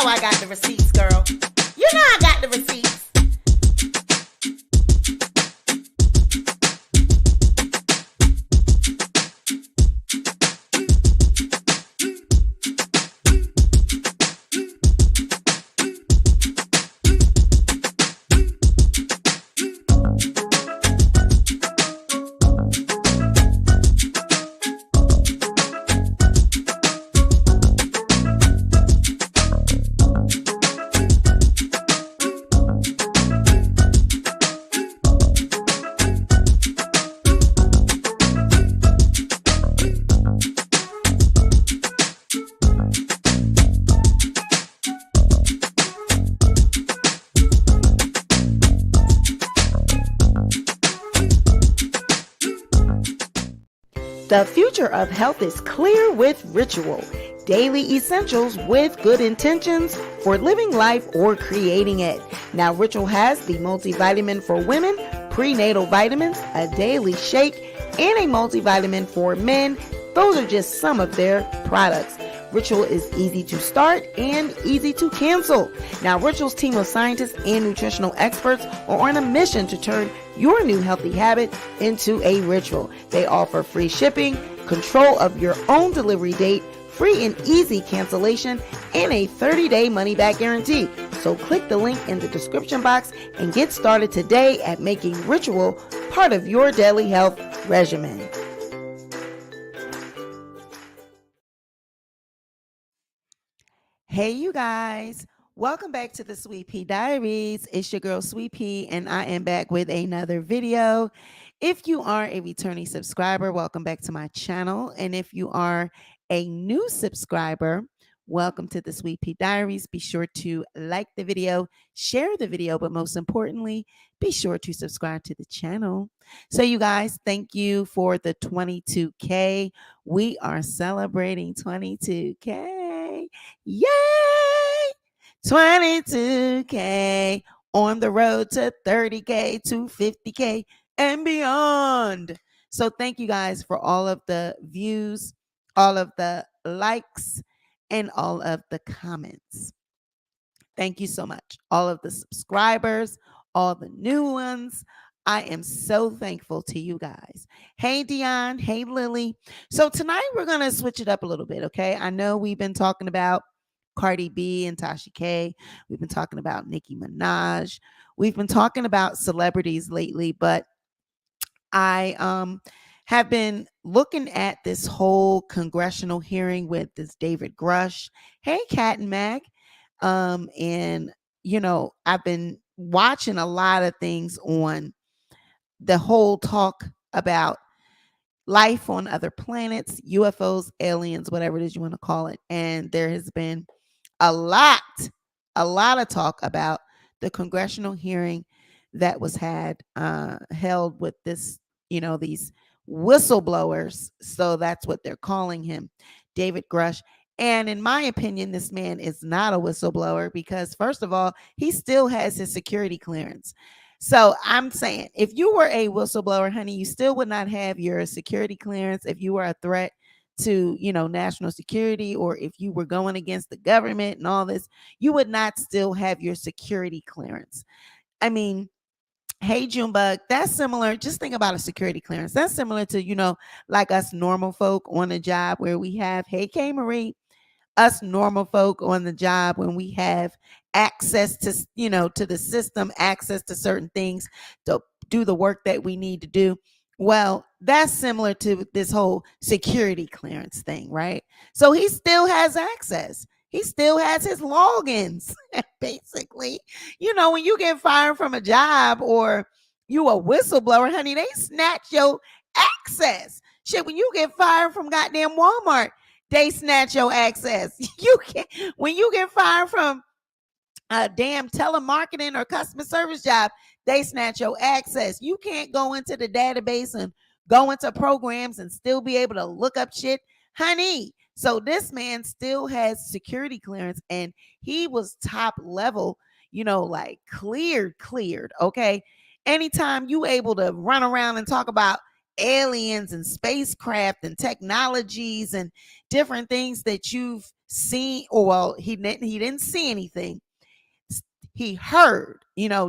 I got the receipts, girl. You know I got the receipts. The future of health is clear with Ritual. Daily essentials with good intentions for living life or creating it. Now, Ritual has the multivitamin for women, prenatal vitamins, a daily shake, and a multivitamin for men. Those are just some of their products. Ritual is easy to start and easy to cancel. Now, Ritual's team of scientists and nutritional experts are on a mission to turn your new healthy habit into a ritual. They offer free shipping, control of your own delivery date, free and easy cancellation, and a 30-day money-back guarantee. So click the link in the description box and get started today at making Ritual part of your daily health regimen. Hey, you guys. Welcome back to the Sweet Pea Diaries. It's your girl, Sweet Pea, and I am back with another video. If you are a returning subscriber, welcome back to my channel. And if you are a new subscriber, welcome to the Sweet Pea Diaries. Be sure to like the video, share the video, but most importantly, be sure to subscribe to the channel. So you guys, thank you for the 22K. We are celebrating 22K. Yay! 22K on the road to 30K to 50K and beyond. So thank you guys for all of the views, all of the likes, and all of the comments. Thank you so much. All of the subscribers, all the new ones. I am so thankful to you guys. Hey, Dion. Hey, Lily. So tonight we're going to switch it up a little bit, okay? I know we've been talking about Cardi B and Tasha K. We've been talking about Nicki Minaj. We've been talking about celebrities lately, but I have been looking at this whole congressional hearing with this David Grusch. Hey, Cat and Mac. And, you know, I've been watching a lot of things on the whole talk about life on other planets, UFOs, aliens, whatever it is you want to call it. And there has been a lot of talk about the congressional hearing that was held with this, you know, these whistleblowers. So that's what they're calling him, David Grusch. And in my opinion, this man is not a whistleblower because, first of all, he still has his security clearance. So I'm saying if you were a whistleblower, honey, you still would not have your security clearance if you were a threat to, you know, national security, or if you were going against the government and all this, you would not still have your security clearance. I mean, hey, Junebug, that's similar. Just think about a security clearance. That's similar to, you know, like us normal folk on a job where we have, hey, K Marie, us normal folk on the job when we have access to, you know, to the system, access to certain things to do the work that we need to do. Well, that's similar to this whole security clearance thing, right? So he still has access. He still has his logins, basically. You know, when you get fired from a job or you a whistleblower, honey, they snatch your access. Shit, when you get fired from goddamn Walmart, they snatch your access. You can't, when you get fired from a damn telemarketing or customer service job, they snatch your access. You can't go into the database and go into programs and still be able to look up shit, honey. So this man still has security clearance and he was top level, you know, like cleared. Okay. Anytime you able to run around and talk about aliens and spacecraft and technologies and different things that you've seen, or well, he didn't see anything. He heard,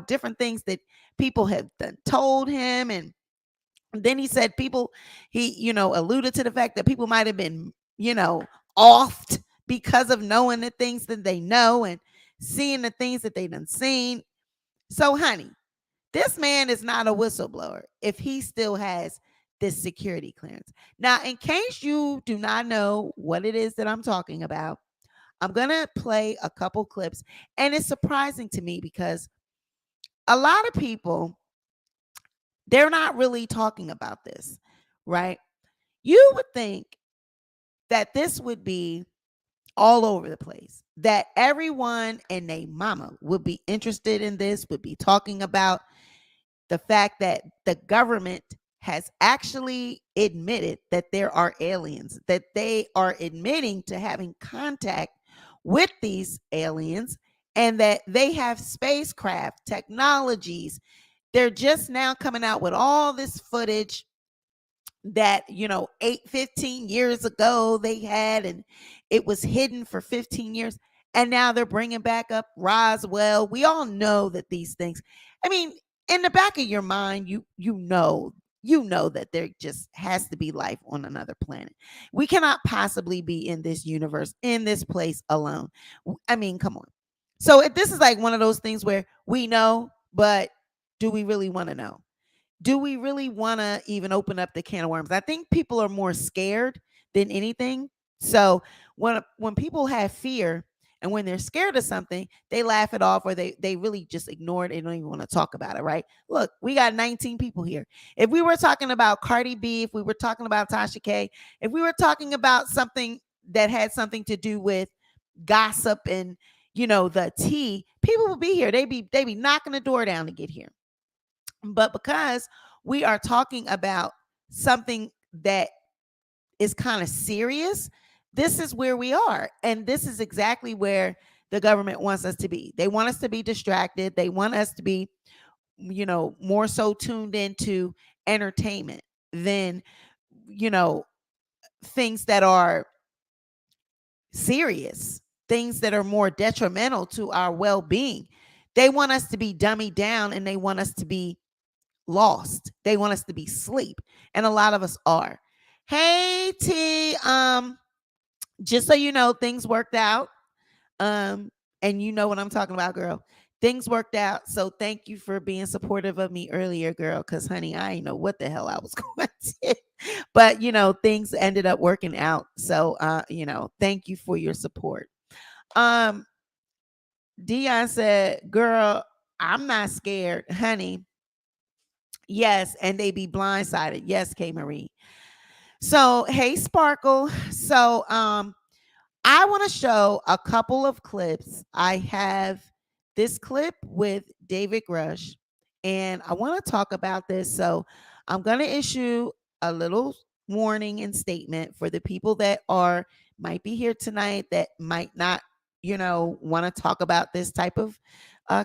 different things that people have told him. And then he said he, alluded to the fact that people might have been, offed because of knowing the things that they know and seeing the things that they done seen. So, honey, this man is not a whistleblower if he still has this security clearance. Now, in case you do not know what it is that I'm talking about, I'm going to play a couple clips. And it's surprising to me because a lot of people, they're not really talking about this, right? You would think that this would be all over the place, that everyone and their mama would be interested in this, would be talking about the fact that the government has actually admitted that there are aliens, that they are admitting to having contact with these aliens, and that they have spacecraft technologies. They're just now coming out with all this footage that 15 years ago they had, and it was hidden for 15 years, and now they're bringing back up Roswell. We all know that these things, I mean, in the back of your mind, you know that there just has to be life on another planet. We cannot possibly be in this universe, in this place alone. I mean, come on. So this is like one of those things where we know, but do we really want to know? Do we really want to even open up the can of worms? I think people are more scared than anything. So when people have fear and when they're scared of something, they laugh it off, or they really just ignore it. They don't even want to talk about it, right? Look, we got 19 people here. If we were talking about Cardi B, if we were talking about Tasha K, if we were talking about something that had something to do with gossip and the tea, people would be here. They be knocking the door down to get here. But because we are talking about something that is kind of serious, this is where we are. And this is exactly where the government wants us to be. They want us to be distracted. They want us to be, more so tuned into entertainment than, things that are serious, things that are more detrimental to our well-being. They want us to be dummied down, and they want us to be lost. They want us to be asleep. And a lot of us are. Hey, T, just so you know, things worked out. And you know what I'm talking about, girl. Things worked out. So thank you for being supportive of me earlier, girl. Because, honey, I didn't know what the hell I was going to do. But, things ended up working out. So, thank you for your support. Dion said, girl, I'm not scared, honey. Yes, and they be blindsided. Yes, K Marie. So, hey, Sparkle. So, I want to show a couple of clips. I have this clip with David Grusch, and I want to talk about this. So, I'm going to issue a little warning and statement for the people that might be here tonight that might not, want to talk about this type of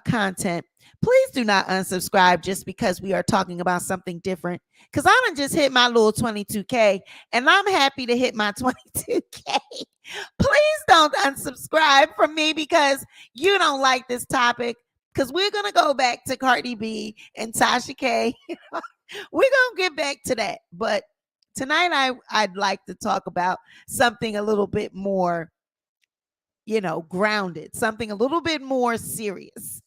content. Please do not unsubscribe just because we are talking about something different. Because I done just hit my little 22K, and I'm happy to hit my 22K. Please don't unsubscribe from me because you don't like this topic. Because we're going to go back to Cardi B and Tasha K. We're going to get back to that. But tonight I'd like to talk about something a little bit more, grounded, something a little bit more serious.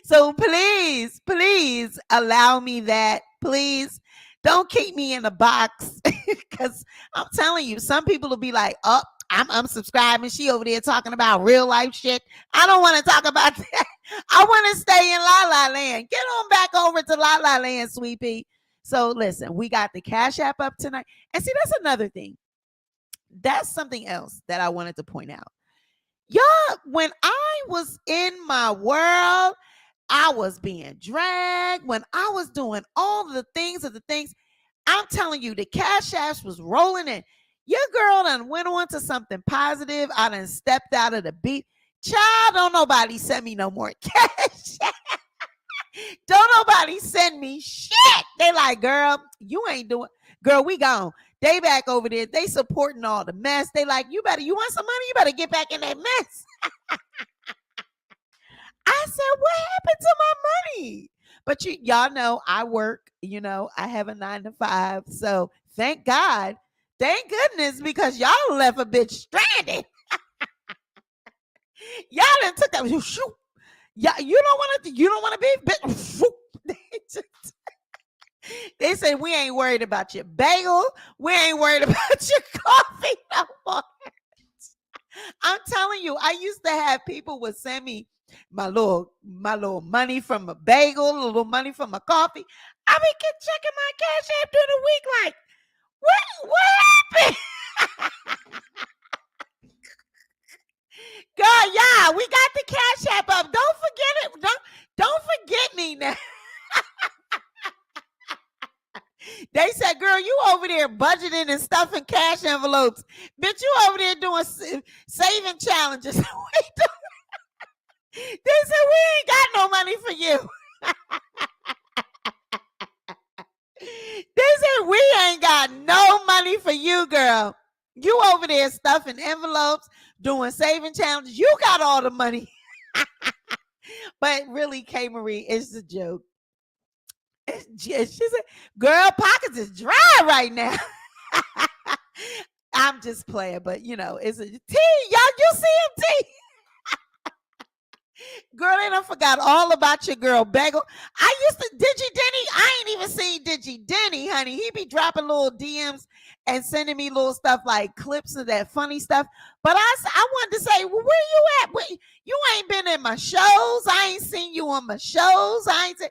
So please allow me that. Please don't keep me in a box, because I'm telling you, some people will be like, oh, I'm unsubscribing. She over there talking about real life shit. I don't want to talk about that. I want to stay in La La Land. Get on back over to La La Land, Sweet Pea. So listen, we got the Cash App up tonight. And see, that's another thing. That's something else that I wanted to point out. Y'all, when I was in my world, I was being dragged. When I was doing all the things, I'm telling you, the Cash Apps was rolling in. Your girl done went on to something positive. I done stepped out of the beat. Child, don't nobody send me no more cash. Don't nobody send me shit. They like, girl, you ain't doing. Girl, we gone. They back over there. They supporting all the mess. They like, you want some money? You better get back in that mess. I said, what happened to my money? But y'all know I work, I have a 9 to 5. So thank God, thank goodness, because y'all left a bitch stranded. Y'all done took that. Shoot. Yeah, you don't want to be bitch. They said, we ain't worried about your bagel. We ain't worried about your coffee no more. I'm telling you, I used to have people would send me my little money from a bagel, a little money from a coffee. I be checking my cash app through the week, like, what happened? Girl, yeah, we got the cash app up. Don't forget it. Don't forget me now. They said, girl, you over there budgeting and stuffing cash envelopes. Bitch, you over there doing saving challenges. They said, we ain't got no money for you. They said, we ain't got no money for you, girl. You over there stuffing envelopes, doing saving challenges. You got all the money. But really, K. Marie, it's a joke. She said, girl, pockets is dry right now. I'm just playing, but it's a T. Y'all, you see him, T. Girl, they done forgot all about your girl Bagel. I used to Digi Denny. I ain't even seen Digi Denny, honey. He be dropping little DMs and sending me little stuff like clips of that funny stuff. But I wanted to say, well, where you at? You ain't been in my shows. I ain't seen you on my shows. I ain't seen.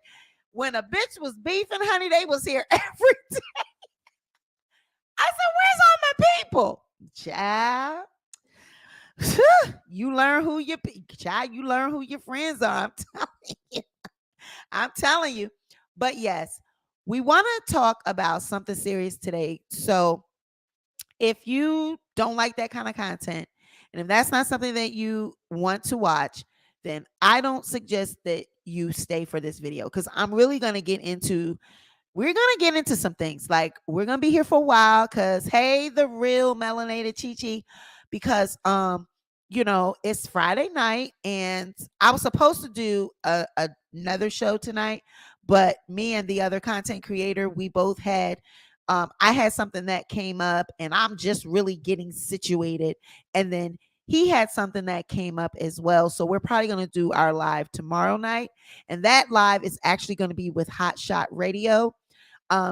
When a bitch was beefing, honey, they was here every day. I said, where's all my people? Child. You learn who you learn who your friends are. I'm telling you. But yes, we want to talk about something serious today. So if you don't like that kind of content, and if that's not something that you want to watch, then I don't suggest that you stay for this video, because I'm really going to get into some things. Like, we're going to be here for a while because, hey, the real melanated Chi-Chi, because it's Friday night and I was supposed to do another show tonight, but me and the other content creator, we both had I had something that came up and I'm just really getting situated, and then he had something that came up as well. So we're probably going to do our live tomorrow night, and that live is actually going to be with Hot Shot Radio.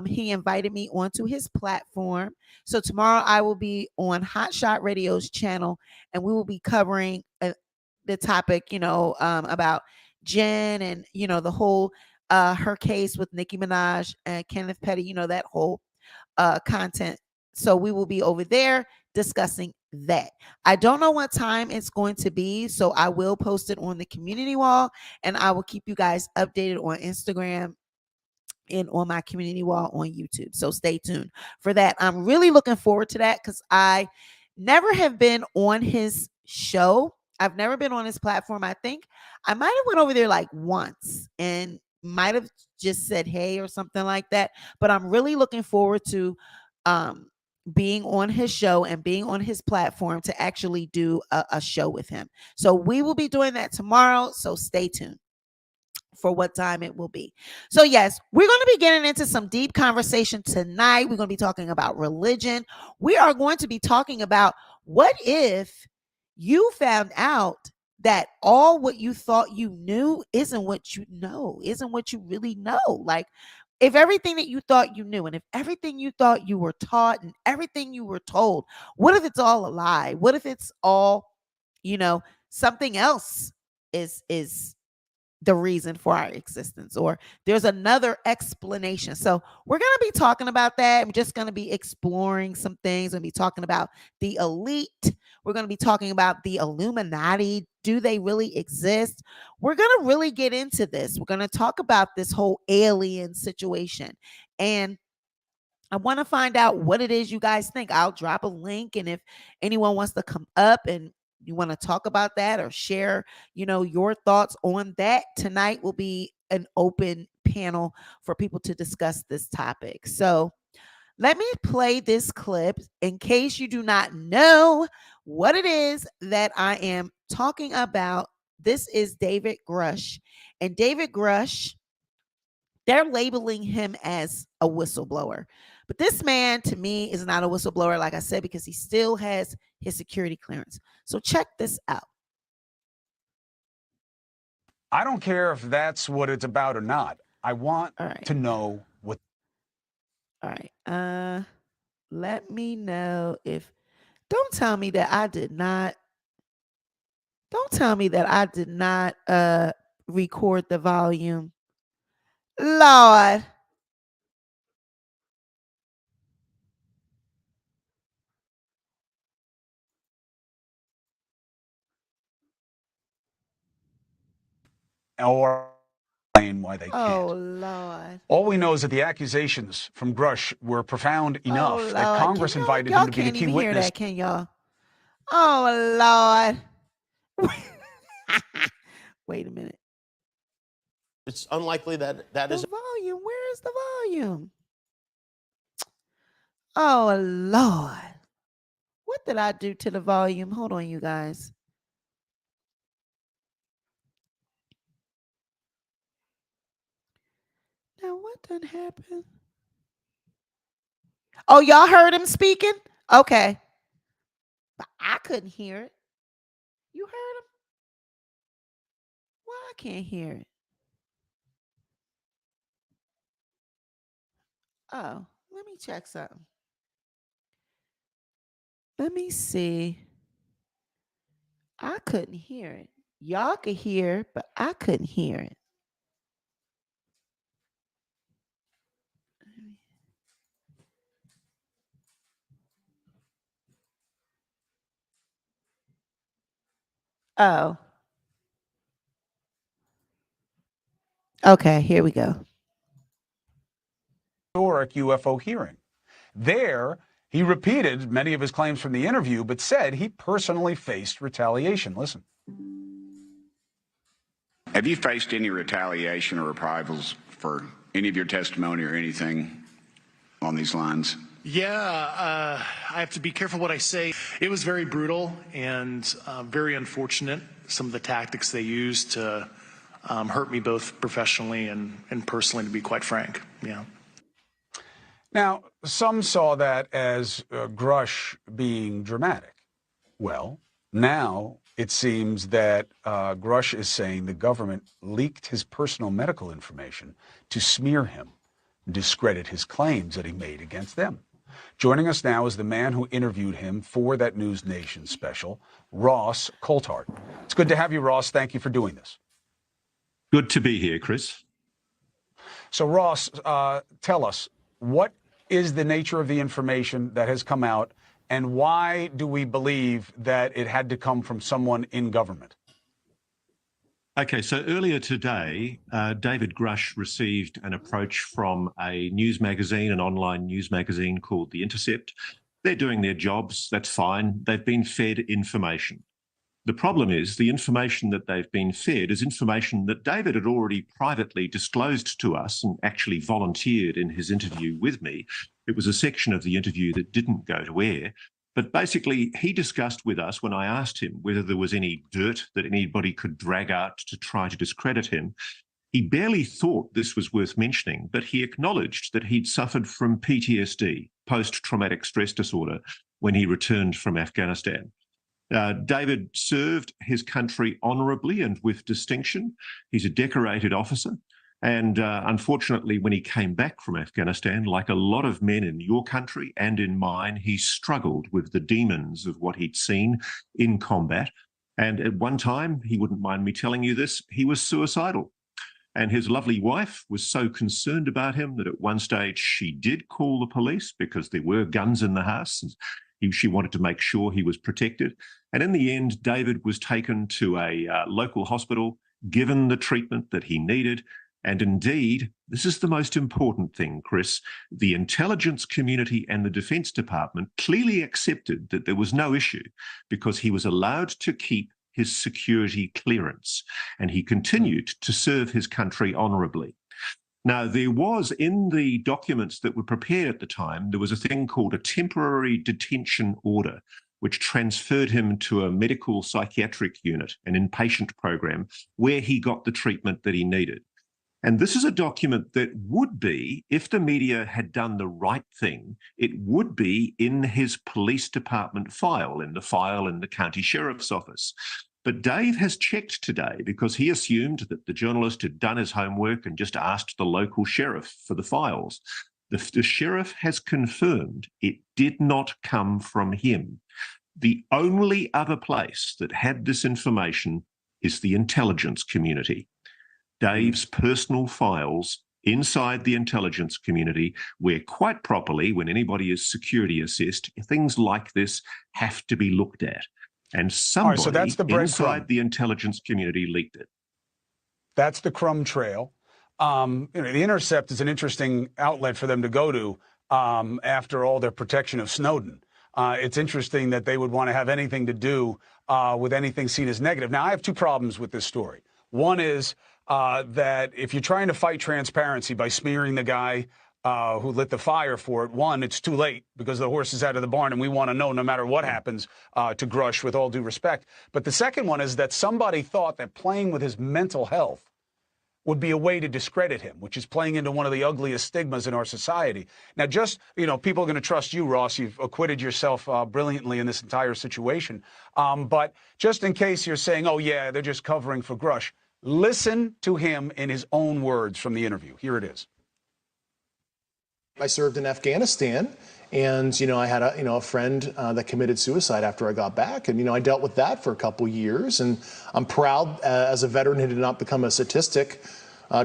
He invited me onto his platform. So tomorrow I will be on Hot Shot Radio's channel, and we will be covering the topic, about Jen and, the whole her case with Nicki Minaj and Kenneth Petty, that whole content. So we will be over there discussing that. I don't know what time it's going to be, so I will post it on the community wall, and I will keep you guys updated on Instagram and on my community wall on YouTube. So stay tuned for that. I'm really looking forward to that because I never have been on his show. I've never been on his platform. I think I might have went over there like once and might have just said hey or something like that. But I'm really looking forward to being on his show and being on his platform to actually do a show with him. So we will be doing that tomorrow. So stay tuned for what time it will be. So yes, we're going to be getting into some deep conversation tonight. We're going to be talking about religion. We are going to be talking about, what if you found out that all what you thought you knew isn't what you know, isn't what you really know. Like, if everything that you thought you knew, and if everything you thought you were taught and everything you were told, what if it's all a lie? What if it's all, something else is the reason for our existence, or there's another explanation? So we're going to be talking about that. I'm just going to be exploring some things. We'll be talking about the elite. We're going to be talking about the Illuminati. Do they really exist? We're going to really get into this. We're going to talk about this whole alien situation, and I want to find out what it is you guys think. I'll drop a link, and if anyone wants to come up and you want to talk about that or share, your thoughts on that, tonight will be an open panel for people to discuss this topic. So Let me play this clip in case you do not know what it is that I am talking about. This is David Grusch. And David Grusch, they're labeling him as a whistleblower. But this man, to me, is not a whistleblower, like I said, because he still has his security clearance. So check this out. I don't care if that's what it's about or not. I want to know what. All right. Let me know if. Don't tell me that I did not. Don't tell me that I did not record the volume. Lord. Or explain why they can't. Oh, Lord. All we know is that the accusations from Grusch were profound enough that Congress invited him to be the key witness. Hear that, can y'all? Oh, Lord. Wait a minute. It's unlikely that that is the volume. Where is the volume? Oh, Lord. What did I do to the volume? Hold on, you guys. Now, what done happened? Oh, y'all heard him speaking? Okay. But I couldn't hear it. You heard him? Why I can't hear it? Oh, let me check something. Let me see. I couldn't hear it. Y'all could hear, but I couldn't hear it. Oh. Okay, here we go. Historic UFO hearing. There, he repeated many of his claims from the interview, but said he personally faced retaliation. Listen. Have you faced any retaliation or reprisals for any of your testimony or anything on these lines? Yeah, I have to be careful what I say. It was very brutal and very unfortunate, some of the tactics they used to hurt me both professionally and personally, to be quite frank. Yeah. Now, some saw that as Grusch being dramatic. Well, now it seems that Grusch is saying the government leaked his personal medical information to smear him, discredit his claims that he made against them. Joining us now is the man who interviewed him for that News Nation special, Ross Coulthart. It's good to have you, Ross. Thank you for doing this. Good to be here, Chris. So, Ross, tell us, what is the nature of the information that has come out, and why do we believe that it had to come from someone in government? Okay, so earlier today, David Grusch received an approach from a news magazine, an online news magazine called The Intercept. They're doing their jobs, that's fine. They've been fed information. The problem is the information that they've been fed is information that David had already privately disclosed to us and actually volunteered in his interview with me. It was a section of the interview that didn't go to air. But basically, he discussed with us when I asked him whether there was any dirt that anybody could drag out to try to discredit him. He barely thought this was worth mentioning, but he acknowledged that he'd suffered from PTSD, post-traumatic stress disorder, when he returned from Afghanistan. David served his country honourably and with distinction. He's a decorated officer. And unfortunately, when he came back from Afghanistan, like a lot of men in your country and in mine, he struggled with the demons of what he'd seen in combat. And at one time, he wouldn't mind me telling you this, he was suicidal. And his lovely wife was so concerned about him that at one stage she did call the police because there were guns in the house. She wanted to make sure he was protected. And in the end, David was taken to a local hospital, given the treatment that he needed. And indeed, this is the most important thing, Chris, the intelligence community and the Defence Department clearly accepted that there was no issue because he was allowed to keep his security clearance and he continued to serve his country honourably. Now, there was, in the documents that were prepared at the time, there was a thing called a temporary detention order, which transferred him to a medical psychiatric unit, an inpatient program, where he got the treatment that he needed. And this is a document that would be, if the media had done the right thing, it would be in his police department file, in the county sheriff's office. But Dave has checked today because he assumed that the journalist had done his homework and just asked the local sheriff for the files. The sheriff has confirmed it did not come from him. The only other place that had this information is the intelligence community. Dave's personal files inside the intelligence community, where quite properly, when anybody is security assessed, things like this have to be looked at. And somebody so that's the inside the intelligence community leaked it. That's the crumb trail. The Intercept is an interesting outlet for them to go to after all their protection of Snowden. It's interesting that they would want to have anything to do with anything seen as negative. Now, I have two problems with this story. One is that if you're trying to fight transparency by smearing the guy who lit the fire for it, one, it's too late because the horse is out of the barn and we want to know no matter what happens to Grusch, with all due respect. But the second one is that somebody thought that playing with his mental health would be a way to discredit him, which is playing into one of the ugliest stigmas in our society. Now, just, people are going to trust you, Ross. You've acquitted yourself brilliantly in this entire situation. But just in case you're saying, oh, yeah, they're just covering for Grusch, listen to him in his own words from the interview. Here it is. I served in Afghanistan, and I had a friend that committed suicide after I got back, and I dealt with that for a couple years, and I'm proud as a veteran who did not become a statistic,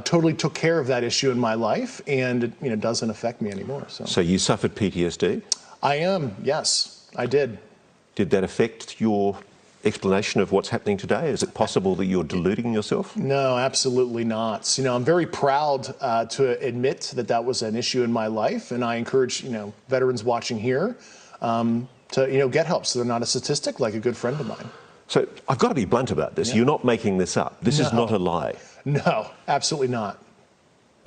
totally took care of that issue in my life, and it doesn't affect me anymore. So you suffered PTSD? I am, yes, I did. Did that affect your explanation of what's happening today? Is it possible that you're deluding yourself? No, absolutely not. I'm very proud to admit that that was an issue in my life, and I encourage veterans watching here to get help so they're not a statistic, like a good friend of mine. So I've got to be blunt about this. Yeah. You're not making this up. This is not a lie. No, absolutely not.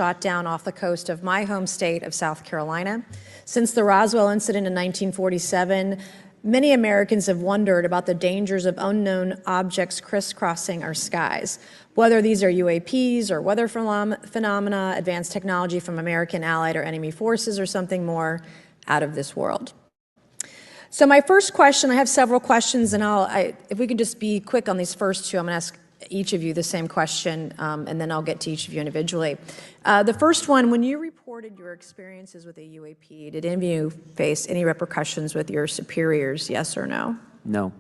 Shot down off the coast of my home state of South Carolina. Since the Roswell incident in 1947, many Americans have wondered about the dangers of unknown objects crisscrossing our skies, whether these are UAPs or weather phenomena, advanced technology from American allied or enemy forces, or something more out of this world. So my first question, I have several questions, and if we could just be quick on these first two, I'm going to ask each of you the same question, and then I'll get to each of you individually. The first one, when you reported your experiences with a UAP, did any of you face any repercussions with your superiors, yes or no? No.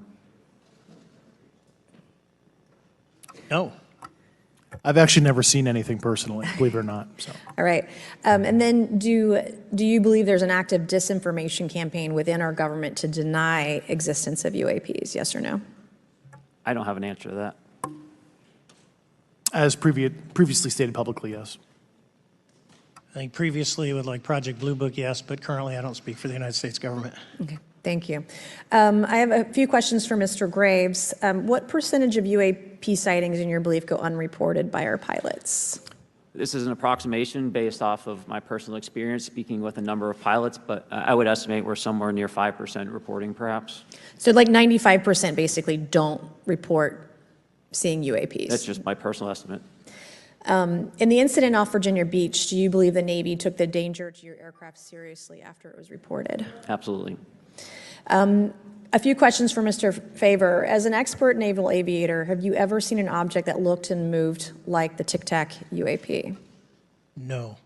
No. I've actually never seen anything personally, believe it or not. So. All right. And then do you believe there's an active disinformation campaign within our government to deny existence of UAPs, yes or no? I don't have an answer to that. As previously stated publicly, yes. I think previously with Project Blue Book, yes, but currently I don't speak for the United States government. Okay, thank you. I have a few questions for Mr. Graves. What percentage of UAP sightings, in your belief, go unreported by our pilots? This is an approximation based off of my personal experience speaking with a number of pilots, but I would estimate we're somewhere near 5% reporting, perhaps. So 95% basically don't report seeing UAPs. That's just my personal estimate. In the incident off Virginia Beach, do you believe the Navy took the danger to your aircraft seriously after it was reported? Absolutely. A few questions for Mr. Favor. As an expert naval aviator, have you ever seen an object that looked and moved like the Tic Tac UAP? No.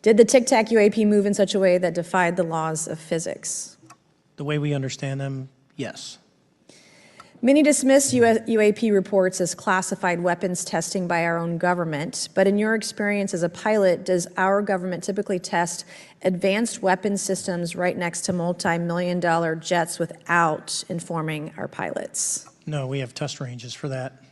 Did the Tic Tac UAP move in such a way that defied the laws of physics? The way we understand them, yes. Many dismiss UAP reports as classified weapons testing by our own government, but in your experience as a pilot, does our government typically test advanced weapon systems right next to multi-million-dollar jets without informing our pilots? No, we have test ranges for that.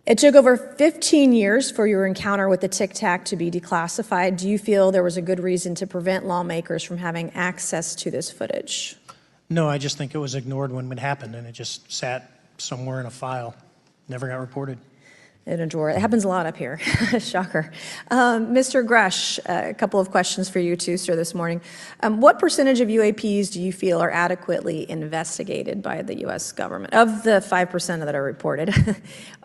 It took over 15 years for your encounter with the Tic Tac to be declassified. Do you feel there was a good reason to prevent lawmakers from having access to this footage? No, I just think it was ignored when it happened, and it just sat somewhere in a file. Never got reported. in a drawer. It happens a lot up here. Shocker. Mr. Grusch, a couple of questions for you too, sir, this morning. What percentage of UAPs do you feel are adequately investigated by the U.S. government, of the 5% that are reported?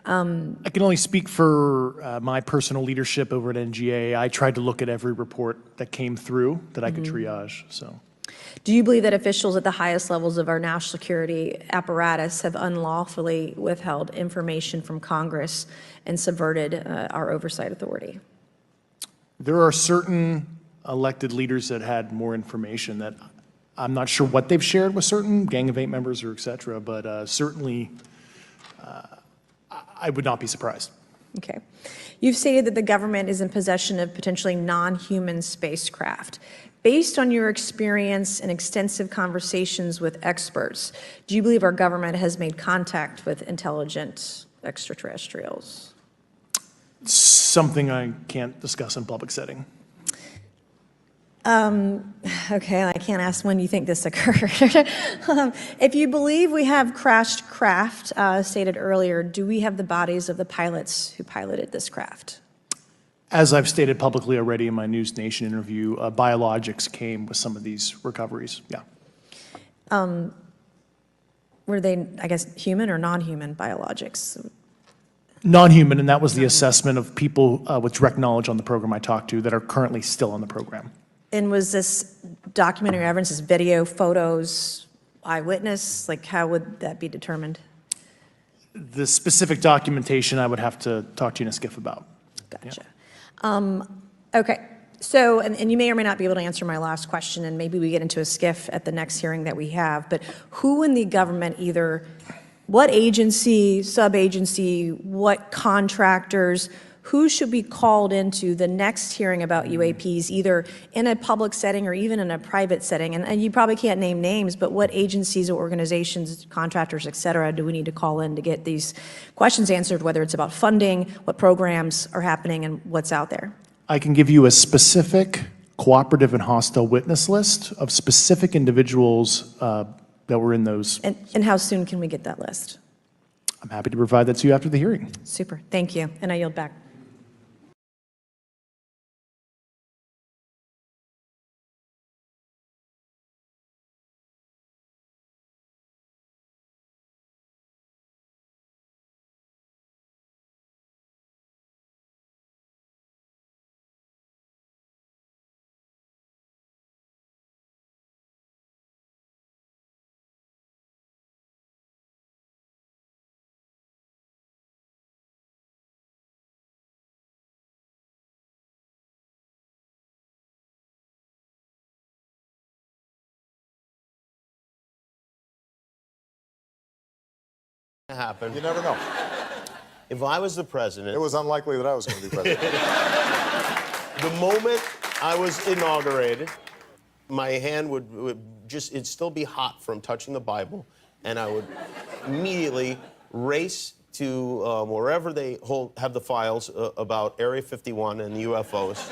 I can only speak for my personal leadership over at NGA. I tried to look at every report that came through that I could triage. So, do you believe that officials at the highest levels of our national security apparatus have unlawfully withheld information from Congress and subverted our oversight authority? there are certain elected leaders that had more information that I'm not sure what they've shared with certain Gang of Eight members or et cetera, but certainly I would not be surprised. Okay. You've stated that the government is in possession of potentially non-human spacecraft. Based on your experience and extensive conversations with experts, do you believe our government has made contact with intelligent extraterrestrials? Something I can't discuss in public setting. Okay, I can't ask when you think this occurred. If you believe we have crashed craft, stated earlier, do we have the bodies of the pilots who piloted this craft? As I've stated publicly already in my News Nation interview, biologics came with some of these recoveries, yeah. Were they, I guess, human or non-human biologics? Non-human, and that was the assessment of people with direct knowledge on the program I talked to that are currently still on the program. And was this documentary evidence, this video, photos, eyewitness? Like, how would that be determined? The specific documentation I would have to talk to you in a skiff about. Gotcha. Yeah. Okay. So, and you may or may not be able to answer my last question, and maybe we get into a skiff at the next hearing that we have, but who in the government, either what agency, sub-agency, what contractors, who should be called into the next hearing about UAPs, either in a public setting or even in a private setting? And you probably can't name names, but what agencies or organizations, contractors, et cetera, do we need to call in to get these questions answered, whether it's about funding, what programs are happening, and what's out there? I can give you a specific cooperative and hostile witness list of specific individuals that were in those. And how soon can we get that list? I'm happy to provide that to you after the hearing. Super. Thank you. And I yield back. Happen. You never know. If I was the president, It was unlikely that I was going to be president. the moment I was inaugurated, my hand would just, it'd still be hot from touching the Bible, and I would immediately race to wherever they have the files about Area 51 and the UFOs,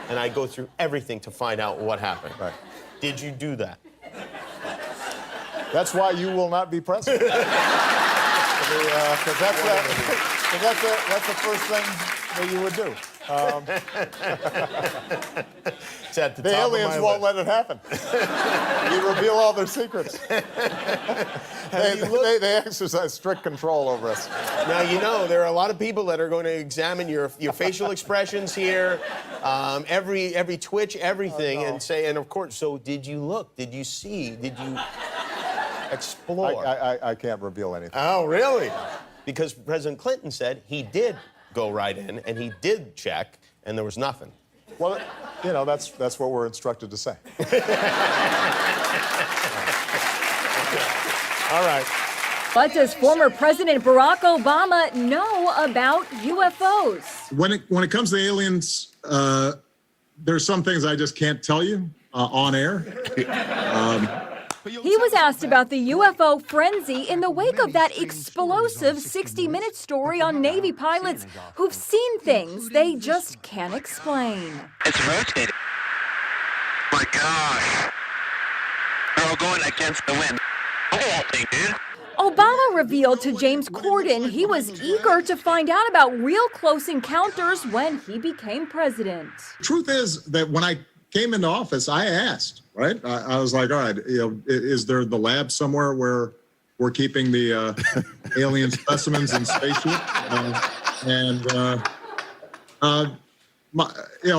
and I'd go through everything to find out what happened. Right. Did you do that? That's why you will not be president. Because that's the first thing that you would do. It's at The aliens won't let it happen. You reveal all their secrets. They exercise strict control over us. Now, you know, there are a lot of people that are going to examine your facial expressions here, every twitch, everything, and say, and of course, so did you look? Did you see? Did you explore? I can't reveal anything. Oh, really? Because President Clinton said he did go right in, and he did check, and there was nothing. Well, you know, that's what we're instructed to say. All right. What does former President Barack Obama know about UFOs? When it comes to aliens, there's some things I just can't tell you on air. He was asked about the UFO frenzy in the wake of that explosive 60-minute story on Navy pilots who've seen things they just can't explain. It's rotating. My gosh. They're all going against the wind. The whole thing, dude. Obama revealed to James Corden he was eager to find out about real close encounters when he became president. Truth is that when I came into office, I asked, right? I was like, all right, is there the lab somewhere where we're keeping the alien specimens in spaceship?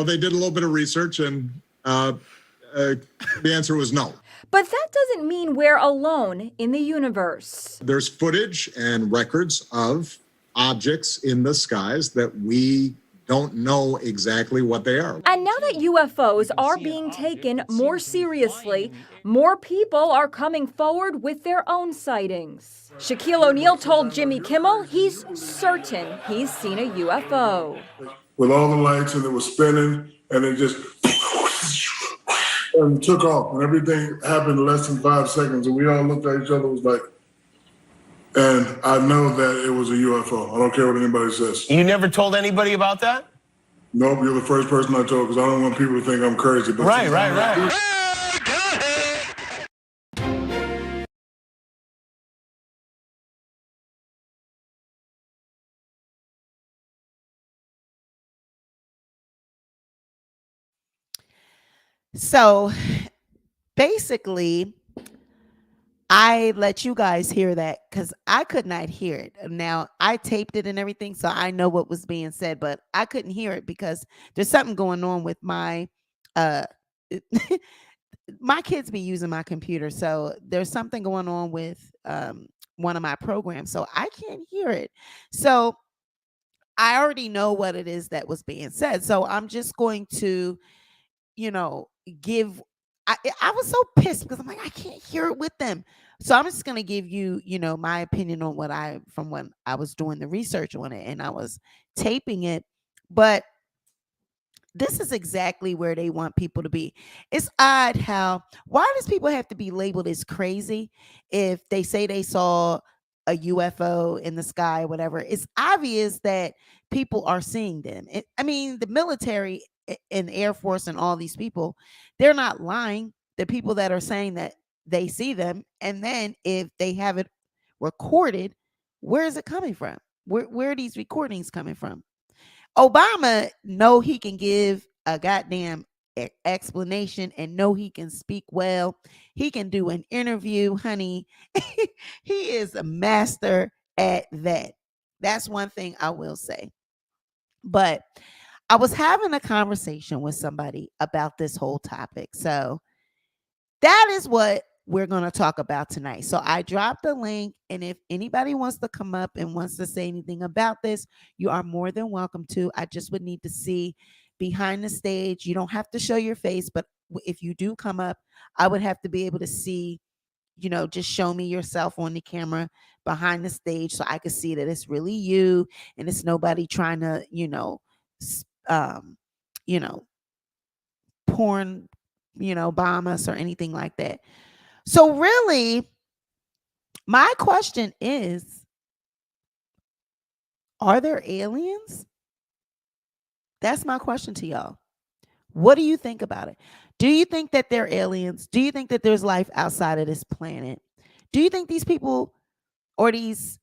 They did a little bit of research, and the answer was no. But that doesn't mean we're alone in the universe. There's footage and records of objects in the skies that we don't know exactly what they are. And now that UFOs are being taken more seriously, more people are coming forward with their own sightings. Shaquille O'Neal told Jimmy Kimmel he's certain he's seen a UFO. With all the lights, and it was spinning, and it just and took off, and everything happened in less than 5 seconds, and we all looked at each other, was like, and I know that it was a UFO. I don't care what anybody says. You never told anybody about that? Nope, you're the first person I told, because I don't want people to think I'm crazy. But Right. So basically, I let you guys hear that because I could not hear it. Now, I taped it and everything, so I know what was being said, but I couldn't hear it because there's something going on with my my kids be using my computer, so there's something going on with one of my programs, so I can't hear it. So I already know what it is that was being said. So I'm just going to, give. I was so pissed because I'm like, I can't hear it with them. So I'm just gonna give you, my opinion on from when I was doing the research on it and I was taping it. But this is exactly where they want people to be. It's odd why does people have to be labeled as crazy if they say they saw a UFO in the sky or whatever? It's obvious that people are seeing them. The military and Air Force and all these people, they're not lying. The people that are saying that they see them, and then if they have it recorded, where is it coming from? Where are these recordings coming from? Obama know he can give a goddamn explanation and know he can speak well. He can do an interview, honey. He is a master at that. That's one thing I will say. But I was having a conversation with somebody about this whole topic. So that is what we're going to talk about tonight. So I dropped the link, and if anybody wants to come up and wants to say anything about this, you are more than welcome to. I just would need to see behind the stage. You don't have to show your face, but if you do come up, I would have to be able to see, just show me yourself on the camera behind the stage so I could see that it's really you and it's nobody trying to, porn, bomb us or anything like that. So really, my question is, are there aliens? That's my question to y'all. What do you think about it? Do you think that they're aliens? Do you think that there's life outside of this planet? Do you think these people or these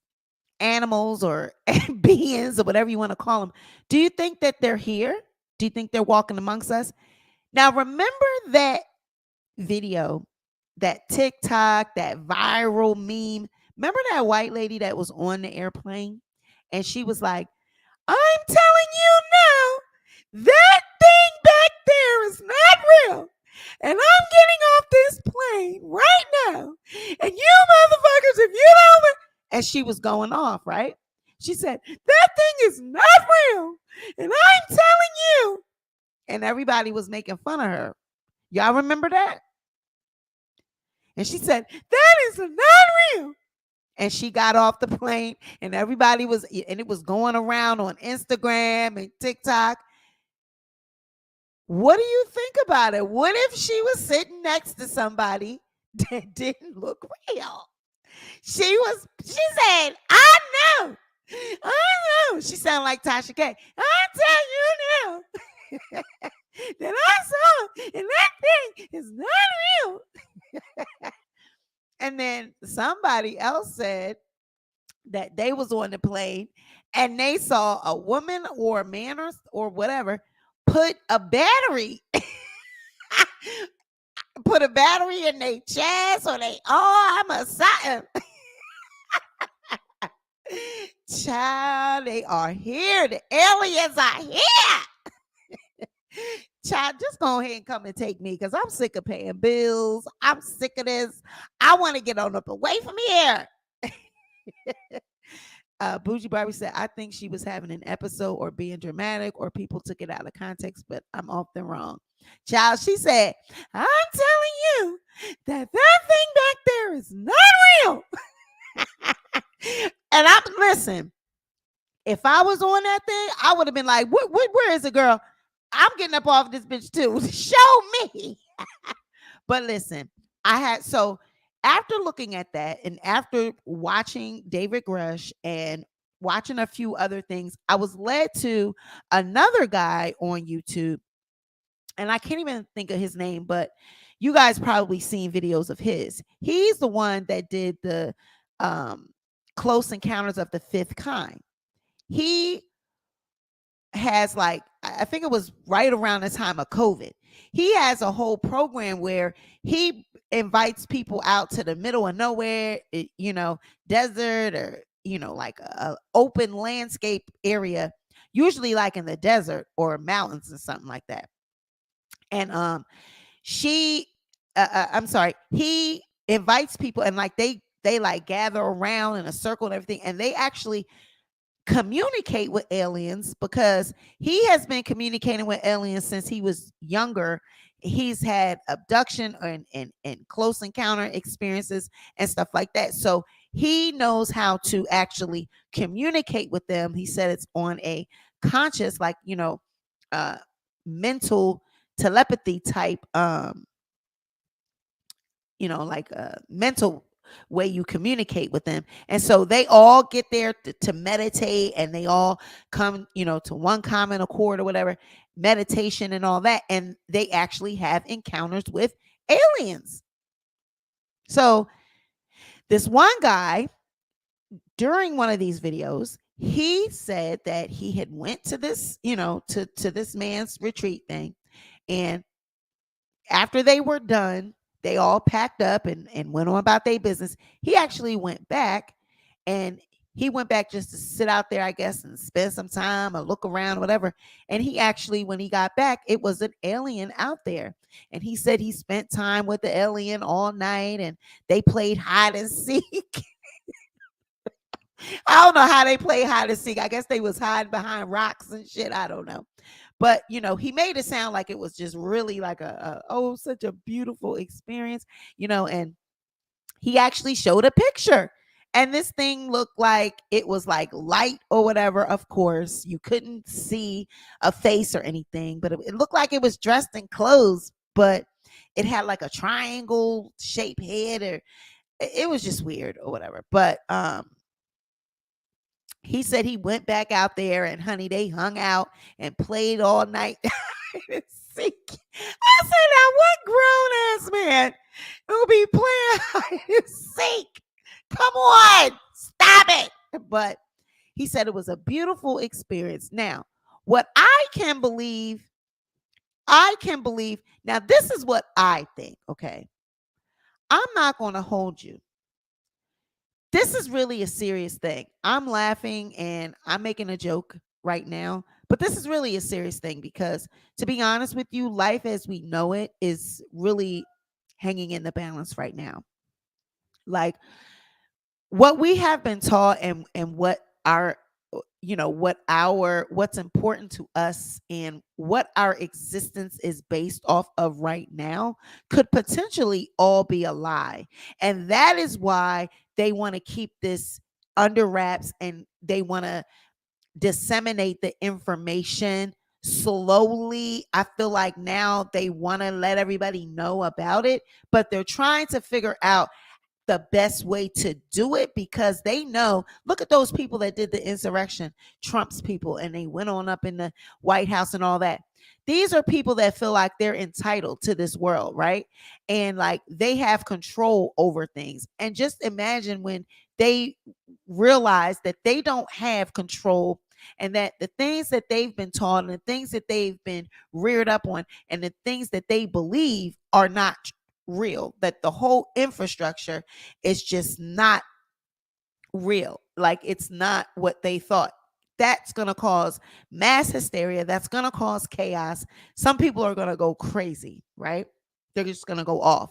animals or beings or whatever you want to call them, do you think that they're here? Do you think they're walking amongst us? Now, remember that video, that TikTok, that viral meme? Remember that white lady that was on the airplane? And she was like, I'm telling you now, that thing back there is not real. And I'm getting off this plane right now. And you motherfuckers, if you don't... And she was going off, right? She said, that thing is not real. And I'm telling you. And everybody was making fun of her. Y'all remember that? And she said, that is not real. And she got off the plane and everybody was, and it was going around on Instagram and TikTok. What do you think about it? What if she was sitting next to somebody that didn't look real? She said, I know. She sounded like Tasha K. I tell you now that I saw, and that thing is not real. And then somebody else said that they was on the plane and they saw a woman or a man or whatever put a battery in their chest or they arm or something. Child, they are here. The aliens are here. Child, just go ahead and come and take me because I'm sick of paying bills. I'm sick of this. I want to get on up away from here. Bougie Barbie said, I think she was having an episode or being dramatic or people took it out of context, but I'm often wrong. Child, she said, I'm telling you that thing back there is not real. And listen, if I was on that thing, I would have been like, where is it, girl? I'm getting up off this bitch too. Show me. But listen, after looking at that and after watching David Grusch and watching a few other things, I was led to another guy on YouTube, and I can't even think of his name, but you guys probably seen videos of his. He's the one that did the Close Encounters of the Fifth Kind. He has, like, I think it was right around the time of COVID. He has a whole program where he invites people out to the middle of nowhere, desert or, like a open landscape area, usually like in the desert or mountains or something like that. And he invites people and like they like gather around in a circle and everything, and they actually communicate with aliens because he has been communicating with aliens since he was younger. He's had abduction and close encounter experiences and stuff like that. So he knows how to actually communicate with them. He said it's on a conscious, like, mental telepathy type, like a mental way you communicate with them. And so they all get there to meditate, and they all come, to one common accord or whatever, meditation and all that. And they actually have encounters with aliens. So this one guy, during one of these videos, he said that he had went to this, to this man's retreat thing. And after they were done, they all packed up and went on about their business. He actually went back, and he went back just to sit out there, I guess, and spend some time or look around, whatever. And he actually, when he got back, it was an alien out there. And he said he spent time with the alien all night, and they played hide and seek. I don't know how they played hide and seek. I guess they was hiding behind rocks and shit. I don't know. But, he made it sound like it was just really like such a beautiful experience, and he actually showed a picture. And this thing looked like it was like light or whatever. Of course, you couldn't see a face or anything, but it looked like it was dressed in clothes, but it had like a triangle shaped head, or it was just weird or whatever. But he said he went back out there, and honey, they hung out and played all night. I said, now what grown ass man will be playing hide and seek? Come on, stop it. But he said it was a beautiful experience. Now, what I can believe, now this is what I think, okay? I'm not going to hold you. This is really a serious thing. I'm laughing and I'm making a joke right now, but this is really a serious thing because, to be honest with you, life as we know it is really hanging in the balance right now. Like, what we have been taught and what our, what's important to us and what our existence is based off of right now could potentially all be a lie. And that is why they want to keep this under wraps, and they want to disseminate the information slowly. I feel like now they want to let everybody know about it, but they're trying to figure out the best way to do it, because they know, look at those people that did the insurrection, Trump's people, and they went on up in the White House and all that. These are people that feel like they're entitled to this world, right? And like they have control over things. And just imagine when they realize that they don't have control, and that the things that they've been taught and the things that they've been reared up on and the things that they believe are not real, that the whole infrastructure is just not real, like it's not what they thought. That's going to cause mass hysteria, that's going to cause chaos. Some people are going to go crazy, right? They're just going to go off,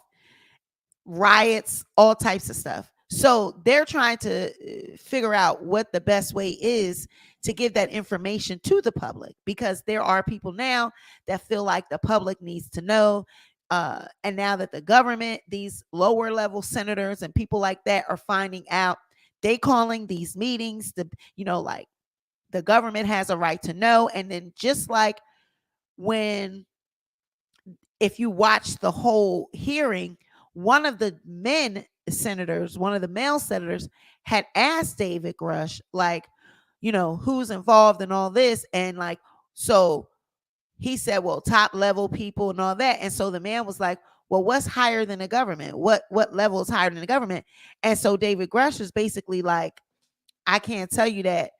riots, all types of stuff. So they're trying to figure out what the best way is to give that information to the public, because there are people now that feel like the public needs to know. And now that the government, these lower level senators and people like that are finding out, they calling these meetings, like the government has a right to know. And then just like when, if you watch the whole hearing, one of the one of the male senators had asked David Grusch, like, who's involved in all this. And like, so he said, well, top level people and all that. And so the man was like, well, what's higher than the government? What level is higher than the government? And so David Grusch is basically like, I can't tell you that.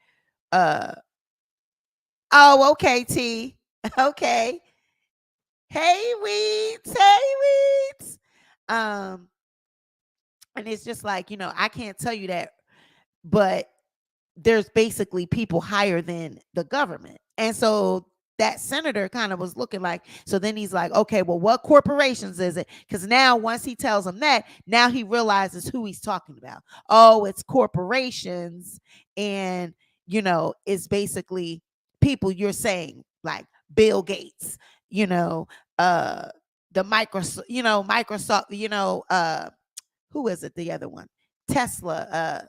Oh, okay, T. Okay. Hey, Weeds. Hey, Weeds. And it's just like, I can't tell you that, but there's basically people higher than the government. And so that senator kind of was looking like, so then he's like, okay, well, what corporations is it? Because now once he tells him that, now he realizes who he's talking about. Oh, it's corporations. And, it's basically people you're saying like Bill Gates, the Microsoft, Microsoft, who is it? The other one, Tesla,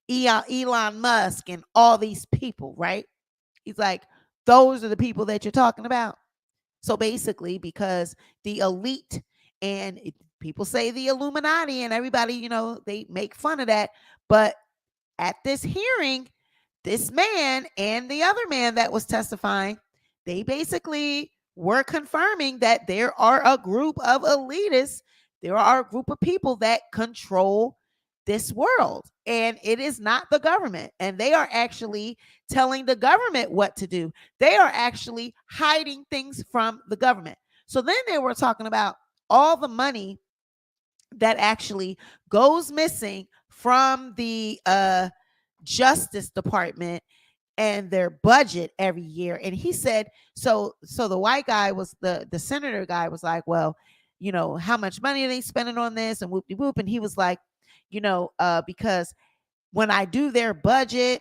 Elon Musk, and all these people, right? He's like, those are the people that you're talking about. So basically, because the elite and people say the Illuminati and everybody, they make fun of that. But at this hearing, this man and the other man that was testifying, they basically were confirming that there are a group of elitists, there are a group of people that control this world, and it is not the government. And they are actually telling the government what to do. They are actually hiding things from the government. So then they were talking about all the money that actually goes missing from the Justice Department and their budget every year. And he said, so the white guy was the senator guy was like, well, how much money are they spending on this and whoop de whoop. And he was like, because when I do their budget,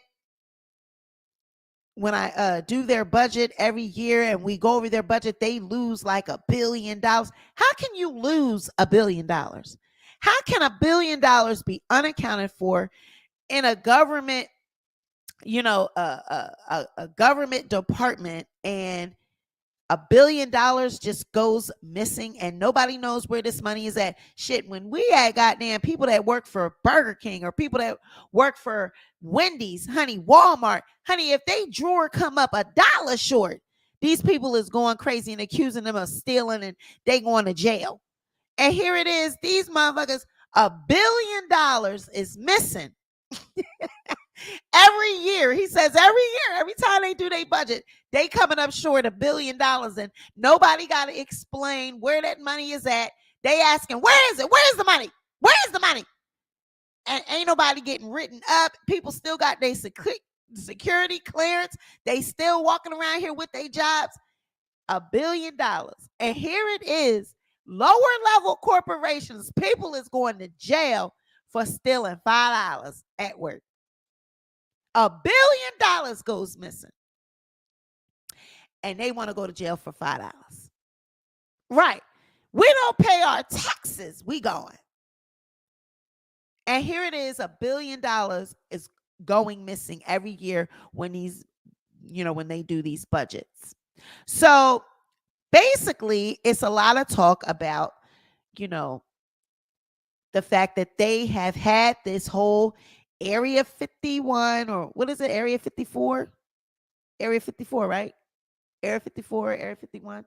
every year and we go over their budget, they lose like $1 billion. How can you lose $1 billion? How can $1 billion be unaccounted for in a government, a government department, and $1 billion just goes missing and nobody knows where this money is at? Shit, when we had goddamn people that work for Burger King or people that work for Wendy's, honey, Walmart, honey, if they drawer come up $1 short, these people is going crazy and accusing them of stealing and they going to jail. And here it is, these motherfuckers, $1 billion is missing. Every year, he says, every time they do their budget, they coming up short $1 billion, and nobody got to explain where that money is at. They asking, where is it? Where's the money? Where's the money? And ain't nobody getting written up. People still got their security clearance. They still walking around here with their jobs. $1 billion. And here it is, lower level corporations, people is going to jail for stealing $5 at work. $1 billion goes missing. And they want to go to jail for $5. Right. We don't pay our taxes. We going. And here it is, $1 billion is going missing every year when when they do these budgets. So basically, it's a lot of talk about, the fact that they have had this whole Area 51, or what is it, Area 54? Area 54, right? Area 54, Area 51.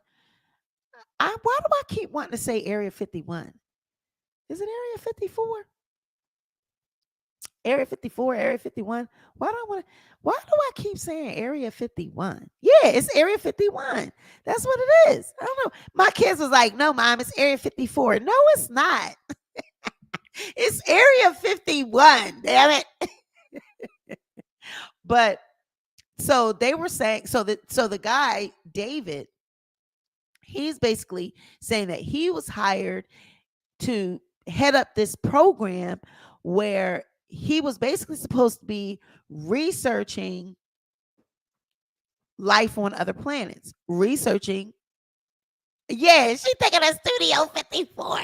Why do I keep wanting to say Area 51? Is it Area 54? Area 54, Area 51. Why do I keep saying Area 51? Yeah, it's Area 51. That's what it is. I don't know. My kids was like, no, Mom, it's Area 54. No, it's not. It's Area 51. Damn it. But so they were saying, so the guy, David, he's basically saying that he was hired to head up this program where he was basically supposed to be researching life on other planets. Researching. Yeah, she's thinking of Studio 54.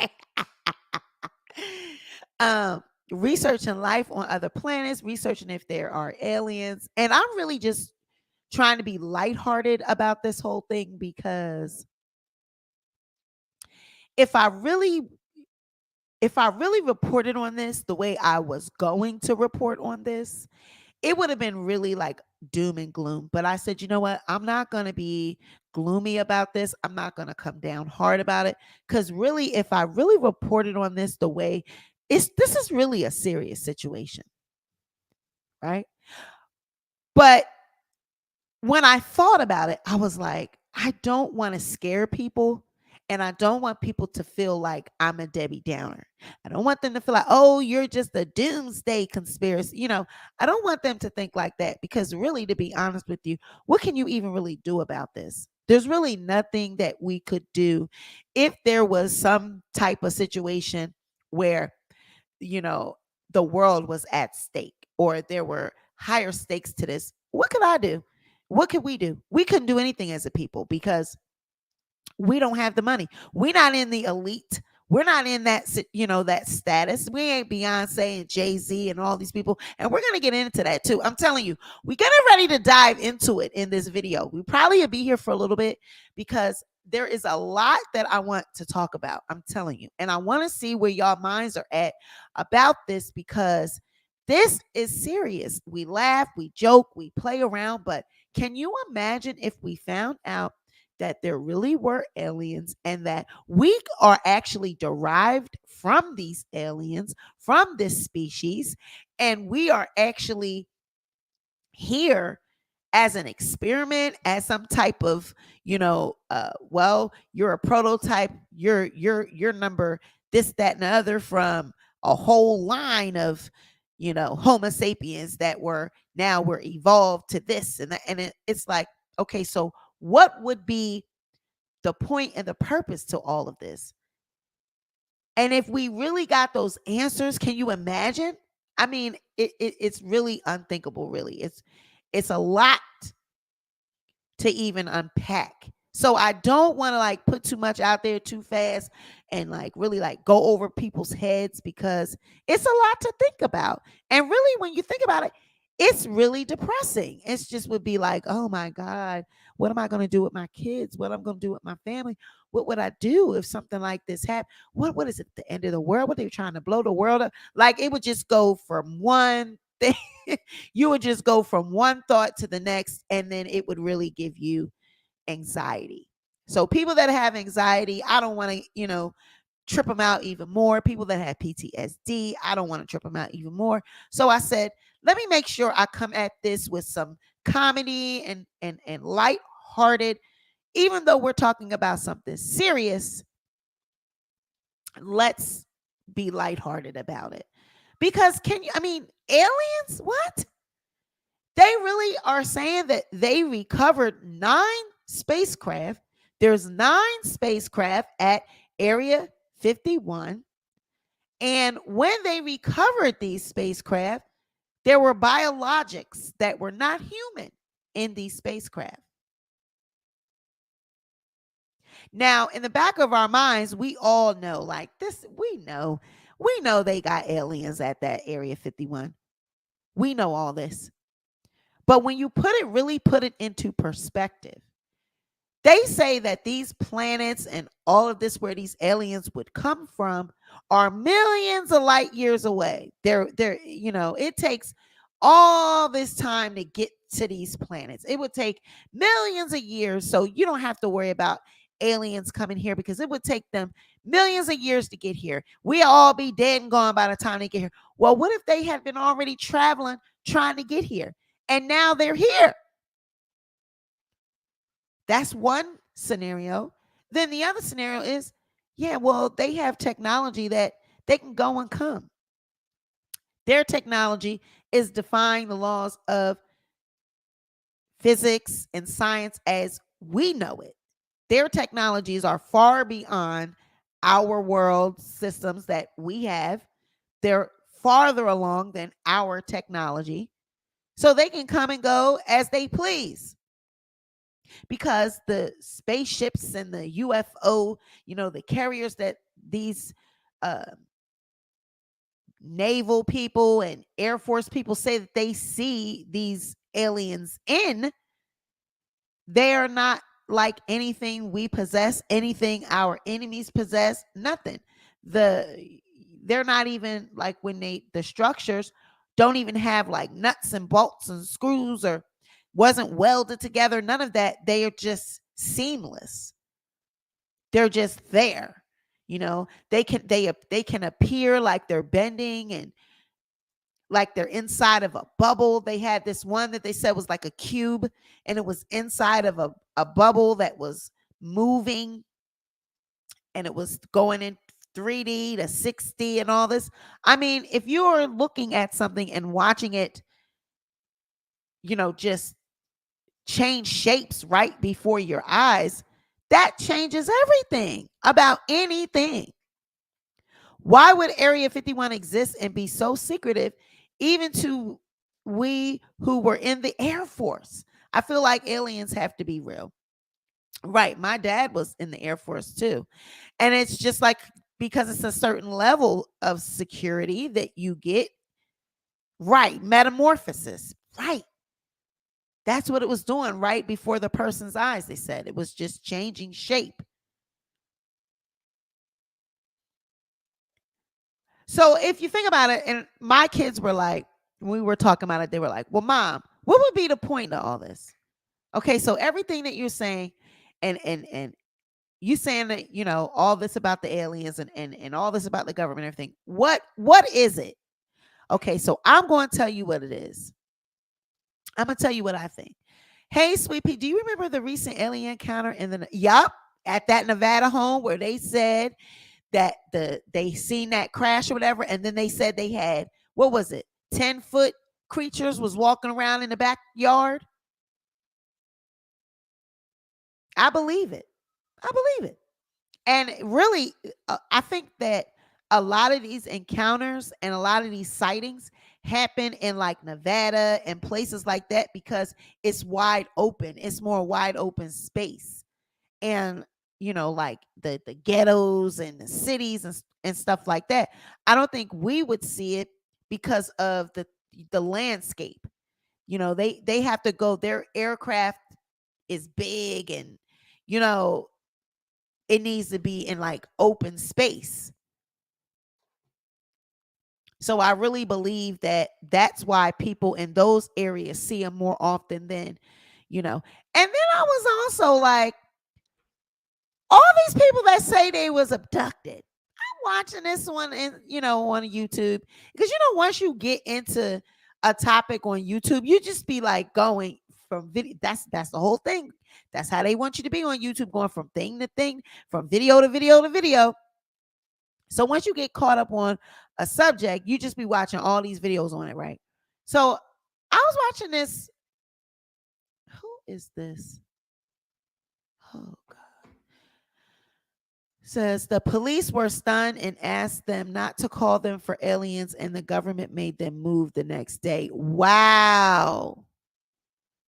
Researching life on other planets, researching if there are aliens. And I'm really just trying to be lighthearted about this whole thing, because if I really reported on this the way I was going to report on this, it would have been really like doom and gloom. But I said, you know what? I'm not going to be gloomy about this. I'm not going to come down hard about it, because really, if I really reported on this the way this is really a serious situation, right? But when I thought about it, I was like, I don't want to scare people, and I don't want people to feel like I'm a Debbie Downer. I don't want them to feel like, oh, you're just a doomsday conspiracy. I don't want them to think like that, because really, to be honest with you, what can you even really do about this? There's really nothing that we could do. If there was some type of situation where, the world was at stake, or there were higher stakes to this, what could I do? What could we do? We couldn't do anything as a people, because we don't have the money. We're not in the elite. We're not in that, that status. We ain't Beyonce and Jay-Z and all these people. And we're going to get into that too. I'm telling you, we're getting ready to dive into it in this video. We probably will be here for a little bit, because there is a lot that I want to talk about. I'm telling you. And I want to see where y'all minds are at about this, because this is serious. We laugh, we joke, we play around, but can you imagine if we found out that there really were aliens, and that we are actually derived from these aliens, from this species, and we are actually here as an experiment, as some type of, well, you're a prototype, you're number this, that, and the other from a whole line of, Homo sapiens that we're evolved to this and that. And it's like, okay, so what would be the point and the purpose to all of this? And if we really got those answers, can you imagine? I mean, it's really unthinkable, really. It's a lot to even unpack. So I don't want to like put too much out there too fast and like really like go over people's heads, because it's a lot to think about. And really, when you think about it, it's really depressing. It's just would be like, oh my God, what am I going to do with my kids? What am I going to do with my family? What would I do if something like this happened? What is it, the end of the world? What, are they trying to blow the world up? Like, it would just go from one thing. You would just go from one thought to the next, and then it would really give you anxiety. So people that have anxiety, I don't want to, trip them out even more. People that have PTSD, I don't want to trip them out even more. So I said, let me make sure I come at this with some comedy and lighthearted. Even though we're talking about something serious, let's be lighthearted about it. Because aliens, what? They really are saying that they recovered 9 spacecraft. There's 9 spacecraft at Area 51. And when they recovered these spacecraft, there were biologics that were not human in these spacecraft. Now, in the back of our minds, we all know, like this, we know they got aliens at that Area 51. We know all this. But when you really put it into perspective, They say that these planets and all of this, where these aliens would come from, are millions of light years away. It takes all this time to get to these planets. It would take millions of years. So you don't have to worry about aliens coming here, because it would take them millions of years to get here. We all be dead and gone by the time they get here. Well, what if they had been already traveling, trying to get here, and now they're here? That's one scenario. Then the other scenario is, yeah, well, they have technology that they can go and come. Their technology is defying the laws of physics and science as we know it. Their technologies are far beyond our world systems that we have. They're farther along than our technology. So they can come and go as they please, because the spaceships and the UFO, the carriers that these naval people and Air Force people say that they see these aliens in, they are not like anything we possess, anything our enemies possess, nothing. They're not even like, when the structures don't even have like nuts and bolts and screws, or wasn't welded together, none of that. They are just seamless. They're just there. They can appear like they're bending and like they're inside of a bubble. They had this one that they said was like a cube, and it was inside of a bubble that was moving, and it was going in 3D to 6D and all this. I mean, if you're looking at something and watching it, just change shapes right before your eyes, that changes everything about anything. Why would Area 51 exist and be so secretive, even to we who were in the Air Force? I feel like aliens have to be real. Right. My dad was in the Air Force too. And it's just like, because it's a certain level of security that you get. Right. Metamorphosis. Right. That's what it was doing right before the person's eyes. They said it was just changing shape. So if you think about it, and my kids were like, when we were talking about it, they were like, well, Mom, what would be the point of all this? Okay, so everything that you're saying, and you saying that, all this about the aliens and all this about the government and everything, what is it? Okay, so I'm going to tell you what it is. I'm going to tell you what I think. Hey, Sweet Pea, do you remember the recent alien encounter at that Nevada home where they said that they seen that crash or whatever, and then they said they had, what was it, 10-foot creatures was walking around in the backyard? I believe it. And really, I think that a lot of these encounters and a lot of these sightings happen in like Nevada and places like that, because it's wide open. It's more wide open space. And like the ghettos and the cities and stuff like that, I don't think we would see it because of the landscape. They have to go, their aircraft is big, and it needs to be in like open space. So I really believe that that's why people in those areas see them more often than. And then I was also like, all these people that say they was abducted, I'm watching this one on YouTube, because once you get into a topic on YouTube, you just be like going from video. That's the whole thing. That's how they want you to be on YouTube, going from thing to thing, from video to video to video. So once you get caught up on a subject, you just be watching all these videos on it, right? So I was watching this. Who is this? Oh, God. Says the police were stunned and asked them not to call them for aliens, and the government made them move the next day. Wow.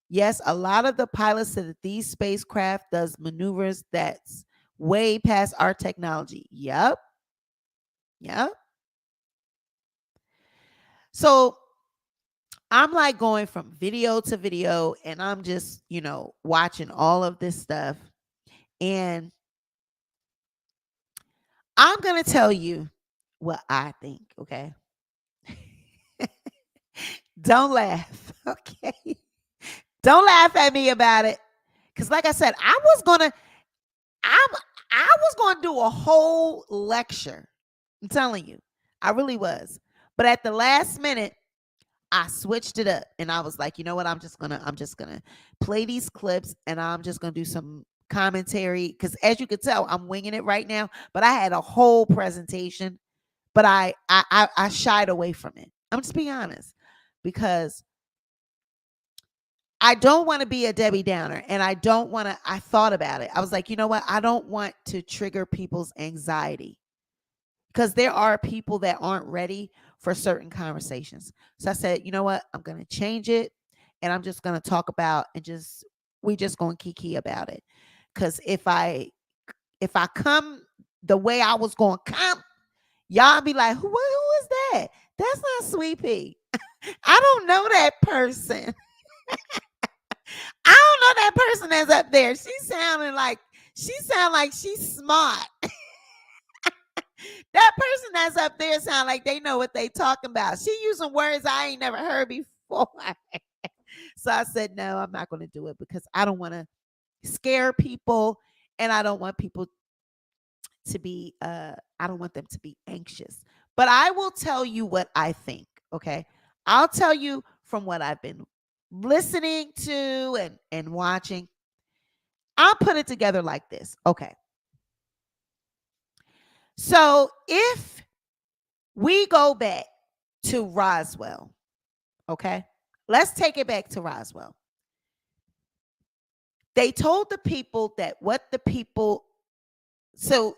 Yes, a lot of the pilots said that these spacecraft does maneuvers that's way past our technology. Yep. So I'm like going from video to video, and I'm just, watching all of this stuff. And I'm going to tell you what I think, okay? Don't laugh, okay? Don't laugh at me about it. Cuz like I said, I was going to do a whole lecture. I'm telling you. I really was. But at the last minute, I switched it up and I was like, you know what? I'm just gonna play these clips and I'm just gonna do some commentary. Because as you could tell, I'm winging it right now. But I had a whole presentation, but I shied away from it. I'm just being honest because I don't want to be a Debbie Downer and I don't want to. I thought about it. I was like, you know what? I don't want to trigger people's anxiety because there are people that aren't ready for certain conversations. So I said, you know what? I'm going to change it and I'm just going to talk about and we just going to kiki about it. Cuz if I come the way I was going to come, y'all be like, who is that? That's not Sweet Pea. I don't know that person. I don't know that person that's up there. She sound like she's smart. That person that's up there sound like they know what they talking about. She using words I ain't never heard before. So I said, no, I'm not going to do it because I don't want to scare people and I don't want people to be I don't want them to be anxious. But I will tell you what I think, okay? I'll tell you from what I've been listening to and watching. I'll put it together like this. Okay. So if we go back to Roswell, okay? Let's take it back to Roswell. They told the people that what the people so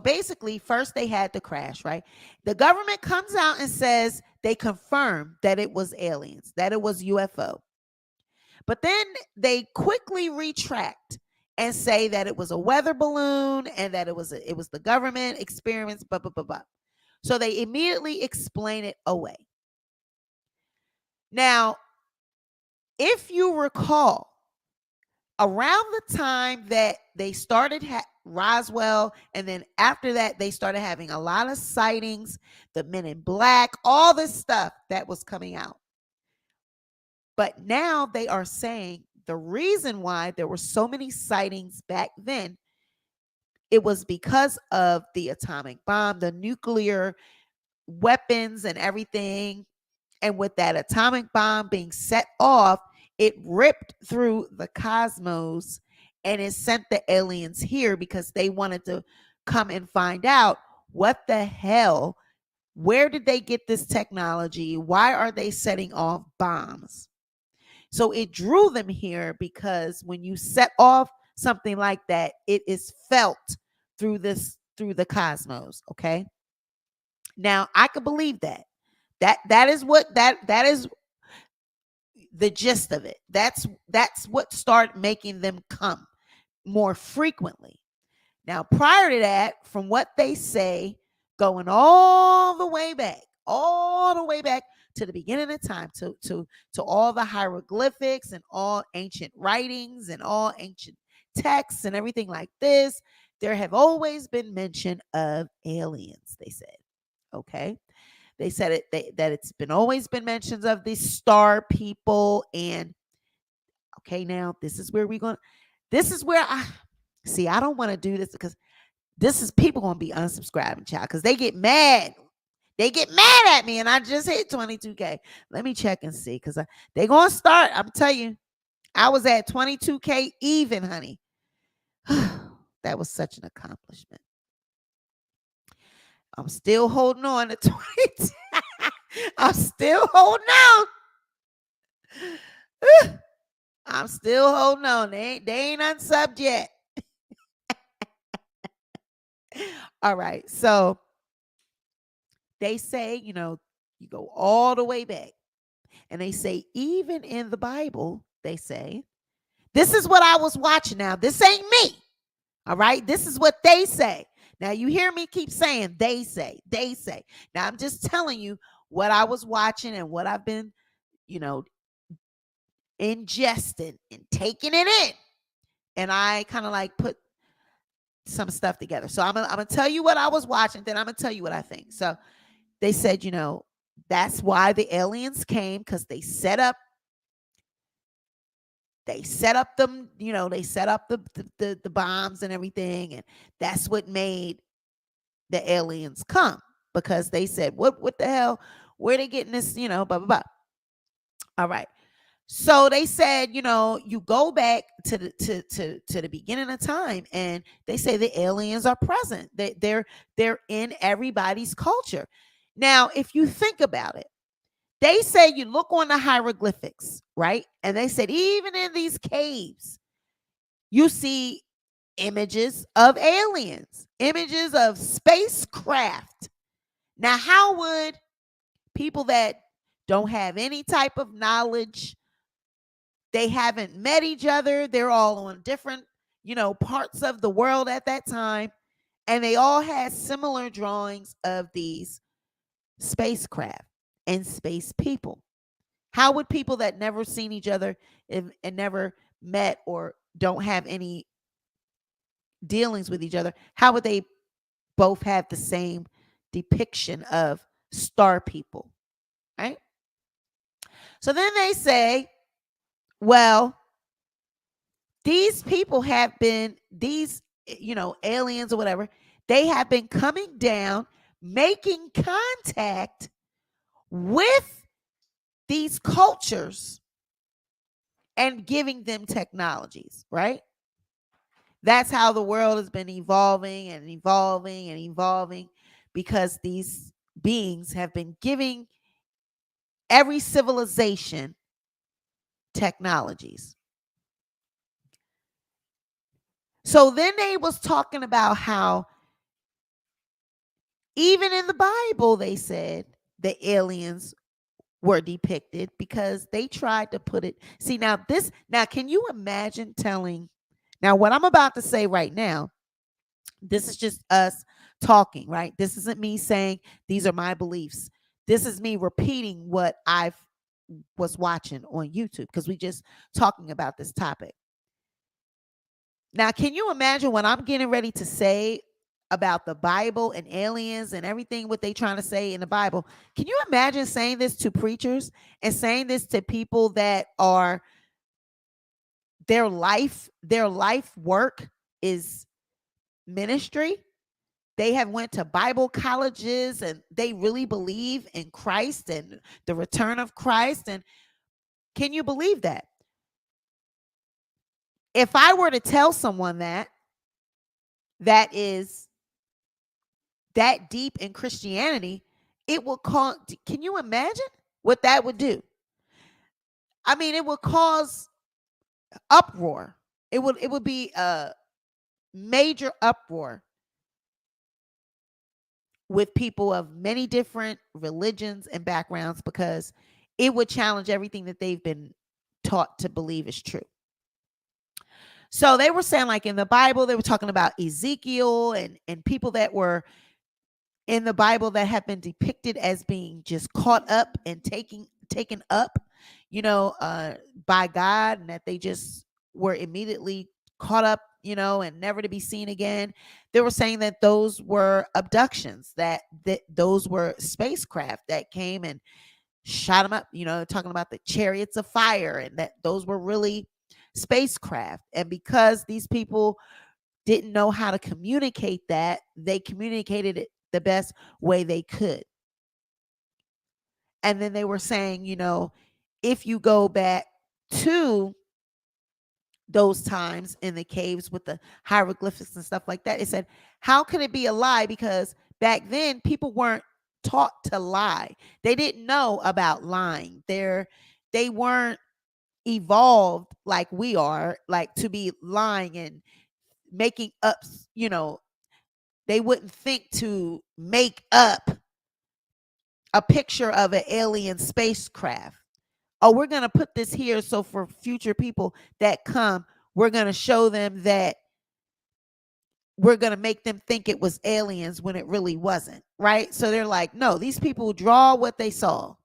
basically first they had the crash, right? The government comes out and says they confirm that it was aliens, that it was UFO. But then they quickly retract and say that it was a weather balloon and that it was the government experiments, blah blah blah blah. So they immediately explain it away. Now, if you recall, around the time that they started Roswell, and then after that, they started having a lot of sightings, the Men in Black, all this stuff that was coming out. But now they are saying the reason why there were so many sightings back then, it was because of the atomic bomb, the nuclear weapons and everything. And with that atomic bomb being set off, it ripped through the cosmos and it sent the aliens here because they wanted to come and find out what the hell, where did they get this technology? Why are they setting off bombs? So it drew them here because when you set off something like that, it is felt through the cosmos, okay? Now, I could believe that. That is what that is the gist of it. That's what started making them come more frequently. Now, prior to that, from what they say, going all the way back to the beginning of time, to all the hieroglyphics and all ancient writings and all ancient texts and everything like this, there have always been mention of aliens, they said. Okay. They said that it's always been mentions of these star people. And okay, now this is where I see. I don't want to do this because this is people gonna be unsubscribing, child, because they get mad. They get mad at me, and I just hit 22K. Let me check and see, because they're gonna start. I'm telling you, I was at 22K even, honey. That was such an accomplishment. I'm still holding on to 20. I'm still holding on. I'm still holding on. They ain't unsubbed yet. All right. So they say, you go all the way back. And they say, even in the Bible, they say, this is what I was watching now. This ain't me. All right. This is what they say. Now, you hear me keep saying they say. Now, I'm just telling you what I was watching and what I've been, ingesting and taking it in. And I kind of like put some stuff together. So I'm gonna tell you what I was watching, then I'm gonna tell you what I think. So they said, that's why the aliens came, because they set up them, they set up the bombs and everything, and that's what made the aliens come, because they said, what the hell, where they getting this, blah blah blah. All right. So they said, you go back to the beginning of time, and they say the aliens are present. They're in everybody's culture. Now, if you think about it, they say you look on the hieroglyphics, right? And they said even in these caves, you see images of aliens, images of spacecraft. Now, how would people that don't have any type of knowledge, they haven't met each other, they're all on different, parts of the world at that time, and they all had similar drawings of these spacecraft and space people. How would people that never seen each other and never met or don't have any dealings with each other, how would they both have the same depiction of star people, right? So then they say, well, these people have been, these, aliens or whatever, they have been coming down, making contact with these cultures and giving them technologies, right? That's how the world has been evolving and evolving and evolving, because these beings have been giving every civilization technologies. So then they was talking about how even in the Bible, they said the aliens were depicted, because they tried to put it. See, now can you imagine telling, now what I'm about to say right now, this is just us talking, right? This isn't me saying these are my beliefs. This is me repeating what I was watching on YouTube, because we just talking about this topic. Now, can you imagine what I'm getting ready to say about the Bible and aliens and everything what they trying to say in the Bible? Can you imagine saying this to preachers and saying this to people that are their life work is ministry? They have went to Bible colleges and they really believe in Christ and the return of Christ. And can you believe that? If I were to tell someone that is that deep in Christianity, it will cause, can you imagine what that would do? I mean, it would cause uproar. It would be a major uproar with people of many different religions and backgrounds, because it would challenge everything that they've been taught to believe is true. So they were saying, like in the Bible, they were talking about Ezekiel and people that were in the Bible that have been depicted as being just caught up and taken up, by God, and that they just were immediately caught up, and never to be seen again. They were saying that those were abductions, that those were spacecraft that came and shot them up, talking about the chariots of fire, and that those were really spacecraft. And because these people didn't know how to communicate that, they communicated it the best way they could. And then they were saying, if you go back to those times in the caves with the hieroglyphics and stuff like that, it said, how could it be a lie? Because back then people weren't taught to lie. They didn't know about lying. They weren't evolved like we are, like to be lying and making up, they wouldn't think to make up a picture of an alien spacecraft. Oh, we're going to put this here so for future people that come, we're going to show them that we're going to make them think it was aliens when it really wasn't, right? So they're like, no, these people draw what they saw.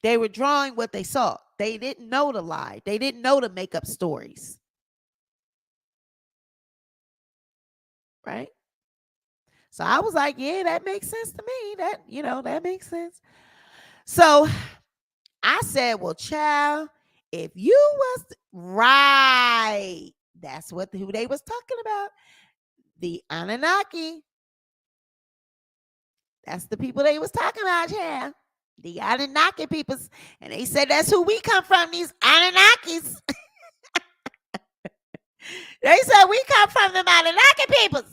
They were drawing what they saw. They didn't know to lie. They didn't know to make up stories. right? So I was like, yeah, that makes sense to me. That makes sense. So I said, well, child, if you was right, that's who they was talking about. The Anunnaki. That's the people they was talking about, child. The Anunnaki peoples. And they said that's who we come from, these Anunnakis. They said we come from the Anunnaki peoples.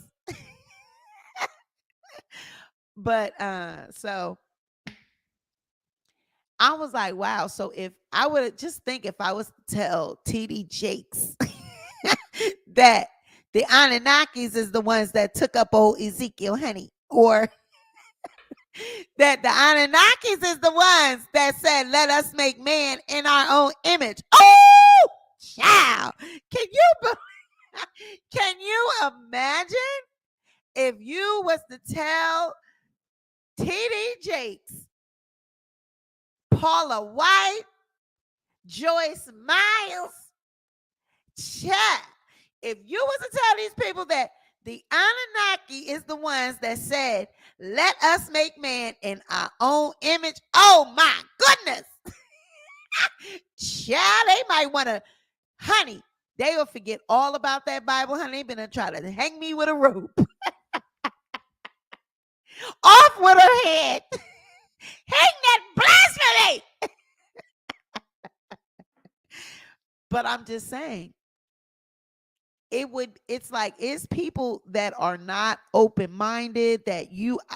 But so I was like, wow. So if I would just think if I was to tell TD Jakes that the Anunnakis is the ones that took up old Ezekiel Honey, or that the Anunnakis is the ones that said, let us make man in our own image. Oh, child. Can you imagine if you was to tell TD Jakes, Paula White, Joyce Miles, child, if you was to tell these people that the Anunnaki is the ones that said, let us make man in our own image. Oh my goodness. Child, they might want to, honey, they will forget all about that Bible, honey. They've been trying to hang me with a rope. Off with her head. Hang that blasphemy. But I'm just saying, it's like, it's people that are not open-minded that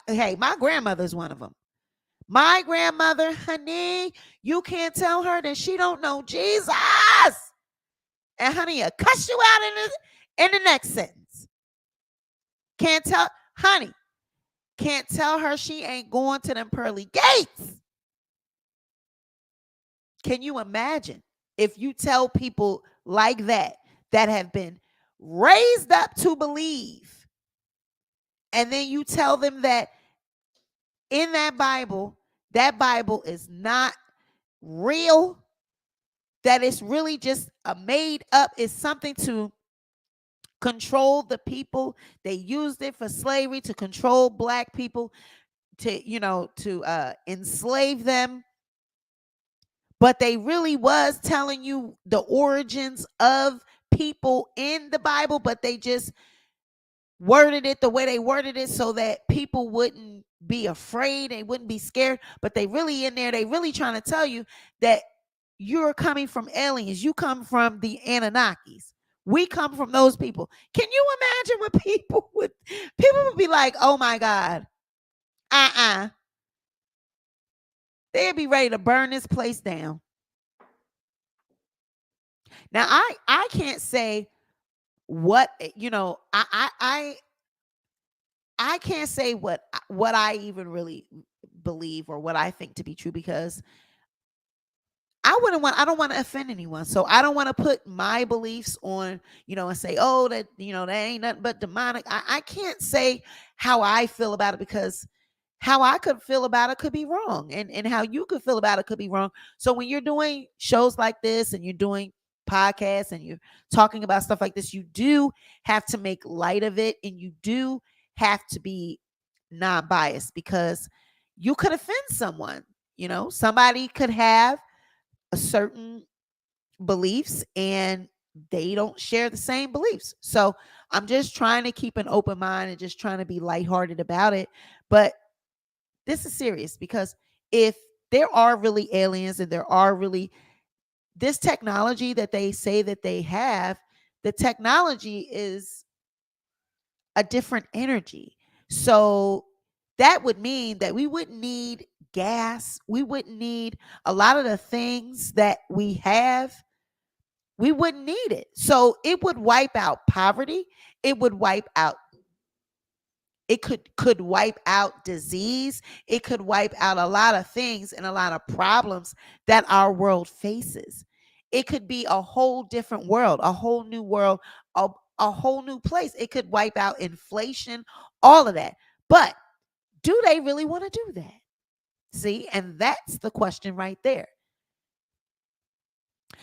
hey, my grandmother's one of them. My grandmother, honey, you can't tell her that she don't know Jesus. And honey, I'll cuss you out in the next sentence. Can't tell her she ain't going to them pearly gates. Can you imagine if you tell people like that have been raised up to believe, and then you tell them that in that Bible is not real, that it's really just a made up, it's something to control the people. They used it for slavery to control black people, to enslave them. But they really was telling you the origins of people in the Bible, but they just worded it the way they worded it so that people wouldn't be afraid, they wouldn't be scared. But they really in there, they really trying to tell you that you're coming from aliens. You come from the Anunnakis. We come from those people. Can you imagine what people would be like, oh my God, they'd be ready to burn this place down. Now, I can't say what, I can't say what I even really believe or what I think to be true, because I don't want to offend anyone. So I don't want to put my beliefs on, and say, oh, that, that ain't nothing but demonic. I can't say how I feel about it, because how I could feel about it could be wrong. And how you could feel about it could be wrong. So when you're doing shows like this and you're doing podcasts and you're talking about stuff like this, you do have to make light of it, and you do have to be non-biased, because you could offend someone. Somebody could have a certain beliefs and they don't share the same beliefs. So I'm just trying to keep an open mind and just trying to be lighthearted about it. But this is serious, because if there are really aliens and there are really this technology that they say that they have, the technology is a different energy. So that would mean that we wouldn't need gas. We wouldn't need a lot of the things that we have. We wouldn't need it. So it would wipe out poverty. It would wipe out, it could wipe out disease. It could wipe out a lot of things and a lot of problems that our world faces. It could be a whole different world, a whole new world, a whole new place. It could wipe out inflation, all of that. But do they really want to do that? See, and that's the question right there.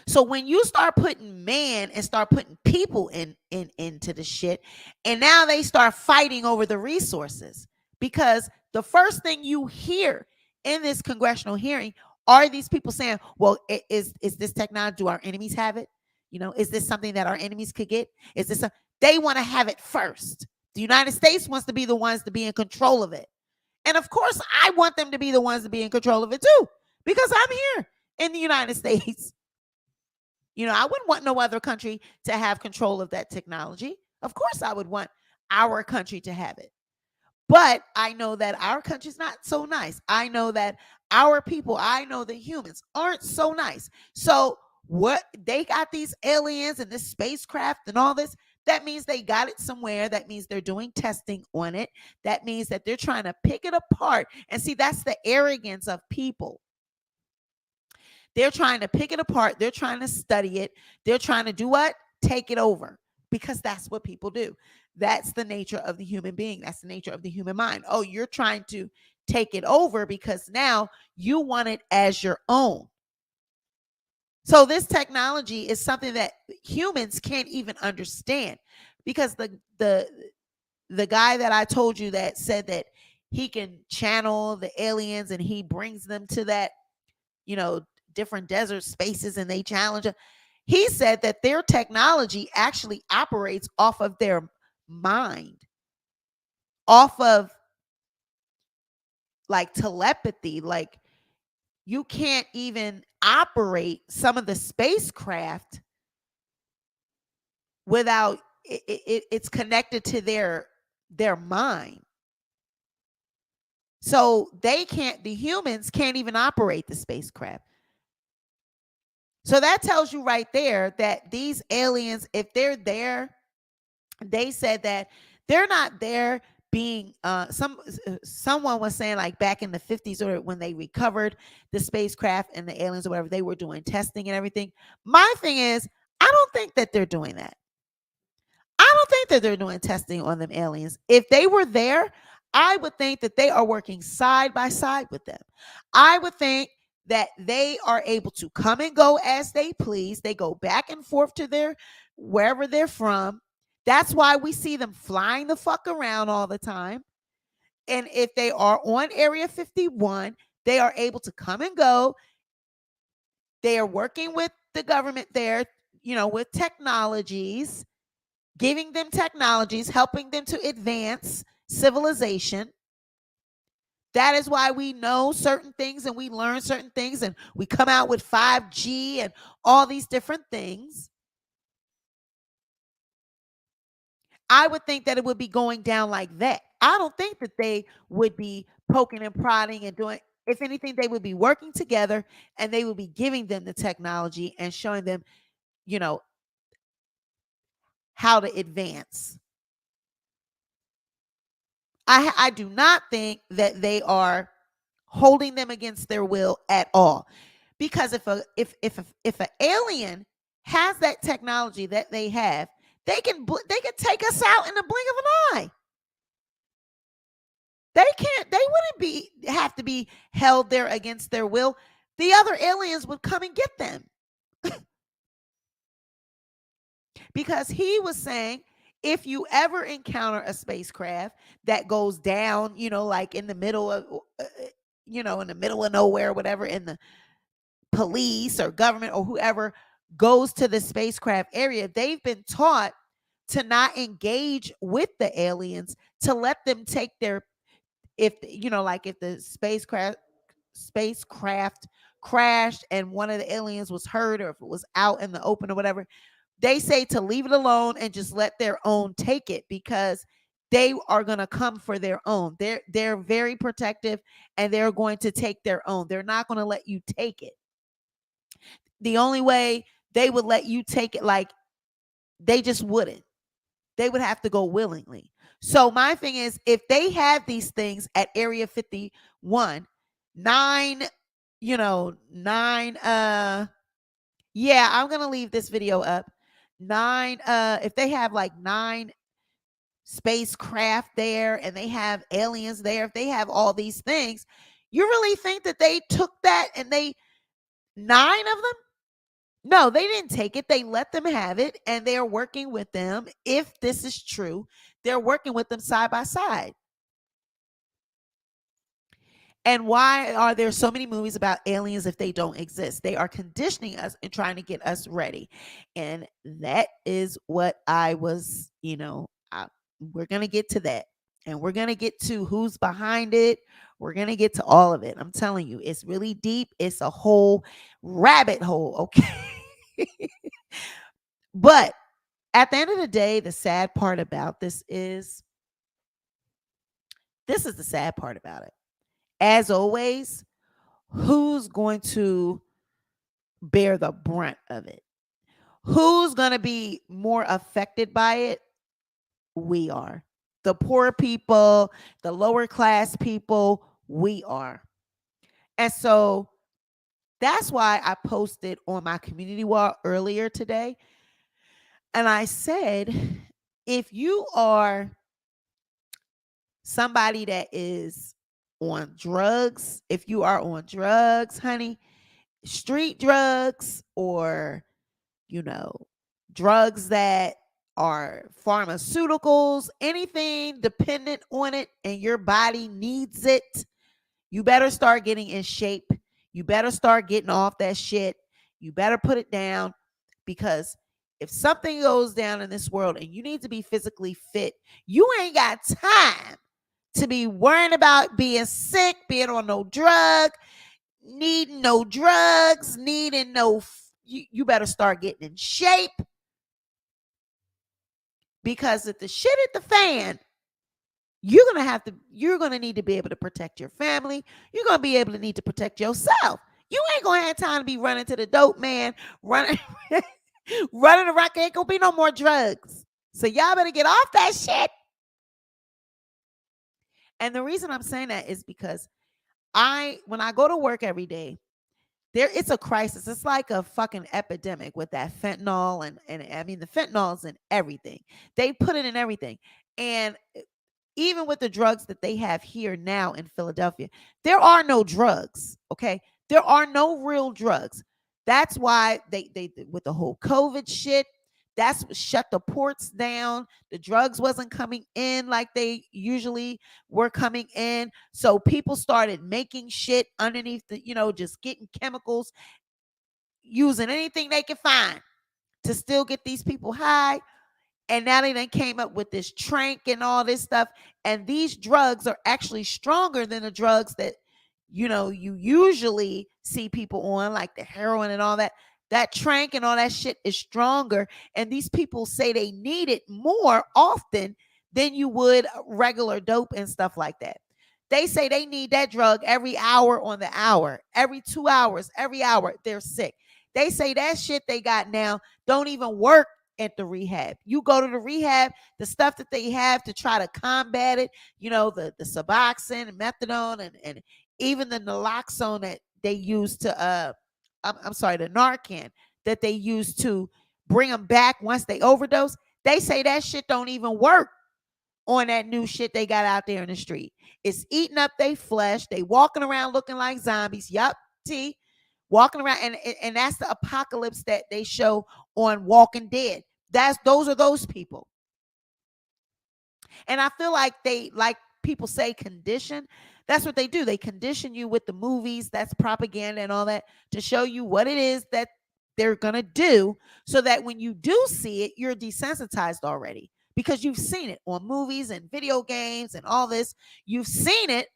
So So when you start putting man and start putting people into the shit, and now they start fighting over the resources, because the first thing you hear in this congressional hearing are these people saying, well, is this technology, do our enemies have it? Is this something that our enemies could get? Is this they want to have it first. The United States wants to be the ones to be in control of it. And of course, I want them to be the ones to be in control of it too, because I'm here in the United States. I wouldn't want no other country to have control of that technology. Of course, I would want our country to have it. But I know that our country's not so nice. I know that our people, I know the humans aren't so nice. So what they got these aliens and this spacecraft and all this, that means they got it somewhere. That means they're doing testing on it. That means that they're trying to pick it apart. And see, that's the arrogance of people. They're trying to pick it apart. They're trying to study it. They're trying to do what? Take it over, because that's what people do. That's the nature of the human being. That's the nature of the human mind. Oh, you're trying to take it over because now you want it as your own. So this technology is something that humans can't even understand, because the guy that I told you that said that he can channel the aliens and he brings them to that, different desert spaces and they challenge them. He said that their technology actually operates off of their mind, off of like telepathy. Like you can't even operate some of the spacecraft without it's connected to their mind. So the humans can't even operate the spacecraft. So that tells you right there that these aliens, if they're there, they said that they're not there being someone was saying, like, back in the 50s, or when they recovered the spacecraft and the aliens or whatever, they were doing testing and everything. My thing is, I don't think that they're doing that. I don't think that they're doing testing on them aliens. If they were there, I would think that they are working side by side with them. I would think that they are able to come and go as they please. They go back and forth to wherever they're from. That's why we see them flying the fuck around all the time. And if they are on Area 51, they are able to come and go. They are working with the government there, with technologies, giving them technologies, helping them to advance civilization. That is why we know certain things and we learn certain things and we come out with 5G and all these different things. I would think that it would be going down like that. I don't think that they would be poking and prodding and doing. If anything, they would be working together and they would be giving them the technology and showing them, how to advance. I do not think that they are holding them against their will at all, because if an alien has that technology that they have, they can take us out in the blink of an eye. They wouldn't have to be held there against their will. The other aliens would come and get them. Because he was saying, if you ever encounter a spacecraft that goes down, like in the middle of, in the middle of nowhere, whatever, and the police or government or whoever goes to the spacecraft area, they've been taught to not engage with the aliens, to let them take if the spacecraft crashed and one of the aliens was hurt, or if it was out in the open or whatever, they say to leave it alone and just let their own take it, because they are going to come for their own. They're very protective and they're going to take their own. They're not going to let you take it. The only way they would let you take it, like, they just wouldn't. They would have to go willingly. So my thing is, if they have these things at Area 51, yeah, I'm going to leave this video up. If they have like 9 spacecraft there and they have aliens there, if they have all these things, you really think that they took that and 9 of them No, they didn't take it. They let them have it, and they're working with them. If this is true, they're working with them side by side. And why are there so many movies about aliens if they don't exist? They are conditioning us and trying to get us ready. And that is what I was, we're going to get to that. And we're going to get to who's behind it. We're going to get to all of it. I'm telling you, it's really deep. It's a whole rabbit hole, okay? But at the end of the day, the sad part about this is the sad part about it. As always, who's going to bear the brunt of it? Who's going to be more affected by it? We are. The poor people, the lower class people, we are. And so that's why I posted on my community wall earlier today. And I said, if you are somebody that is on drugs, if you are on drugs, honey, street drugs, or drugs that are pharmaceuticals, anything dependent on it, and your body needs it, you better start getting in shape. You better start getting off that shit. You better put it down, because if something goes down in this world and you need to be physically fit, you ain't got time to be worrying about being sick, being on no drug, needing no drugs, needing no. You better start getting in shape, because if the shit hit the fan, you're gonna need to be able to protect your family. You're gonna be able to need to protect yourself. You ain't gonna have time to be running to the dope man, running around. Ain't gonna be no more drugs. So y'all better get off that shit. And the reason I'm saying that is because when I go to work every day, it's a crisis. It's like a fucking epidemic with that fentanyl, and I mean the fentanyl's in everything. They put it in everything. And even with the drugs that they have here now in Philadelphia, there are no drugs, okay? There are no real drugs. That's why they with the whole COVID shit, that's what shut the ports down. The drugs wasn't coming in like they usually were coming in. So people started making shit underneath just getting chemicals, using anything they could find to still get these people high. And now they done came up with this trank and all this stuff. And these drugs are actually stronger than the drugs that, you usually see people on, like the heroin and all that. That trank and all that shit is stronger. And these people say they need it more often than you would regular dope and stuff like that. They say they need that drug every hour on the hour, every 2 hours, every hour. They're sick. They say that shit they got now don't even work at the rehab. You go to the rehab, the stuff that they have to try to combat it, the Suboxone and methadone and even the naloxone that they use to I'm sorry, the Narcan that they use to bring them back once they overdose. They say that shit don't even work on that new shit they got out there in the street. It's eating up their flesh. They walking around looking like zombies. Yup, T. Walking around, and that's the apocalypse that they show on Walking Dead. Those are those people. And I feel like like people say, condition. That's what they do. They condition you with the movies. That's propaganda and all that, to show you what it is that they're gonna do, so that when you do see it, you're desensitized already, because you've seen it on movies and video games and all this. You've seen it.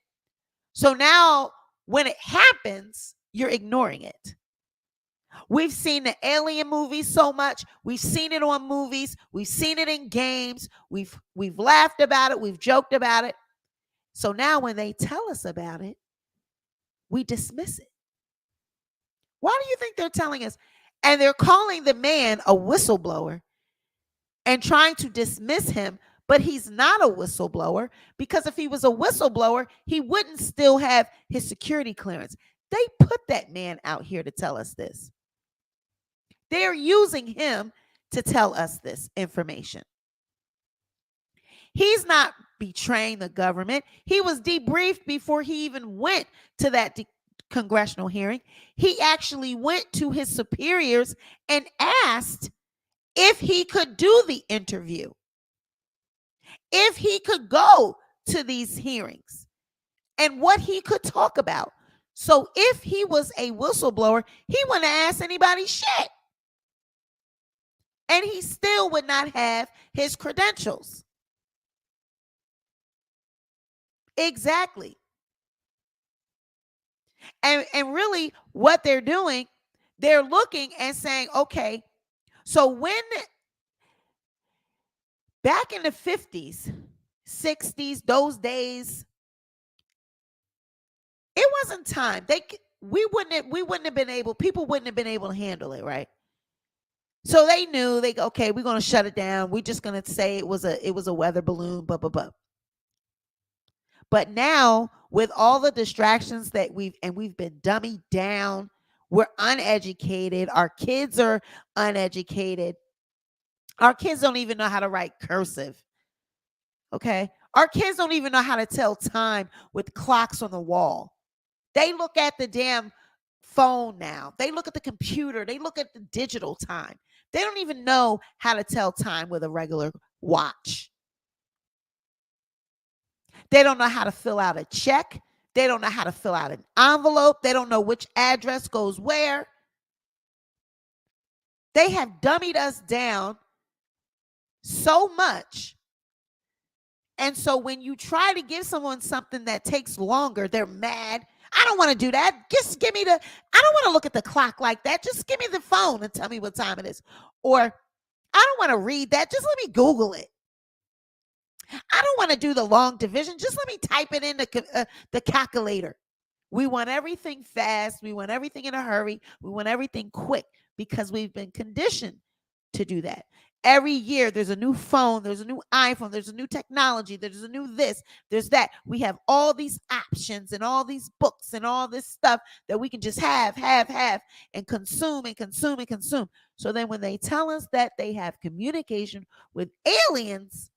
So now when it happens, you're ignoring it. We've seen the alien movies so much. We've seen it on movies. We've seen it in games. We've laughed about it. We've joked about it. So now when they tell us about it, we dismiss it. Why do you think they're telling us? And they're calling the man a whistleblower and trying to dismiss him, but he's not a whistleblower, because if he was a whistleblower, he wouldn't still have his security clearance. They put that man out here to tell us this. They're using him to tell us this information. He's not betraying the government. He was debriefed before he even went to that congressional hearing, he actually went to his superiors and asked if he could do the interview, if he could go to these hearings, and what he could talk about. So if he was a whistleblower, he wouldn't ask anybody shit. And he still would not have his credentials. Exactly. And really what they're doing, they're looking and saying, okay, so when back in the 50s, 60s, those days, it wasn't time. We wouldn't have been able, people wouldn't have been able to handle it, right? So they knew, okay, we're going to shut it down. We're just going to say it was a weather balloon, blah, blah, blah. But now with all the distractions that we've been dummied down, we're uneducated. Our kids are uneducated. Our kids don't even know how to write cursive. Okay. Our kids don't even know how to tell time with clocks on the wall. They look at the damn phone now. They look at the computer. They look at the digital time. They don't even know how to tell time with a regular watch. They don't know how to fill out a check. They don't know how to fill out an envelope. They don't know which address goes where. They have dummied us down so much. And so when you try to give someone something that takes longer, they're mad. I don't want to do that. Just give me I don't want to look at the clock like that. Just give me the phone and tell me what time it is. Or I don't want to read that. Just let me Google it. I don't want to do the long division. Just let me type it in the calculator. We want everything fast. We want everything in a hurry. We want everything quick because we've been conditioned to do that. Every year there's a new phone, there's a new iPhone, there's a new technology, there's a new this, there's that. We have all these options and all these books and all this stuff that we can just have and consume and consume and consume. So then when they tell us that they have communication with aliens,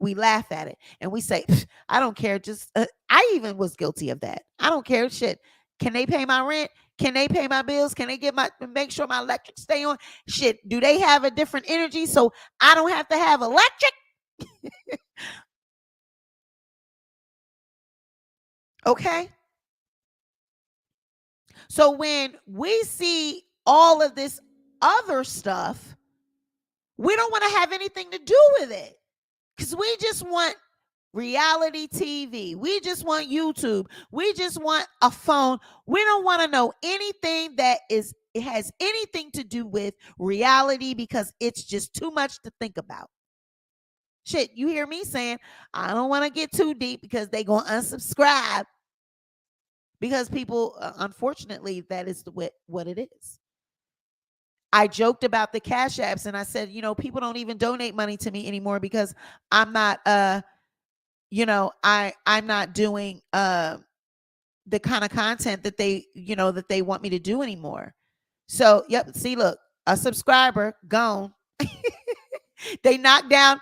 we laugh at it and we say, I don't care. Just I even was guilty of that. I don't care. Shit. Can they pay my rent? Can they pay my bills? Can they make sure my electric stay on? Shit. Do they have a different energy so I don't have to have electric? Okay. So when we see all of this other stuff, we don't want to have anything to do with it because we just want reality TV. We just want YouTube. We just want a phone. We don't want to know anything that has anything to do with reality because it's just too much to think about. Shit, you hear me saying, I don't want to get too deep because they going to unsubscribe because people, unfortunately, that is what it is. I joked about the Cash Apps and I said, people don't even donate money to me anymore because I'm not, I'm not doing the kind of content that they want me to do anymore. So, yep, see, look, a subscriber gone. They knocked down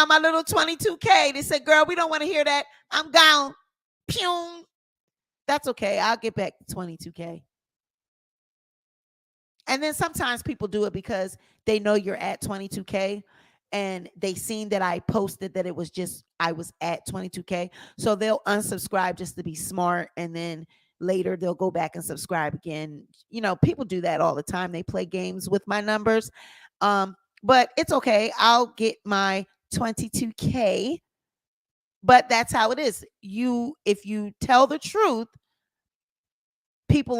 my little 22K. They said, girl, we don't want to hear that. I'm gone. Pew. That's okay. I'll get back to 22K. And then sometimes people do it because they know you're at 22K and they seen that I posted that I was at 22K. So they'll unsubscribe just to be smart. And then later they'll go back and subscribe again. People do that all the time. They play games with my numbers. But it's okay. I'll get my 22K. But that's how it is. If you tell the truth, people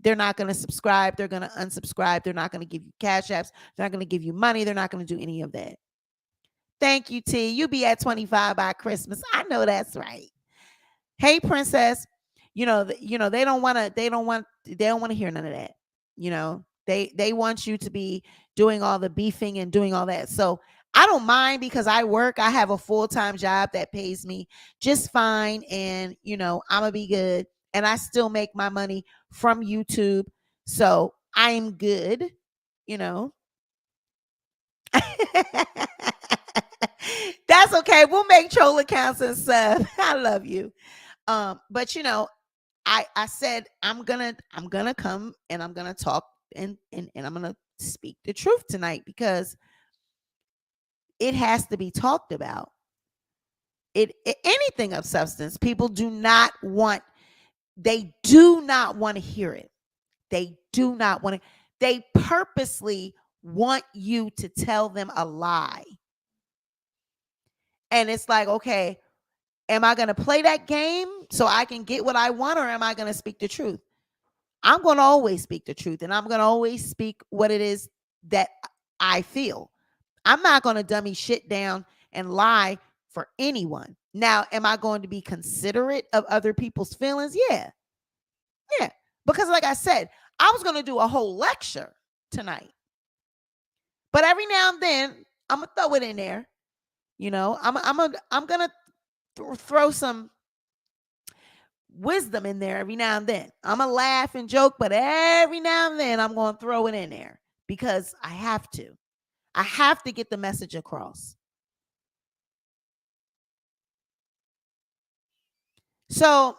they're not going to subscribe. They're going to unsubscribe. They're not going to give you Cash Apps. They're not going to give you money. They're not going to do any of that. Thank you, T. You be at 25 by Christmas. I know that's right. Hey, Princess. They don't want to hear none of that. They want you to be doing all the beefing and doing all that. So I don't mind because I have a full-time job that pays me just fine. And, I'm going to be good. And I still make my money from YouTube. So I'm good, That's okay. We'll make troll accounts and stuff. I love you. But I said I'm gonna come and I'm gonna talk and I'm gonna speak the truth tonight because it has to be talked about. Anything of substance, people do not want to hear it. They do not want to. They purposely want you to tell them a lie. And it's like, okay, am I going to play that game so I can get what I want, or am I going to speak the truth? I'm going to always speak the truth, and I'm going to always speak what it is that I feel. I'm not going to dummy shit down and lie for anyone. Now, am I going to be considerate of other people's feelings? Yeah. Yeah. Because like I said, I was going to do a whole lecture tonight. But every now and then, I'm going to throw it in there. You know, I'm going to throw some wisdom in there every now and then. I'm going to laugh and joke, but every now and then I'm going to throw it in there because I have to. I have to get the message across. So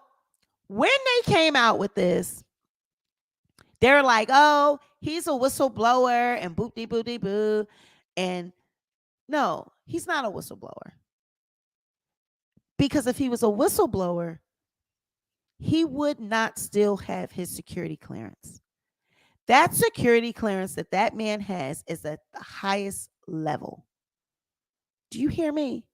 when they came out with this, they're like, oh, he's a whistleblower and boop-de boop-de boo. And no, he's not a whistleblower. Because if he was a whistleblower, he would not still have his security clearance. That security clearance that man has is at the highest level. Do you hear me?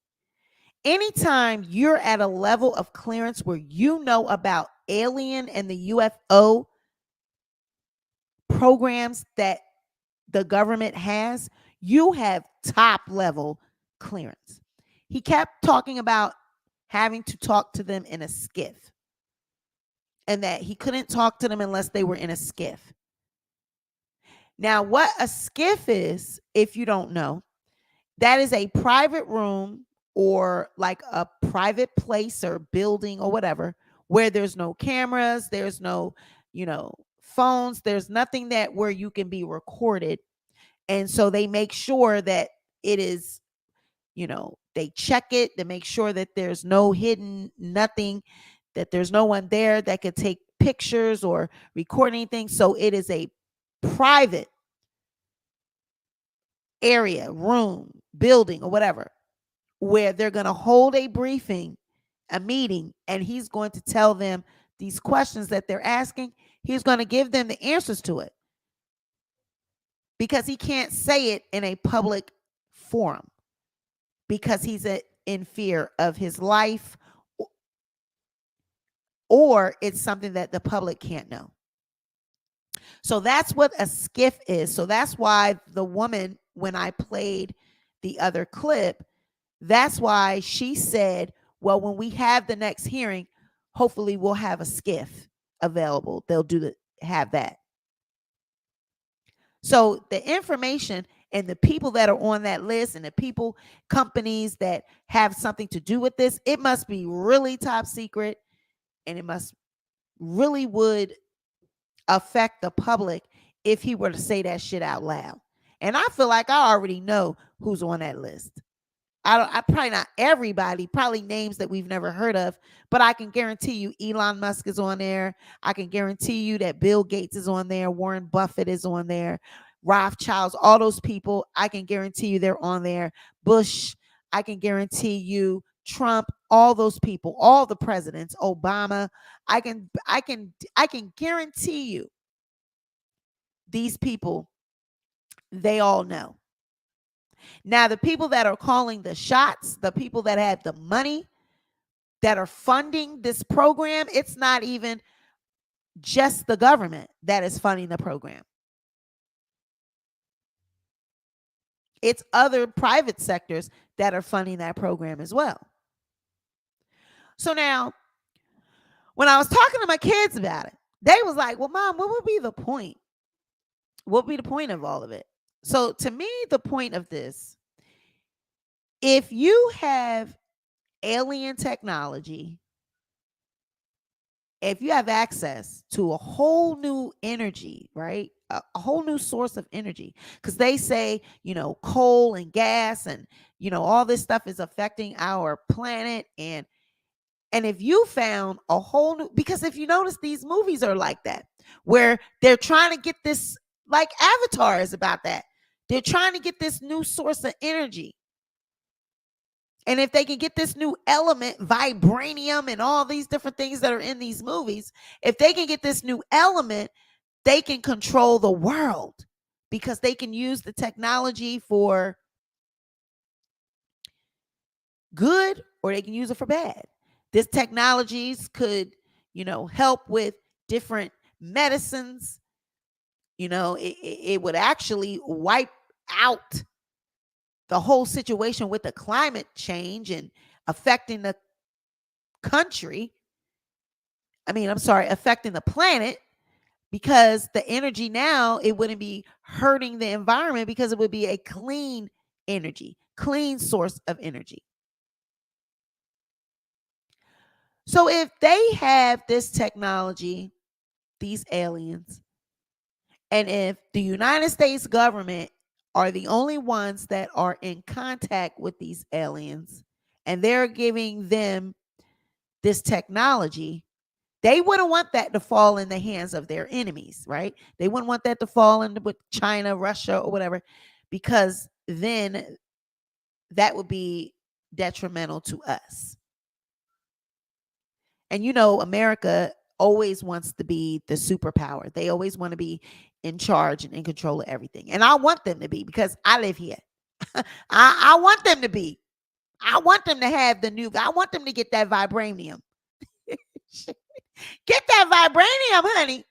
Anytime you're at a level of clearance where you know about alien and the UFO programs that the government has, you have top level clearance. He kept talking about having to talk to them in a skiff and that he couldn't talk to them unless they were in a skiff. Now, what a skiff is, if you don't know, that is a private room or like a private place or building or whatever where there's no cameras, there's no, phones, there's nothing that where you can be recorded. And so they make sure that it is, they check it to make sure that there's no hidden nothing, that there's no one there that could take pictures or record anything. So it is a private area, room, building, or whatever, where they're going to hold a briefing, a meeting, and he's going to tell them these questions that they're asking. He's going to give them the answers to it because he can't say it in a public forum because he's in fear of his life, or it's something that the public can't know. So that's what a skiff is. So that's why the woman, when I played the other clip, that's why she said, well, when we have the next hearing, hopefully we'll have a skiff available. They'll have that. So the information and the people that are on that list and the companies that have something to do with this, it must be really top secret, and it must really would affect the public if he were to say that shit out loud. And I feel like I already know who's on that list. I probably not everybody, probably names that we've never heard of, but I can guarantee you Elon Musk is on there. I can guarantee you that Bill Gates is on there. Warren Buffett is on there. Rothschilds, all those people, I can guarantee you they're on there. Bush, I can guarantee you Trump, all those people, all the presidents, Obama, I can guarantee you these people, they all know. Now, the people that are calling the shots, the people that have the money that are funding this program, it's not even just the government that is funding the program. It's other private sectors that are funding that program as well. So now, when I was talking to my kids about it, they was like, well, Mom, what would be the point? What would be the point of all of it? So to me, the point of this, if you have alien technology, if you have access to a whole new energy, right? A whole new source of energy, because they say, coal and gas and, all this stuff is affecting our planet. And And if you found a whole new, because if you notice, these movies are like that, where they're trying to get this, like Avatar is about that. They're trying to get this new source of energy. And if they can get this new element, vibranium, and all these different things that are in these movies, if they can get this new element, they can control the world, because they can use the technology for good or they can use it for bad. This technologies could, help with different medicines. It would actually wipe out the whole situation with the climate change and affecting the country. Affecting the planet, because the energy now, it wouldn't be hurting the environment, because it would be a clean energy, clean source of energy. So if they have this technology, these aliens, and if the United States government are the only ones that are in contact with these aliens, and they're giving them this technology, they wouldn't want that to fall in the hands of their enemies, right? They wouldn't want that to fall in with China, Russia, or whatever, because then that would be detrimental to us. And America always wants to be the superpower. They always want to be in charge and in control of everything. And I want them to be, because I live here. I want them to be. I want them to have I want them to get that vibranium. Get that vibranium, honey.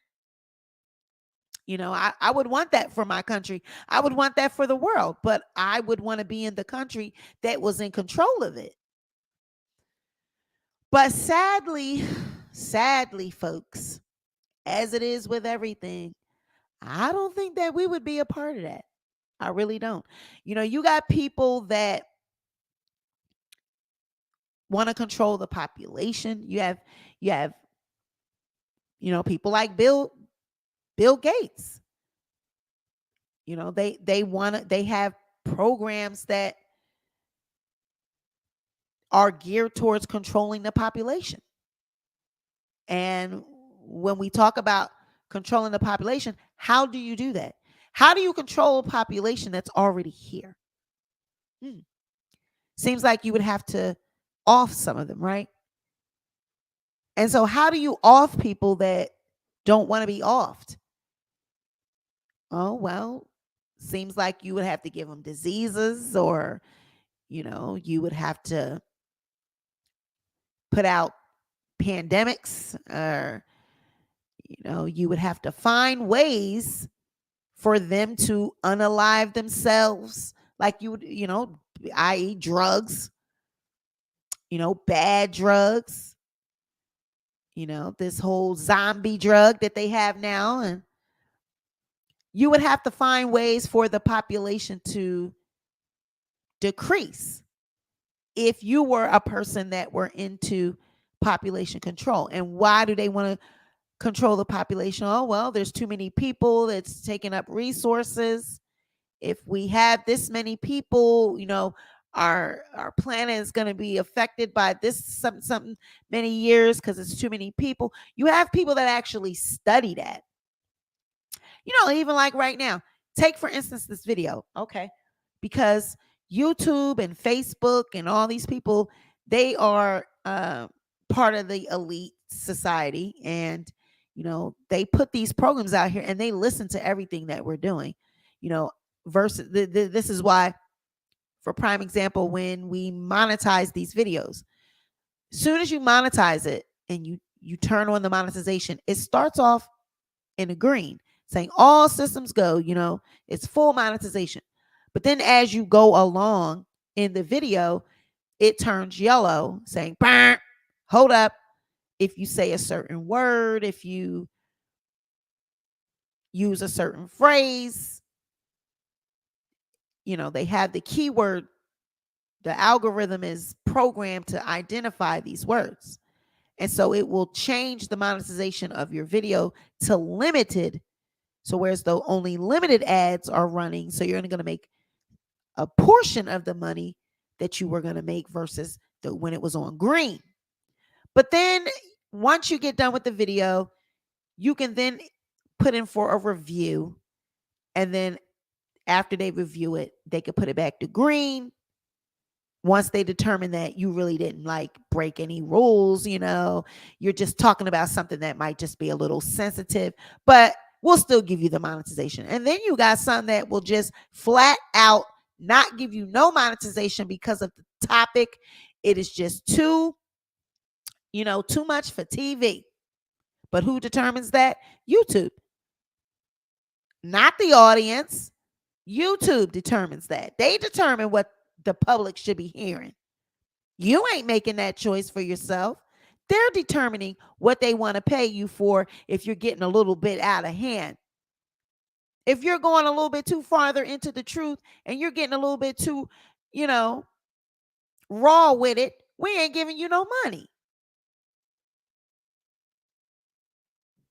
I would want that for my country. I would want that for the world, but I would want to be in the country that was in control of it. But sadly, folks, as it is with everything, I don't think that we would be a part of that. I really don't. You got people that want to control the population. You have people like Bill Gates. They have programs that are geared towards controlling the population. And when we talk about controlling the population, how do you do that? How do you control a population that's already here? Seems like you would have to off some of them, right? And so how do you off people that don't want to be offed? Oh, well, seems like you would have to give them diseases, or, you would have to put out pandemics, or, you would have to find ways for them to unalive themselves, like you would, i.e. drugs, bad drugs, this whole zombie drug that they have now. And you would have to find ways for the population to decrease if you were a person that were into population control. And why do they want to control the population? Oh, well, there's too many people. It's taking up resources. If we have this many people, our planet is going to be affected by this something many years, because it's too many people. You have people that actually study that. Even like right now, take for instance this video, okay? Because YouTube and Facebook and all these people, they are part of the elite society, and they put these programs out here and they listen to everything that we're doing. Versus this is why, for prime example, when we monetize these videos, soon as you monetize it and you turn on the monetization, it starts off in a green, saying all systems go, it's full monetization. But then as you go along in the video, it turns yellow, saying, hold up. If you say a certain word, if you use a certain phrase, they have the keyword. The algorithm is programmed to identify these words. And so it will change the monetization of your video to limited. So whereas though only limited ads are running, so you're only going to make a portion of the money that you were going to make versus when it was on green. But then once you get done with the video, you can then put in for a review. And then after they review it, they could put it back to green. Once they determine that you really didn't like break any rules, you're just talking about something that might just be a little sensitive, but we'll still give you the monetization. And then you got some that will just flat out not give you no monetization because of the topic. It is just too much for TV. But who determines that? YouTube. Not the audience. YouTube determines that. They determine what the public should be hearing. You ain't making that choice for yourself. They're determining what they want to pay you for if you're getting a little bit out of hand. If you're going a little bit too farther into the truth and you're getting a little bit too, raw with it, we ain't giving you no money.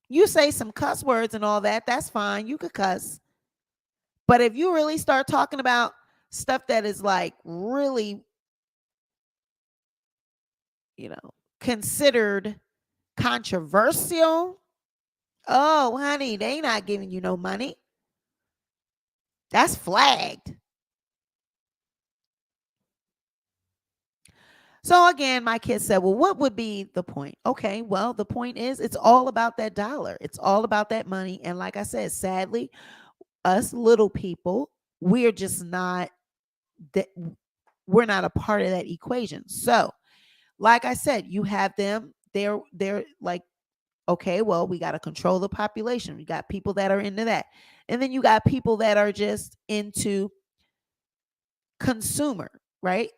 You say some cuss words and all that, that's fine. You could cuss. But if you really start talking about stuff that is like really, considered controversial, oh, honey, they not giving you no money. That's flagged. So again, my kid said, well, what would be the point? Okay, well, the point is it's all about that dollar. It's all about that money. And like I said, sadly, us little people, we're just not that, we're not a part of that equation. So like I said, you have them, they're like, okay, well, we got to control the population. We got people that are into that. And then you got people that are just into consumer, right?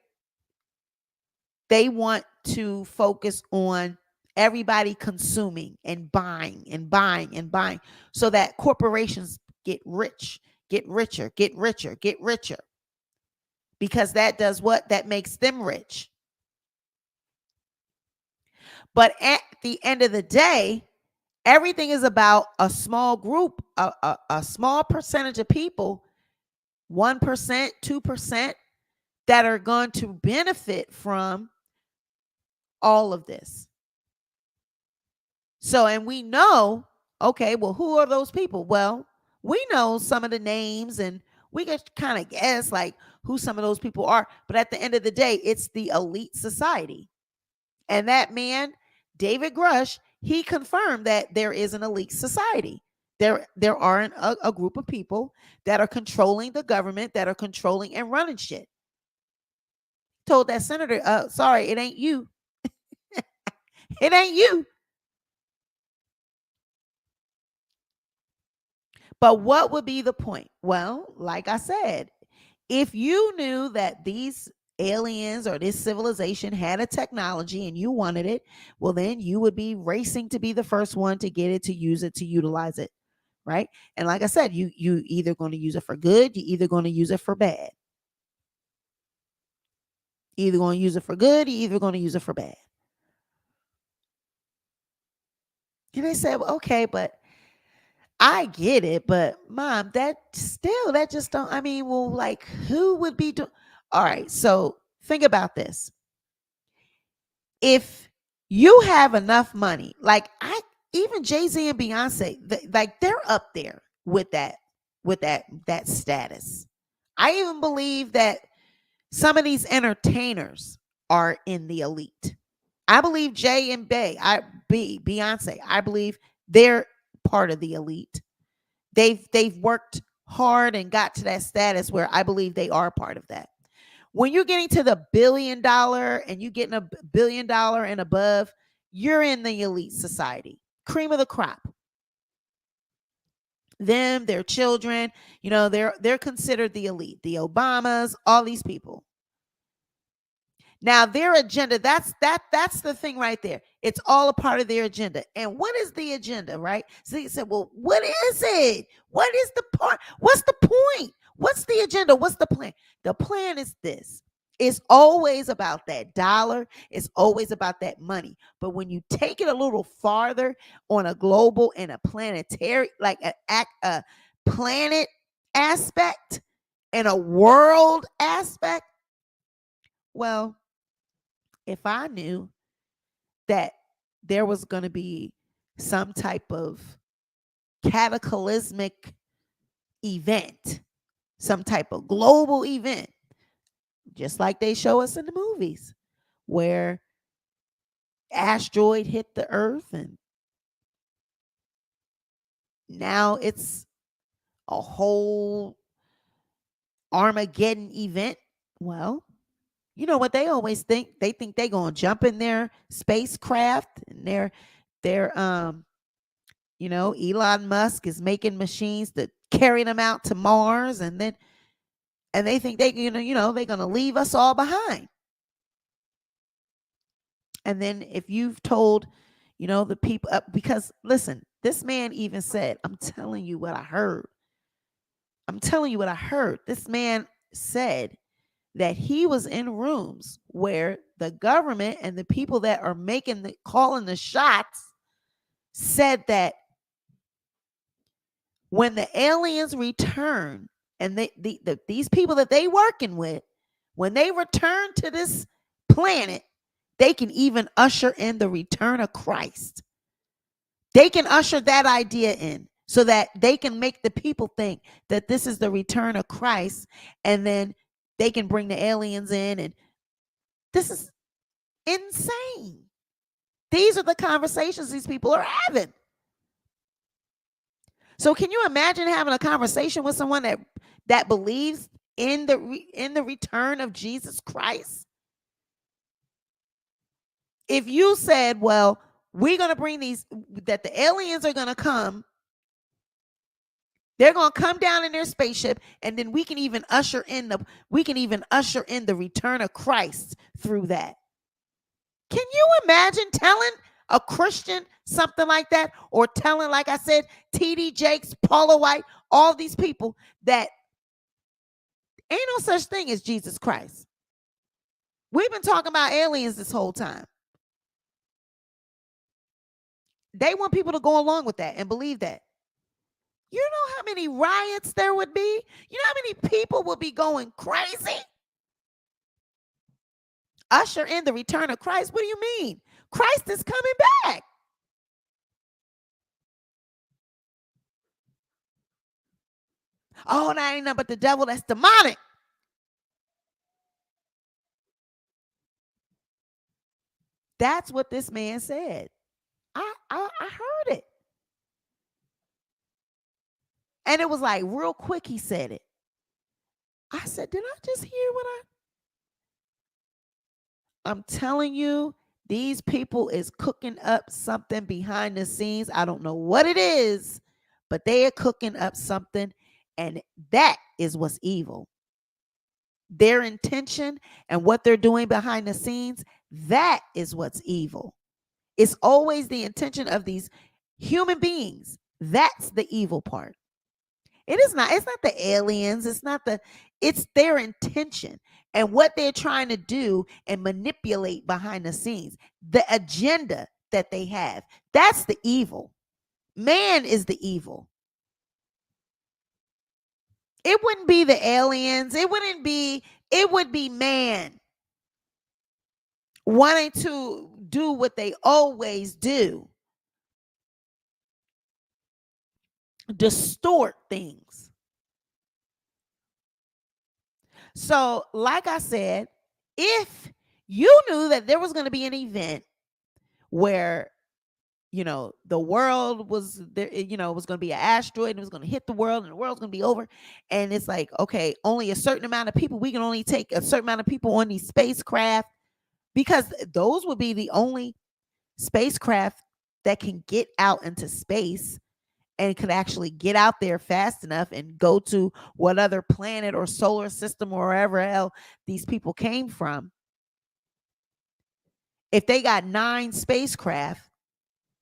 They want to focus on everybody consuming and buying and buying and buying so that corporations get rich, get richer, get richer, get richer. Because that does what? That makes them rich. But at the end of the day, everything is about a small group, a small percentage of people, 1%, 2%, that are going to benefit from all of this. So, and we know, okay, well, who are those people? Well, we know some of the names and we can kind of guess like who some of those people are. But at the end of the day, it's the elite society. And that man, David Grusch, he confirmed that there is an elite society. There are a group of people that are controlling the government, that are controlling and running shit. Told that senator, sorry, it ain't you. It ain't you. But what would be the point? Well, like I said, if you knew that these aliens or this civilization had a technology and you wanted it, well, then you would be racing to be the first one to get it, to use it, to utilize it, right? And like I said, you either going to use it for good, you either going to use it for bad. Either going to use it for good, you either going to use it for bad. And they said, well, okay, but I get it, but mom, that just don't, I mean, well, like who would be doing? All right, so think about this. If you have enough money, like even Jay-Z and Beyonce, like they're up there with that status. I even believe that some of these entertainers are in the elite. I believe Jay and Beyonce, I believe they're part of the elite. They've worked hard and got to that status where I believe they are part of that. When you're getting to the $1 billion and you're getting $1 billion and above, you're in the elite society, cream of the crop. Them, their children, they're considered the elite. The Obamas, all these people. Now their agenda, that's the thing right there. It's all a part of their agenda. And what is the agenda, right? So you said, well, what is it? What is the part? What's the point? What's the agenda? What's the plan? The plan is this. It's always about that dollar. It's always about that money. But when you take it a little farther on a global and a planetary, like a planet aspect and a world aspect, well, if I knew that there was going to be some type of cataclysmic event, some type of global event, just like they show us in the movies, where asteroid hit the earth and now it's a whole Armageddon event. Well, you know what they always think? They think they're going to jump in their spacecraft and they're Elon Musk is making machines to carry them out to Mars, and they think they're going to leave us all behind. And then if you've told, the people, because listen, this man even said, I'm telling you what I heard. This man said that he was in rooms where the government and the people that are calling the shots said that when the aliens return, and these people that they working with, when they return to this planet, they can even usher in the return of Christ. They can usher that idea in so that they can make the people think that this is the return of Christ, and then they can bring the aliens in. And this is insane. These are the conversations these people are having. So can you imagine having a conversation with someone that believes in the return of Jesus Christ? If you said, well, we're going to bring that the aliens are going to come, they're going to come down in their spaceship, and then we can even usher in the return of Christ through that. Can you imagine telling a Christian something like that, or telling, like I said, T.D. Jakes, Paula White, all these people, that ain't no such thing as Jesus Christ? We've been talking about aliens this whole time. They want people to go along with that and believe that. You know how many riots there would be? You know how many people would be going crazy? Usher in the return of Christ? What do you mean? Christ is coming back. Oh, that ain't nothing but the devil. That's demonic. That's what this man said. I heard it. And it was like real quick he said it. I said, did I just hear what I'm telling you, these people is cooking up something behind the scenes. I don't know what it is, but they are cooking up something, and that is what's evil. Their intention and what they're doing behind the scenes, that is what's evil. It's always the intention of these human beings. That's the evil part. It's not the aliens. It's their intention and what they're trying to do and manipulate behind the scenes. The agenda that they have. That's the evil. Man is the evil. It wouldn't be the aliens. It would be man wanting to do what they always do. Distort things. So, like I said, if you knew that there was going to be an event where, the world was there, it was going to be an asteroid and it was going to hit the world and the world's going to be over. And it's like, okay, only a certain amount of people, we can only take a certain amount of people on these spacecraft, because those would be the only spacecraft that can get out into space and could actually get out there fast enough and go to what other planet or solar system or wherever hell these people came from. If they got 9 spacecraft,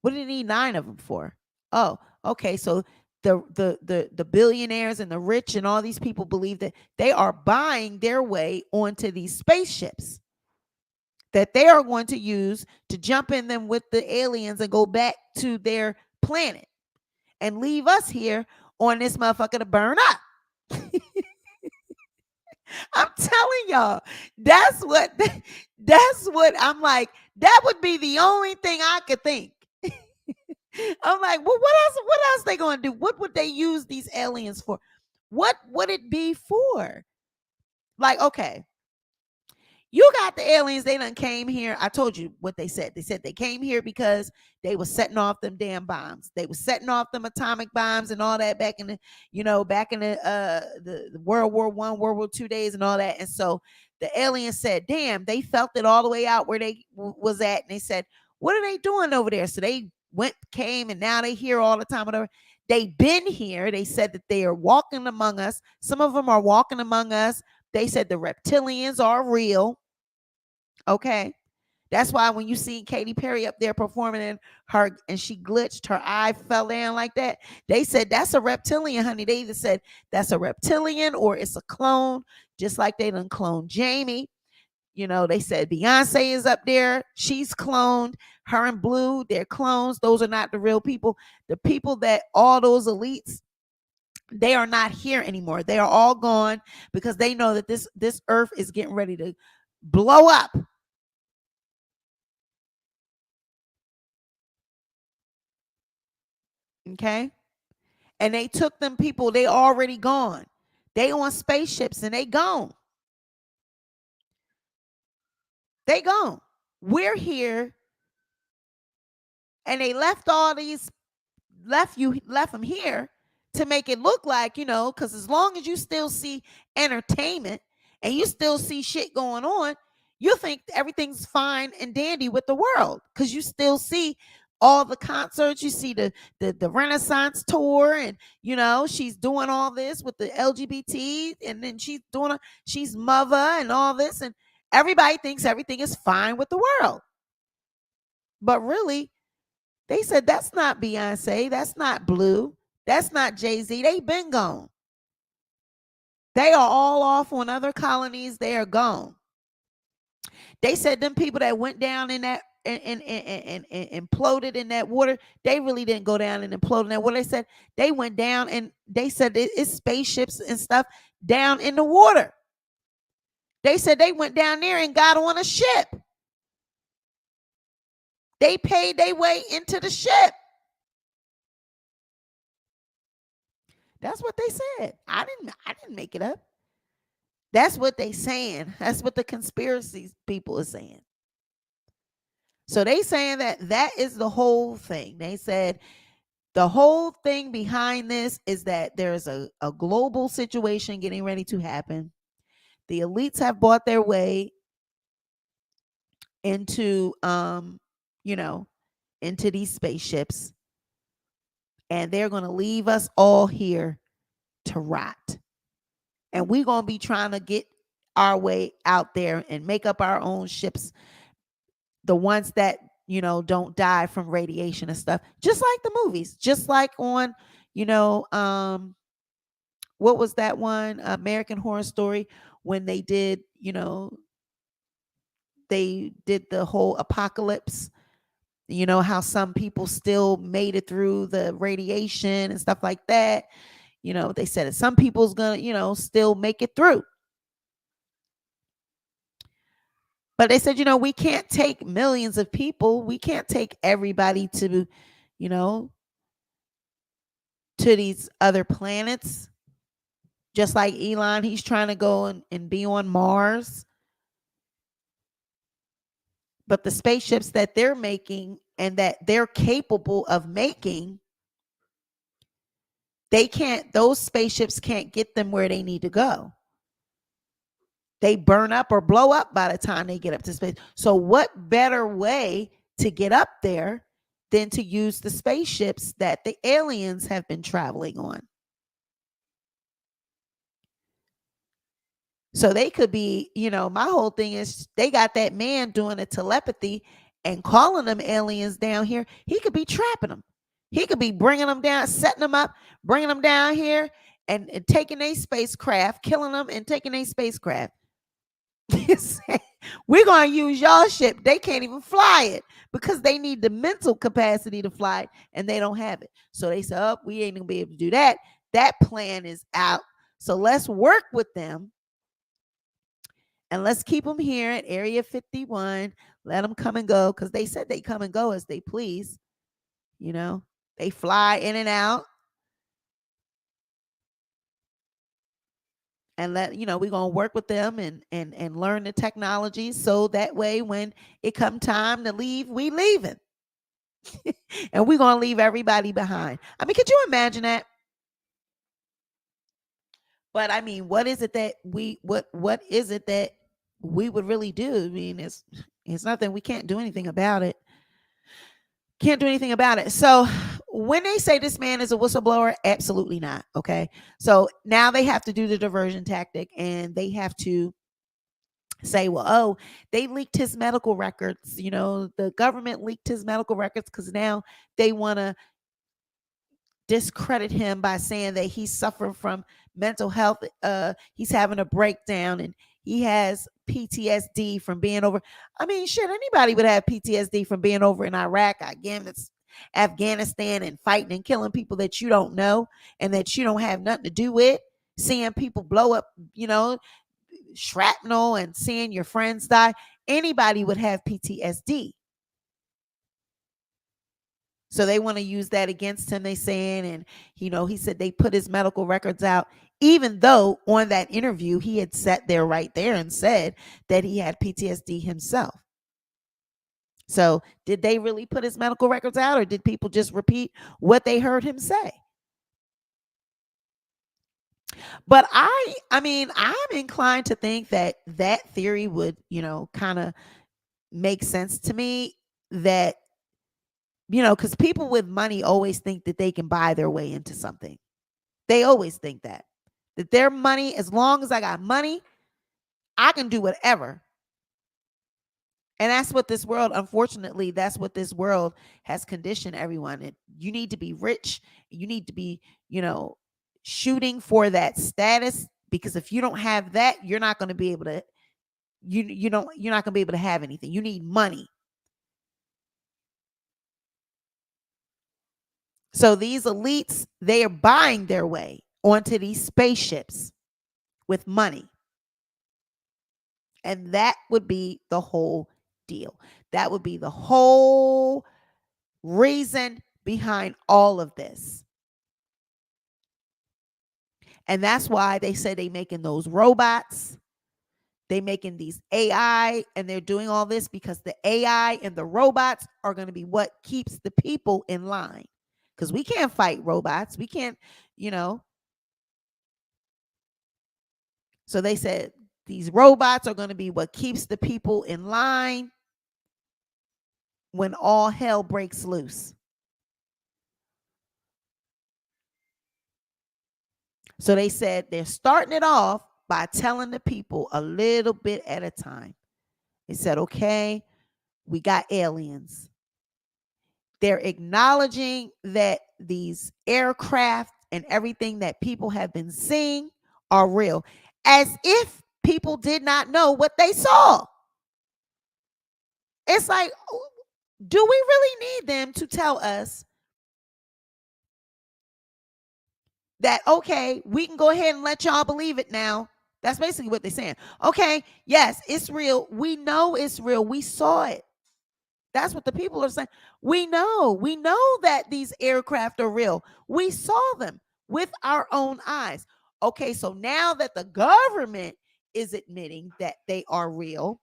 what do you need 9 of them for? Oh, okay. So the billionaires and the rich and all these people believe that they are buying their way onto these spaceships that they are going to use to jump in them with the aliens and go back to their planet and leave us here on this motherfucker to burn up. I'm telling y'all. That's what I'm like. That would be the only thing I could think. I'm like, well, what else they gonna do? What would they use these aliens for? What would it be for? Like, okay, you got the aliens, they done came here. I told you what they said. They said they came here because they were setting off them damn bombs. They were setting off them atomic bombs and all that back in the, the World War I, World War II days and all that. And so the aliens said, damn, they felt it all the way out where they was at. And they said, what are they doing over there? So they came, and now they here all the time, whatever. They've been here. They said that they are walking among us. Some of them are walking among us. They said the reptilians are real. Okay. That's why when you see Katy Perry up there performing and she glitched, her eye fell down like that. They said that's a reptilian, honey. They either said that's a reptilian or it's a clone, just like they done cloned Jamie. They said Beyonce is up there. She's cloned. Her and Blue, they're clones. Those are not the real people. The people that all those elites, they are not here anymore. They are all gone because they know that this earth is getting ready to blow up. Okay. And they took them people, they already gone. They on spaceships and they gone. They gone. We're here. And they left them here to make it look like, because as long as you still see entertainment and you still see shit going on, you think everything's fine and dandy with the world because you still see all the concerts. You see the Renaissance tour, and she's doing all this with the LGBT, and then she's mother and all this, and everybody thinks everything is fine with the world. But really, they said that's not Beyonce, that's not Blue, that's not Jay-Z. They've been gone. They are all off on other colonies. They are gone. They said them people that went down in that and imploded in that water, they really didn't go down and implode in that water. They said they went down, and they said it's spaceships and stuff down in the water. They said they went down there and got on a ship. They paid their way into the ship. That's what they said. I didn't make it up. That's what they saying. That's what the conspiracy people are saying. So they saying that is the whole thing. They said the whole thing behind this is that there's a global situation getting ready to happen. The elites have bought their way into into these spaceships, and they're going to leave us all here to rot. And we're going to be trying to get our way out there and make up our own ships, the ones that don't die from radiation and stuff, just like the movies, just like on what was that one, American Horror Story, when they did they did the whole apocalypse, how some people still made it through the radiation and stuff like that. They said that some people's gonna still make it through. But they said, we can't take millions of people. We can't take everybody to, to these other planets. Just like Elon, he's trying to go and be on Mars. But the spaceships that they're making and that they're capable of making, those spaceships can't get them where they need to go. They burn up or blow up by the time they get up to space. So what better way to get up there than to use the spaceships that the aliens have been traveling on? So they could be, my whole thing is they got that man doing a telepathy and calling them aliens down here. He could be trapping them. He could be bringing them down, setting them up, bringing them down here and taking a spacecraft, killing them and taking a spacecraft. We're going to use y'all ship. They can't even fly it because they need the mental capacity to fly it, and they don't have it. So they said, oh, we ain't going to be able to do that. That plan is out. So let's work with them And let's keep them here at Area 51. Let them come and go, because they said they come and go as they please. You know, they fly in and out. And we're going to work with them and learn the technology, so that way when it come time to leave, we leaving. And we're going to leave everybody behind. I mean, could you imagine that? But I mean, what is it that we would really do? I mean, it's nothing. We can't do anything about it. Can't do anything about it. So when they say this man is a whistleblower, absolutely not. Okay. So now they have to do the diversion tactic, and they have to say, well, oh, they leaked his medical records. The government leaked his medical records, because now they want to discredit him by saying that he's suffering from mental health. He's having a breakdown, and he has PTSD from being over. I mean, shit, anybody would have PTSD from being over in Iraq, Afghanistan, and fighting and killing people that you don't know and that you don't have nothing to do with. Seeing people blow up, shrapnel, and seeing your friends die. Anybody would have PTSD. So they want to use that against him, they saying. And, he said they put his medical records out, even though on that interview, he had sat there right there and said that he had PTSD himself. So did they really put his medical records out, or did people just repeat what they heard him say? But I mean, I'm inclined to think that theory would, kind of make sense to me, that because people with money always think that they can buy their way into something. They always think that their money, as long as I got money, I can do whatever. And that's what this world, unfortunately, that's what this world has conditioned everyone. You need to be rich. You need to be, shooting for that status, because if you don't have that, you're not going to be able to, you're not going to be able to have anything. You need money. So these elites, they are buying their way onto these spaceships with money. And that would be the whole deal. That would be the whole reason behind all of this. And that's why they say they making those robots. They making these AI, and they're doing all this because the AI and the robots are going to be what keeps the people in line. Because we can't fight robots. We can't, So they said these robots are going to be what keeps the people in line when all hell breaks loose. So they said they're starting it off by telling the people a little bit at a time. They said, okay, we got aliens. They're acknowledging that these aircraft and everything that people have been seeing are real, as if people did not know what they saw. It's like, do we really need them to tell us that, okay, we can go ahead and let y'all believe it now? That's basically what they're saying. Okay, yes, it's real. We know it's real. We saw it. That's what the people are saying. We know that these aircraft are real. We saw them with our own eyes. Okay, so now that the government is admitting that they are real,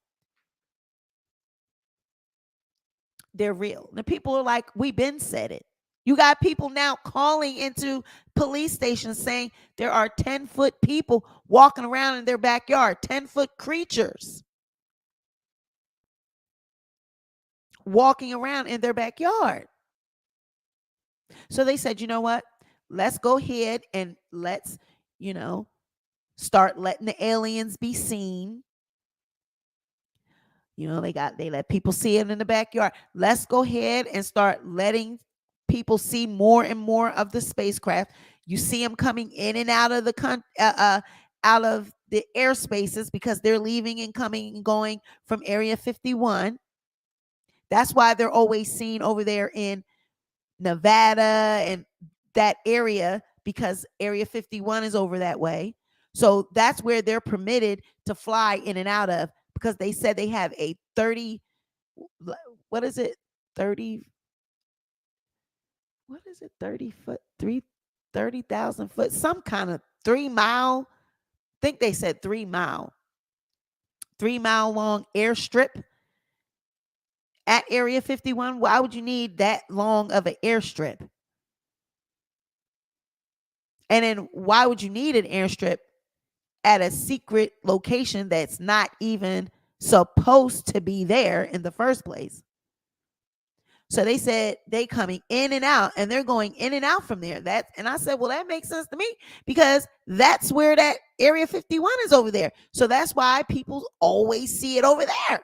they're real. The people are like, we've been said it. You got people now calling into police stations saying there are 10-foot people walking around in their backyard, 10-foot creatures walking around in their backyard. So they said, you know what? Let's go ahead and let's, start letting the aliens be seen. They let people see it in the backyard. Let's go ahead and start letting people see more and more of the spacecraft. You see them coming in and out of the out of the airspaces, because they're leaving and coming and going from Area 51. That's why they're always seen over there in Nevada and that area, because Area 51 is over that way. So that's where they're permitted to fly in and out of, because they said they have a 30, what is it? 30, what is it? 30 foot, 30,000 foot, some kind of 3 mile. I think they said 3 mile, 3 mile long airstrip at Area 51. Why would you need that long of an airstrip? And then why would you need an airstrip at a secret location that's not even supposed to be there in the first place? So they said they coming in and out, and they're going in and out from there. And I said, well, that makes sense to me, because that's where that Area 51 is, over there. So that's why people always see it over there.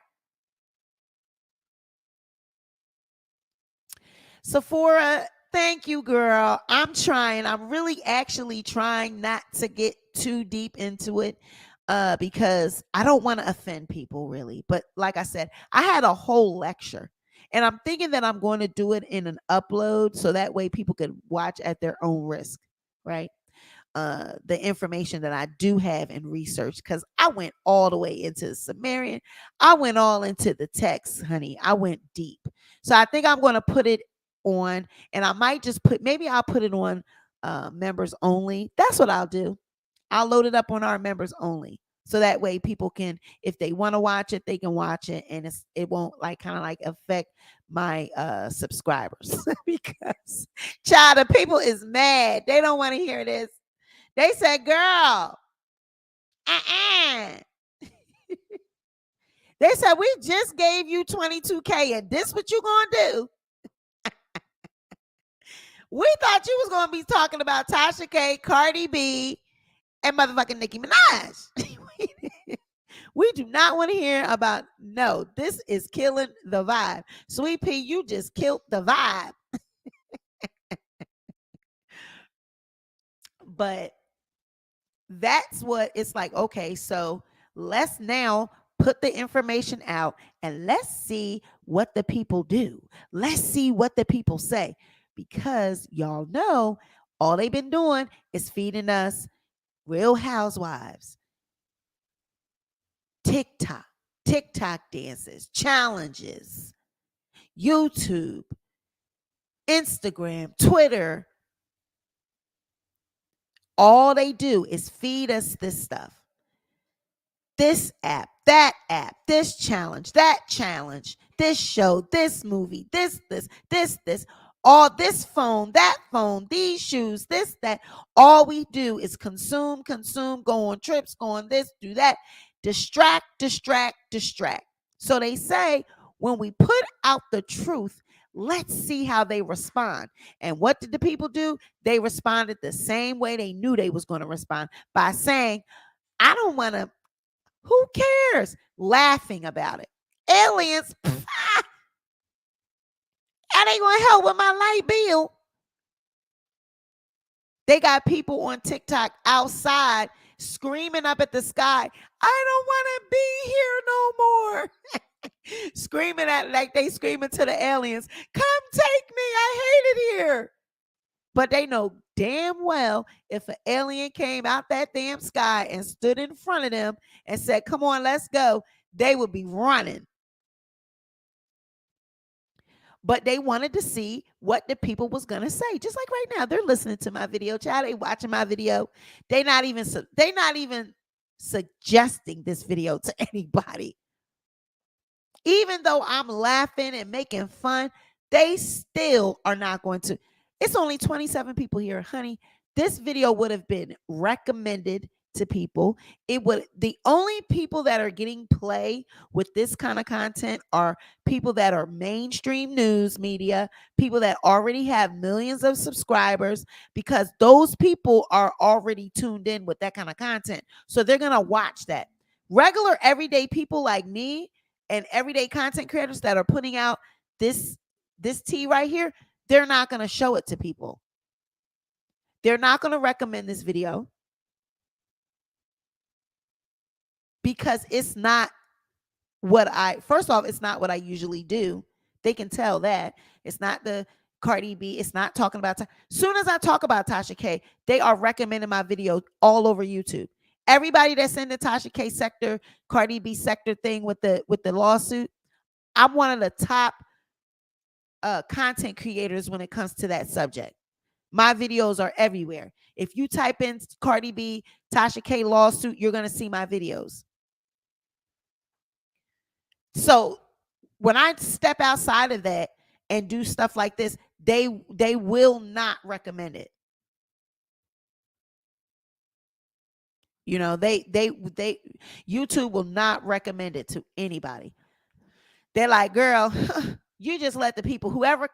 Sephora, thank you, girl. I'm trying. I'm really actually trying not to get too deep into it, because I don't want to offend people, really. But like I said, I had a whole lecture, and I'm thinking that I'm going to do it in an upload, so that way people can watch at their own risk, right? The information that I do have in research, because I went all the way into the Sumerian. I went all into the text, honey. I went deep. So I think I'm going to put it on, and I might just maybe I'll put it on members only. That's what I'll do. I'll load it up on our members only. So that way people can, if they want to watch it, they can watch it, and it won't kind of affect my subscribers. Because child, the people is mad. They don't want to hear this. They said, girl, they said, we just gave you 22K, and this what you gonna do? We thought you was gonna be talking about Tasha K, Cardi B, and motherfucking Nicki Minaj. We do not want to hear about, no, this is killing the vibe. Sweet Pea, you just killed the vibe. But that's what it's like. Okay, so let's now put the information out, and let's see what the people do. Let's see what the people say, because y'all know all they've been doing is feeding us Real Housewives, TikTok dances, challenges, YouTube, Instagram, Twitter. All they do is feed us this stuff. This app, this challenge, that challenge, this show, this movie, this, all this phone, that phone, these shoes, this, that. All we do is consume, go on trips, go on this, do that, distract. So they say, when we put out the truth, let's see how they respond. And what did the people do? They responded the same way they knew they was going to respond, by saying, I don't want to, who cares? Laughing about it. Aliens, that ain't going to help with my light bill. They got people on TikTok outside screaming up at the sky, I don't want to be here no more. Screaming they screaming to the aliens, come take me, I hate it here. But they know damn well, if an alien came out that damn sky and stood in front of them and said, come on, let's go, they would be running. But they wanted to see what the people was going to say. Just like right now, they're listening to my video, child. They watching my video. They not even suggesting this video to anybody. Even though I'm laughing and making fun, they still are not going to. It's only 27 people here, honey. This video would have been recommended to people. The only people that are getting play with this kind of content are people that are mainstream news media, people that already have millions of subscribers, because those people are already tuned in with that kind of content. So they're going to watch that. Regular everyday people like me and everyday content creators that are putting out this tea right here, they're not going to show it to people. They're not going to recommend this video, because it's not first off, it's not what I usually do. They can tell that. It's not the Cardi B. It's not talking about, soon as I talk about Tasha K, they are recommending my video all over YouTube. Everybody that's in the Tasha K sector, Cardi B sector thing with the lawsuit, I'm one of the top content creators when it comes to that subject. My videos are everywhere. If you type in Cardi B, Tasha K lawsuit, you're going to see my videos. So when I step outside of that and do stuff like this, they will not recommend it. You know, they YouTube will not recommend it to anybody. They're like, girl, you just let the people, whoever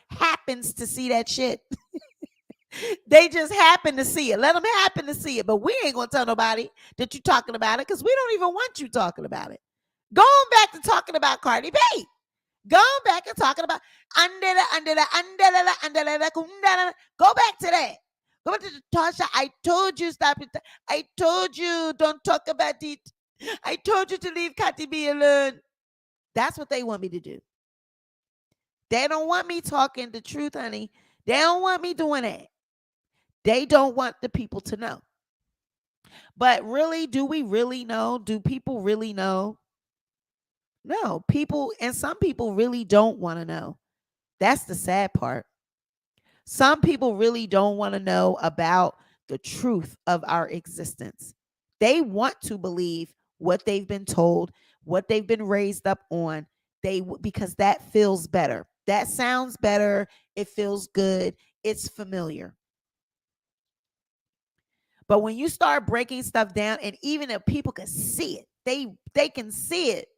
happens to see that shit, they just happen to see it. Let them happen to see it. But we ain't gonna tell nobody that you're talking about it, because we don't even want you talking about it. Going back to talking about Cardi B. Going back and talking about go back to that. Go back to Tasha. I told you stop it. I told you don't talk about it. I told you to leave Cardi B alone. That's what they want me to do. They don't want me talking the truth, honey. They don't want me doing that. They don't want the people to know. But really, do we really know? Do people really know? No, some people really don't want to know. That's the sad part. Some people really don't want to know about the truth of our existence. They want to believe what they've been told, what they've been raised up on, because that feels better. That sounds better. It feels good. It's familiar. But when you start breaking stuff down, and even if people can see it, they can see it,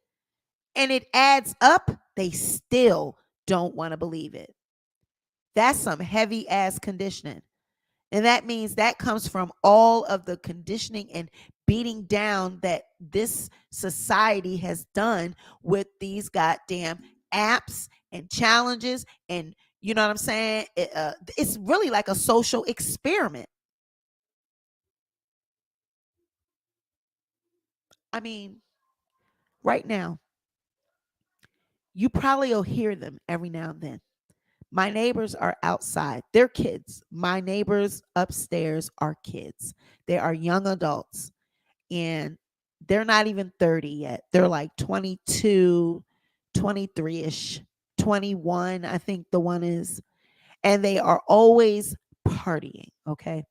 and it adds up, they still don't want to believe it. That's some heavy ass conditioning. And that means that comes from all of the conditioning and beating down that this society has done with these goddamn apps and challenges. And you know what I'm saying? It's really like a social experiment. I mean, right now, you probably will hear them every now and then. My neighbors are outside. They're kids. My neighbors upstairs are kids. They are young adults. And they're not even 30 yet. They're like 22, 23-ish, 21, I think the one is. And they are always partying, okay?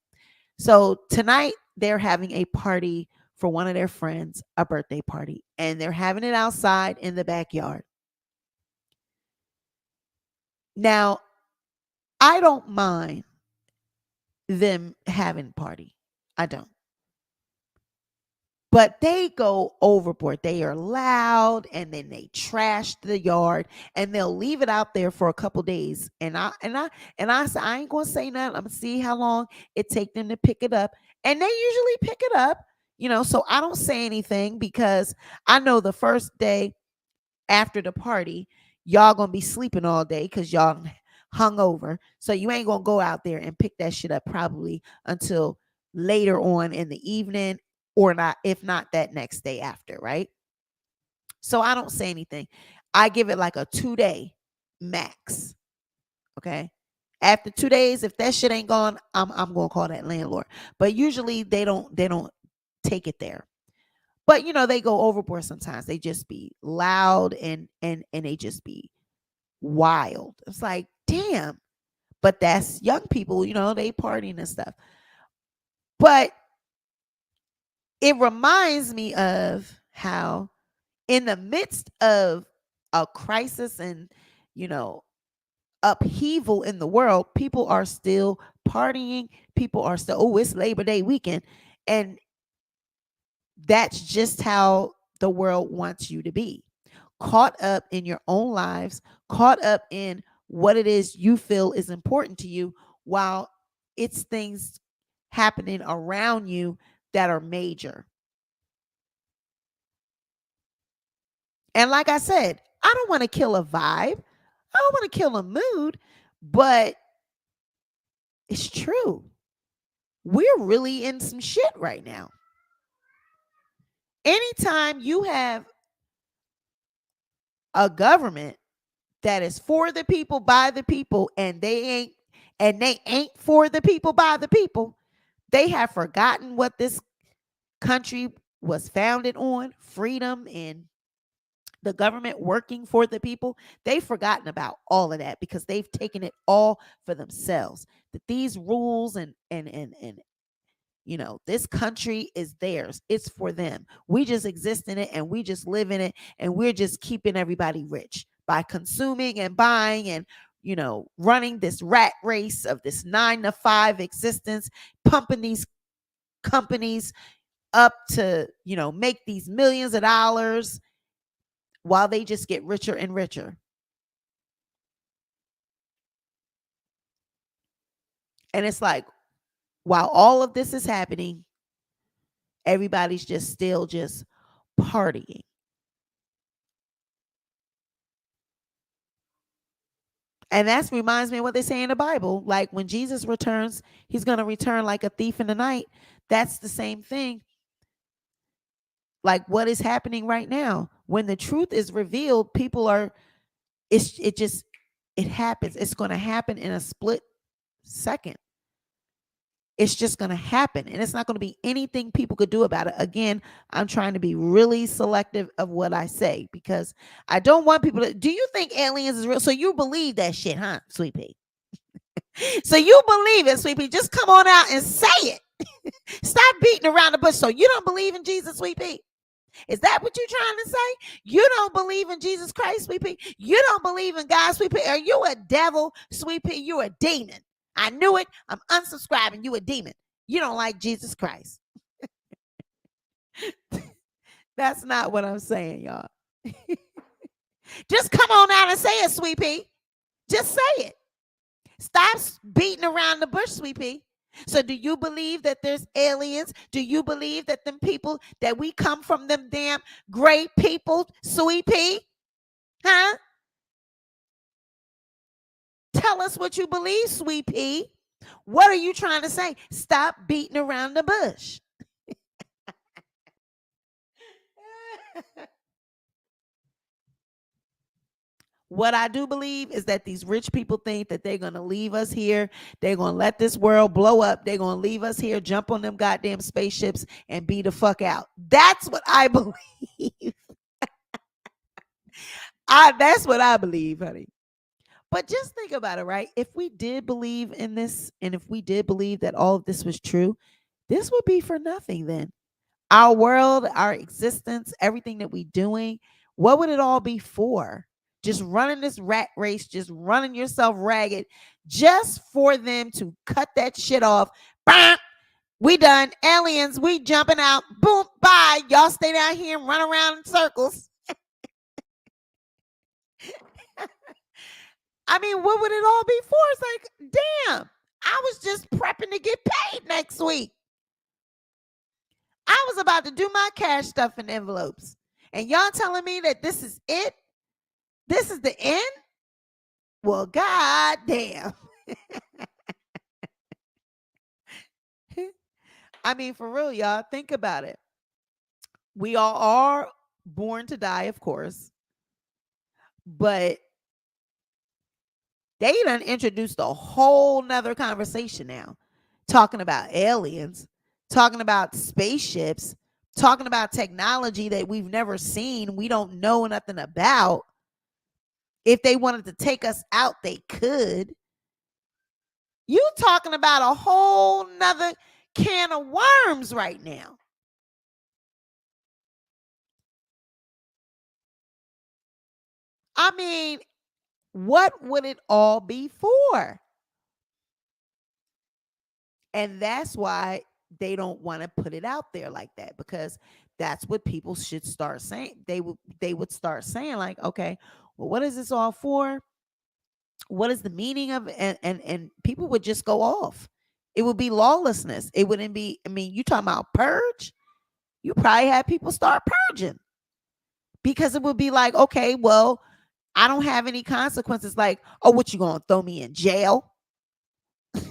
So tonight they're having a party for one of their friends, a birthday party, and they're having it outside in the backyard. Now, I don't mind them having a party. I don't. But they go overboard. They are loud, and then they trash the yard, and they'll leave it out there for a couple days. And I said, I ain't gonna say nothing. I'm gonna see how long it take them to pick it up. And they usually pick it up, so I don't say anything, because I know the first day after the party, y'all gonna be sleeping all day because y'all hung over. So you ain't gonna go out there and pick that shit up probably until later on in the evening, or not, if not that next day after, right? So I don't say anything. I give it like a 2-day max. Okay. After 2 days, if that shit ain't gone, I'm gonna call that landlord. But usually they don't take it there. But they go overboard sometimes. They just be loud and they just be wild. It's like, damn. But that's young people, they partying and stuff. But it reminds me of how in the midst of a crisis and, upheaval in the world, people are still partying. People are still, oh, it's Labor Day weekend. And that's just how the world wants you to be. Caught up in your own lives, caught up in what it is you feel is important to you, while it's things happening around you that are major. And like I said, I don't want to kill a vibe. I don't want to kill a mood, but it's true. We're really in some shit right now. Anytime you have a government that is for the people, by the people, and they ain't for the people, by the people, they have forgotten what this country was founded on, freedom and the government working for the people, they've forgotten about all of that because they've taken it all for themselves. That these rules and this country is theirs. It's for them. We just exist in it and we just live in it, and we're just keeping everybody rich by consuming and buying and running this rat race of this 9 to 5 existence, pumping these companies up to make these millions of dollars while they just get richer and richer. And it's like, while all of this is happening, everybody's just still just partying. And that reminds me of what they say in the Bible. Like when Jesus returns, he's going to return like a thief in the night. That's the same thing. Like what is happening right now. When the truth is revealed, people are, it happens. It's going to happen in a split second. It's just going to happen. And it's not going to be anything people could do about it. Again, I'm trying to be really selective of what I say because I don't want people to. Do you think aliens is real? So you believe that shit, huh, Sweet Pea? So you believe it, Sweet Pea. Just come on out and say it. Stop beating around the bush. So you don't believe in Jesus, Sweet Pea? Is that what you're trying to say? You don't believe in Jesus Christ, Sweet Pea? You don't believe in God, Sweet Pea? Are you a devil, Sweet Pea? You're a demon. I knew it. I'm unsubscribing. You a demon. You don't like Jesus Christ. That's not what I'm saying, y'all. Just come on out and say it, Sweet Pea. Just say it. Stop beating around the bush, Sweet Pea. So do you believe that there's aliens? Do you believe that them people, that we come from them damn great people, Sweet Pea? Huh? Tell us what you believe, Sweet Pea. What are you trying to say? Stop beating around the bush. What I do believe is that these rich people think that they're going to leave us here. They're going to let this world blow up. They're going to leave us here, jump on them goddamn spaceships, and be the fuck out. That's what I believe. That's what I believe, honey. But just think about it, right? If we did believe in this, and if we did believe that all of this was true, this would be for nothing then. Our world, our existence, everything that we're doing, what would it all be for? Just running this rat race, just running yourself ragged, just for them to cut that shit off. Bah! We done. Aliens, we jumping out. Boom, bye. Y'all stay down here and run around in circles. I mean, what would it all be for? It's like, damn, I was just prepping to get paid next week. I was about to do my cash stuff in envelopes. And y'all telling me that this is it? This is the end? Well, god damn. I mean, for real, y'all, think about it. We all are born to die, of course. But they done introduced a whole nother conversation now. Talking about aliens, talking about spaceships, talking about technology that we've never seen, we don't know nothing about. If they wanted to take us out, they could. You talking about a whole nother can of worms right now. I mean, what would it all be for? And that's why they don't want to put it out there like that, because that's what people should start saying. They would start saying like, okay, well, what is this all for? What is the meaning of it? And people would just go off. It would be lawlessness. It wouldn't be, I mean, you talking about purge? You probably had people start purging, because it would be like, okay, well, I don't have any consequences. Like, oh, what, you gonna throw me in jail?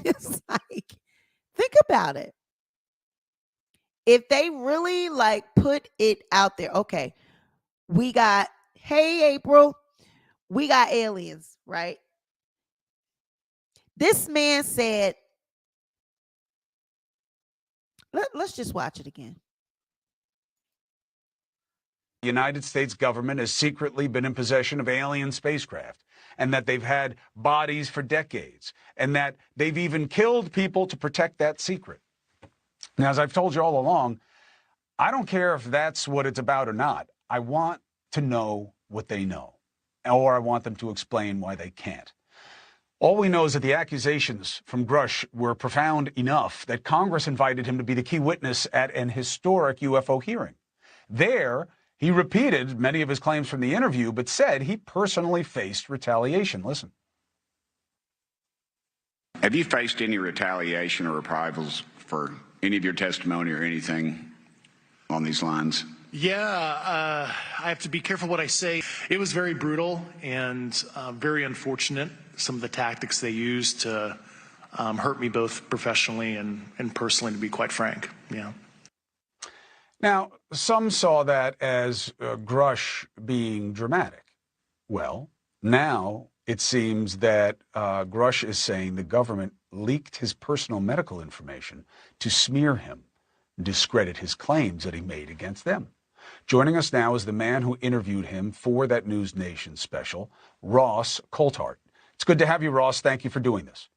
It's like, think about it. If they really like put it out there, okay, we got, hey, April, we got aliens, right? This man said, let's just watch it again. the United States government has secretly been in possession of alien spacecraft, and that they've had bodies for decades, and that they've even killed people to protect that secret. Now, as I've told you all along, I don't care if that's what it's about or not. I want to know what they know, or I want them to explain why they can't. All we know is that the accusations from Grusch were profound enough that Congress invited him to be the key witness at an historic UFO hearing. There, he repeated many of his claims from the interview, but said he personally faced retaliation. Listen. Have you faced any retaliation or reprisals for any of your testimony or anything on these lines? Yeah, I have to be careful what I say. It was very brutal and very unfortunate, some of the tactics they used to hurt me both professionally and personally, to be quite frank. Yeah. Now, some saw that as Grusch being dramatic. Well, now it seems that Grusch is saying the government leaked his personal medical information to smear him, discredit his claims that he made against them. Joining us now is the man who interviewed him for that News Nation special, Ross Coulthart. It's good to have you, Ross. Thank you for doing this.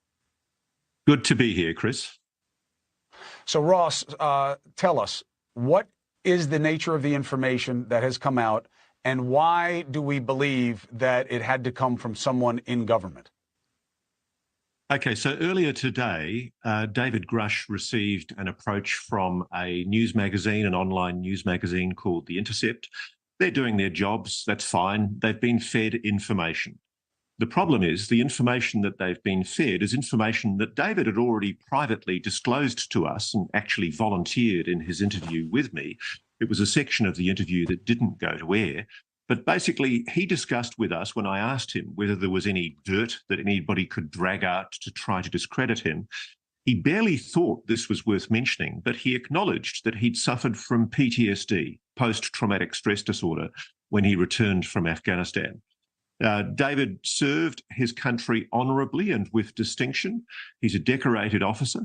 Good to be here, Chris. So, Ross, tell us, what is the nature of the information that has come out, and why do we believe that it had to come from someone in government? Okay, so earlier today, David Grusch received an approach from a news magazine, an online news magazine called The Intercept. They're doing their jobs, that's fine. They've been fed information. The problem is the information that they've been fed is information that David had already privately disclosed to us and actually volunteered in his interview with me. It was a section of the interview that didn't go to air. But basically, he discussed with us when I asked him whether there was any dirt that anybody could drag out to try to discredit him. He barely thought this was worth mentioning, but he acknowledged that he'd suffered from PTSD, post-traumatic stress disorder, when he returned from Afghanistan. David served his country honourably and with distinction. He's a decorated officer.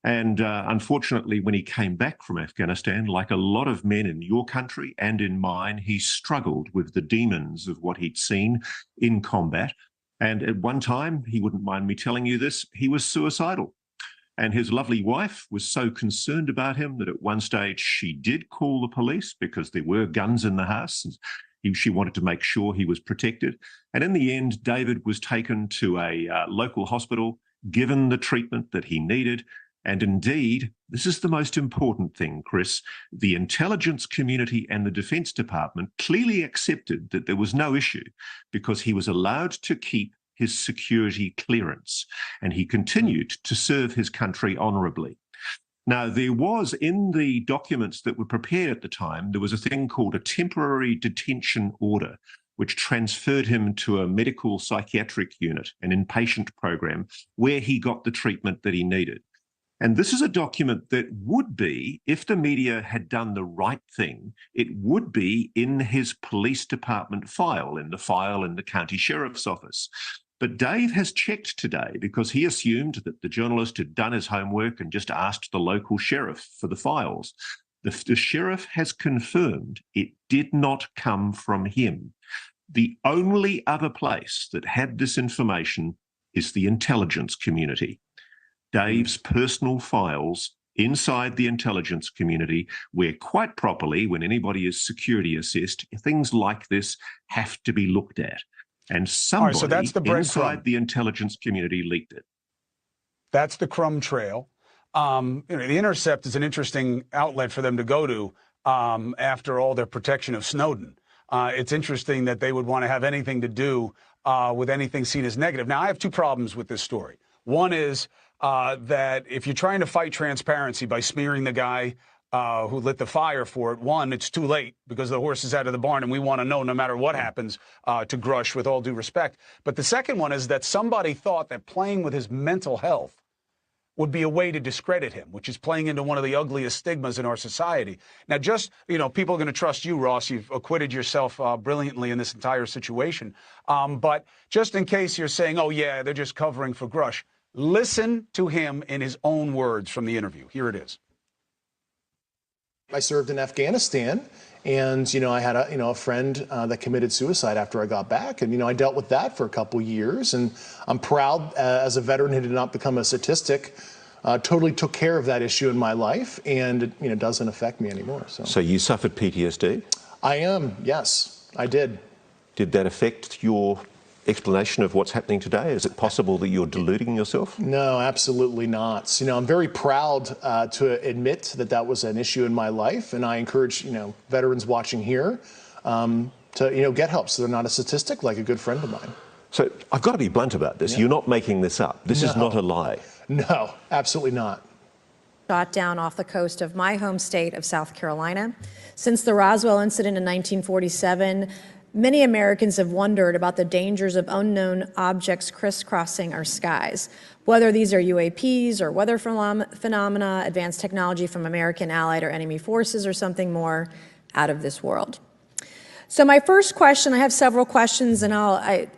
And unfortunately, when he came back from Afghanistan, like a lot of men in your country and in mine, he struggled with the demons of what he'd seen in combat. And at one time, he wouldn't mind me telling you this, he was suicidal. And his lovely wife was so concerned about him that at one stage she did call the police because there were guns in the house. She wanted to make sure he was protected. And in the end, David was taken to a local hospital, given the treatment that he needed. And indeed, this is the most important thing, Chris, the intelligence community and the Defence Department clearly accepted that there was no issue because he was allowed to keep his security clearance and he continued to serve his country honourably. Now, there was in the documents that were prepared at the time, there was a thing called a temporary detention order, which transferred him to a medical psychiatric unit, an inpatient program, where he got the treatment that he needed. And this is a document that would be, if the media had done the right thing, it would be in his police department file, in the county sheriff's office. But Dave has checked today because he assumed that the journalist had done his homework and just asked the local sheriff for the files. The sheriff has confirmed it did not come from him. The only other place that had this information is the intelligence community. Dave's personal files inside the intelligence community, where quite properly, when anybody is security assessed, things like this have to be looked at. And somebody so that's the inside the intelligence community leaked it. That's the crumb trail. The Intercept is an interesting outlet for them to go to after all their protection of Snowden. It's interesting that they would want to have anything to do with anything seen as negative. Now, I have two problems with this story. One is that if you're trying to fight transparency by smearing the guy who lit the fire for it, one, it's too late because the horse is out of the barn and we want to know no matter what happens to Grusch, with all due respect. But the second one is that somebody thought that playing with his mental health would be a way to discredit him, which is playing into one of the ugliest stigmas in our society. Now, just, people are going to trust you, Ross. You've acquitted yourself brilliantly in this entire situation. But just in case you're saying, oh, yeah, they're just covering for Grusch, listen to him in his own words from the interview. Here it is. I served in Afghanistan, and I had a friend that committed suicide after I got back, and I dealt with that for a couple years, and I'm proud as a veteran who did not become a statistic. Totally took care of that issue in my life, and it doesn't affect me anymore. So you suffered PTSD? I am, yes, I did. Did that affect your explanation of what's happening today? Is it possible that you're deluding yourself? No, absolutely not. I'm very proud to admit that that was an issue in my life, and I encourage veterans watching here to get help so they're not a statistic, like a good friend of mine. So I've got to be blunt about this. You're not making this up. This is not a lie. No, absolutely not. Shot down off the coast of my home state of South Carolina. Since the Roswell incident in 1947, many Americans have wondered about the dangers of unknown objects crisscrossing our skies, whether these are UAPs or weather phenomena, advanced technology from American allied or enemy forces, or something more out of this world. So my first question, I have several questions, and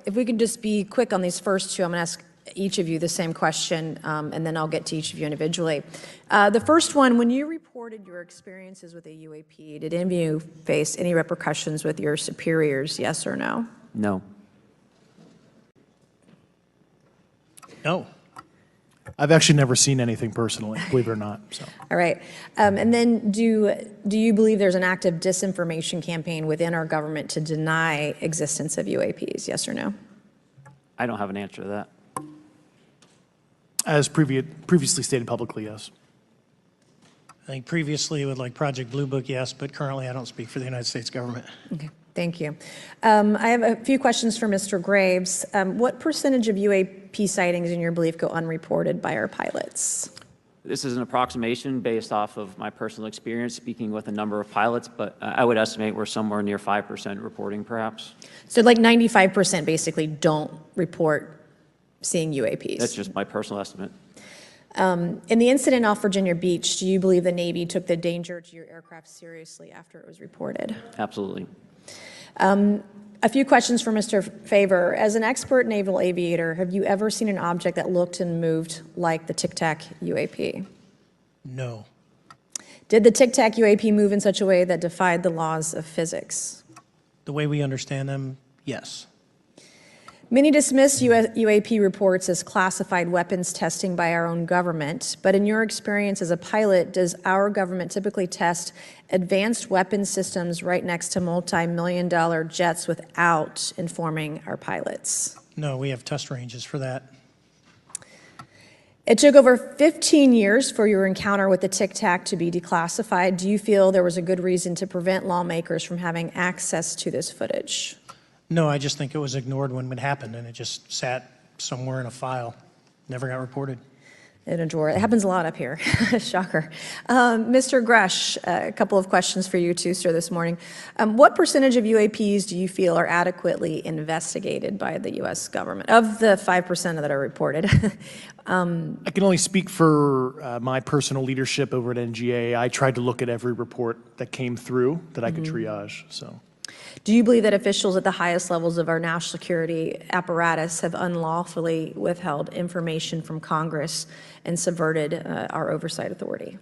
if we can just be quick on these first two, I'm going to ask each of you the same question, and then I'll get to each of you individually. The first one, when you reported your experiences with a UAP, did any of you face any repercussions with your superiors, yes or no? No. No. I've actually never seen anything personally, believe it or not. So. All right. And then do you believe there's an active disinformation campaign within our government to deny existence of UAPs, yes or no? I don't have an answer to that. As previously stated publicly, yes. I think previously with Project Blue Book, yes, but currently I don't speak for the United States government. Okay, thank you. I have a few questions for Mr. Graves. What percentage of UAP sightings, in your belief, go unreported by our pilots? This is an approximation based off of my personal experience speaking with a number of pilots, but I would estimate we're somewhere near 5% reporting, perhaps. So 95% basically don't report seeing UAPs. That's just my personal estimate. In the incident off Virginia Beach, do you believe the Navy took the danger to your aircraft seriously after it was reported? Absolutely. A few questions for Mr. Favor. As an expert naval aviator, have you ever seen an object that looked and moved like the Tic Tac UAP? No. Did the Tic Tac UAP move in such a way that defied the laws of physics? The way we understand them, yes. Many dismiss UAP reports as classified weapons testing by our own government, but in your experience as a pilot, does our government typically test advanced weapon systems right next to multi-million-dollar jets without informing our pilots? No, we have test ranges for that. It took over 15 years for your encounter with the Tic Tac to be declassified. Do you feel there was a good reason to prevent lawmakers from having access to this footage? No, I just think it was ignored when it happened, and it just sat somewhere in a file. Never got reported. In a drawer. It happens a lot up here. Shocker. Mr. Grusch, a couple of questions for you too, sir, this morning. What percentage of UAPs do you feel are adequately investigated by the U.S. government, of the 5% that are reported? I can only speak for my personal leadership over at NGA. I tried to look at every report that came through that I could triage. So. Do you believe that officials at the highest levels of our national security apparatus have unlawfully withheld information from Congress and subverted our oversight authority?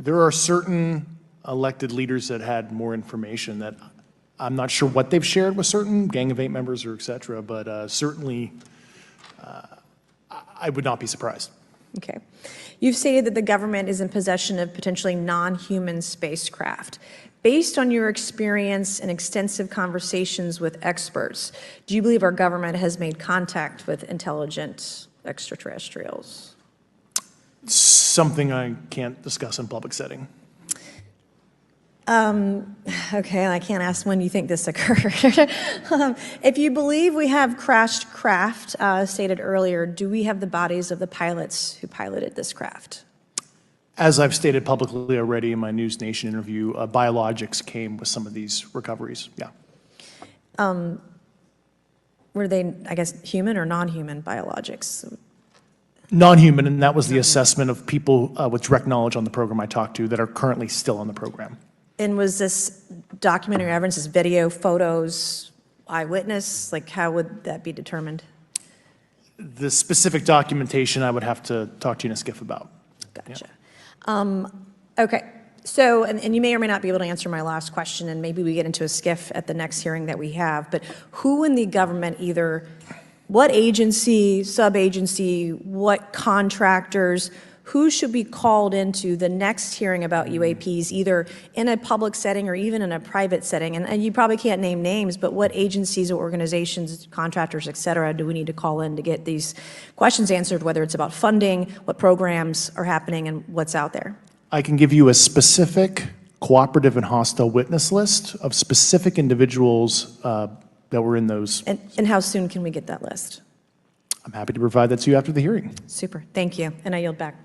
There are certain elected leaders that had more information that I'm not sure what they've shared with certain Gang of Eight members or et cetera, but certainly I would not be surprised. Okay. You've stated that the government is in possession of potentially non-human spacecraft. Based on your experience and extensive conversations with experts, do you believe our government has made contact with intelligent extraterrestrials? Something I can't discuss in public setting. Okay, I can't ask when you think this occurred. If you believe we have crashed craft, stated earlier, do we have the bodies of the pilots who piloted this craft? As I've stated publicly already in my News Nation interview, biologics came with some of these recoveries, yeah. Were they, I guess, human or non-human biologics? Non-human, and that was the assessment of people with direct knowledge on the program I talked to that are currently still on the program. And was this documentary evidence, this video, photos, eyewitness? Like, how would that be determined? The specific documentation I would have to talk to you in a skiff about. Gotcha. Okay, So, and you may or may not be able to answer my last question, and maybe we get into a skiff at the next hearing that we have, but who in the government, either what agency, sub-agency, what contractors, who should be called into the next hearing about UAPs, either in a public setting or even in a private setting? And you probably can't name names, but what agencies or organizations, contractors, et cetera, do we need to call in to get these questions answered, whether it's about funding, what programs are happening, and what's out there? I can give you a specific cooperative and hostile witness list of specific individuals that were in those. And how soon can we get that list? I'm happy to provide that to you after the hearing. Super, thank you, and I yield back.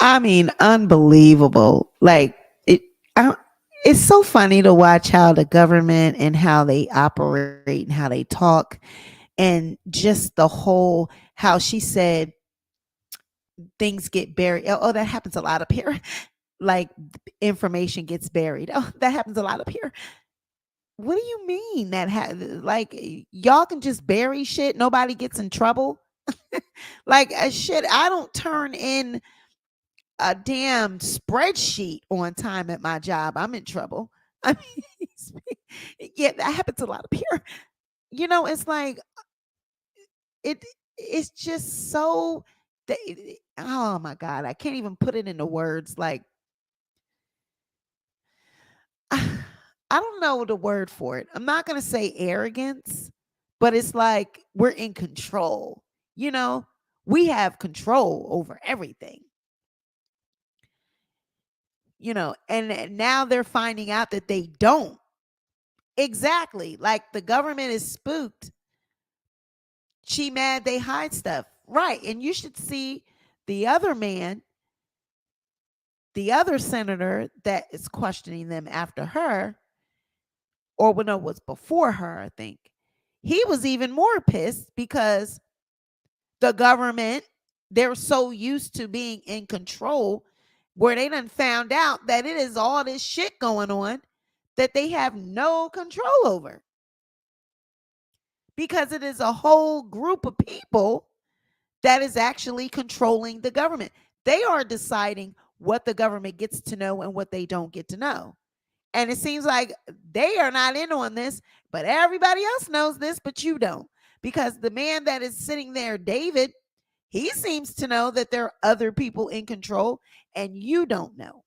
I mean, unbelievable. Like it's so funny to watch how the government and how they operate and how they talk, and just the whole how she said things get buried. Oh, that happens a lot up here. Like information gets buried. Oh, that happens a lot up here. What do you mean that like y'all can just bury shit, nobody gets in trouble? Like shit, I don't turn in a damn spreadsheet on time at my job, I'm in trouble. I mean, yeah, that happens a lot up here. It's like it's just so oh my god, I can't even put it into words. Like I don't know the word for it. I'm not going to say arrogance, but it's like we're in control. We have control over everything. And now they're finding out that they don't. Exactly. Like the government is spooked. She mad they hide stuff. Right. And you should see the other man, the other senator that is questioning them after her, or when it was before her, I think. He was even more pissed because the government, they're so used to being in control, where they done found out that it is all this shit going on that they have no control over, because it is a whole group of people that is actually controlling the government. They are deciding what the government gets to know and what they don't get to know. And it seems like they are not in on this, but everybody else knows this, but you don't. Because the man that is sitting there, David, he seems to know that there are other people in control and you don't know.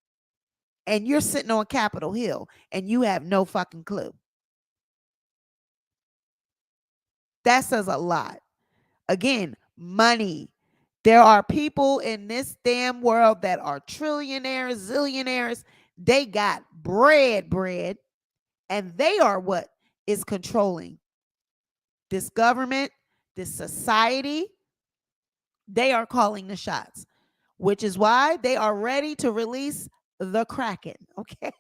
And you're sitting on Capitol Hill and you have no fucking clue. That says a lot. Again, money. There are people in this damn world that are trillionaires, zillionaires. They got bread, and they are what is controlling this government, this society. They are calling the shots, which is why they are ready to release the Kraken. Okay.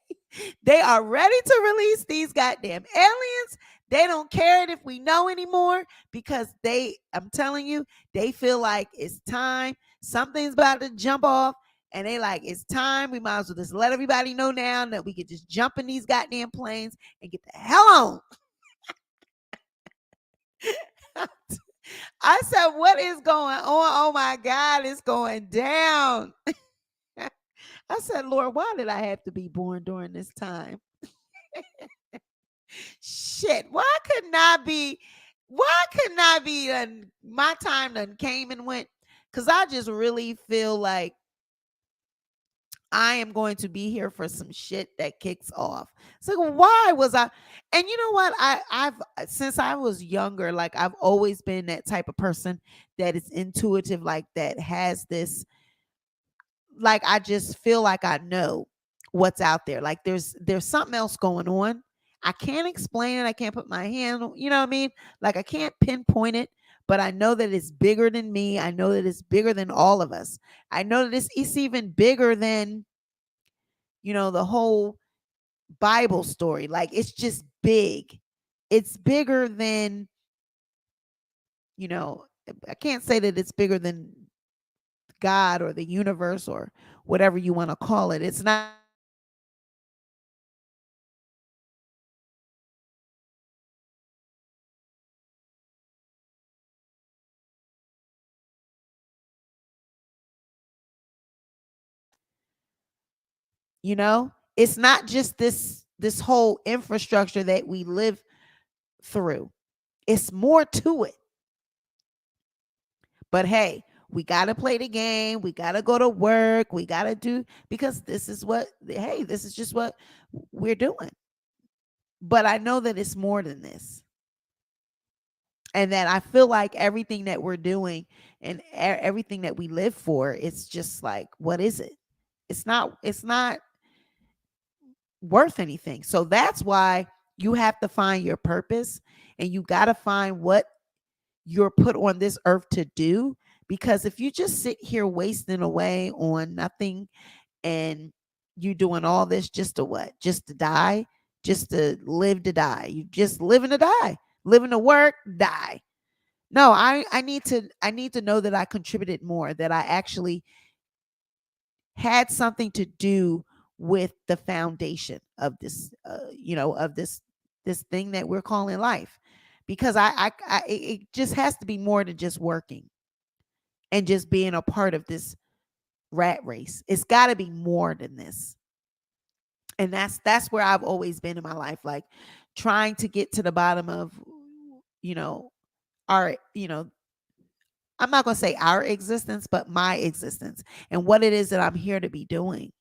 They are ready to release these goddamn aliens. They don't care if we know anymore, because I'm telling you, they feel like it's time. Something's about to jump off, and they like, it's time. We might as well just let everybody know now that we could just jump in these goddamn planes and get the hell on. I said, what is going on? Oh my God, it's going down. I said, Lord, why did I have to be born during this time? Shit, why couldn't I be my time done came and went? Because I just really feel like I am going to be here for some shit that kicks off. So why was I? And you know what? I've since I was younger, like I've always been that type of person that is intuitive, like that has this, like I just feel like I know what's out there. Like there's something else going on. I can't explain it. I can't put my hand, you know what I mean? Like I can't pinpoint it, but I know that it's bigger than me. I know that it's bigger than all of us. I know that it's even bigger than, the whole Bible story. Like it's just big. It's bigger than, I can't say that it's bigger than God or the universe or whatever you want to call it. It's not You know, it's not just this whole infrastructure that we live through. It's more to it. But hey, we got to play the game. We got to go to work. We got to do, because this is just what we're doing. But I know that it's more than this. And that I feel like everything that we're doing and everything that we live for, it's just like, what is it? It's not worth anything. So that's why you have to find your purpose, and you got to find what you're put on this earth to do. Because if you just sit here wasting away on nothing, and you doing all this just to what? Just to die? Just to live to die? You just living to die, living to work, die. No, I need to know that I contributed more, that I actually had something to do with the foundation of this, of this thing that we're calling life. Because it just has to be more than just working and just being a part of this rat race. It's got to be more than this. And that's where I've always been in my life, like trying to get to the bottom of, our, I'm not going to say our existence, but my existence and what it is that I'm here to be doing.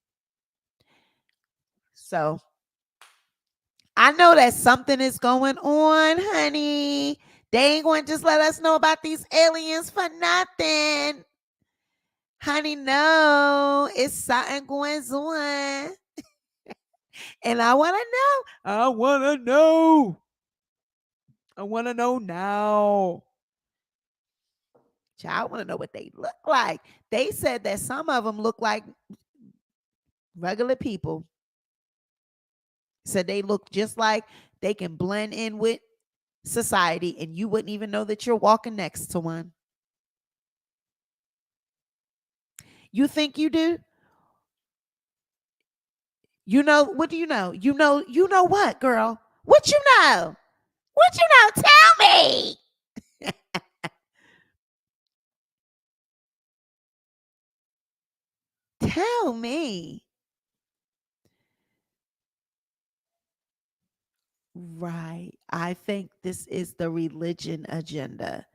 So I know that something is going on, honey. They ain't going to just let us know about these aliens for nothing. Honey, no, it's something going on. And I want to know. I want to know. I want to know now. Child, I want to know what they look like. They said that some of them look like regular people. Said they look just like they can blend in with society, and you wouldn't even know that you're walking next to one. You think you do? You know, what do you know? You know what, girl? What you know? What you know? Tell me. Tell me. Right. I think this is the religion agenda.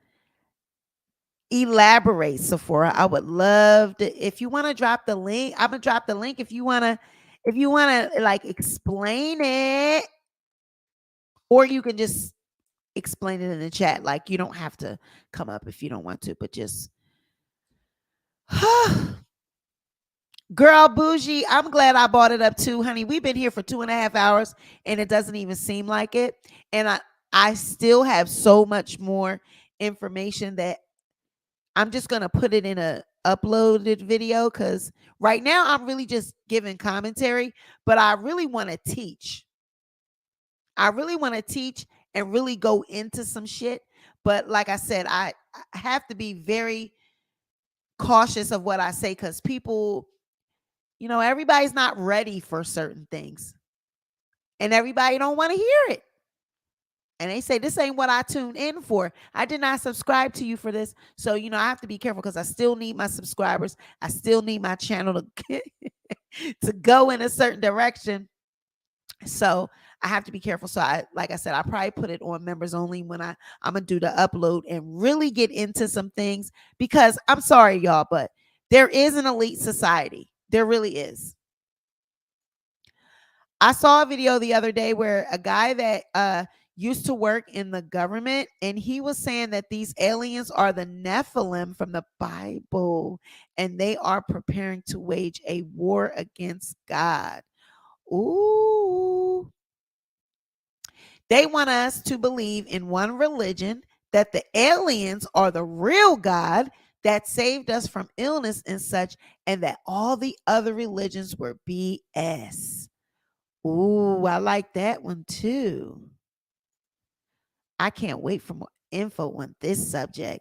Elaborate, Sephora. I would love to, if you want to drop the link, I'm gonna drop the link if you wanna like explain it. Or you can just explain it in the chat. Like, you don't have to come up if you don't want to, but just girl, bougie, I'm glad I bought it up too, honey. We've been here for 2.5 hours and it doesn't even seem like it. And I still have so much more information that I'm just gonna put it in a uploaded video, because right now I'm really just giving commentary, but I really want to teach. I really want to teach and really go into some shit. But like I said, I have to be very cautious of what I say, because people, everybody's not ready for certain things. And everybody don't want to hear it. And they say, this ain't what I tuned in for. I did not subscribe to you for this. So, I have to be careful, because I still need my subscribers. I still need my channel to go in a certain direction. So I have to be careful. So like I said, I probably put it on members only when I'm going to do the upload and really get into some things, because I'm sorry, y'all, but there is an elite society. There really is. I saw a video the other day where a guy that used to work in the government, and he was saying that these aliens are the Nephilim from the Bible, and they are preparing to wage a war against God. Ooh. They want us to believe in one religion, that the aliens are the real God that saved us from illness and such, and that all the other religions were BS. Ooh, I like that one too. I can't wait for more info on this subject.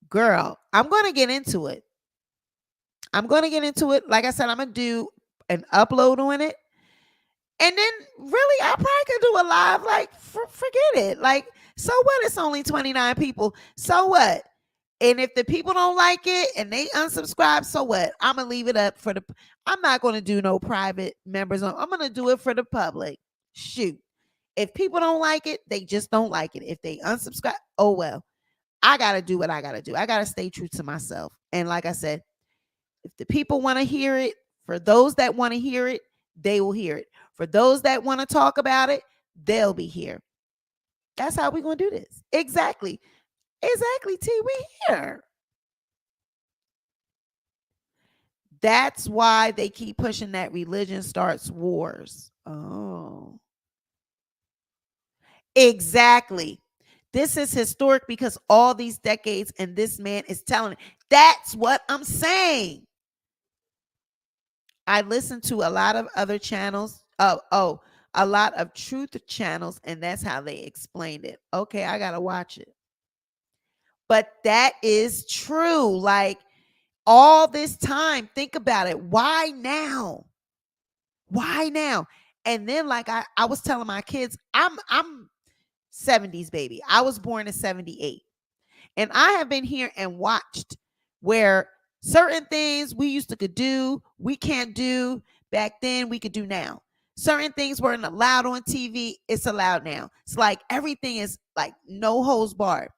Girl, I'm going to get into it. Like I said, I'm going to do an upload on it. And then really, I probably could do a live, like, forget it. Like, so what? It's only 29 people. So what? And if the people don't like it and they unsubscribe, so what? I'm going to leave it up I'm not going to do no private members. I'm going to do it for the public. Shoot. If people don't like it, they just don't like it. If they unsubscribe, oh well. I got to do what I got to do. I got to stay true to myself. And like I said, if the people want to hear it, for those that want to hear it, they will hear it. For those that want to talk about it, they'll be here. That's how we're going to do this. Exactly. Exactly, T. We here. That's why they keep pushing that religion starts wars. Oh. Exactly. This is historic because all these decades and this man is telling it. That's what I'm saying. I listen to a lot of other channels. A lot of truth channels, and that's how they explained it. Okay, I got to watch it. But that is true. Like, all this time, think about it. Why now? Why now? And then, like I was telling my kids, I'm 70s baby. I was born in 78. And I have been here and watched where certain things we used to could do, we can't do back then, we could do now. Certain things weren't allowed on TV, it's allowed now. It's like everything is like no holds barred.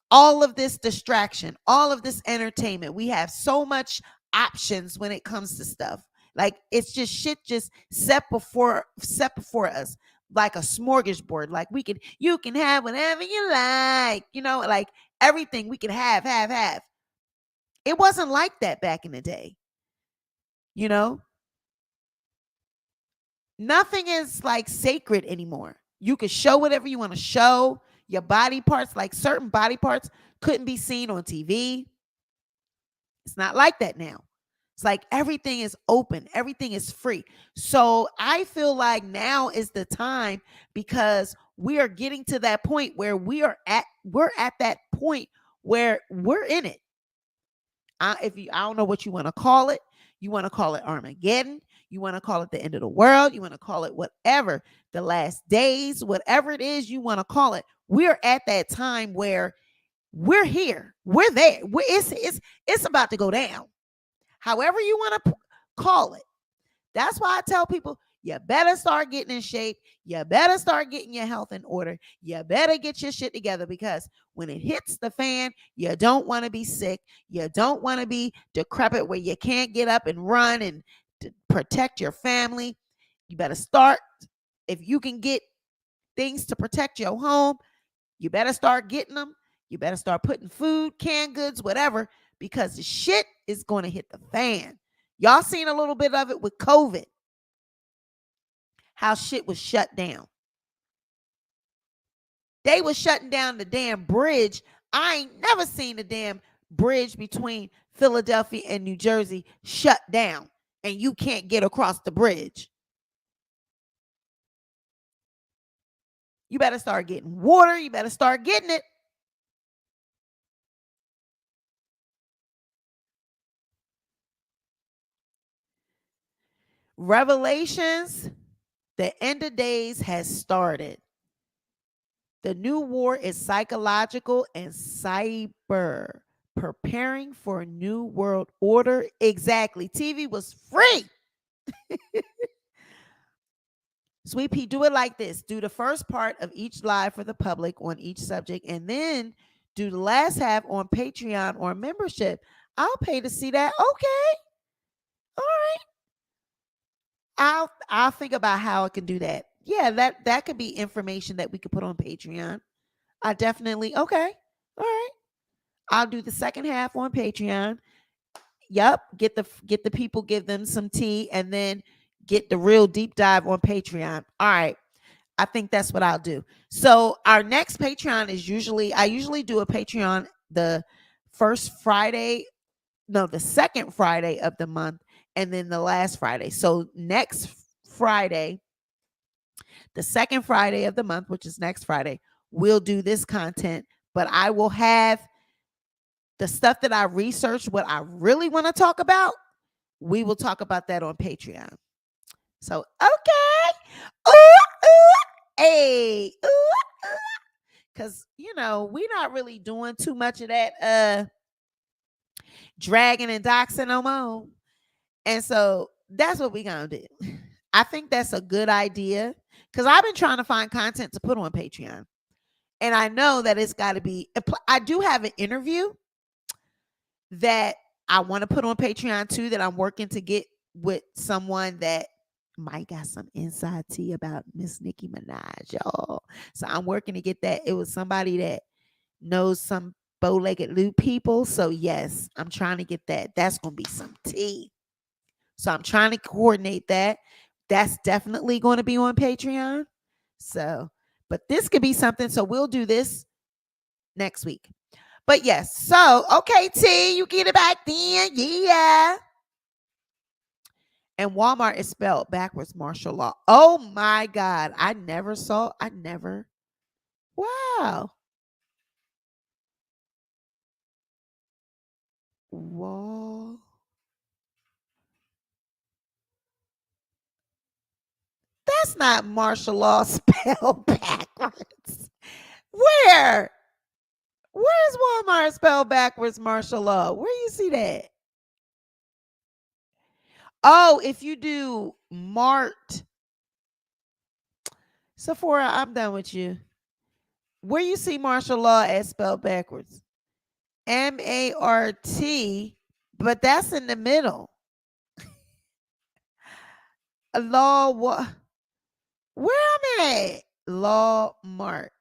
All of this distraction, all of this entertainment. We have so much options when it comes to stuff. Like it's just shit just set before us like a smorgasbord. Like you can have whatever you like, like everything we can have. It wasn't like that back in the day. Nothing is like sacred anymore. You can show whatever you want to show. Your body parts, like certain body parts, couldn't be seen on TV. It's not like that now. It's like everything is open, everything is free. So I feel like now is the time because we are getting to that point where we're at that point where we're in it. I don't know what you want to call it. You want to call it Armageddon. You want to call it the end of the world. You want to call it whatever, the last days, whatever it is you want to call it. We're at that time where we're here. We're there. It's about to go down. However you want to call it. That's why I tell people, you better start getting in shape. You better start getting your health in order. You better get your shit together because when it hits the fan, you don't want to be sick. You don't want to be decrepit where you can't get up and run and to protect your family. You better start. If you can get things to protect your home, you better start getting them. You better start putting food, canned goods, whatever, because the shit is going to hit the fan. Y'all seen a little bit of it with COVID. How shit was shut down. They was shutting down the damn bridge. I ain't never seen the damn bridge between Philadelphia and New Jersey shut down and you can't get across the bridge. You better start getting water. You better start getting it. Revelations, the end of days has started. The new war is psychological and cyber. Preparing for a new world order. Exactly. TV was free. Sweet Pea, do it like this. Do the first part of each live for the public on each subject, and then do the last half on Patreon or membership. I'll pay to see that. Okay. All right. I'll think about how I can do that. Yeah, that could be information that we could put on Patreon. I definitely okay. All right. I'll do the second half on Patreon. Yep. Get the people, give them some tea, and then get the real deep dive on Patreon. All right. I think that's what I'll do. So our next Patreon is I usually do a Patreon the second Friday of the month, and then the last Friday. So next Friday, the second Friday of the month, which is next Friday, we'll do this content, but I will have the stuff that I researched, what I really want to talk about, we will talk about that on Patreon. So, okay. Hey. Because, we're not really doing too much of that dragging and doxing no more. And so that's what we're going to do. I think that's a good idea because I've been trying to find content to put on Patreon. And I know that it's got to be, I do have an interview that I want to put on Patreon too, that I'm working to get with someone that might got some inside tea about Miss Nicki Minaj, y'all. So I'm working to get that. It was somebody that knows some bow-legged loop people. So yes, I'm trying to get that. That's going to be some tea. So I'm trying to coordinate that. That's definitely going to be on Patreon. So, but this could be something. So we'll do this next week. But yes, so okay, T, you get it back then. Yeah. And Walmart is spelled backwards martial law. Oh my God. Wow. Wall. That's not martial law spelled backwards. Where? Where's Walmart spelled backwards martial law? Where you see that? Oh, if you do Mart. Sephora, I'm done with you. Where you see martial law as spelled backwards? M-A-R-T, but that's in the middle. A law, what? Where am I at? Law Mart.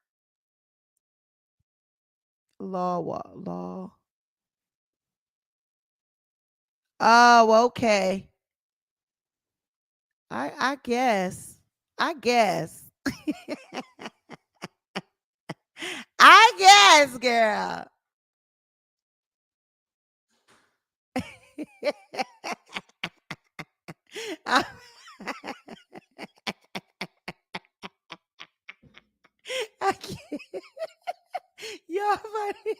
Law what? Law. Oh, okay. I guess. I guess. I guess, girl. I can't. You're funny.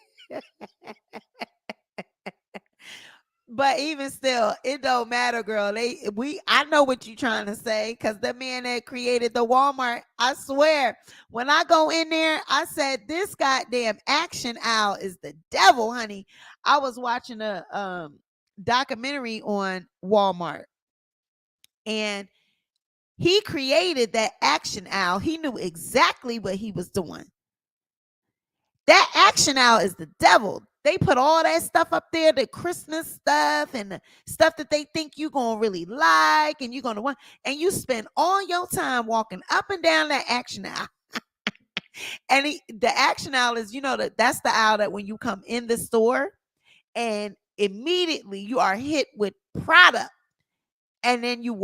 But even still, it don't matter, girl. I know what you're trying to say, because the man that created the Walmart, I swear, when I go in there, I said this goddamn action owl is the devil, honey. I was watching a documentary on Walmart, and he created that action owl. He knew exactly what he was doing. That action owl is the devil. They put all that stuff up there, the Christmas stuff and the stuff that they think you're going to really like and you're going to want. And you spend all your time walking up and down that action owl. And the action owl is, that's the owl that when you come in the store and immediately you are hit with product. And then you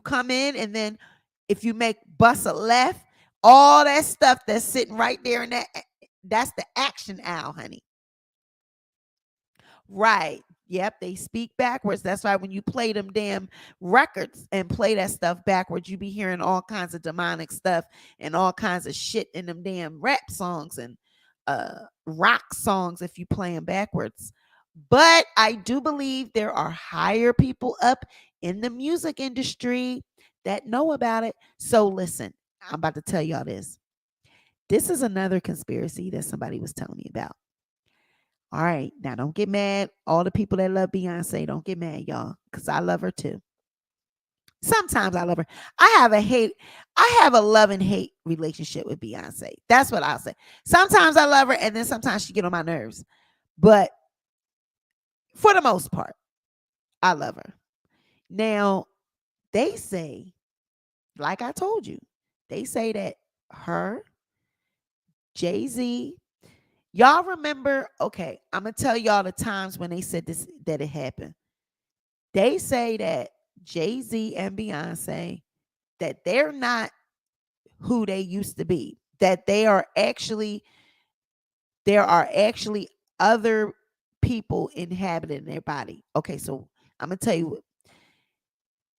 come in, and then if you bust a left, all that stuff that's sitting right there in that's the action owl, honey. Right. Yep. They speak backwards. That's why when you play them damn records and play that stuff backwards, you be hearing all kinds of demonic stuff and all kinds of shit in them damn rap songs and rock songs if you play them backwards. But I do believe there are higher people up in the music industry that know about it. So listen, I'm about to tell y'all this. This is another conspiracy that somebody was telling me about. All right, now don't get mad. All the people that love Beyonce, don't get mad, y'all, because I love her too. Sometimes I love her. I have a love and hate relationship with Beyonce. That's what I'll say. Sometimes I love her, and then sometimes she get on my nerves. But for the most part, I love her. Now, they say, like I told you, they say that her, Jay-Z, y'all remember, okay, I'm going to tell y'all the times when they said this, that it happened. They say that Jay-Z and Beyonce, that they're not who they used to be, that there are actually other people inhabiting their body. Okay, so I'm going to tell you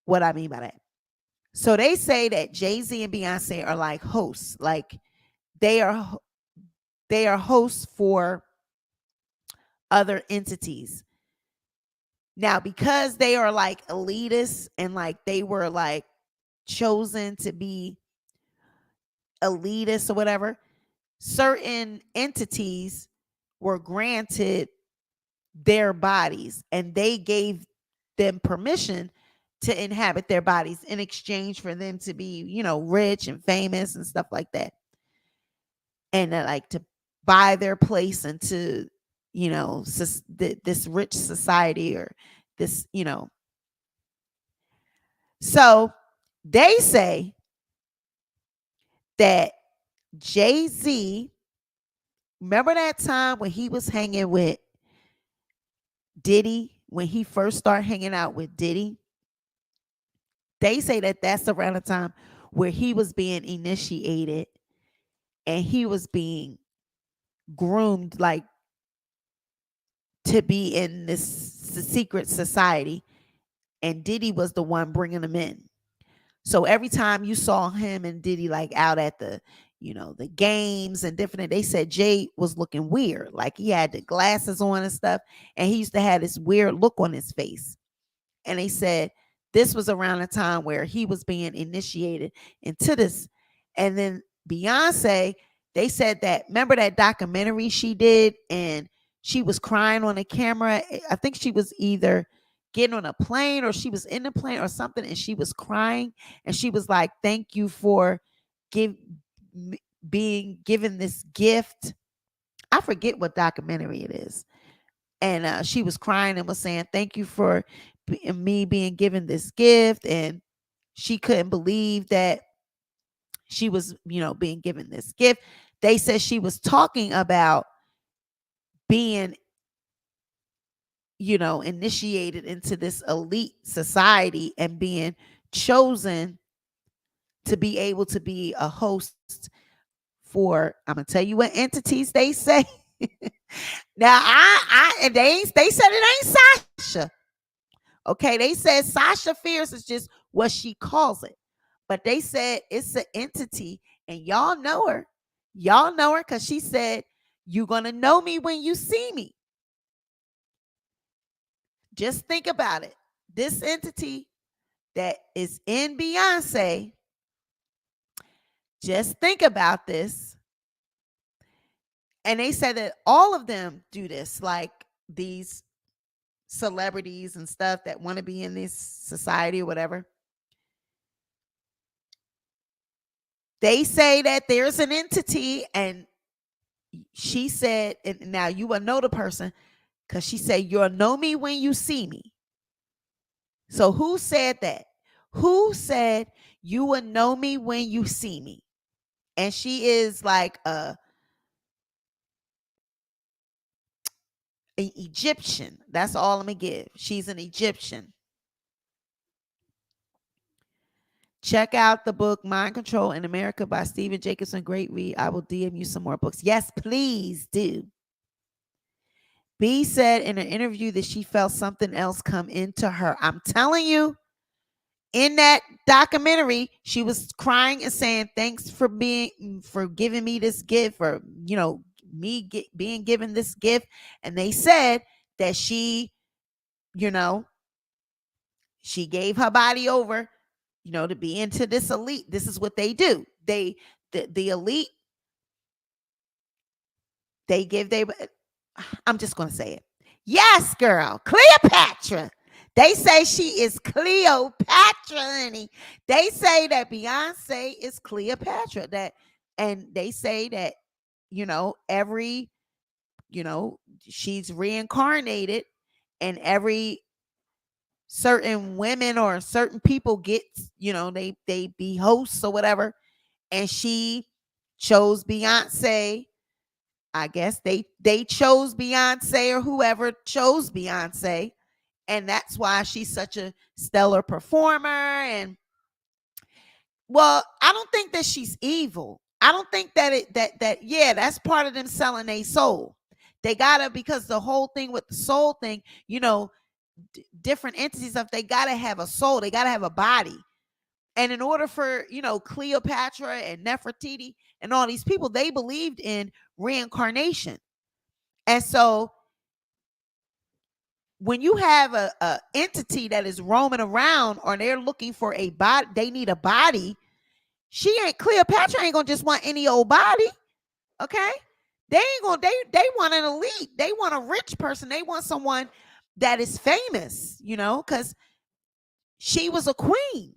what I mean by that. So they say that Jay-Z and Beyonce are like hosts, like they are hosts for other entities. Now, because they are like elitists and like they were like chosen to be elitists or whatever, certain entities were granted their bodies and they gave them permission to inhabit their bodies in exchange for them to be, rich and famous and stuff like that. And like to buy their place into, this rich society or this, So they say that Jay-Z, remember that time when he was hanging with Diddy, when he first started hanging out with Diddy? They say that that's around the time where he was being initiated and he was being groomed like to be in this secret society, and Diddy was the one bringing him in. So every time you saw him and Diddy like out at the the games and different, they said Jay was looking weird, like he had the glasses on and stuff, and he used to have this weird look on his face. And they said this was around the time where he was being initiated into this. And then Beyonce, they said that, remember that documentary she did and she was crying on the camera? I think she was either getting on a plane or she was in the plane or something, and she was crying and she was like, thank you for being given this gift. I forget what documentary it is. And she was crying and was saying, thank you for me being given this gift. And she couldn't believe that she was, being given this gift. They said she was talking about being, initiated into this elite society and being chosen to be able to be a host for, I'm gonna tell you what entities they say. Now they said it ain't Sasha. Okay, they said Sasha Fierce is just what she calls it. But they said it's an entity, and y'all know her. Y'all know her because she said, you're gonna know me when you see me. Just think about it. This entity that is in Beyonce, just think about this. And they said that all of them do this, like these celebrities and stuff that want to be in this society or whatever. They say that there's an entity, and she said, and now you will know the person because she said, you'll know me when you see me. So who said that? Who said you will know me when you see me? And she is like an Egyptian. That's all I'm gonna give. She's an Egyptian. Check out the book Mind Control in America by Stephen Jacobson. Great read. I will DM you some more books. Yes, please do. B said in an interview that she felt something else come into her. I'm telling you, in that documentary, she was crying and saying, thanks for giving me this gift, or, being given this gift. And they said that she, she gave her body over, to be into this elite. This is what they do. The elite, they give I'm just going to say it. Yes, girl. Cleopatra. They say she is Cleopatra, honey. They say that Beyonce is Cleopatra. And they say that, every, she's reincarnated, and every certain women or certain people get, they be hosts or whatever. And she chose Beyonce. I guess they chose Beyonce, or whoever chose Beyonce, and that's why she's such a stellar performer. And well, I don't think that she's evil. I don't think that that's part of them selling a soul. They gotta, because the whole thing with the soul thing, different entities of, they gotta have a soul, they gotta have a body. And in order for, Cleopatra and Nefertiti and all these people, they believed in reincarnation. And so when you have a entity that is roaming around, or they're looking for a body, they need a body. Cleopatra ain't gonna just want any old body. Okay. They ain't gonna, they want an elite. They want a rich person. They want someone that is famous, because she was a queen.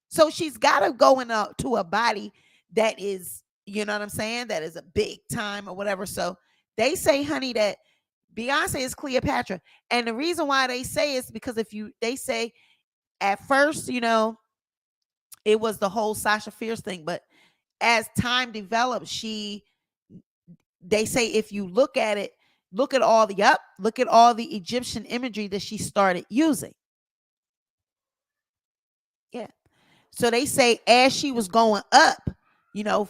So she's got to go to a body that is, you know what I'm saying, that is a big time or whatever. So they say, honey, that Beyonce is Cleopatra. And the reason why they say is because they say at first, it was the whole Sasha Fierce thing, but as time developed, they say if you look at it, look at all the Egyptian imagery that she started using. Yeah. So they say as she was going up,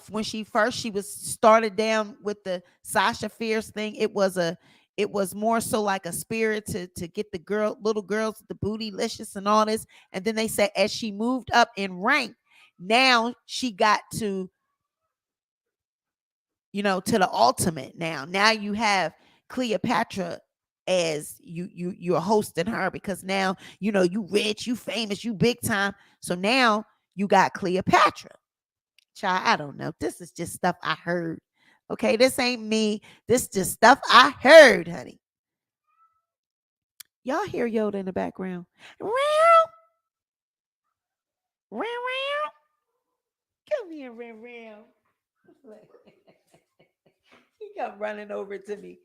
when she was started down with the Sasha Fierce thing, it was more so like a spirit to get the little girls, the bootylicious and all this. And then they say as she moved up in rank, now she got to to the ultimate. Now you have Cleopatra as you're hosting her, because now you rich, you famous, you big time. So now you got Cleopatra. Child, I don't know. This is just stuff I heard. Okay, this ain't me. This just stuff I heard, honey. Y'all hear Yoda in the background? Come here, he come running over to me.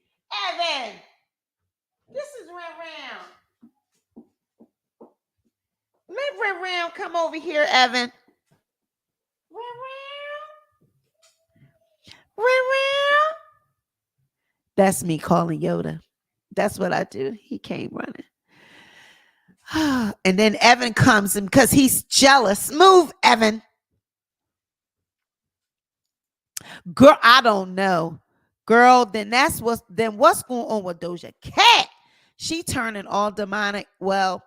Evan, this is Let Ram come over here, Evan. That's me calling Yoda. That's what I do. He came running. And then Evan comes in because he's jealous. Move, Evan. Girl, I don't know. Girl, then what's going on with Doja Cat? She turning all demonic. Well,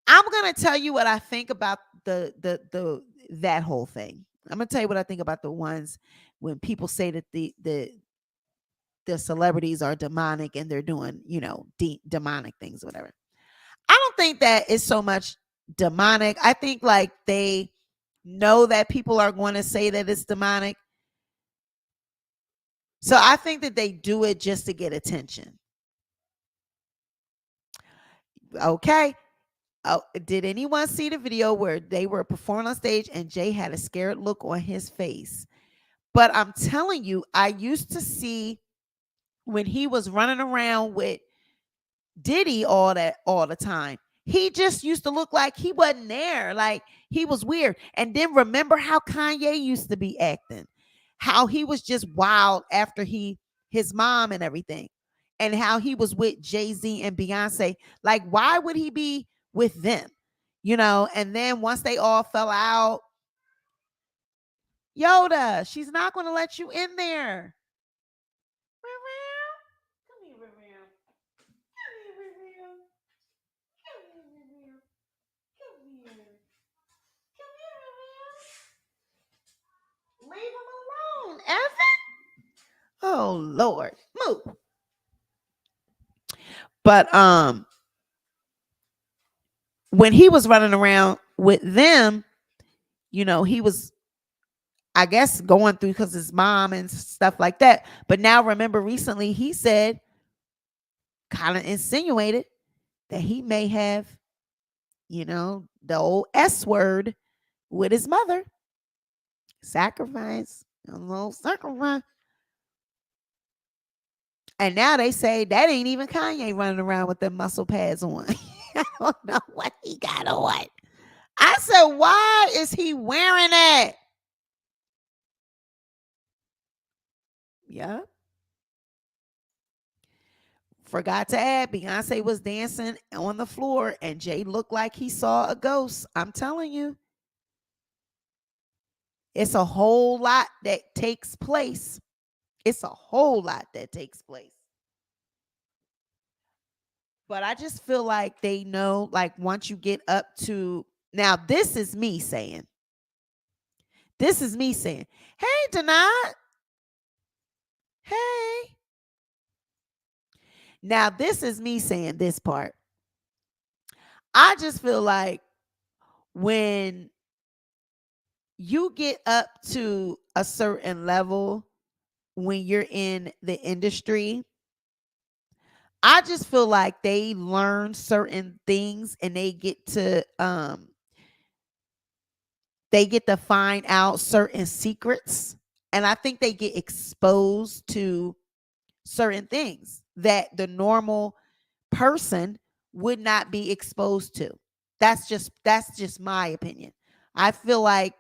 I'm gonna tell you what I think about that whole thing. I'm gonna tell you what I think about the ones when people say that the celebrities are demonic and they're doing, demonic things, whatever. I don't think that is so much demonic. I think like they know that people are going to say that it's demonic. So I think that they do it just to get attention. Okay. Oh, did anyone see the video where they were performing on stage and Jay had a scared look on his face? But I'm telling you, I used to see when he was running around with Diddy all the time. He just used to look like he wasn't there. Like he was weird. And then remember how Kanye used to be acting, how he was just wild after his mom and everything, and how he was with Jay-Z and Beyonce. Like, why would he be with them? And then once they all fell out, Yoda, she's not going to let you in there. Leave him alone, Evan. Oh Lord, move. But when he was running around with them, he was, I guess, going through because his mom and stuff like that. But now remember, recently he said, kind of insinuated that he may have, the old S word with his mother. Sacrifice, a little sacrifice. And now they say that ain't even Kanye running around with them muscle pads on. I don't know what he got on. I said, why is he wearing that? Yeah. Forgot to add, Beyonce was dancing on the floor and Jay looked like he saw a ghost. I'm telling you. It's a whole lot that takes place. It's a whole lot that takes place. But I just feel like they know, like once you get up to, now this is me saying. Hey, Denard. Hey. Now this is me saying this part. I just feel like when you get up to a certain level, when you're in the industry, I just feel like they learn certain things and they get to find out certain secrets. And I think they get exposed to certain things that the normal person would not be exposed to. That's just my opinion. I feel like,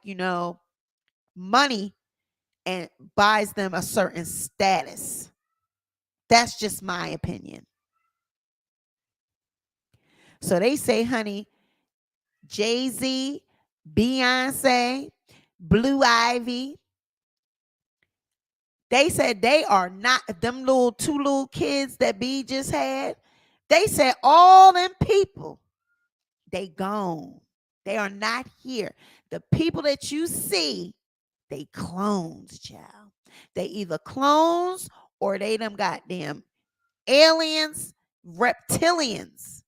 money and buys them a certain status. That's just my opinion. So they say, honey, Jay-Z, Beyonce, Blue Ivy, they said they are not them two little kids that B just had. They said all them people, they gone. They are not here. The people that you see, they clones, child. They either clones or they them goddamn aliens, reptilians.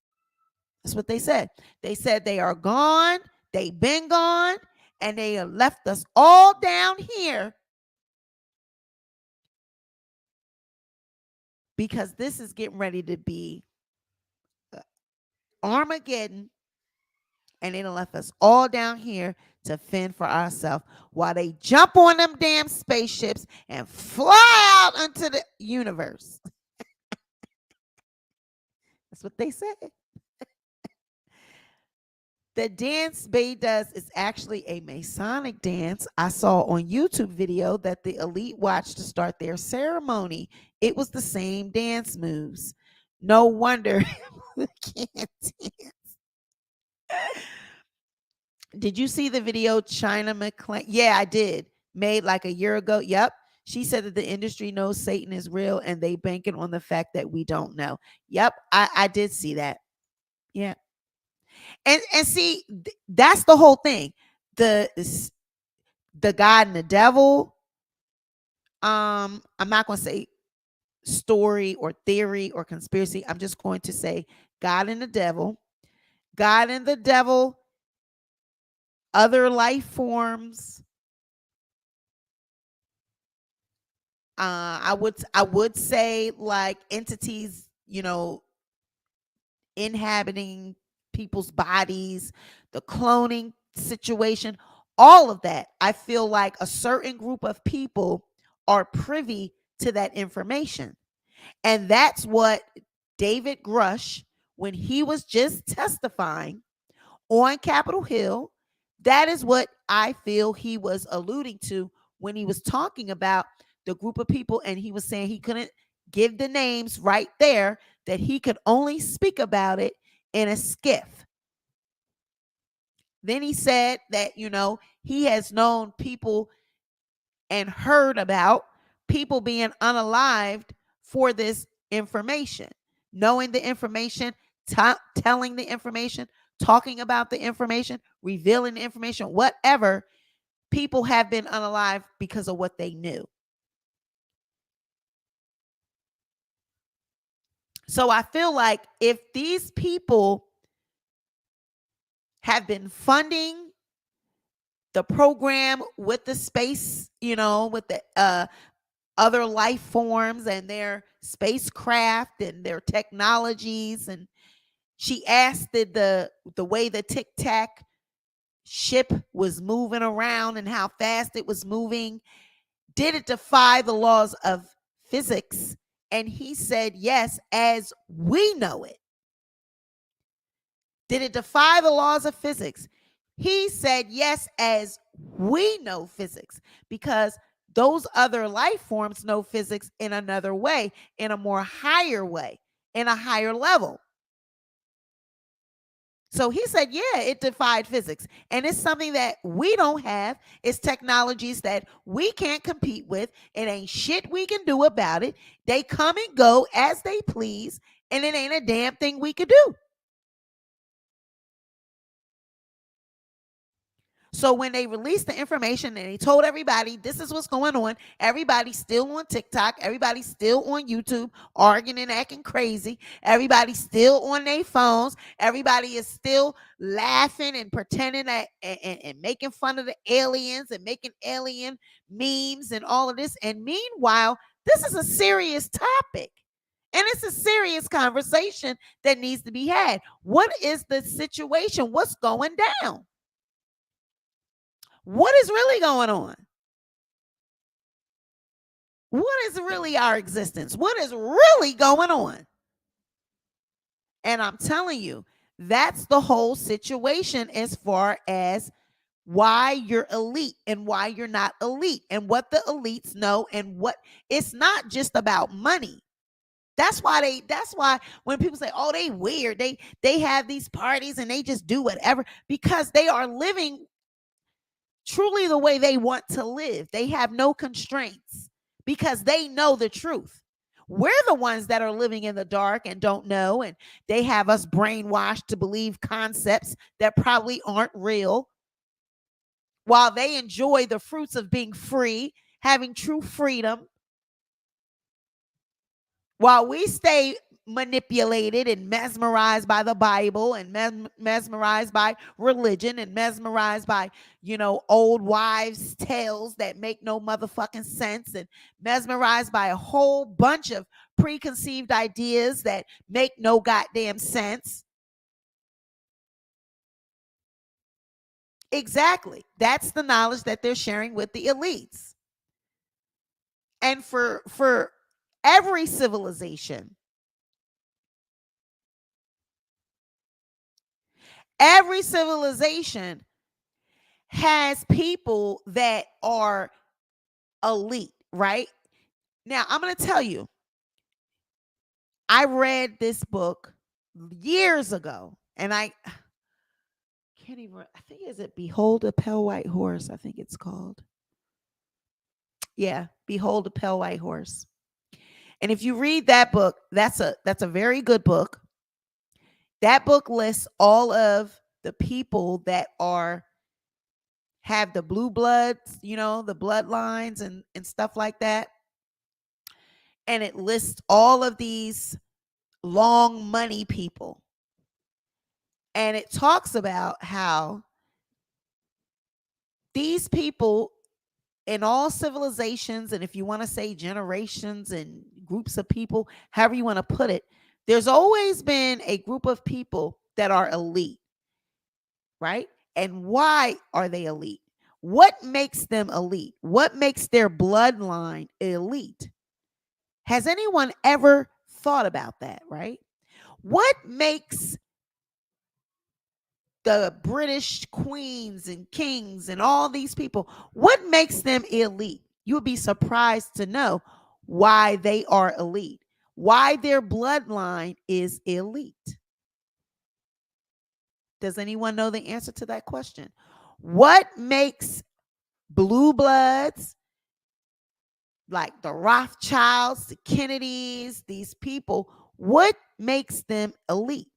That's what they said. They said they are gone. They been gone. And they have left us all down here because this is getting ready to be Armageddon. And they done left us all down here to fend for ourselves while they jump on them damn spaceships and fly out into the universe. That's what they said. The dance Bay does is actually a Masonic dance. I saw on YouTube video that the elite watched to start their ceremony. It was the same dance moves. No wonder we can't dance. Did you see the video China McClain? Yeah, I did. Made like a year ago. Yep. She said that the industry knows Satan is real and they banking on the fact that we don't know. Yep, I did see that. Yeah. And see, that's the whole thing. The God and the devil. I'm not going to say story or theory or conspiracy. I'm just going to say God and the devil. God and the devil, other life forms. I would say like entities, inhabiting people's bodies, the cloning situation, all of that. I feel like a certain group of people are privy to that information. And that's what David Grusch, when he was just testifying on Capitol Hill, that is what I feel he was alluding to when he was talking about the group of people. And he was saying he couldn't give the names right there, that he could only speak about it in a skiff. Then he said that, he has known people and heard about people being unalived for this information, knowing the information, telling the information, talking about the information, revealing the information, whatever. People have been unalived because of what they knew. So I feel like if these people have been funding the program with the space, with the other life forms and their spacecraft and their technologies, and she asked the way the Tic Tac ship was moving around and how fast it was moving, did it defy the laws of physics? And he said, yes, as we know it. Did it defy the laws of physics? He said, yes, as we know physics, because those other life forms know physics in another way, in a more higher way, in a higher level. So he said, yeah, it defied physics. And it's something that we don't have. It's technologies that we can't compete with. It ain't shit we can do about it. They come and go as they please, and it ain't a damn thing we could do. So when they released the information and they told everybody this is what's going on, everybody's still on TikTok, everybody's still on YouTube arguing and acting crazy, everybody's still on their phones, everybody is still laughing and pretending that and making fun of the aliens and making alien memes and all of this. And meanwhile, this is a serious topic. And it's a serious conversation that needs to be had. What is the situation? What's going down? What is really going on? What is really our existence? What is really going on? And I'm telling you, that's the whole situation as far as why you're elite and why you're not elite and what the elites know and what it's not just about money. That's why when people say, "Oh, they weird. They have these parties and they just do whatever," because they are living truly the way they want to live. They have no constraints because they know the truth. We're the ones that are living in the dark and don't know, and they have us brainwashed to believe concepts that probably aren't real, while they enjoy the fruits of being free, having true freedom, while we stay manipulated and mesmerized by the Bible and mesmerized by religion and mesmerized by, old wives' tales that make no motherfucking sense and mesmerized by a whole bunch of preconceived ideas that make no goddamn sense. Exactly. That's the knowledge that they're sharing with the elites. And for every civilization, has people that are elite, right? Now, I'm going to tell you, I read this book years ago, and I can't even, I think, is it Behold a Pale White Horse? I think it's called. Yeah, Behold a Pale White Horse. And if you read that book, that's a very good book. That book lists all of the people that have the blue bloods, the bloodlines and stuff like that. And it lists all of these long money people. And it talks about how these people in all civilizations, and if you want to say generations and groups of people, however you want to put it, there's always been a group of people that are elite, right? And why are they elite? What makes them elite? What makes their bloodline elite? Has anyone ever thought about that, right? What makes the British queens and kings and all these people, what makes them elite? You would be surprised to know why they are elite, why their bloodline is elite. Does anyone know the answer to that question? What makes blue bloods like the Rothschilds, the Kennedys, these people, what makes them elite?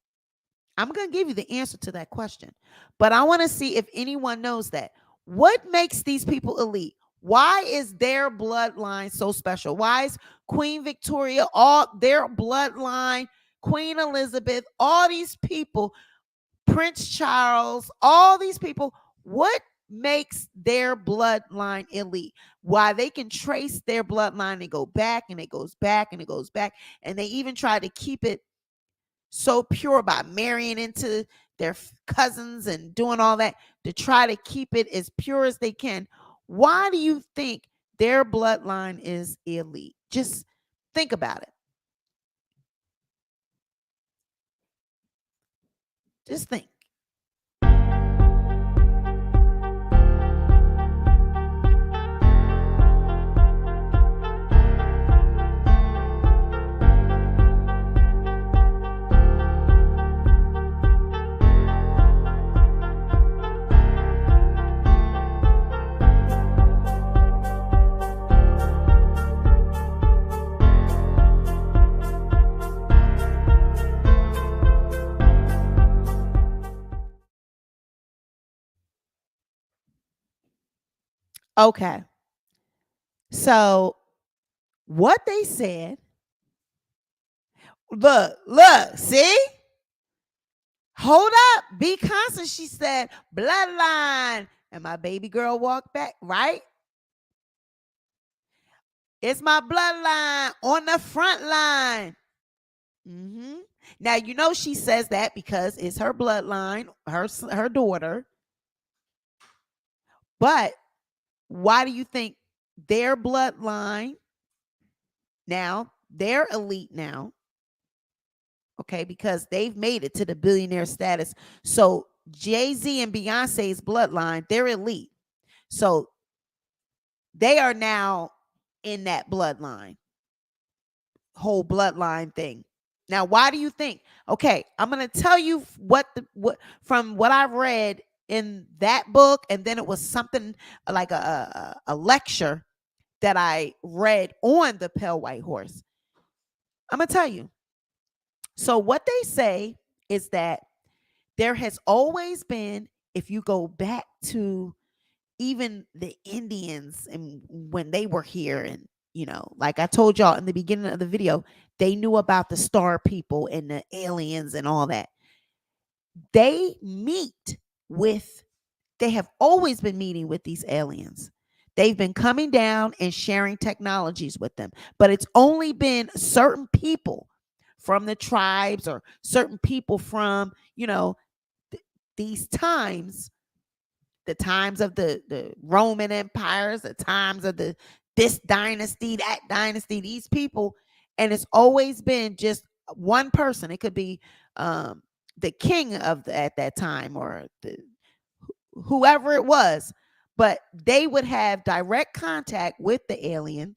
I'm going to give you the answer to that question, but I want to see if anyone knows that. What makes these people elite? Why is their bloodline so special? Why is Queen Victoria, all their bloodline, Queen Elizabeth, all these people, Prince Charles, all these people, what makes their bloodline elite? Why they can trace their bloodline and go back and it goes back and it goes back, and they even try to keep it so pure by marrying into their cousins and doing all that to try to keep it as pure as they can. Why do you think their bloodline is elite? Just think about it. Just think. Okay. So what they said, look, see? Hold up, be constant. She said, bloodline. And my baby girl walked back, right? It's my bloodline on the front line. Mm-hmm. Now, you know, she says that because it's her bloodline, her daughter. But why do you think their bloodline now, they're elite now? Okay, because they've made it to the billionaire status. So Jay-Z and Beyonce's bloodline, they're elite. So they are now in that bloodline, whole bloodline thing. Now, why do you think? Okay, I'm going to tell you what from what I've read in that book, and then it was something like a lecture that I read on the Pale White Horse. I'm going to tell you. So what they say is that there has always been, if you go back to even the Indians and when they were here, and you know, like I told y'all in the beginning of the video, they knew about the star people and the aliens and all that. They meet with, they have always been meeting with these aliens. They've been coming down and sharing technologies with them, but it's only been certain people from the tribes or certain people from, you know, these times, the times of the Roman empires, the times of this dynasty, that dynasty, these people, and it's always been just one person. It could be the king of at that time, or whoever it was, but they would have direct contact with the alien,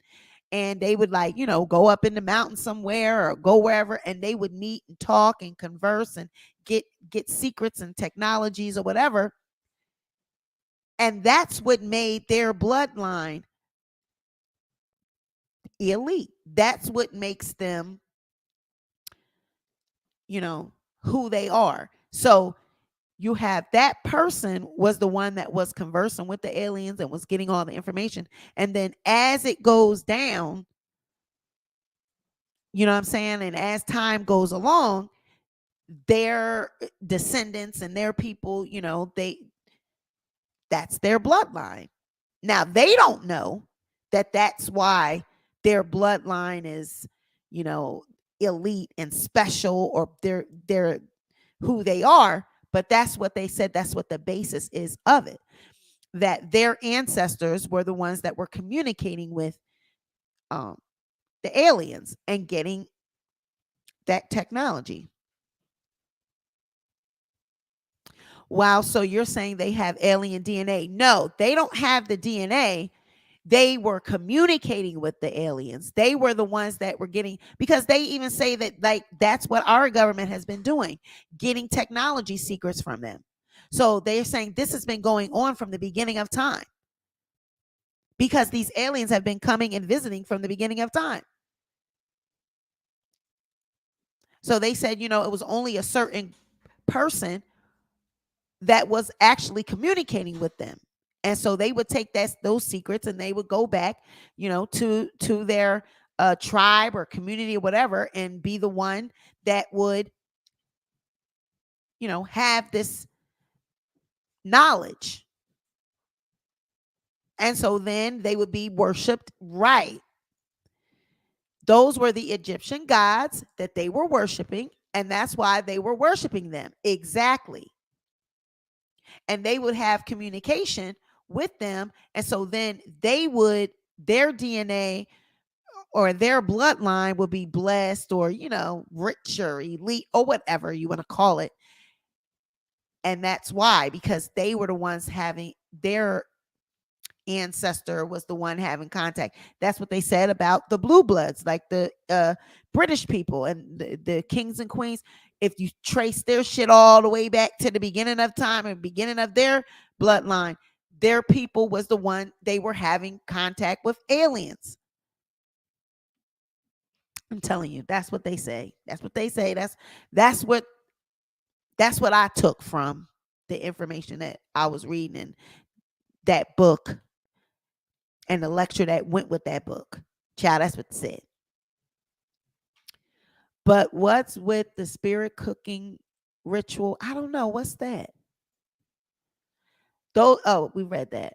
and they would, like, you know, go up in the mountain somewhere or go wherever, and they would meet and talk and converse and get secrets and technologies or whatever. And that's what made their bloodline elite. That's what makes them, you know, who they are. So you have that person was the one that was conversing with the aliens and was getting all the information. And then as it goes down, you know what I'm saying? And as time goes along, their descendants and their people, you know, that's their bloodline. Now, they don't know that that's why their bloodline is, you know, elite and special, or they're who they are, but that's what they said, that's what the basis is of it. That their ancestors were the ones that were communicating with the aliens and getting that technology. Wow, so you're saying they have alien DNA? No, they don't have the DNA. They were communicating with the aliens. They were the ones that were getting, because they even say that, like, that's what our government has been doing, getting technology secrets from them. So they're saying this has been going on from the beginning of time, because these aliens have been coming and visiting from the beginning of time. So they said, you know, it was only a certain person that was actually communicating with them. And so they would take those secrets and they would go back, you know, to their tribe or community or whatever, and be the one that would, you know, have this knowledge. And so then they would be worshiped right. Those were the Egyptian gods that they were worshiping, and that's why they were worshiping them. Exactly. And they would have communication with them, and so then they would, their DNA or their bloodline would be blessed, or, you know, rich or elite or whatever you want to call it. And that's why, because they were the ones having, their ancestor was the one having contact. That's what they said about the blue bloods, like the British people and the kings and queens. If you trace their shit all the way back to the beginning of time and beginning of their bloodline, their people was the one, they were having contact with aliens. I'm telling you, that's what they say. That's what they say. That's what I took from the information that I was reading in that book and the lecture that went with that book. Child, that's what it said. But what's with the spirit cooking ritual? I don't know. What's that? Though, oh, we read that.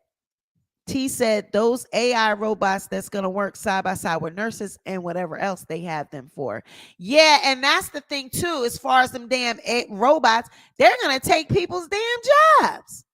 T said those AI robots that's going to work side by side with nurses and whatever else they have them for. Yeah, and that's the thing too, as far as them damn robots, they're going to take people's damn jobs.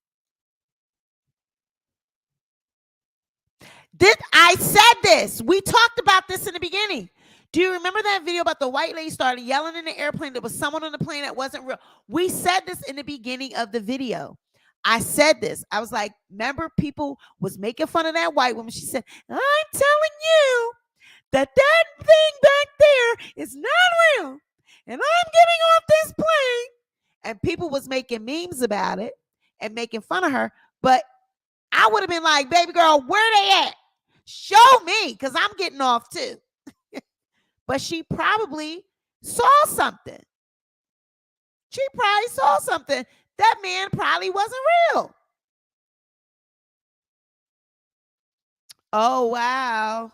I said this. We talked about this in the beginning. Do you remember that video about the white lady started yelling in the airplane? There was someone on the plane that wasn't real. We said this in the beginning of the video. I said this. I was like, remember, people was making fun of that white woman. She said, I'm telling you that thing back there is not real. And I'm getting off this plane. And people was making memes about it and making fun of her. But I would have been like, baby girl, where they at? Show me, because I'm getting off too. But she probably saw something. She probably saw something. That man probably wasn't real. Oh, wow.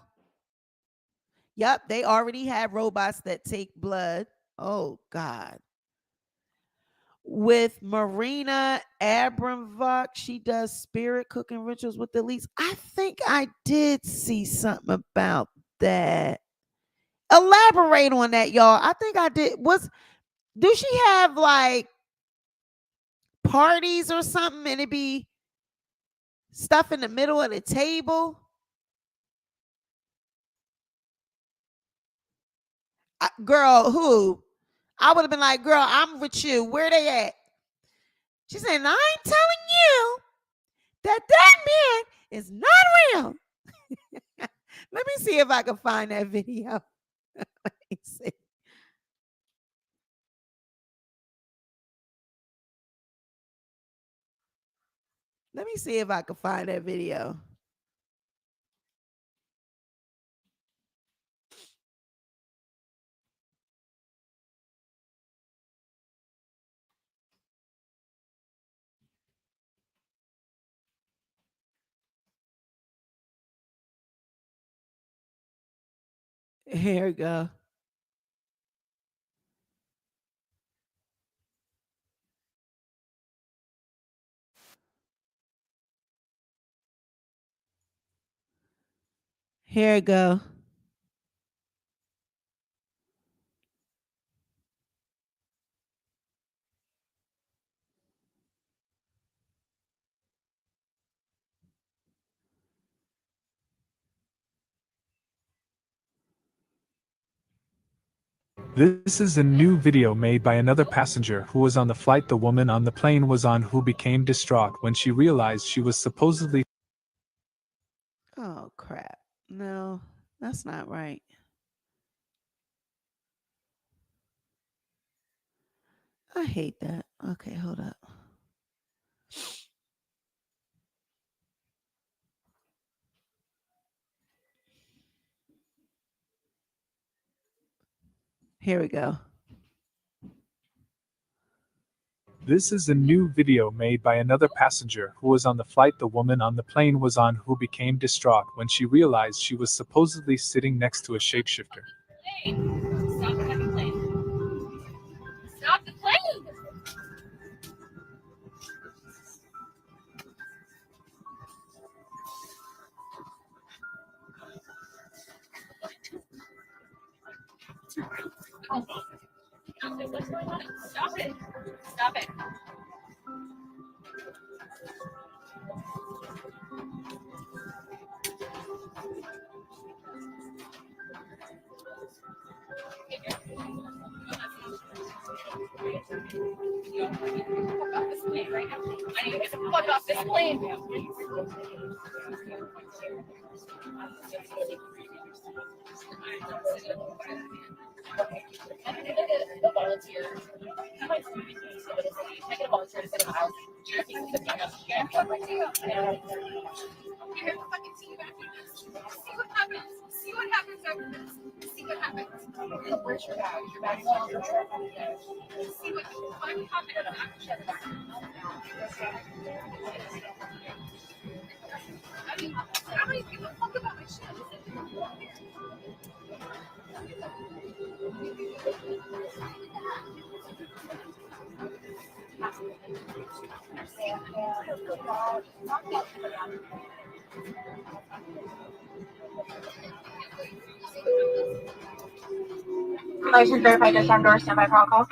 Yep, they already have robots that take blood. Oh, God. With Marina Abramvok, she does spirit cooking rituals with the elites. I think I did see something about that. Elaborate on that, y'all. I think I did. Do she have like parties or something and it be stuff in the middle of the table? Girl, who? I would have been like, girl, I'm with you. Where they at? She said, I'm telling you that man is not real. Let me see if I can find that video. Let me see. Let me see if I can find that video. Here we go. Here we go. This is a new video made by another passenger who was on the flight the woman on the plane was on, who became distraught when she realized she was supposedly... Oh, crap. No, that's not right. I hate that. Okay, hold up. Here we go. This is a new video made by another passenger who was on the flight the woman on the plane was on, who became distraught when she realized she was supposedly sitting next to a shapeshifter. Stop the fucking plane. Stop the plane! What's going on? Stop it. Stop it. Off this plane right now. I need to get the fuck off this plane. The volunteer. You might see a volunteer to sit in the house. You're here to fucking see you after this. See what happens. See what happens after this. See what happens. Where's your bag? Your bag's all over. See what fucking happens after this. I mean, I don't even give a fuck about my shit. License verified as Sandor, standby protocol.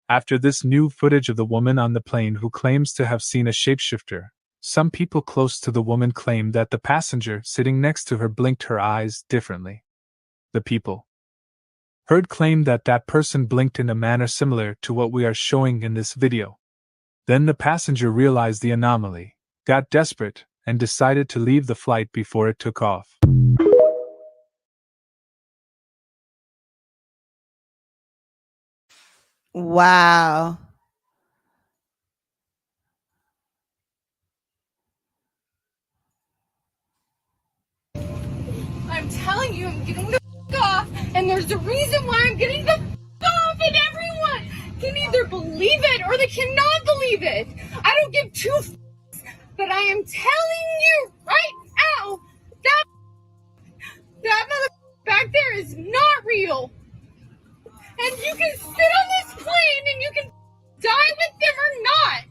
After this new footage of the woman on the plane who claims to have seen a shapeshifter, some people close to the woman claim that the passenger sitting next to her blinked her eyes differently. The people heard claim that that person blinked in a manner similar to what we are showing in this video. Then the passenger realized the anomaly, got desperate, and decided to leave the flight before it took off. Wow. I'm telling you, I'm getting the off, and there's a reason why I'm getting the off, and everyone can either believe it or they cannot believe it. I don't give two but I am telling you right now that mother back there is not real. And you can sit on this plane and you can die with them or not.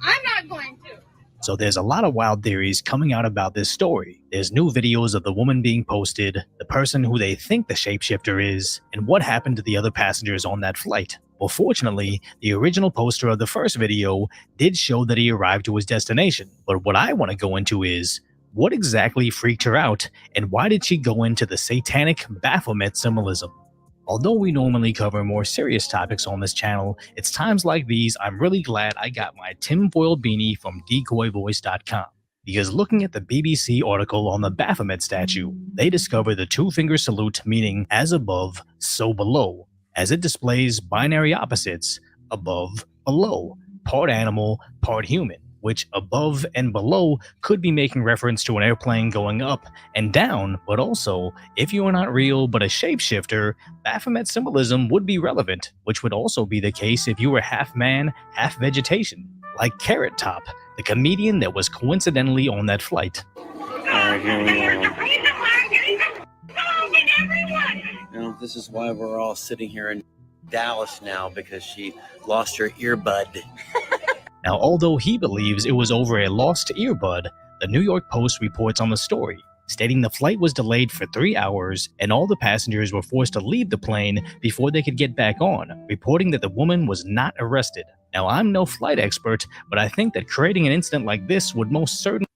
I'm not going to. So there's a lot of wild theories coming out about this story. There's new videos of the woman being posted, the person who they think the shapeshifter is, and what happened to the other passengers on that flight. Well, fortunately, the original poster of the first video did show that he arrived to his destination. But what I want to go into is, what exactly freaked her out, and why did she go into the satanic Baphomet symbolism? Although we normally cover more serious topics on this channel, it's times like these I'm really glad I got my tinfoil beanie from decoyvoice.com. Because looking at the BBC article on the Baphomet statue, they discovered the two-finger salute meaning as above, so below, as it displays binary opposites, above, below, part animal, part human, which above and below could be making reference to an airplane going up and down, but also, if you are not real but a shapeshifter, Baphomet symbolism would be relevant, which would also be the case if you were half man, half vegetation, like Carrot Top, the comedian that was coincidentally on that flight. Alright, here we go. You know, this is why we're all sitting here in Dallas now, because she lost her earbud. Now, although he believes it was over a lost earbud, the New York Post reports on the story, stating the flight was delayed for 3 hours and all the passengers were forced to leave the plane before they could get back on, reporting that the woman was not arrested. Now, I'm no flight expert, but I think that creating an incident like this would most certainly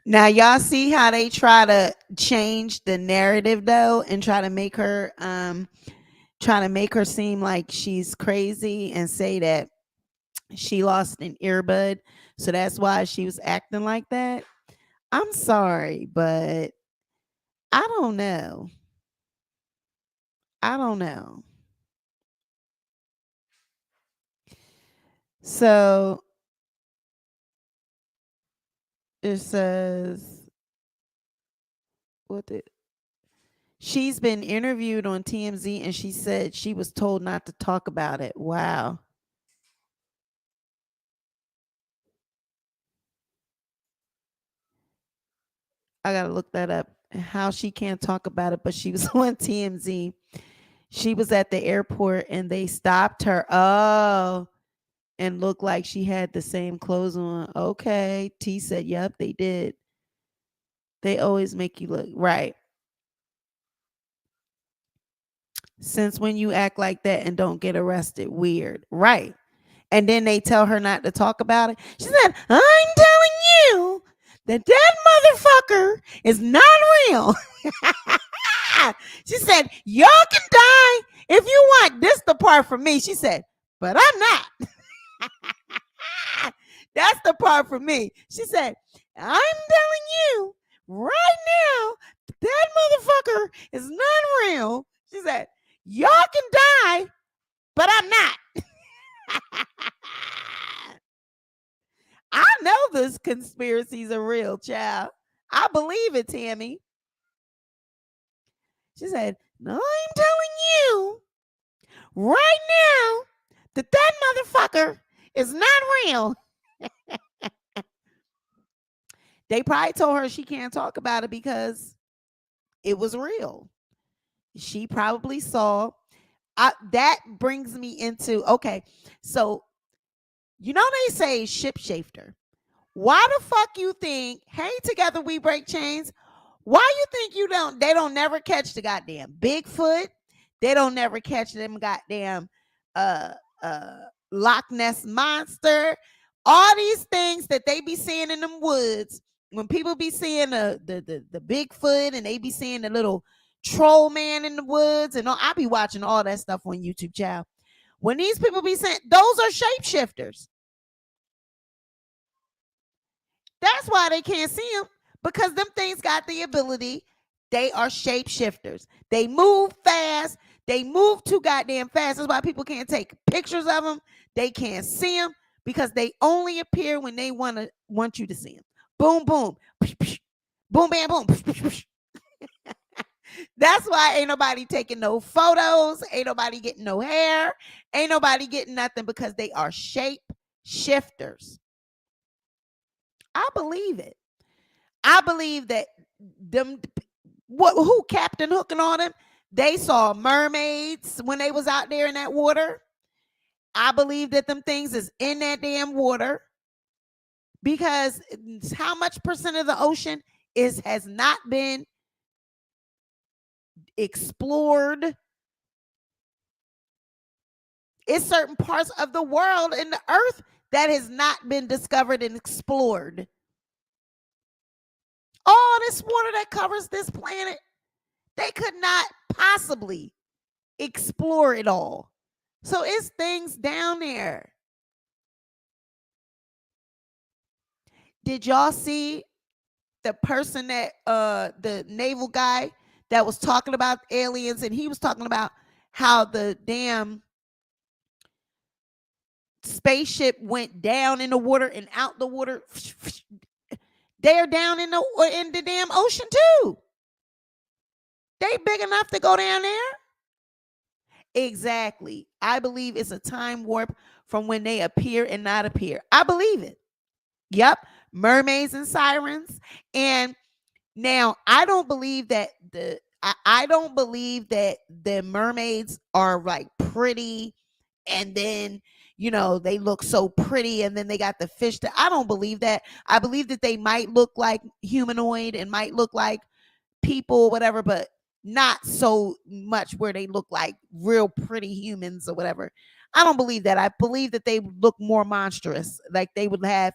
Now y'all see how they try to change the narrative though, and try to make her seem like she's crazy and say that she lost an earbud, so that's why she was acting like that. I'm sorry, but I don't know. I don't know. So it says what did she's been interviewed on TMZ and she said she was told not to talk about it. Wow. I gotta look that up. How she can't talk about it, but she was on TMZ. She was at the airport and they stopped her. Oh, and looked like she had the same clothes on. Okay. T said, yep, they did. They always make you look right. Since when you act like that and don't get arrested? Weird. Right. And then they tell her not to talk about it. She said, I'm telling you that motherfucker is not real. She said, y'all can die if you want. This the part for me. She said, but I'm not. That's the part for me. She said, I'm telling you right now that motherfucker is not real. She said, y'all can die, but I'm not. I know this conspiracies are real, child. I believe it, Tammy. She said, no, I'm telling you right now that motherfucker is not real. They probably told her she can't talk about it because it was real. She probably saw. That brings me into, okay, so you know they say shapeshifter. Why the fuck you think hang together we break chains? Why you think they don't never catch the goddamn Bigfoot? They don't never catch them goddamn uh Loch Ness monster. All these things that they be seeing in them woods. When people be seeing the Bigfoot and they be seeing the little troll man in the woods and all, I be watching all that stuff on YouTube, child. When these people be saying those are shapeshifters. That's why they can't see them, because them things got the ability. They are shapeshifters. They move fast. They move too goddamn fast. That's why people can't take pictures of them. They can't see them because they only appear when they want you to see them. Boom, boom, boom, bam, boom. That's why ain't nobody taking no photos. Ain't nobody getting no hair. Ain't nobody getting nothing because they are shape shifters. I believe it. I believe that them who Captain Hook and all them, they saw mermaids when they was out there in that water. I believe that them things is in that damn water because how much percent of the ocean has not been explored? It's certain parts of the world in the earth that has not been discovered and explored. All this water that covers this planet, they could not possibly explore it all. So it's things down there. Did y'all see the person that the naval guy that was talking about aliens, and he was talking about how the damn spaceship went down in the water and out the water. They're down in the damn ocean too. They big enough to go down there. Exactly. I believe it's a time warp from when they appear and not appear. I believe it. Yep. Mermaids and sirens. And now I don't believe that I don't believe that the mermaids are like pretty and then they look so pretty and then they got the fish. I don't believe that. I believe that they might look like humanoid and might look like people, whatever, but not so much where they look like real pretty humans or whatever. I don't believe that. I believe that they would look more monstrous, like they would have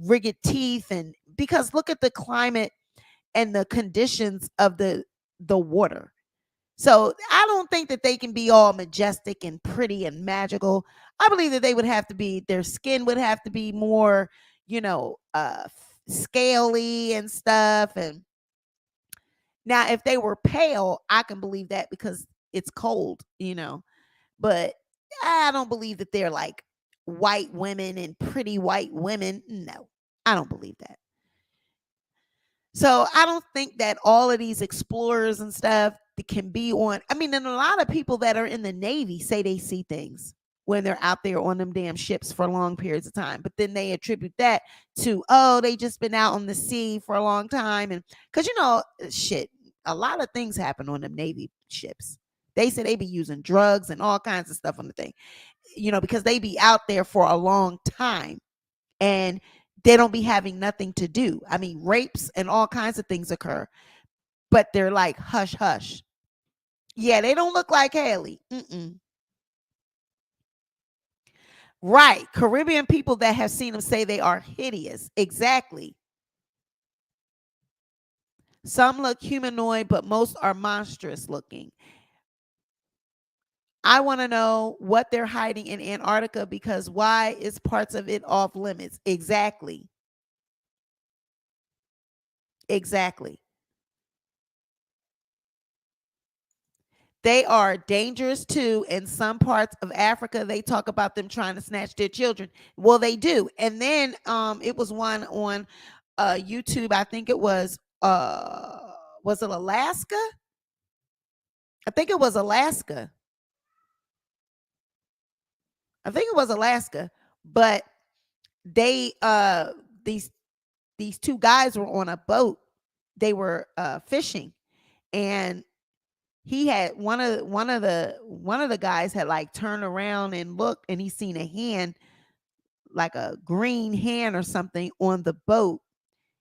rigged teeth and because look at the climate and the conditions of the water. So I don't think that they can be all majestic and pretty and magical. I believe that they would have to be, their skin would have to be more, scaly and stuff. And now if they were pale, I can believe that because it's cold, but I don't believe that they're like white women and pretty white women. No, I don't believe that. So I don't think that all of these explorers and stuff that can be on. I mean, and a lot of people that are in the Navy say they see things when they're out there on them damn ships for long periods of time. But then they attribute that to, oh, they just been out on the sea for a long time. And because, shit, a lot of things happen on them Navy ships. They say they be using drugs and all kinds of stuff on the thing, because they be out there for a long time. And they don't be having nothing to do. I mean, rapes and all kinds of things occur, but they're like hush hush. Yeah, they don't look like Haley. Right. Caribbean people that have seen them say they are hideous. Exactly. Some look humanoid, but most are monstrous looking. I want to know what they're hiding in Antarctica, because why is parts of it off limits? Exactly. Exactly. They are dangerous too. In some parts of Africa, they talk about them trying to snatch their children. Well, they do. And then it was one on YouTube. I think it was it Alaska? I think it was Alaska. But they these two guys were on a boat. They were fishing, and he had one of the guys had like turned around and looked, and he seen a hand, like a green hand or something, on the boat,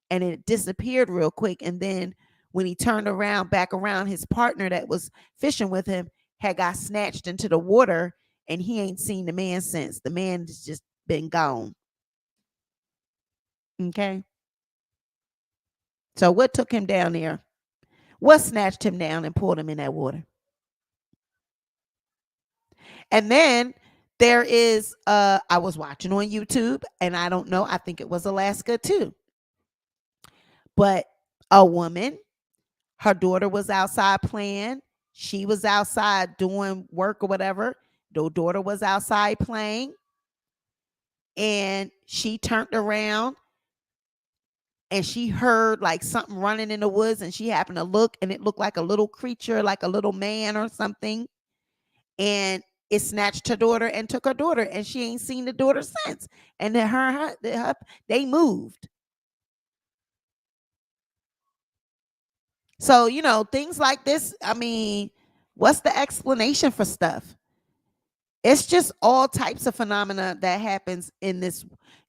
and it disappeared real quick. And then when he turned back around, his partner that was fishing with him had got snatched into the water, and he ain't seen the man since. The man's just been gone. Okay. So what took him down there? What snatched him down and pulled him in that water? And then there is I was watching on YouTube, and I don't know, I think it was Alaska too. But a woman, her daughter was outside playing. She was outside doing work or whatever. The daughter was outside playing, and she turned around and she heard like something running in the woods, and she happened to look, and it looked like a little creature, like a little man or something. And it snatched her daughter and took her daughter, and she ain't seen the daughter since. And then they moved. So, things like this, I mean, what's the explanation for stuff? It's just all types of phenomena that happens in this,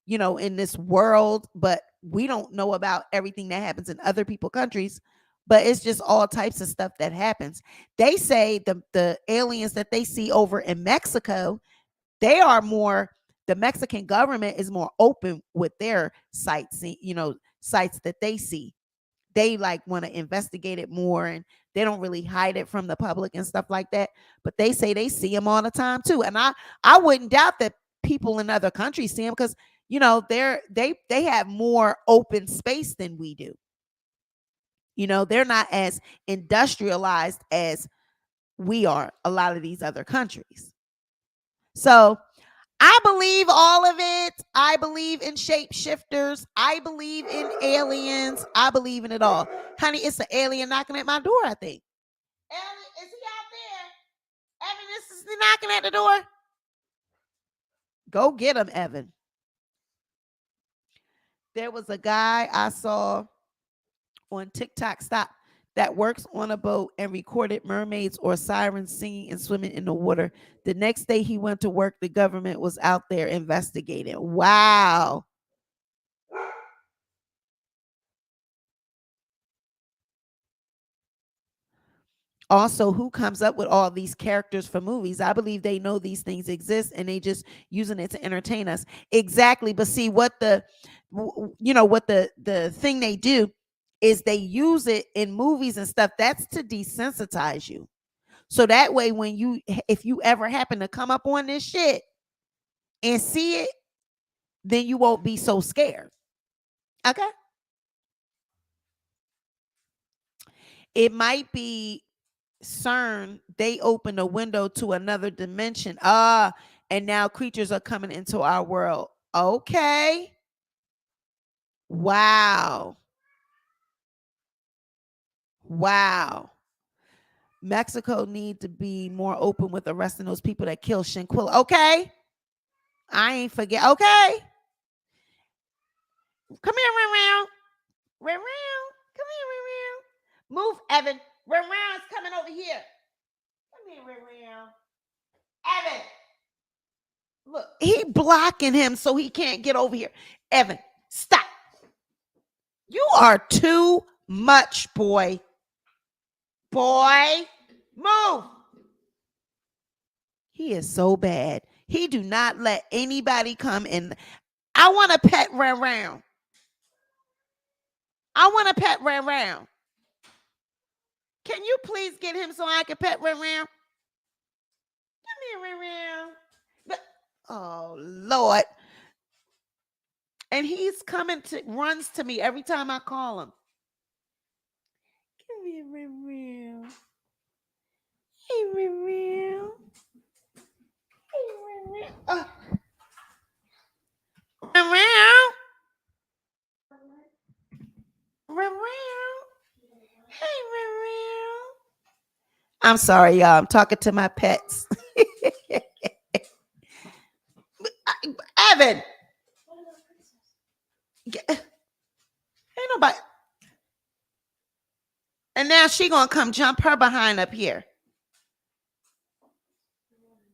in this world, but we don't know about everything that happens in other people's countries. But it's just all types of stuff that happens. They say the aliens that they see over in Mexico, the Mexican government is more open with their sites, sites that they see. They like want to investigate it more, and they don't really hide it from the public and stuff like that. But they say they see them all the time too. And I wouldn't doubt that people in other countries see them, because they have more open space than we do. They're not as industrialized as we are, a lot of these other countries. So I believe all of it. I believe in shapeshifters. I believe in aliens. I believe in it all. Honey, it's an alien knocking at my door, I think. Alien, is he out there? Evan, is he knocking at the door? Go get him, Evan. There was a guy I saw on TikTok that works on a boat and recorded mermaids or sirens singing and swimming in the water. The next day he went to work, the government was out there investigating. Wow. Also, who comes up with all these characters for movies? I believe they know these things exist and they just using it to entertain us. Exactly. But see what what the thing they do is they use it in movies and stuff. That's to desensitize you. So that way, if you ever happen to come up on this shit and see it, then you won't be so scared. Okay. It might be CERN, they opened a window to another dimension. And now creatures are coming into our world. Okay. Wow. Wow. Mexico need to be more open with arresting those people that killed Shinquilla. Okay. I ain't forget. Okay. Come here, Ren. Ren. Come here, Ren. Move, Evan. Ren is coming over here. Come here, Ren. Evan. Look, he blocking him so he can't get over here. Evan, stop. You are too much, boy. Boy, move. He is so bad. He do not let anybody come in. I want to pet Ren. I want to pet Ren. Can you please get him so I can pet Ren? Come here, Ren. Oh, Lord. And he's runs to me every time I call him. Come here, Ren. Hey, Ren. Hey, Ren. Oh. Ren. Hey, Ren. I'm sorry, y'all. I'm talking to my pets. Evan. Ain't nobody. And now she gonna come jump her behind up here.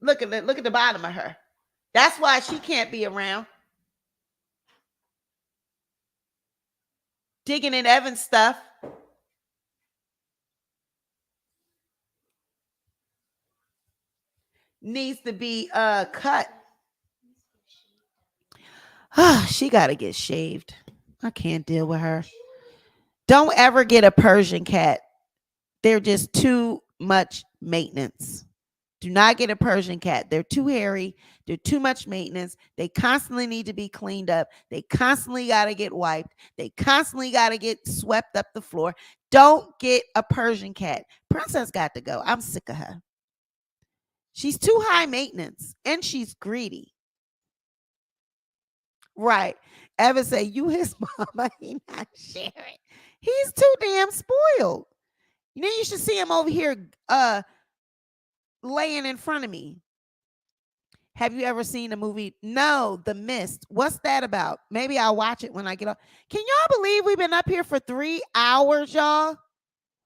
Look at the bottom of her. That's why she can't be around. Digging in Evan's stuff. Needs to be cut. She gotta get shaved. I can't deal with her. Don't ever get a Persian cat. They're just too much maintenance. Do not get a Persian cat. They're too hairy. They're too much maintenance. They constantly need to be cleaned up. They constantly got to get wiped. They constantly got to get swept up the floor. Don't get a Persian cat. Princess got to go. I'm sick of her. She's too high maintenance and she's greedy. Right. Evan say, you his mama, he not sharing. He's too damn spoiled. You know, you should see him over here laying in front of me. Have you ever seen the movie? No, The Mist. What's that about? Maybe I'll watch it when I get off. Can y'all believe we've been up here for 3 hours, y'all?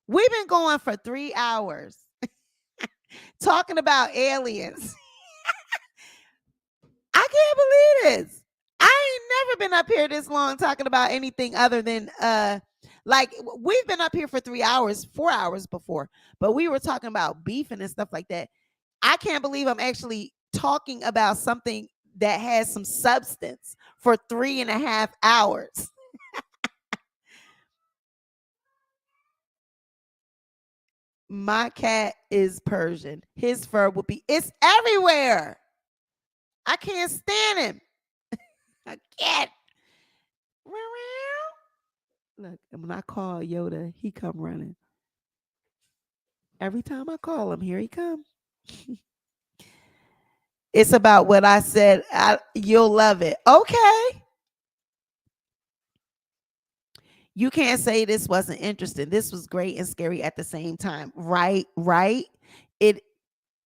We've been going for 3 hours talking about aliens. I can't believe this. I ain't never been up here this long talking about anything other than like we've been up here for 3 hours, 4 hours before, but we were talking about beefing and stuff like that. I can't believe I'm actually talking about something that has some substance for 3.5 hours. My cat is Persian. His fur will be, it's everywhere. I can't stand him. I can't. Look, when I call Yoda, he come running. Every time I call him, here he come. It's about what I said. You'll love it. Okay. You can't say this wasn't interesting. This was great and scary at the same time. Right.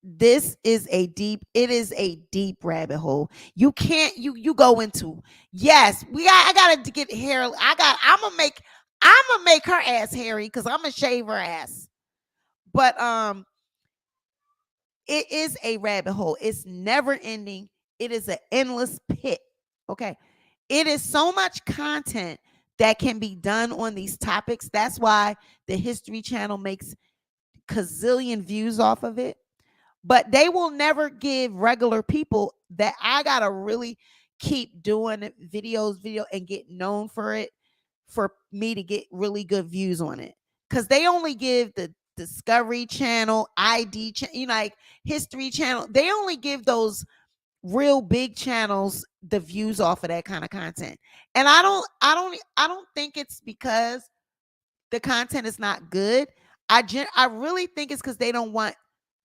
This is a deep rabbit hole. You can't, you go into, yes, I gotta get hair. I'm gonna make her ass hairy because I'm gonna shave her ass. But it is a rabbit hole. It's never ending. It is an endless pit. Okay. It is so much content that can be done on these topics. That's why the History Channel makes gazillion views off of it, but they will never give regular people that I gotta really keep doing video and get known for it for me to get really good views on it. Because they only give the Discovery Channel, ID, like History Channel. They only give those real big channels the views off of that kind of content. And I don't think it's because the content is not good. I really think it's because they don't want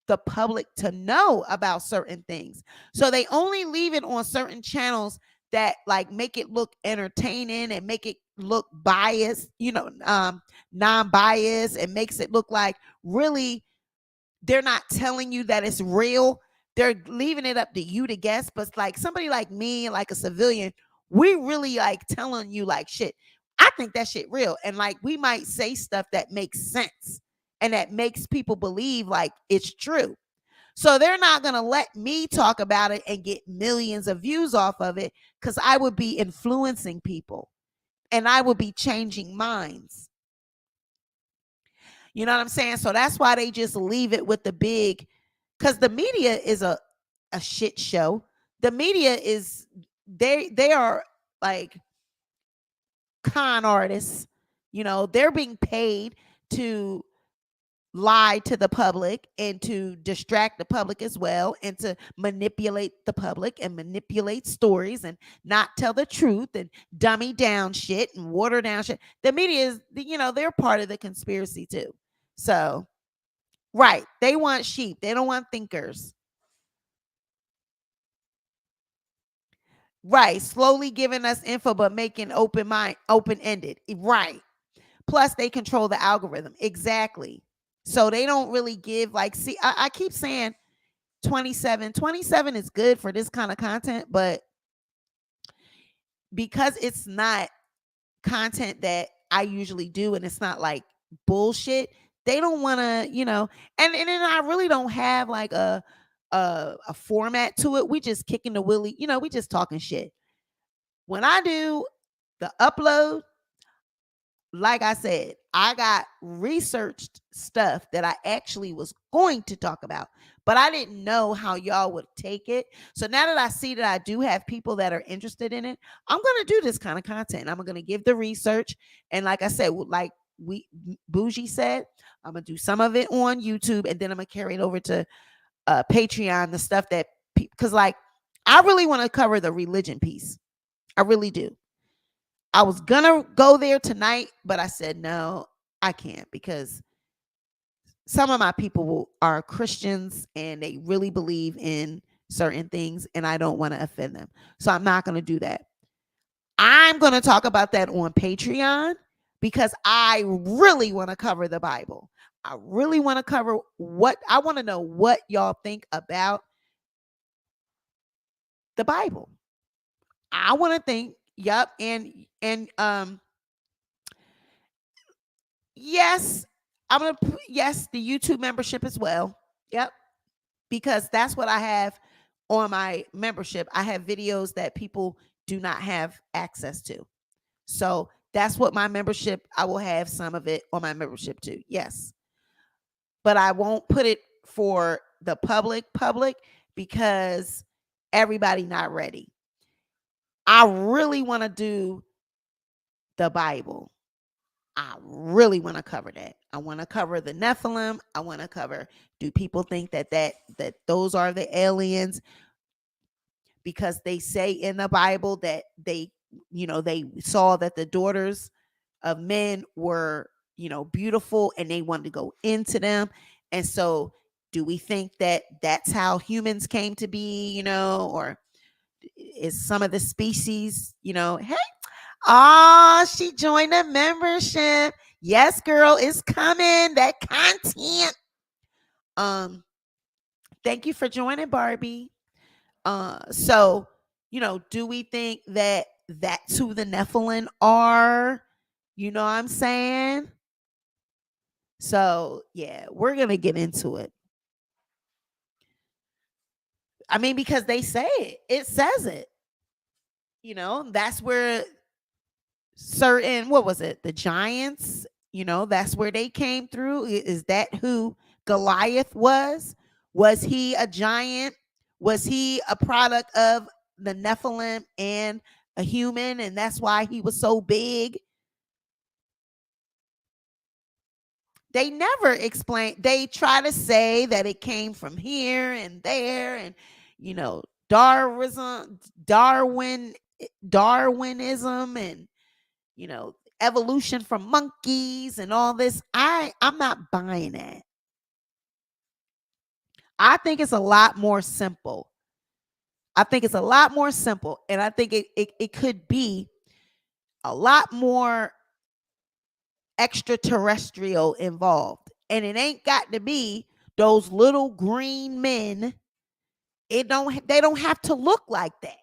the public to know about certain things. So they only leave it on certain channels that like make it look entertaining and make it look biased, non-biased, and makes it look like really they're not telling you that it's real. They're leaving it up to you to guess. But like somebody like me, like a civilian, we really like telling you like shit. I think that shit real. And like we might say stuff that makes sense and that makes people believe like it's true. So they're not going to let me talk about it and get millions of views off of it because I would be influencing people and I would be changing minds. You know what I'm saying? So that's why they just leave it with the big, because the media is a shit show. The media is, they are like con artists. They're being paid to lie to the public and to distract the public as well and to manipulate the public and manipulate stories and not tell the truth and dummy down shit and water down shit. The media is, they're part of the conspiracy too. So, right, they want sheep. They don't want thinkers. Right, slowly giving us info but making open-ended. Right. Plus they control the algorithm. Exactly. So they don't really give like, see, I keep saying 27 is good for this kind of content, but because it's not content that I usually do and it's not like bullshit, they don't want to, and then I really don't have like a format to it. We just kicking the willy, we just talking shit. When I do the upload, like I said, I got researched stuff that I actually was going to talk about, but I didn't know how y'all would take it. So now that I see that I do have people that are interested in it, I'm going to do this kind of content. I'm going to give the research. And like I said, like Bougie said, I'm going to do some of it on YouTube and then I'm going to carry it over to Patreon, the stuff that, because like, I really want to cover the religion piece. I really do. I was gonna go there tonight, but I said no, I can't because some of my people are Christians and they really believe in certain things and I don't want to offend them. So I'm not going to do that. I'm going to talk about that on Patreon because I really want to cover the Bible. I really want to cover I want to know what y'all think about the Bible. I want to think, yep, and yes, I'm going to put, yes, the YouTube membership as well. Yep. Because that's what I have on my membership. I have videos that people do not have access to. So that's what my membership, I will have some of it on my membership too. Yes. But I won't put it for the public because everybody not ready. I really want to do the Bible. I really want to cover that. I want to cover the Nephilim. I want to cover, do people think that those are the aliens? Because they say in the Bible that they saw that the daughters of men were, beautiful and they wanted to go into them. And so do we think that that's how humans came to be, or is some of the species, hey, she joined the membership. Yes, girl, it's coming. That content. Thank you for joining, Barbie. So, do we think that that's who the Nephilim are? You know what I'm saying? So, yeah, we're going to get into it. I mean, because they say it. It says it. That's where certain, what was it? The giants, that's where they came through. Is that who Goliath was? Was he a giant? Was he a product of the Nephilim and a human, and that's why he was so big? They never explain. They try to say that it came from here and there, and Darwinism, and evolution from monkeys and all this. I'm not buying that. I think it's a lot more simple. And I think it could be a lot more extraterrestrial involved. And it ain't got to be those little green men. They don't have to look like that.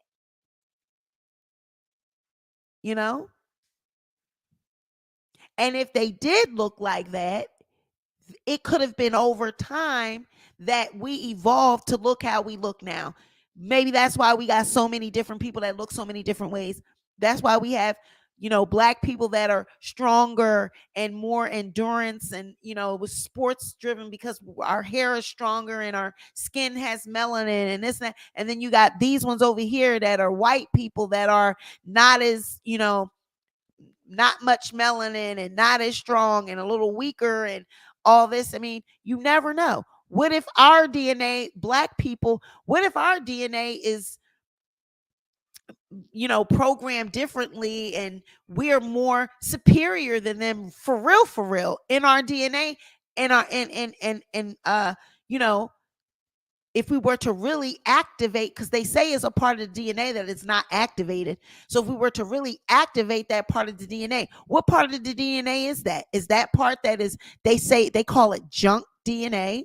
And if they did look like that, it could have been over time that we evolved to look how we look now. Maybe that's why we got so many different people that look so many different ways. That's why we have, black people that are stronger and more endurance, and, it was sports driven because our hair is stronger and our skin has melanin and this and that. And then you got these ones over here that are white people that are not as, not much melanin and not as strong and a little weaker and all this. I mean, you never know. What if our DNA, black people, what if our DNA is, programmed differently and we're more superior than them for real in our DNA and our if we were to really activate, because they say it's a part of the DNA that is not activated. So if we were to really activate that part of the DNA, what part of the DNA is that? Is that part that is, they call it junk DNA.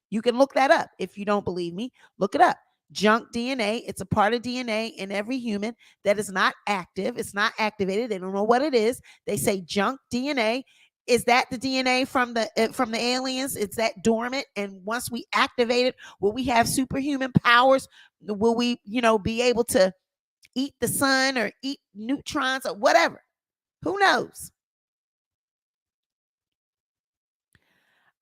You can look that up. If you don't believe me, look it up. Junk DNA. It's a part of DNA in every human that is not active. It's not activated. They don't know what it is. They say junk DNA. Is that the DNA from the aliens? It's that dormant, and once we activate it, will we have superhuman powers? Will we, be able to eat the sun or eat neutrons or whatever? Who knows?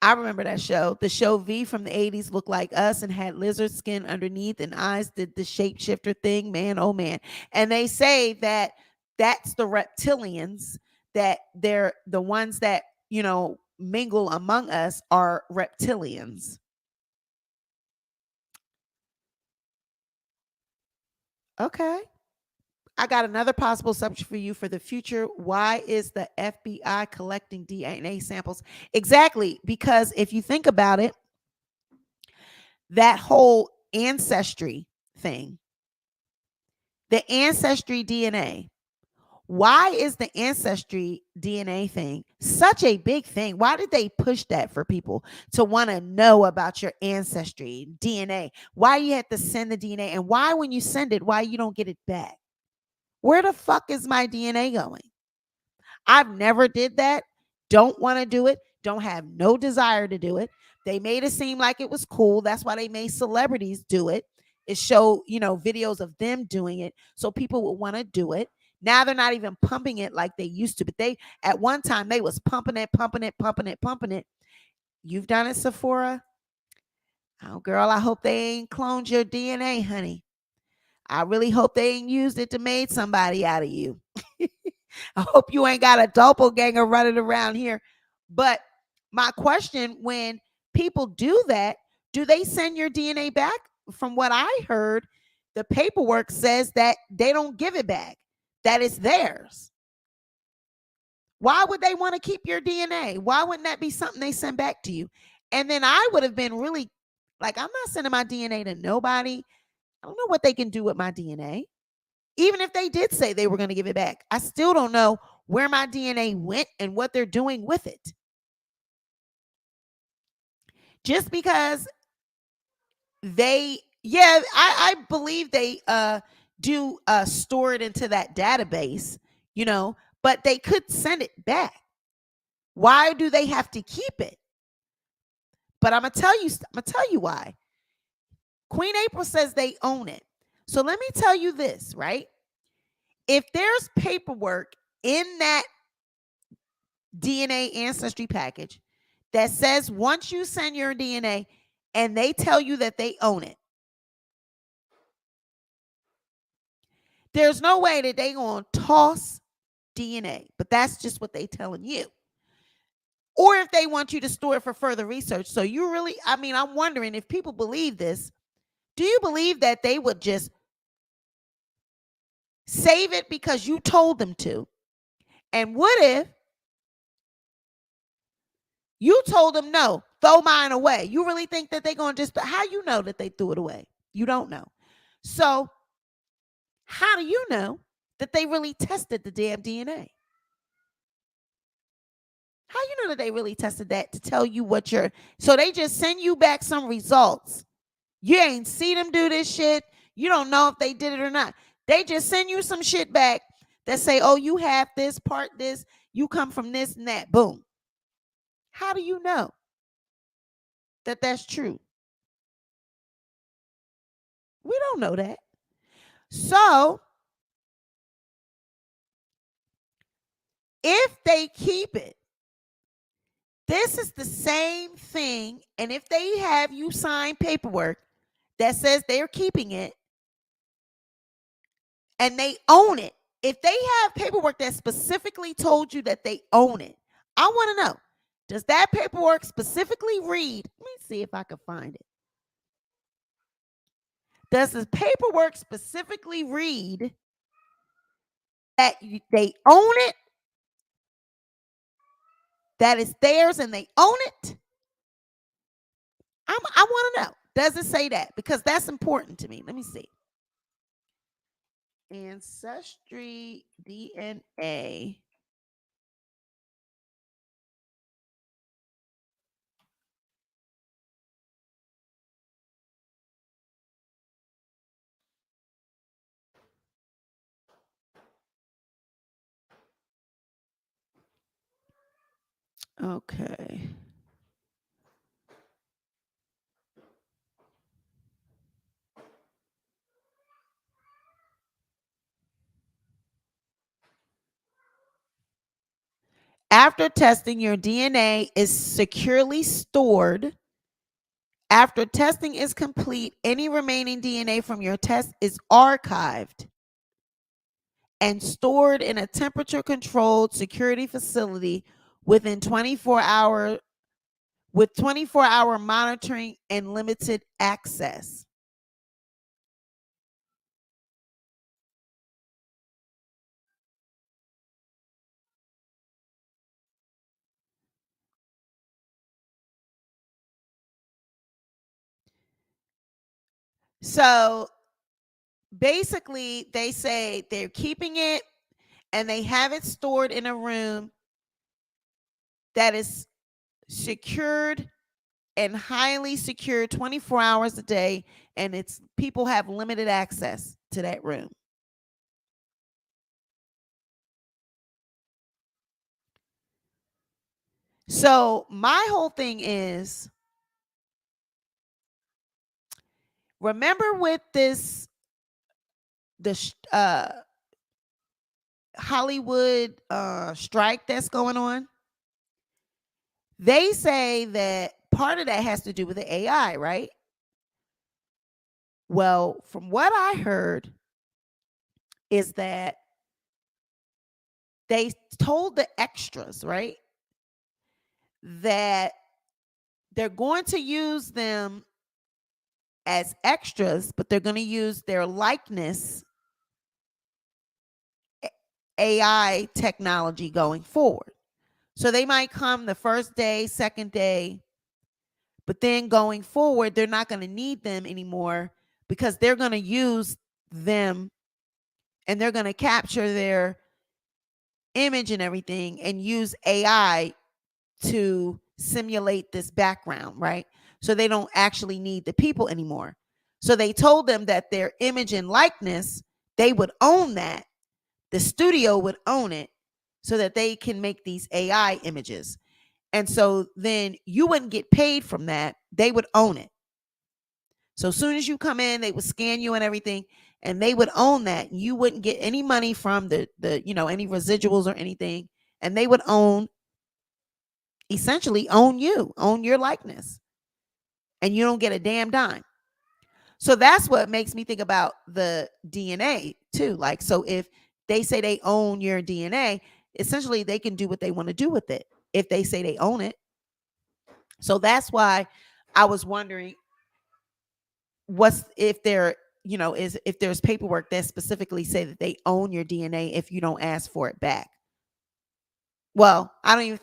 I remember that show. The show V from the 80s looked like us and had lizard skin underneath and eyes, did the shapeshifter thing. Man, oh man. And they say that that's the reptilians, that they're the ones that, mingle among us are reptilians. Okay. I got another possible subject for you for the future. Why is the FBI collecting DNA samples? Exactly, because if you think about it, that whole ancestry thing, the ancestry DNA, why is the ancestry DNA thing such a big thing? Why did they push that for people to want to know about your ancestry DNA? Why you have to send the DNA, and why when you send it, why you don't get it back? Where the fuck is my DNA going? I've never did that. Don't want to do it. Don't have no desire to do it. They made it seem like it was cool. That's why they made celebrities do it. It showed, videos of them doing it so people would want to do it. Now they're not even pumping it like they used to, but they, at one time, they was pumping it. You've done it, Sephora? Oh, girl, I hope they ain't cloned your DNA, honey. I really hope they ain't used it to make somebody out of you. I hope you ain't got a doppelganger running around here. But my question, when people do that, do they send your DNA back? From what I heard, the paperwork says that they don't give it back, that it's theirs. Why would they want to keep your DNA? Why wouldn't that be something they send back to you? And then I would have been really like, I'm not sending my DNA to nobody. I don't know what they can do with my DNA. Even if they did say they were going to give it back, I still don't know where my DNA went and what they're doing with it. Just because I believe they do store it into that database, but they could send it back. Why do they have to keep it? But I'm gonna tell you why. Queen April says they own it. So let me tell you this, right? If there's paperwork in that DNA ancestry package that says once you send your DNA and they tell you that they own it, there's no way that they going to toss DNA, but that's just what they telling you. Or if they want you to store it for further research. So you really, I mean, I'm wondering if people believe this, do you believe that they would just save it because you told them to? And what if you told them, no, throw mine away? You really think that they're going to just, how you know that they threw it away? You don't know. So how do you know that they really tested the damn DNA? How you know that they really tested that to tell you what you're, so they just send you back some results. You ain't see them do this shit. You don't know if they did it or not. They just send you some shit back that say, oh, you have this part, this, you come from this and that. Boom. How do you know that that's true? We don't know that. So if they keep it, this is the same thing. And if they have you sign paperwork that says they're keeping it and they own it, if they have paperwork that specifically told you that they own it, I want to know, does that paperwork specifically read? Let me see if I can find it. Does the paperwork specifically read that they own it, that it's theirs and they own it? I want to know. Does it say that? Because that's important to me. Let me see. Ancestry DNA. Okay. After testing, your DNA is securely stored. After testing is complete, any remaining DNA from your test is archived and stored in a temperature-controlled security facility within 24 hours, with 24-hour monitoring and limited access. So basically, they say they're keeping it and they have it stored in a room that is secured and highly secured 24 hours a day, and it's people have limited access to that room. So my whole thing is, remember with this, the Hollywood strike that's going on, they say that part of that has to do with the AI, right? Well, from what I heard is that they told the extras, right, that they're going to use them as extras, but they're going to use their likeness AI technology going forward. So they might come the first day, second day, but then going forward, they're not going to need them anymore because they're going to use them and they're going to capture their image and everything and use AI to simulate this background, right? So they don't actually need the people anymore. So they told them that their image and likeness, they would own that. The studio would own it so that they can make these AI images. And so then you wouldn't get paid from that. They would own it. So as soon as you come in, they would scan you and everything, and they would own that. You wouldn't get any money from the any residuals or anything, and they would own essentially own you, own your likeness, and you don't get a damn dime. So that's what makes me think about the DNA too. Like, so if they say they own your DNA, essentially they can do what they want to do with it if they say they own it. So that's why I was wondering what's if there, is if there's paperwork that specifically say that they own your DNA if you don't ask for it back. Well, I don't even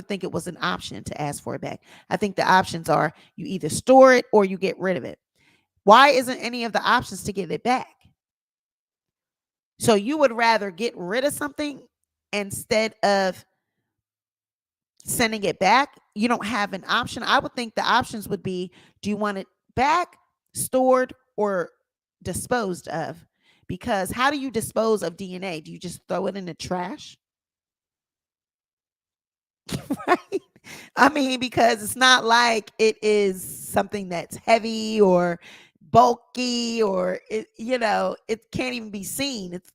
think it was an option to ask for it back. I think the options are you either store it or you get rid of it. Why isn't any of the options to get it back? So you would rather get rid of something instead of sending it back? You don't have an option. I would think the options would be, do you want it back, stored, or disposed of? Because how do you dispose of DNA? Do you just throw it in the trash? Right? I mean, because it's not like it is something that's heavy or bulky, or it can't even be seen. It's,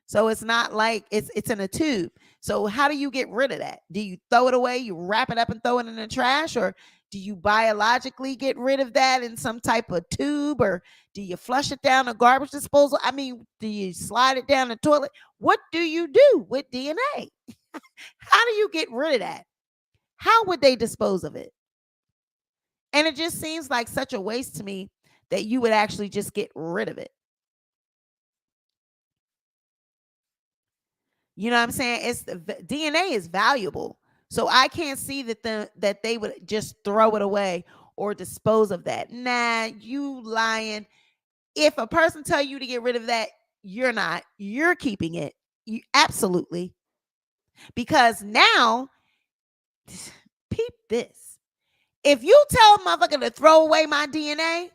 so it's not like it's in a tube. So how do you get rid of that? Do you throw it away? You wrap it up and throw it in the trash? Or do you biologically get rid of that in some type of tube? Or do you flush it down a garbage disposal? I mean, do you slide it down the toilet? What do you do with DNA? How do you get rid of that? How would they dispose of it? And it just seems like such a waste to me that you would actually just get rid of it. You know what I'm saying? It's the DNA is valuable. So I can't see that they would just throw it away or dispose of that. Nah, you lying. If a person tell you to get rid of that, you're not. You're keeping it. You absolutely. Because now, peep this. If you tell a motherfucker to throw away my DNA,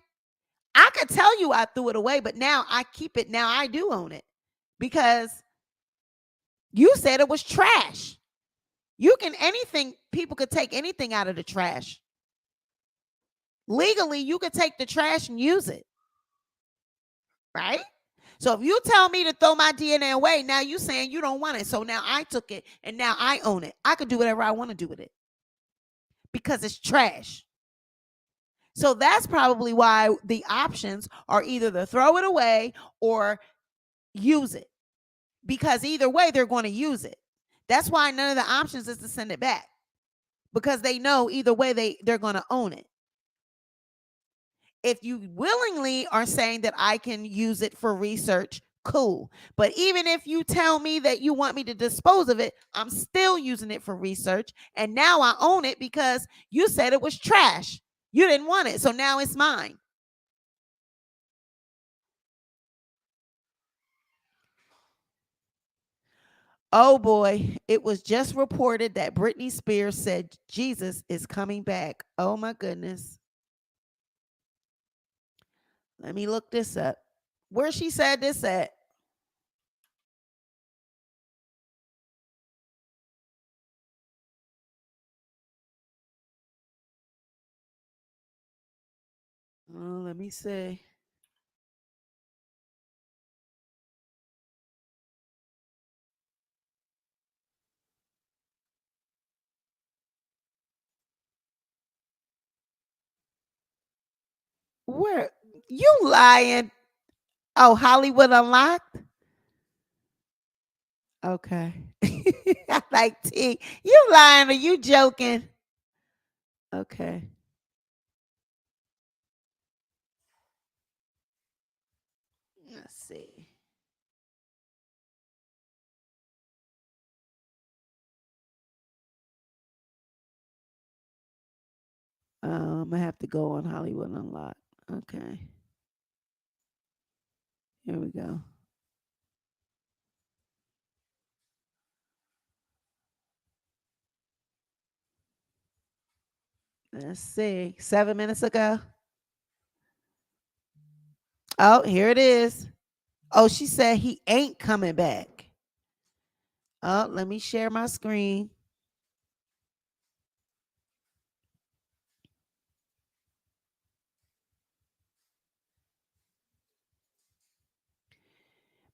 I could tell you I threw it away, but now I keep it. Now I do own it because you said it was trash. People could take anything out of the trash. Legally, you could take the trash and use it. Right? So if you tell me to throw my DNA away, now you saying you don't want it. So now I took it and now I own it. I could do whatever I want to do with it because it's trash. So that's probably why the options are either to throw it away or use it. Because either way, they're going to use it. That's why none of the options is to send it back. Because they know either way they're going to own it. If you willingly are saying that I can use it for research, cool. But even if you tell me that you want me to dispose of it, I'm still using it for research. And now I own it because you said it was trash. You didn't want it. So now it's mine. Oh boy, it was just reported that Britney Spears said Jesus is coming back. Oh my goodness. Let me look this up. Where she said this at? Oh, let me see. Where you lying? Oh, Hollywood Unlocked? Okay. I like T. You lying or you joking? Okay. Let's see. I have to go on Hollywood Unlocked. Okay. Here we go. Let's see. 7 minutes ago. Oh, here it is. Oh, she said he ain't coming back. Oh, let me share my screen.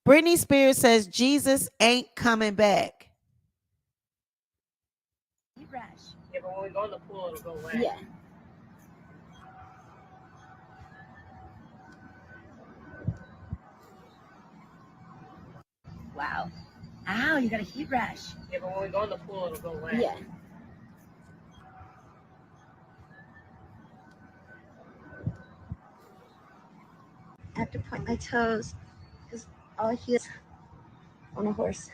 Britney Spears says Jesus ain't coming back. rash. Yeah, but when we go in the pool, it'll go away. Yeah. Wow. Ow, you got a heat rash. Yeah, but when we go in the pool, it'll go away. Yeah. I have to point my toes because all he is on a horse.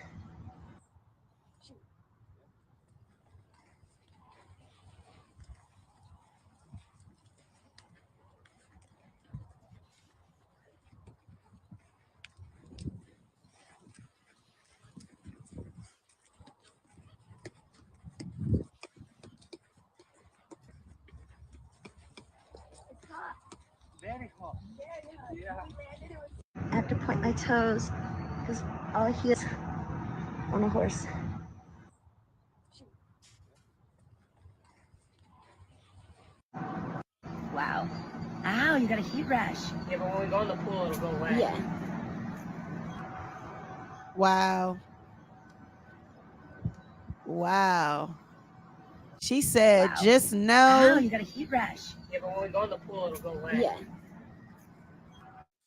Very hot. Yeah. I have to point my toes because all he is on a horse. Wow. Ow, you got a heat rash. Yeah, but when we go in the pool, it'll go away. Yeah. Wow. Wow. She said, Wow. just Ow, know. you got a heat rash. Yeah, but when we go in the pool, it'll go away. Yeah.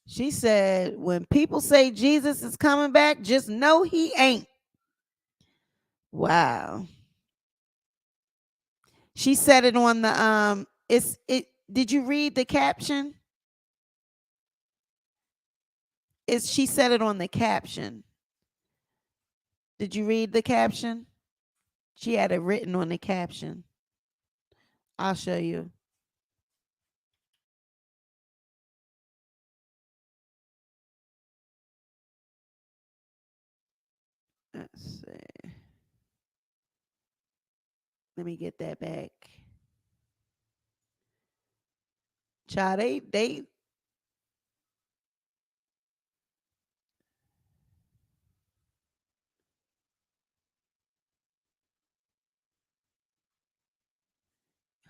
She said, when people say Jesus is coming back, just know he ain't. Wow. She said it on the did you read the caption? She said it on the caption. Did you read the caption? She had it written on the caption. I'll show you. Let's see. Let me get that back. Child, they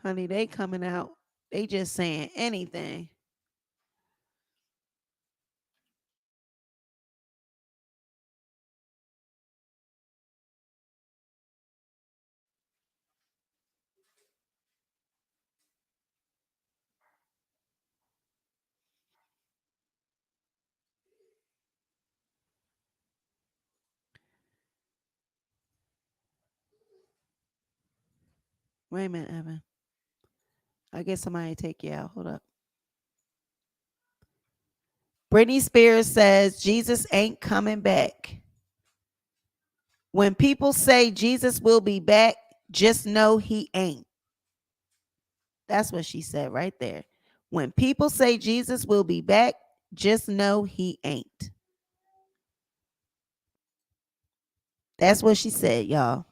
honey, they coming out. They just saying anything. Wait a minute, Evan. I guess somebody take you out. Hold up. Britney Spears says Jesus ain't coming back. When people say Jesus will be back, just know he ain't. That's what she said right there. When people say Jesus will be back, just know he ain't. That's what she said, y'all.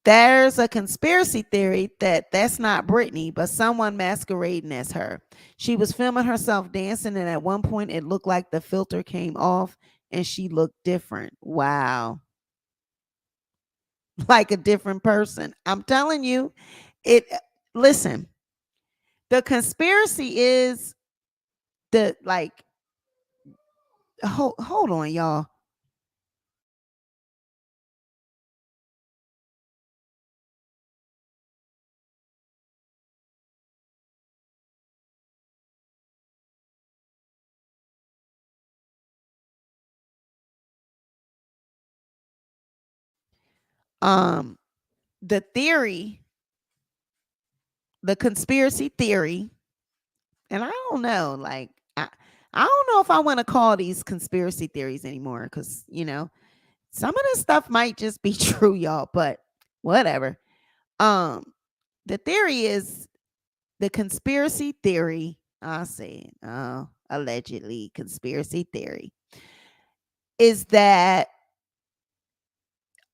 There's a conspiracy theory that that's not Britney, but someone masquerading as her. She was filming herself dancing, and at one point it looked like the filter came off and she looked different. Wow. Like a different person. I'm telling you, listen, the conspiracy is the hold on, y'all. The theory, the conspiracy theory, and I don't know, I don't know if I want to call these conspiracy theories anymore because some of this stuff might just be true, y'all, but whatever. The theory is the conspiracy theory. I'll say it. Allegedly conspiracy theory is that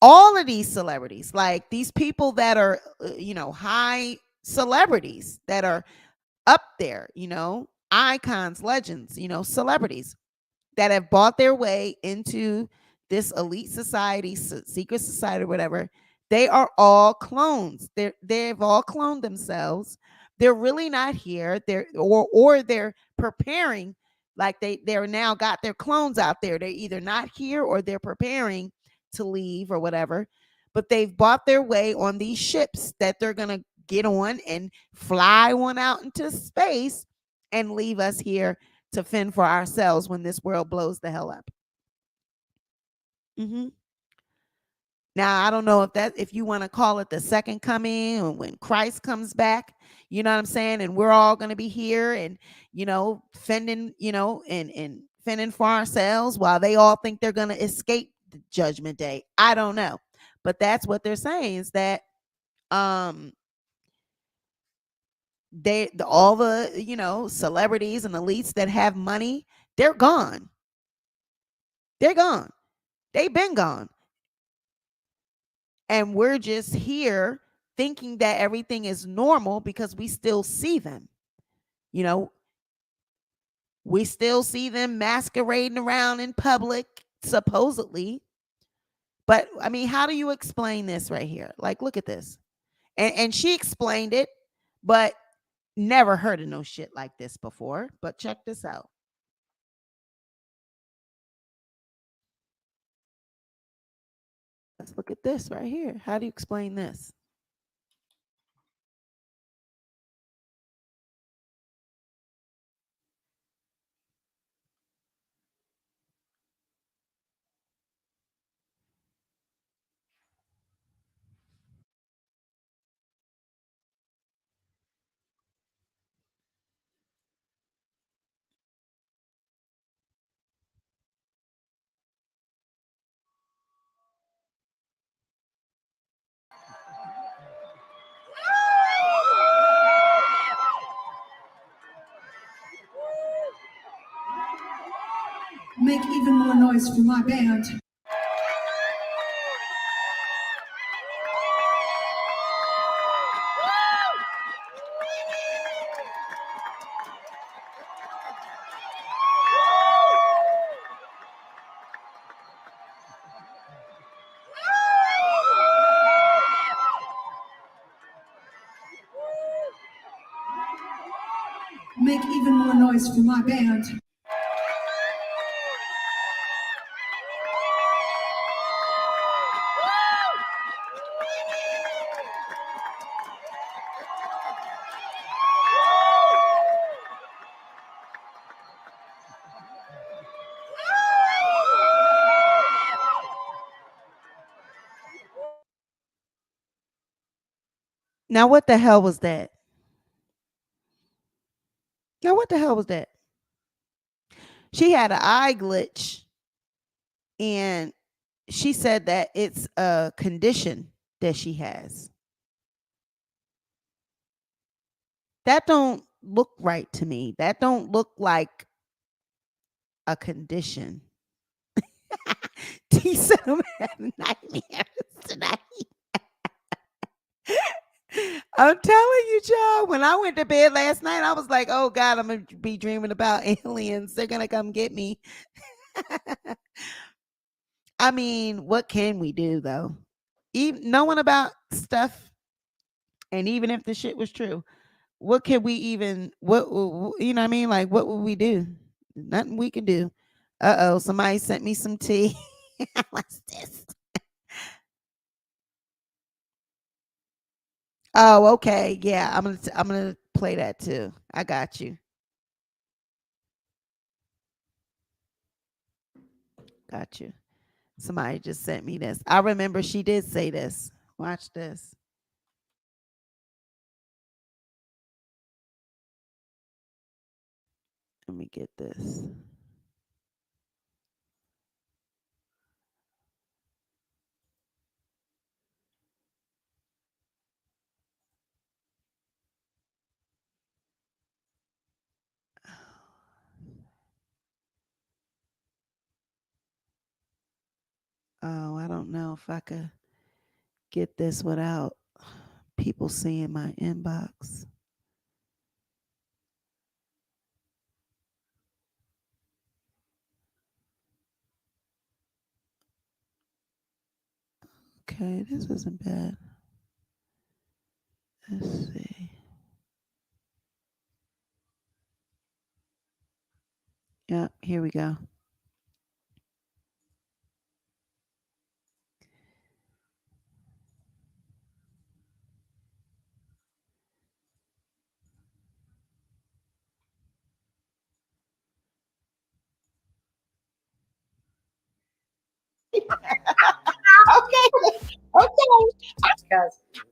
all of these celebrities, like these people that are, high celebrities that are up there, icons, legends, celebrities that have bought their way into this elite society, secret society, whatever, they are all clones. They've all cloned themselves. They're really not here. Or they're preparing, like they're now got their clones out there. They're either not here or they're preparing to leave or whatever, but they've bought their way on these ships that they're going to get on and fly one out into space and leave us here to fend for ourselves when this world blows the hell up. Now, I don't know if you want to call it the second coming or when Christ comes back, you know what I'm saying? And we're all going to be here and, fending, and fending for ourselves while they all think they're going to escape the judgment day. I don't know. But that's what they're saying is that all the, celebrities and elites that have money, they're gone. They're gone. They've been gone. And we're just here thinking that everything is normal because we still see them. We still see them masquerading around in public, supposedly. But I mean, how do you explain this right here? Like, look at this. And she explained it, but never heard of no shit like this before. But check this out. Let's look at this right here. How do you explain this? Make even more noise for my band. Make even more noise for my band. Now, what the hell was that? Now, what the hell was that? She had an eye glitch and she said that it's a condition that she has. That don't look right to me. That don't look like a condition. T said I'm having nightmares tonight. I'm telling you, child, when I went to bed last night, I was like, oh God, I'm going to be dreaming about aliens. They're going to come get me. I mean, what can we do though? Even knowing about stuff, and even if the shit was true, what can we even, you know what I mean? Like, what would we do? Nothing we can do. Uh-oh, somebody sent me some tea. What's this? Oh, okay. Yeah, I'm gonna play that too. I got you. Got you. Somebody just sent me this. I remember she did say this. Watch this. Let me get this. Oh, I don't know if I could get this without people seeing my inbox. Okay, this isn't bad. Let's see. Yeah, here we go.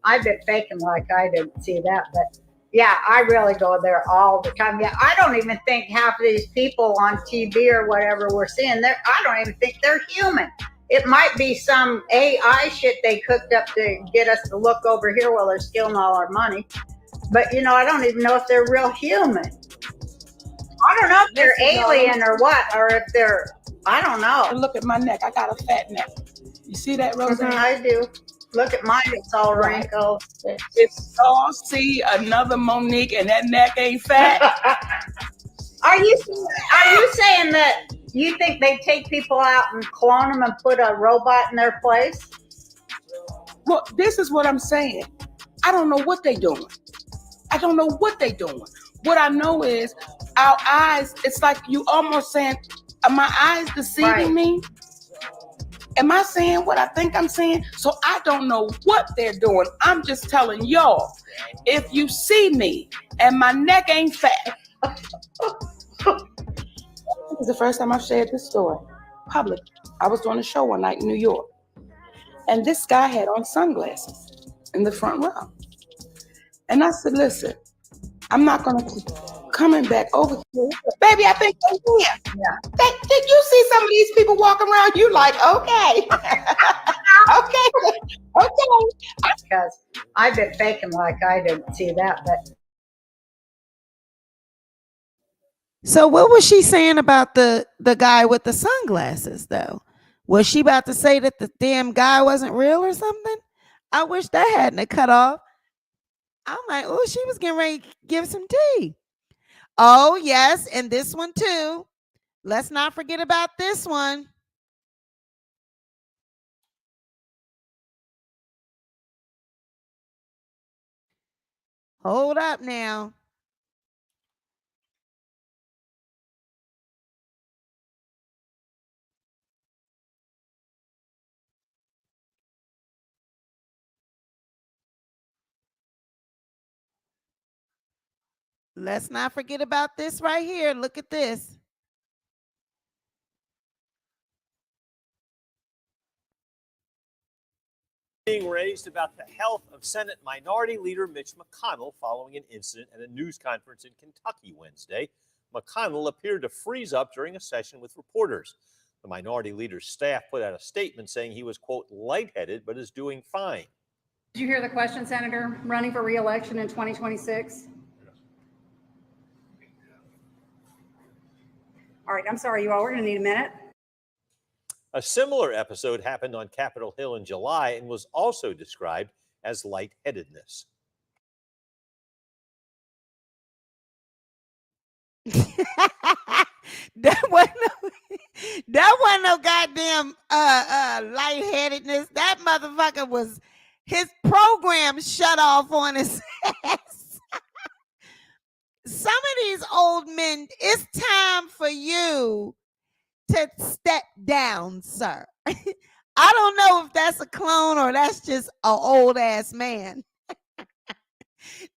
I've been faking like I didn't see that, but yeah, I really go there all the time. Yeah, I don't even think half of these people on TV or whatever we're seeing there, I don't even think they're human. It might be some AI shit they cooked up to get us to look over here while they're stealing all our money. But you know, I don't even know if they're real human. I don't know if they're alien or what, or if they're, I don't know. Look at my neck. I got a fat neck. You see that, Roseanne? I do. Look at mine. It's all wrinkled. It's all see another Monique, and that neck ain't fat. Are you saying that you think they take people out and clone them and put a robot in their place? Well, this is what I'm saying. I don't know what they're doing. I don't know what they're doing. What I know is our eyes, it's like you almost saying, are my eyes deceiving me? Am I saying what I think I'm saying? So I don't know what they're doing. I'm just telling y'all, if you see me and my neck ain't fat. This is the first time I've shared this story public. I was doing a show one night in New York, and this guy had on sunglasses in the front row. And I said, listen, I'm not going to keep coming back over here. Baby, I think they're here. Yeah. Did you see some of these people walking around? You like, okay. okay. Because I've been faking like I didn't see that, but. So what was she saying about the guy with the sunglasses, though? Was she about to say that the damn guy wasn't real or something? I wish that hadn't cut off. I'm like, oh, she was getting ready to give some tea. Oh, yes, and this one too. Let's not forget about this one. Hold up now. Let's not forget about this right here. Look at this. Being raised about the health of Senate Minority Leader Mitch McConnell following an incident at a news conference in Kentucky Wednesday. McConnell appeared to freeze up during a session with reporters. The Minority Leader's staff put out a statement saying he was, quote, lightheaded, but is doing fine. Did you hear the question, Senator? Running for re-election in 2026? All right, I'm sorry, you all. We're going to need a minute. A similar episode happened on Capitol Hill in July and was also described as lightheadedness. That wasn't no goddamn lightheadedness. That motherfucker was, his program shut off on his ass. Some of these old men, it's time for you to step down, sir. I don't know if that's a clone or that's just an old ass man.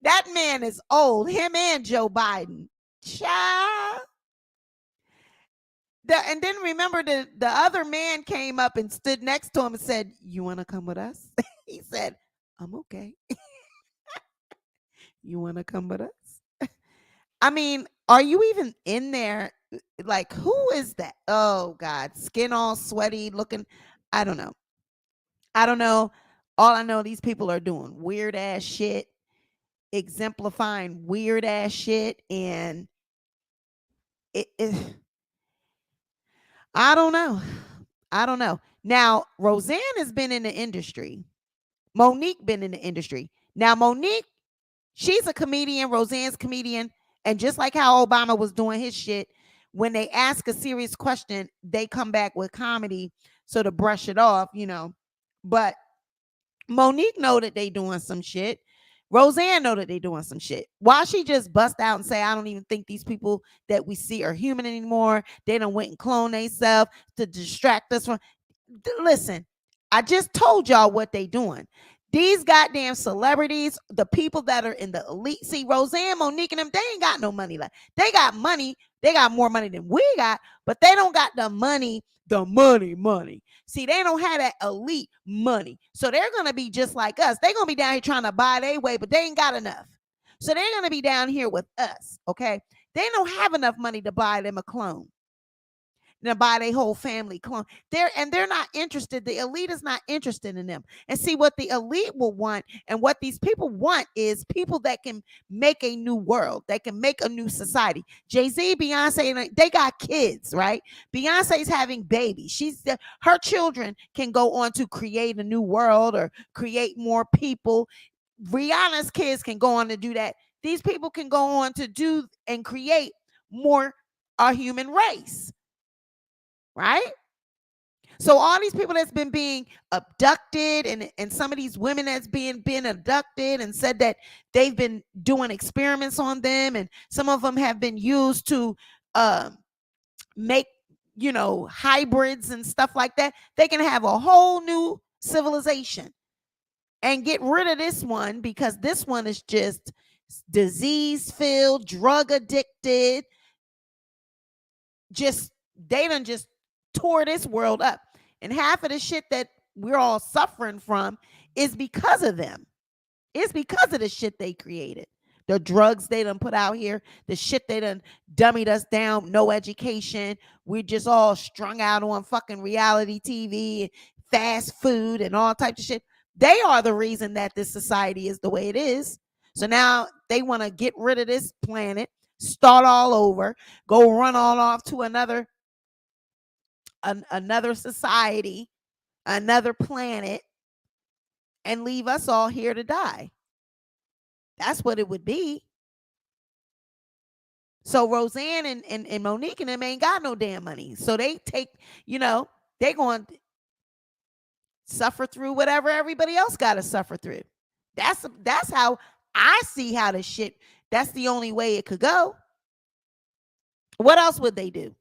That man is old, him and Joe Biden. Child. And then remember the other man came up and stood next to him and said, you want to come with us? He said, I'm okay. You want to come with us? I mean, are you even in there? Like, who is that? Oh, God. Skin all sweaty looking. I don't know. All I know, these people are doing weird ass shit, exemplifying weird ass shit. And I don't know. Now, Roseanne has been in the industry. Monique been in the industry. Now, Monique, she's a comedian. Roseanne's comedian. And just like how Obama was doing his shit, when they ask a serious question, they come back with comedy so to brush it off, you know. But Monique know that they doing some shit. Roseanne know that they doing some shit. Why she just bust out and say, I don't even think these people that we see are human anymore. They done went and cloned themselves to distract us from. Listen, I just told y'all what they doing. These goddamn celebrities, the people that are in the elite. See, Roseanne, Monique, and them, they ain't got no money left. They got money, They got more money than we got, but they don't got the money. See, they don't have that elite money. So they're going to be just like us. They're going to be down here trying to buy their way, but they ain't got enough. So they're going to be down here with us, okay? They don't have enough money to buy them a clone. To buy their whole family clone. They're not interested. The elite is not interested in them. And see, what the elite will want and what these people want is people that can make a new world, that can make a new society. Jay-Z, Beyonce, they got kids, right? Beyonce's having babies. Her children can go on to create a new world or create more people. Rihanna's kids can go on to do that. These people can go on to do and create more our human race. Right? So all these people that's been being abducted and some of these women that's been abducted and said that they've been doing experiments on them, and some of them have been used to make, hybrids and stuff like that. They can have a whole new civilization and get rid of this one because this one is just disease-filled, drug addicted. They done just tore this world up. And half of the shit that we're all suffering from is because of them. It's because of the shit they created. The drugs they done put out here, the shit they done dummied us down, no education. We're just all strung out on fucking reality TV, fast food, and all types of shit. They are the reason that this society is the way it is. So now they want to get rid of this planet, start all over, go run all off to another society, another planet, and leave us all here to die. That's what it would be. So Roseanne and Monique and them ain't got no damn money. So they take, they going to suffer through whatever everybody else got to suffer through. That's how I see how this shit, that's the only way it could go. What else would they do?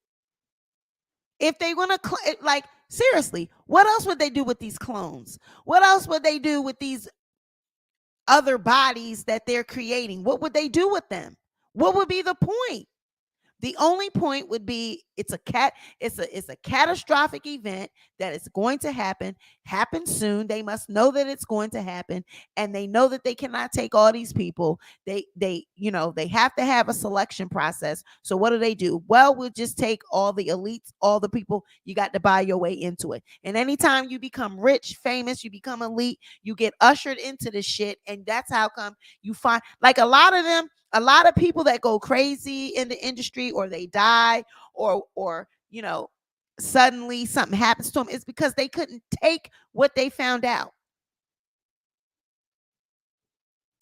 If they want to, seriously, what else would they do with these clones? What else would they do with these other bodies that they're creating? What would they do with them? What would be the point? The only point would be it's a catastrophic event that is going to happen soon. They must know that it's going to happen, and they know that they cannot take all these people. They have to have a selection process. So what do? Well, we'll just take all the elites, all the people. You got to buy your way into it. And anytime you become rich, famous, you become elite, you get ushered into the shit, and that's how come you find a lot of people that go crazy in the industry, or they die, or suddenly something happens to them, is because they couldn't take what they found out.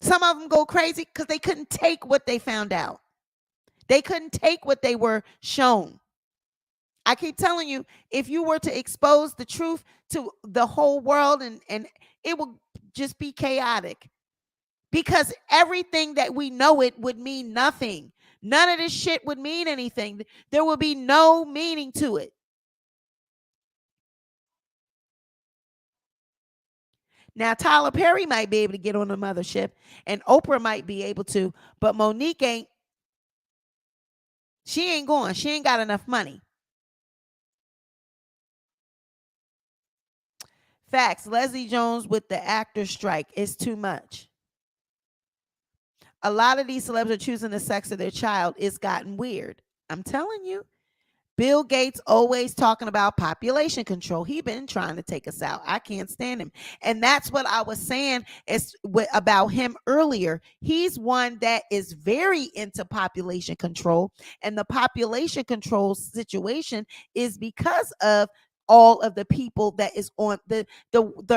Some of them go crazy because they couldn't take what they found out. They couldn't take what they were shown. I keep telling you, if you were to expose the truth to the whole world, and it will just be chaotic. Because everything that we know it would mean nothing. None of this shit would mean anything. There will be no meaning to it. Now, Tyler Perry might be able to get on the mothership, and Oprah might be able to, but Monique ain't. She ain't going. She ain't got enough money. Facts. Leslie Jones with the actor strike is too much. A lot of these celebs are choosing the sex of their child. It's gotten weird. I'm telling you. Bill Gates always talking about population control. He been trying to take us out. I can't stand him. And that's what I was saying about him earlier. He's one that is very into population control. And the population control situation is because of all of the people that is on the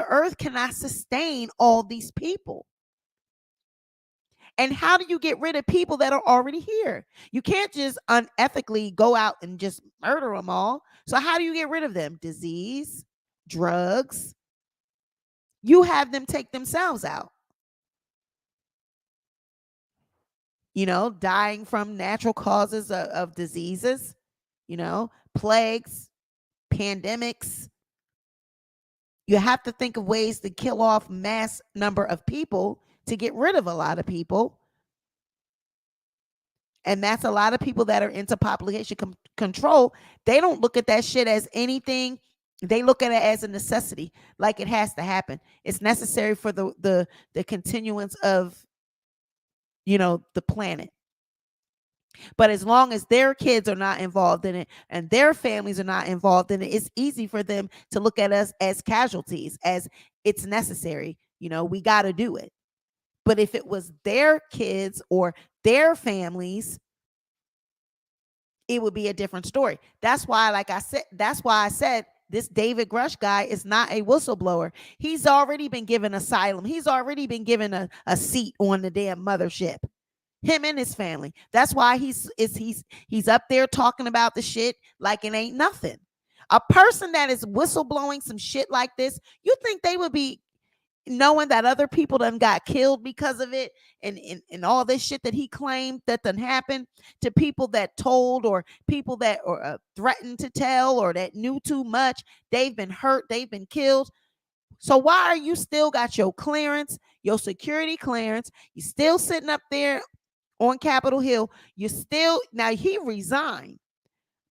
earth cannot sustain all these people. And how do you get rid of people that are already here? You can't just unethically go out and just murder them all. So how do you get rid of them? Disease, drugs. You have them take themselves out. Dying from natural causes of diseases, plagues, pandemics. You have to think of ways to kill off mass number of people to get rid of a lot of people. And that's a lot of people that are into population control. They don't look at that shit as anything. They look at it as a necessity, like it has to happen. It's necessary for the continuance of, the planet. But as long as their kids are not involved in it and their families are not involved in it, it's easy for them to look at us as casualties, as it's necessary. We got to do it. But if it was their kids or their families, it would be a different story. That's why, I said this David Grusch guy is not a whistleblower. He's already been given asylum. He's already been given a seat on the damn mothership. Him and his family. That's why he's up there talking about the shit like it ain't nothing. A person that is whistleblowing some shit like this, you think they would be knowing that other people done got killed because of it, and all this shit that he claimed that done happened to people that told, or people that threatened to tell, or that knew too much. They've been hurt. They've been killed. So why are you still got your clearance, your security clearance? You still sitting up there on Capitol Hill. Now he resigned,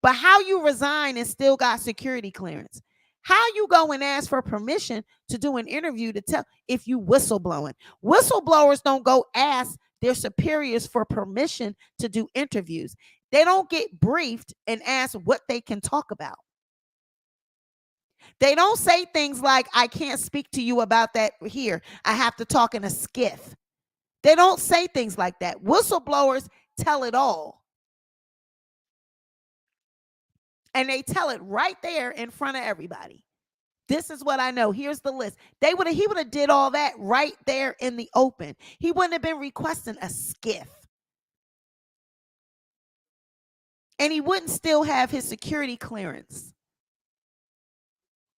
but how you resign and still got security clearance? How you go and ask for permission to do an interview to tell if you whistleblowing? Whistleblowers don't go ask their superiors for permission to do interviews. They don't get briefed and ask what they can talk about. They don't say things like, I can't speak to you about that here. I have to talk in a skiff. They don't say things like that. Whistleblowers tell it all. And they tell it right there in front of everybody. This is what I know. Here's the list. He would have did all that right there in the open. He wouldn't have been requesting a skiff. And he wouldn't still have his security clearance.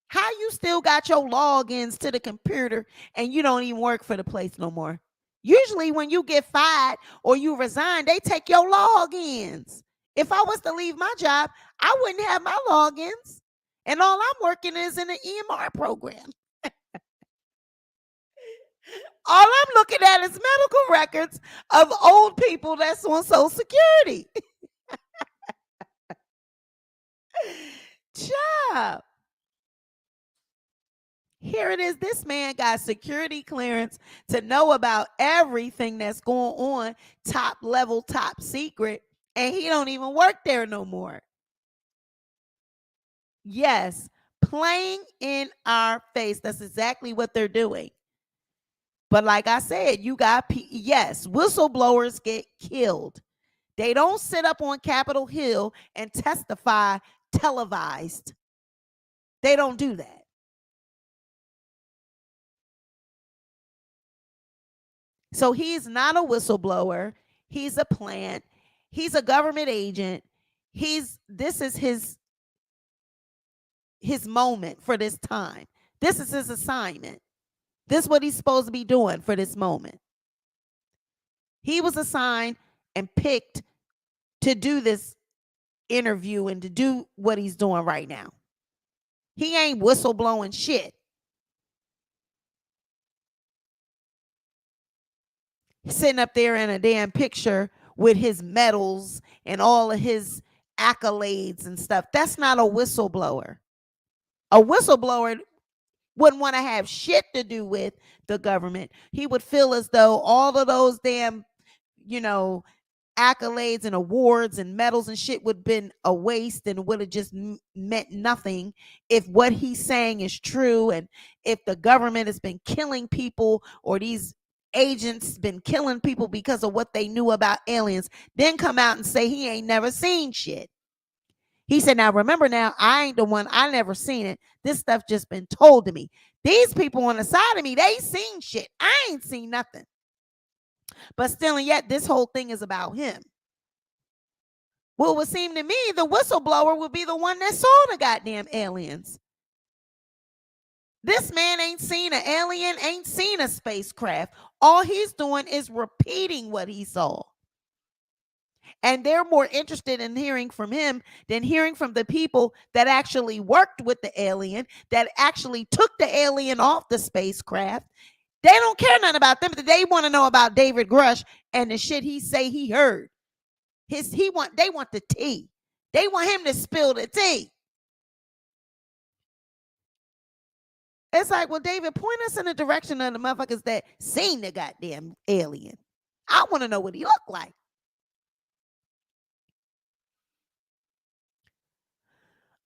How you still got your logins to the computer and you don't even work for the place no more? Usually when you get fired or you resign, they take your logins. If I was to leave my job, I wouldn't have my logins. And all I'm working is in an EMR program. All I'm looking at is medical records of old people that's on Social Security. Child. Here it is. This man got security clearance to know about everything that's going on, top level, top secret, and he don't even work there no more. Yes, playing in our face. That's exactly what they're doing. But like I said, yes, whistleblowers get killed. They don't sit up on Capitol Hill and testify televised. They don't do that. So he's not a whistleblower. He's a plant. He's a government agent. This is his moment for this time. This is his assignment. This is what he's supposed to be doing for this moment. He was assigned and picked to do this interview and to do what he's doing right now. He ain't whistleblowing shit. He's sitting up there in a damn picture with his medals and all of his accolades and stuff. That's not a whistleblower. A whistleblower wouldn't want to have shit to do with the government. He would feel as though all of those damn, accolades and awards and medals and shit would have been a waste and would have just meant nothing if what he's saying is true, and if the government has been killing people or these agents been killing people because of what they knew about aliens, then come out and say he ain't never seen shit. He said, now remember, now I ain't the one. I never seen it. This stuff just been told to me. These people on the side of me, they seen shit. I ain't seen nothing. But still, and yet this whole thing is about him. Well, it would seem to me the whistleblower would be the one that saw the goddamn aliens. This man ain't seen an alien, ain't seen a spacecraft. All he's doing is repeating what he saw. And they're more interested in hearing from him than hearing from the people that actually worked with the alien, that actually took the alien off the spacecraft. They don't care nothing about them. They want to know about David Grusch and the shit he say he heard. They want the tea. They want him to spill the tea. It's like, well, David, point us in the direction of the motherfuckers that seen the goddamn alien. I want to know what he looked like.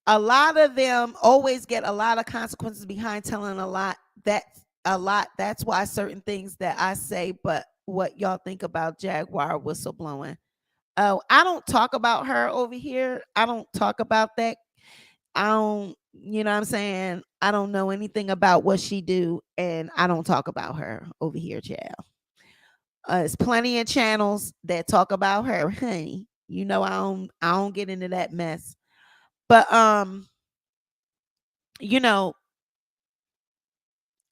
A lot of them always get a lot of consequences behind telling a lot. That's why certain things that I say, but what y'all think about Jaguar whistleblowing. Oh, I don't talk about her over here. I don't talk about that. I don't, you know what I'm saying? I don't know anything about what she do, and I don't talk about her over here, child. There's plenty of channels that talk about her, honey. You know, I don't get into that mess. But you know,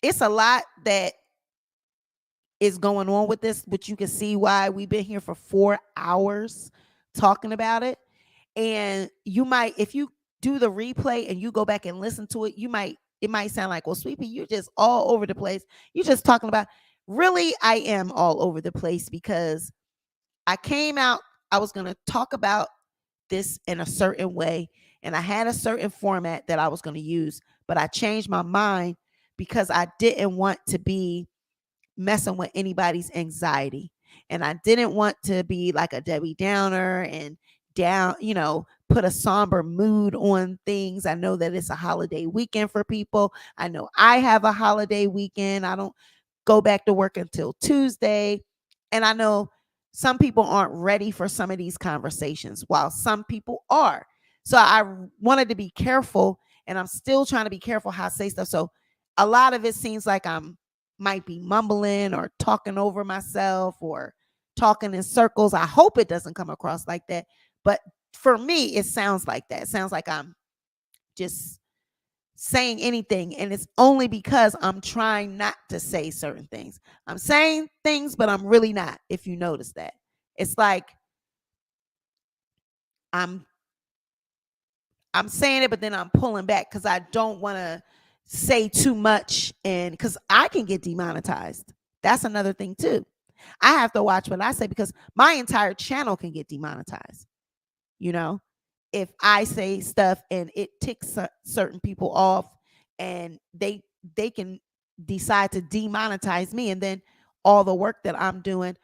it's a lot that is going on with this, but you can see why we've been here for 4 hours talking about it. And you might, if you do the replay and you go back and listen to it, it might sound like, well, Sweetie, you're just all over the place. You're just talking about, really, I am all over the place because I came out, I was going to talk about this in a certain way, and I had a certain format that I was going to use, but I changed my mind because I didn't want to be messing with anybody's anxiety. And I didn't want to be like a Debbie Downer and put a somber mood on things. I know that it's a holiday weekend for people. I know I have a holiday weekend. I don't go back to work until Tuesday. And I know some people aren't ready for some of these conversations, while some people are. So I wanted to be careful, and I'm still trying to be careful how I say stuff. So a lot of it seems like I'm might be mumbling or talking over myself or talking in circles. I hope it doesn't come across like that. But for me, it sounds like that. It sounds like I'm just saying anything. And it's only because I'm trying not to say certain things. I'm saying things, but I'm really not, if you notice that. It's like I'm saying it, but then I'm pulling back because I don't want to say too much, and because I can get demonetized. That's another thing too. I have to watch what I say because my entire channel can get demonetized. You know, if I say stuff and it ticks certain people off, and they can decide to demonetize me, and then all the work that I'm doing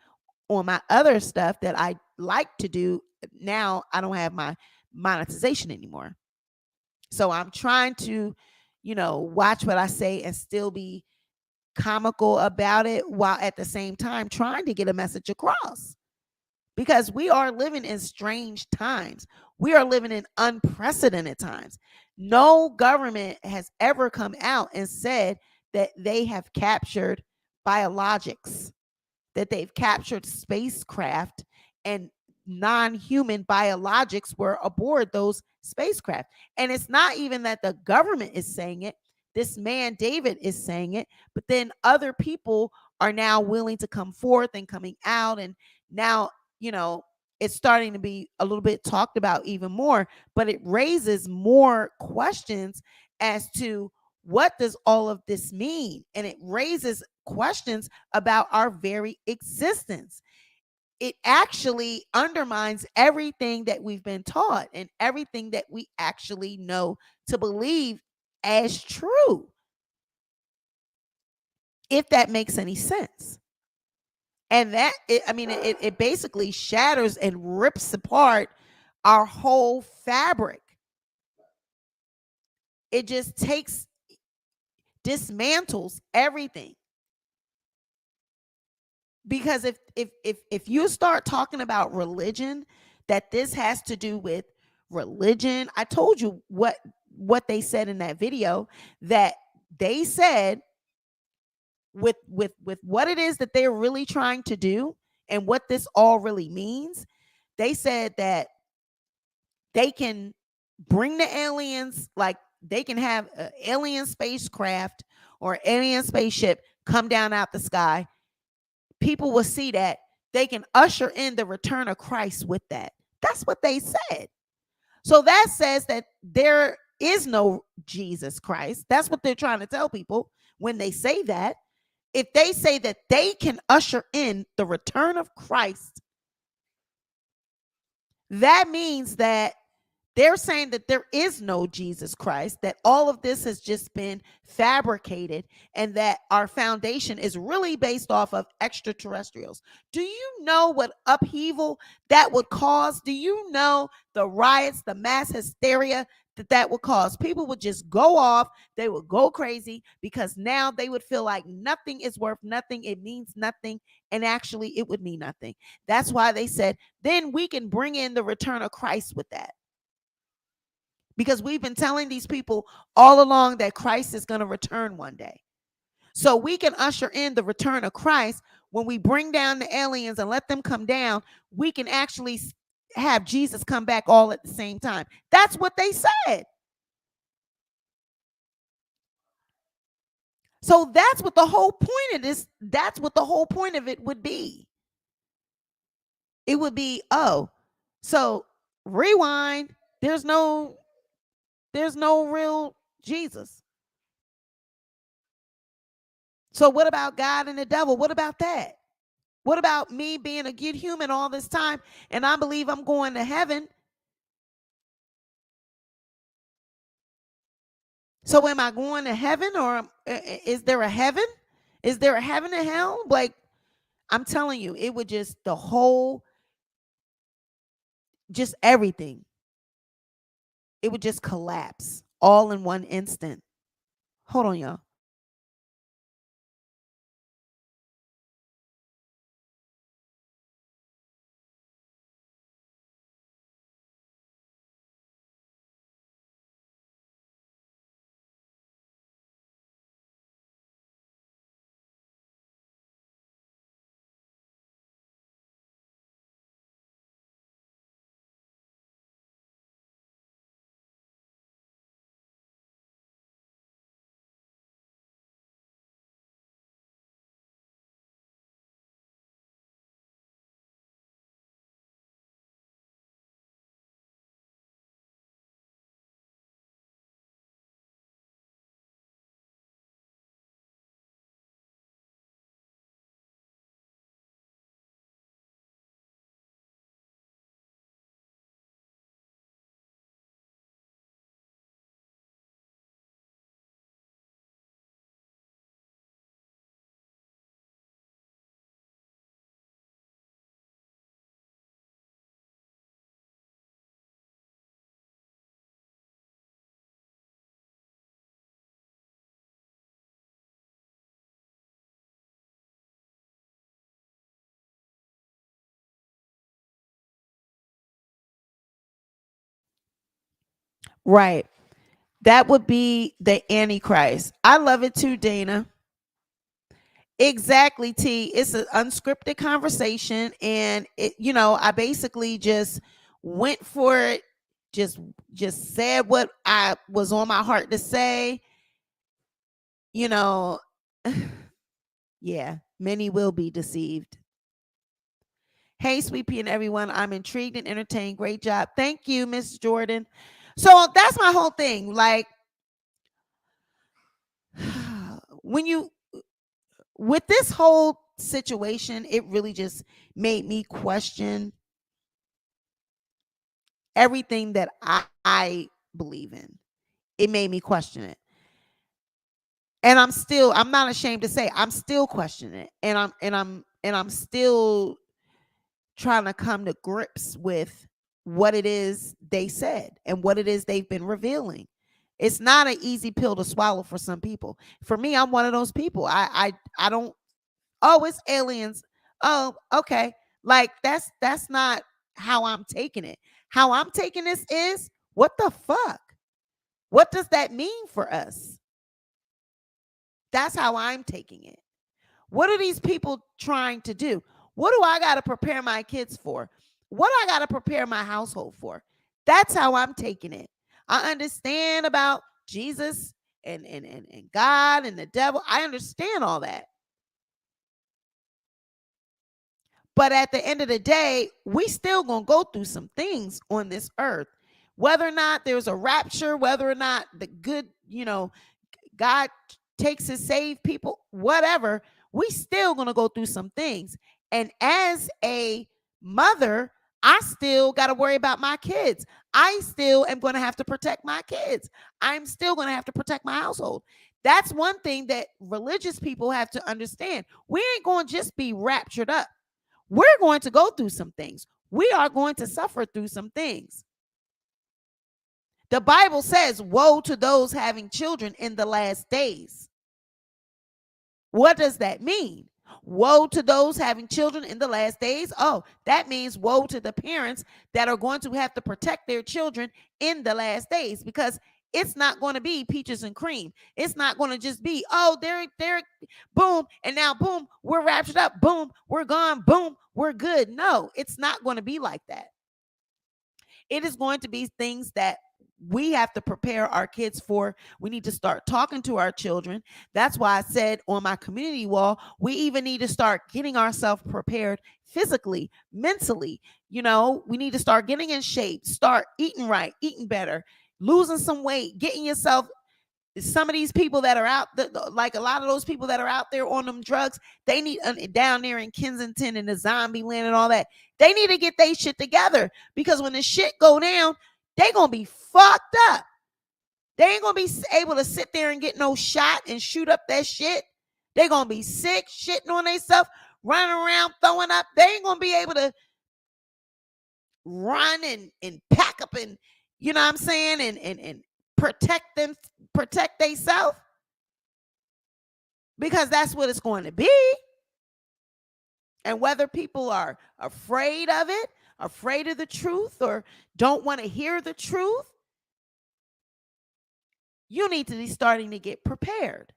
on my other stuff that I like to do, now I don't have my monetization anymore. So I'm trying to, watch what I say and still be comical about it, while at the same time trying to get a message across. Because we are living in strange times. We are living in unprecedented times. No government has ever come out and said that they have captured biologics, that they've captured spacecraft, and non-human biologics were aboard those spacecraft. And it's not even that the government is saying it. This man, David, is saying it, but then other people are now willing to come forth and coming out. And now, it's starting to be a little bit talked about even more, but it raises more questions as to what does all of this mean? And it raises questions about our very existence. It actually undermines everything that we've been taught and everything that we actually know to believe as true, if that makes any sense. And that, it basically shatters and rips apart our whole fabric. It just dismantles everything. Because if you start talking about religion, that this has to do with religion, I told you what they said in that video, that they said with what it is that they're really trying to do and what this all really means. They said that they can bring the aliens, like they can have an alien spacecraft or alien spaceship come down out the sky. People will see that. They can usher in the return of Christ with that. That's what they said. So that says that there is no Jesus Christ. That's what they're trying to tell people when they say that. If they say that they can usher in the return of Christ, that means that they're saying that there is no Jesus Christ, that all of this has just been fabricated, and that our foundation is really based off of extraterrestrials. Do you know what upheaval that would cause? Do you know the riots, the mass hysteria that would cause? People would just go off, they would go crazy, because now they would feel like nothing is worth nothing, it means nothing, and actually it would mean nothing. That's why they said, then we can bring in the return of Christ with that. Because we've been telling these people all along that Christ is going to return one day. So we can usher in the return of Christ. When we bring down the aliens and let them come down, we can actually have Jesus come back all at the same time. That's what they said. So that's what the whole point of this, that's what the whole point of it would be. It would be, oh, so rewind, there's no real Jesus. So what about God and the devil? What about that? What about me being a good human all this time and I believe I'm going to heaven? So am I going to heaven, or is there a heaven? Is there a heaven and hell? Like, I'm telling you, it would just, the whole, just everything, it would just collapse all in one instant. Hold on, y'all. Right. That would be the Antichrist. I love it too, Dana. Exactly, T. It's an unscripted conversation, and it, I basically just went for it, just said what I was on my heart to say. Yeah, many will be deceived. Hey, Sweet Pea and everyone, I'm intrigued and entertained. Great job. Thank you, Miss Jordan. So that's my whole thing. Like, with this whole situation, it really just made me question everything that I believe in. It made me question it. And I'm not ashamed to say I'm still questioning it. And I'm still trying to come to grips with what it is they said and what it is they've been revealing. It's not an easy pill to swallow for some people. For me, I'm one of those people. I don't, oh, it's aliens. Oh, okay. Like, that's not how I'm taking it. How I'm taking this is, what the fuck? What does that mean for us? That's how I'm taking it. What are these people trying to do? What do I got to prepare my kids for? What I got to prepare my household for? That's how I'm taking it. I understand about Jesus and God and the devil. I understand all that. But at the end of the day, we still gonna go through some things on this earth. Whether or not there's a rapture, whether or not the good, God takes his saved people, whatever, we still gonna go through some things. And as a mother, I still got to worry about my kids. I still am going to have to protect my kids. I'm still going to have to protect my household. That's one thing that religious people have to understand. We ain't going to just be raptured up. We're going to go through some things. We are going to suffer through some things. The Bible says, woe to those having children in the last days. What does that mean? Woe to those having children in the last days. Oh, that means woe to the parents that are going to have to protect their children in the last days, because it's not going to be peaches and cream. It's not going to just be, oh, they're boom, and now boom, we're raptured up, boom, we're gone, boom, we're good. No, it's not going to be like that. It is going to be things that we have to prepare our kids for. We need to start talking to our children. That's why I said on my community wall, we even need to start getting ourselves prepared physically, mentally. You know, we need to start getting in shape, start eating right, eating better, losing some weight, getting yourself. Some of these people that are out, like a lot of those people that are out there on them drugs, they need down there in Kensington and the zombie land and all that. They need to get their shit together, because when the shit go down, they gonna be fucked up. They ain't gonna be able to sit there and get no shot and shoot up that shit. They gonna be sick, shitting on themselves, running around, throwing up. They ain't gonna be able to run and pack up and, you know what I'm saying, and protect themselves, because that's what it's going to be. And whether people are afraid of it, afraid of the truth, or don't want to hear the truth, you need to be starting to get prepared.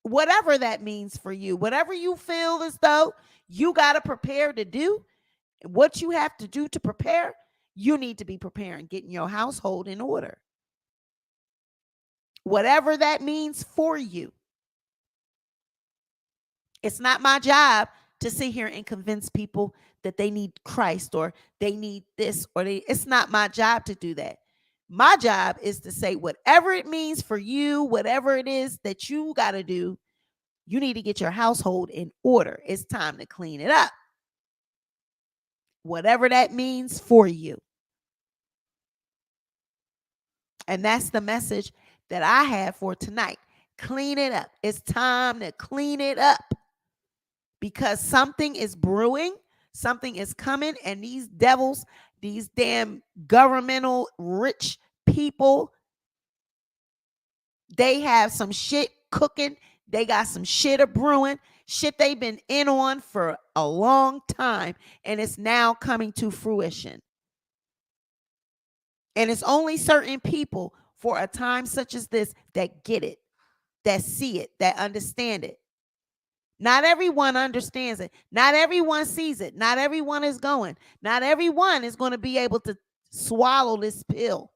Whatever that means for you, whatever you feel as though you got to prepare to do, what you have to do to prepare, you need to be preparing, getting your household in order. Whatever that means for you. It's not my job to sit here and convince people that they need Christ or they need this or it's not my job to do that. My job is to say whatever it means for you, whatever it is that you got to do, you need to get your household in order. It's time to clean it up. Whatever that means for you. And that's the message that I have for tonight. Clean it up. It's time to clean it up. Because something is brewing, something is coming, and these devils, these damn governmental rich people, they have some shit cooking. They got some shit brewing, shit they've been in on for a long time, and it's now coming to fruition. And it's only certain people for a time such as this that get it, that see it, that understand it. Not everyone understands it. Not everyone sees it. Not everyone is going. Not everyone is going to be able to swallow this pill.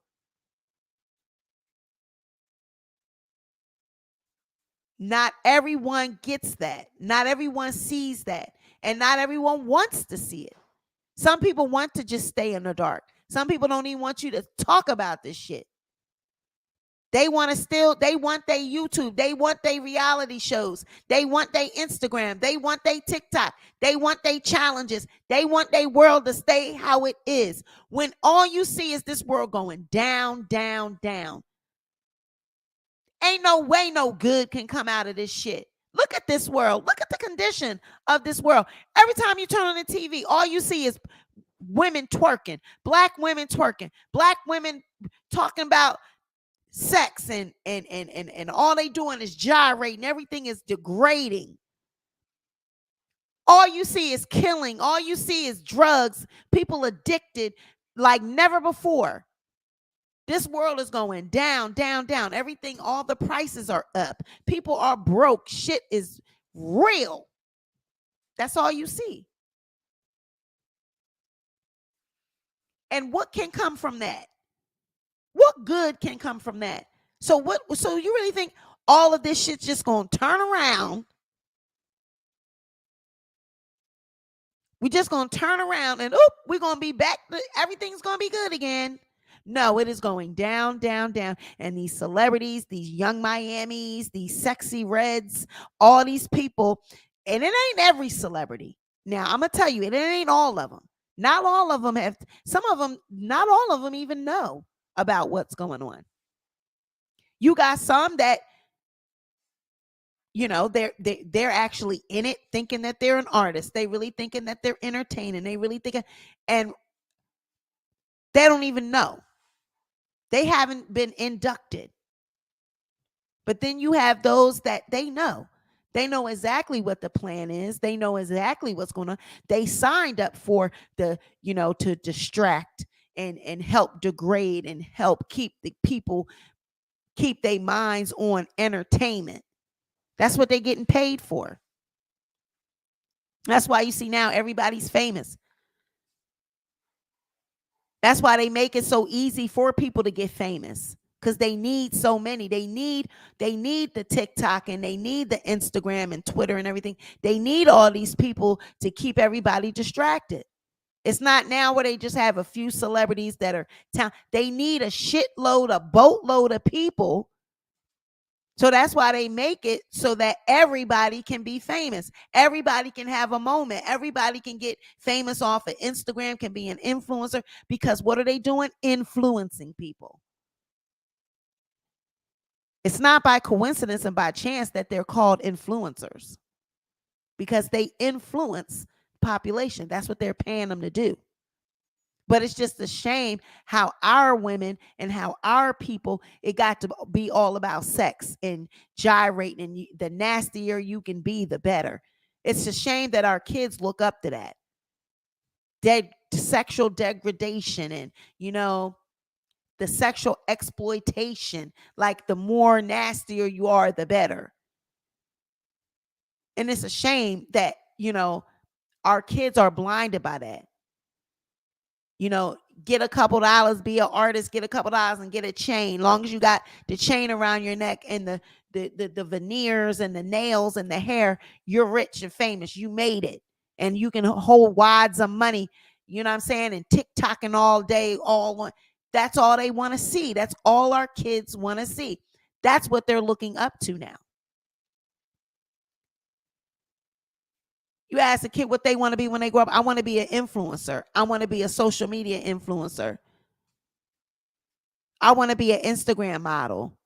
Not everyone gets that. Not everyone sees that. And not everyone wants to see it. Some people want to just stay in the dark. Some people don't even want you to talk about this shit. They want their YouTube. They want their reality shows. They want their Instagram. They want their TikTok. They want their challenges. They want their world to stay how it is. When all you see is this world going down, down, down. Ain't no way no good can come out of this shit. Look at this world. Look at the condition of this world. Every time you turn on the TV, all you see is women twerking, black women twerking, black women talking about sex and all they doing is gyrating. Everything is degrading. All you see is killing. All you see is drugs. People addicted like never before. This world is going down, down, down. Everything, all the prices are up. People are broke. Shit is real. That's all you see. And what can come from that? What good can come from that? So you really think all of this shit's just going to turn around? We're just going to turn around and we're going to be back. Everything's going to be good again. No, it is going down, down, down. And these celebrities, these young Miamis, these sexy reds, all these people, and it ain't every celebrity. Now, I'm going to tell you, it ain't all of them. Not all of them have, some of them, not all of them even know about what's going on. You got some that, you know, they're actually in it thinking that they're an artist. They really thinking that they're entertaining. They really thinking, and they don't even know. They haven't been inducted. But then you have those that they know. They know exactly what the plan is. They know exactly what's going on. They signed up for the, you know, to distract and help degrade and help keep the people, keep their minds on entertainment. That's what they're getting paid for. That's why you see now everybody's famous. That's why they make it so easy for people to get famous, because they need so many. They need the TikTok and they need the Instagram and Twitter and everything. They need all these people to keep everybody distracted. It's not now where they just have a few celebrities that are town. They need a shitload, a boatload of people. So that's why they make it so that everybody can be famous. Everybody can have a moment. Everybody can get famous off of Instagram, can be an influencer, because what are they doing? Influencing people. It's not by coincidence and by chance that they're called influencers, because they influence population. That's what they're paying them to do. But it's just a shame how our women and how our people, it got to be all about sex and gyrating, and the nastier you can be, the better. It's a shame that our kids look up to that. Sexual degradation and, you know, the sexual exploitation. Like, the more nastier you are, the better. And it's a shame that, you know, our kids are blinded by that. You know, get a couple dollars, be an artist, get a couple dollars and get a chain. Long as you got the chain around your neck and the veneers and the nails and the hair, you're rich and famous. You made it. And you can hold wads of money, you know what I'm saying? And TikToking all day, that's all they want to see. That's all our kids want to see. That's what they're looking up to now. You ask a kid what they want to be when they grow up. I want to be an influencer. I want to be a social media influencer. I want to be an Instagram model.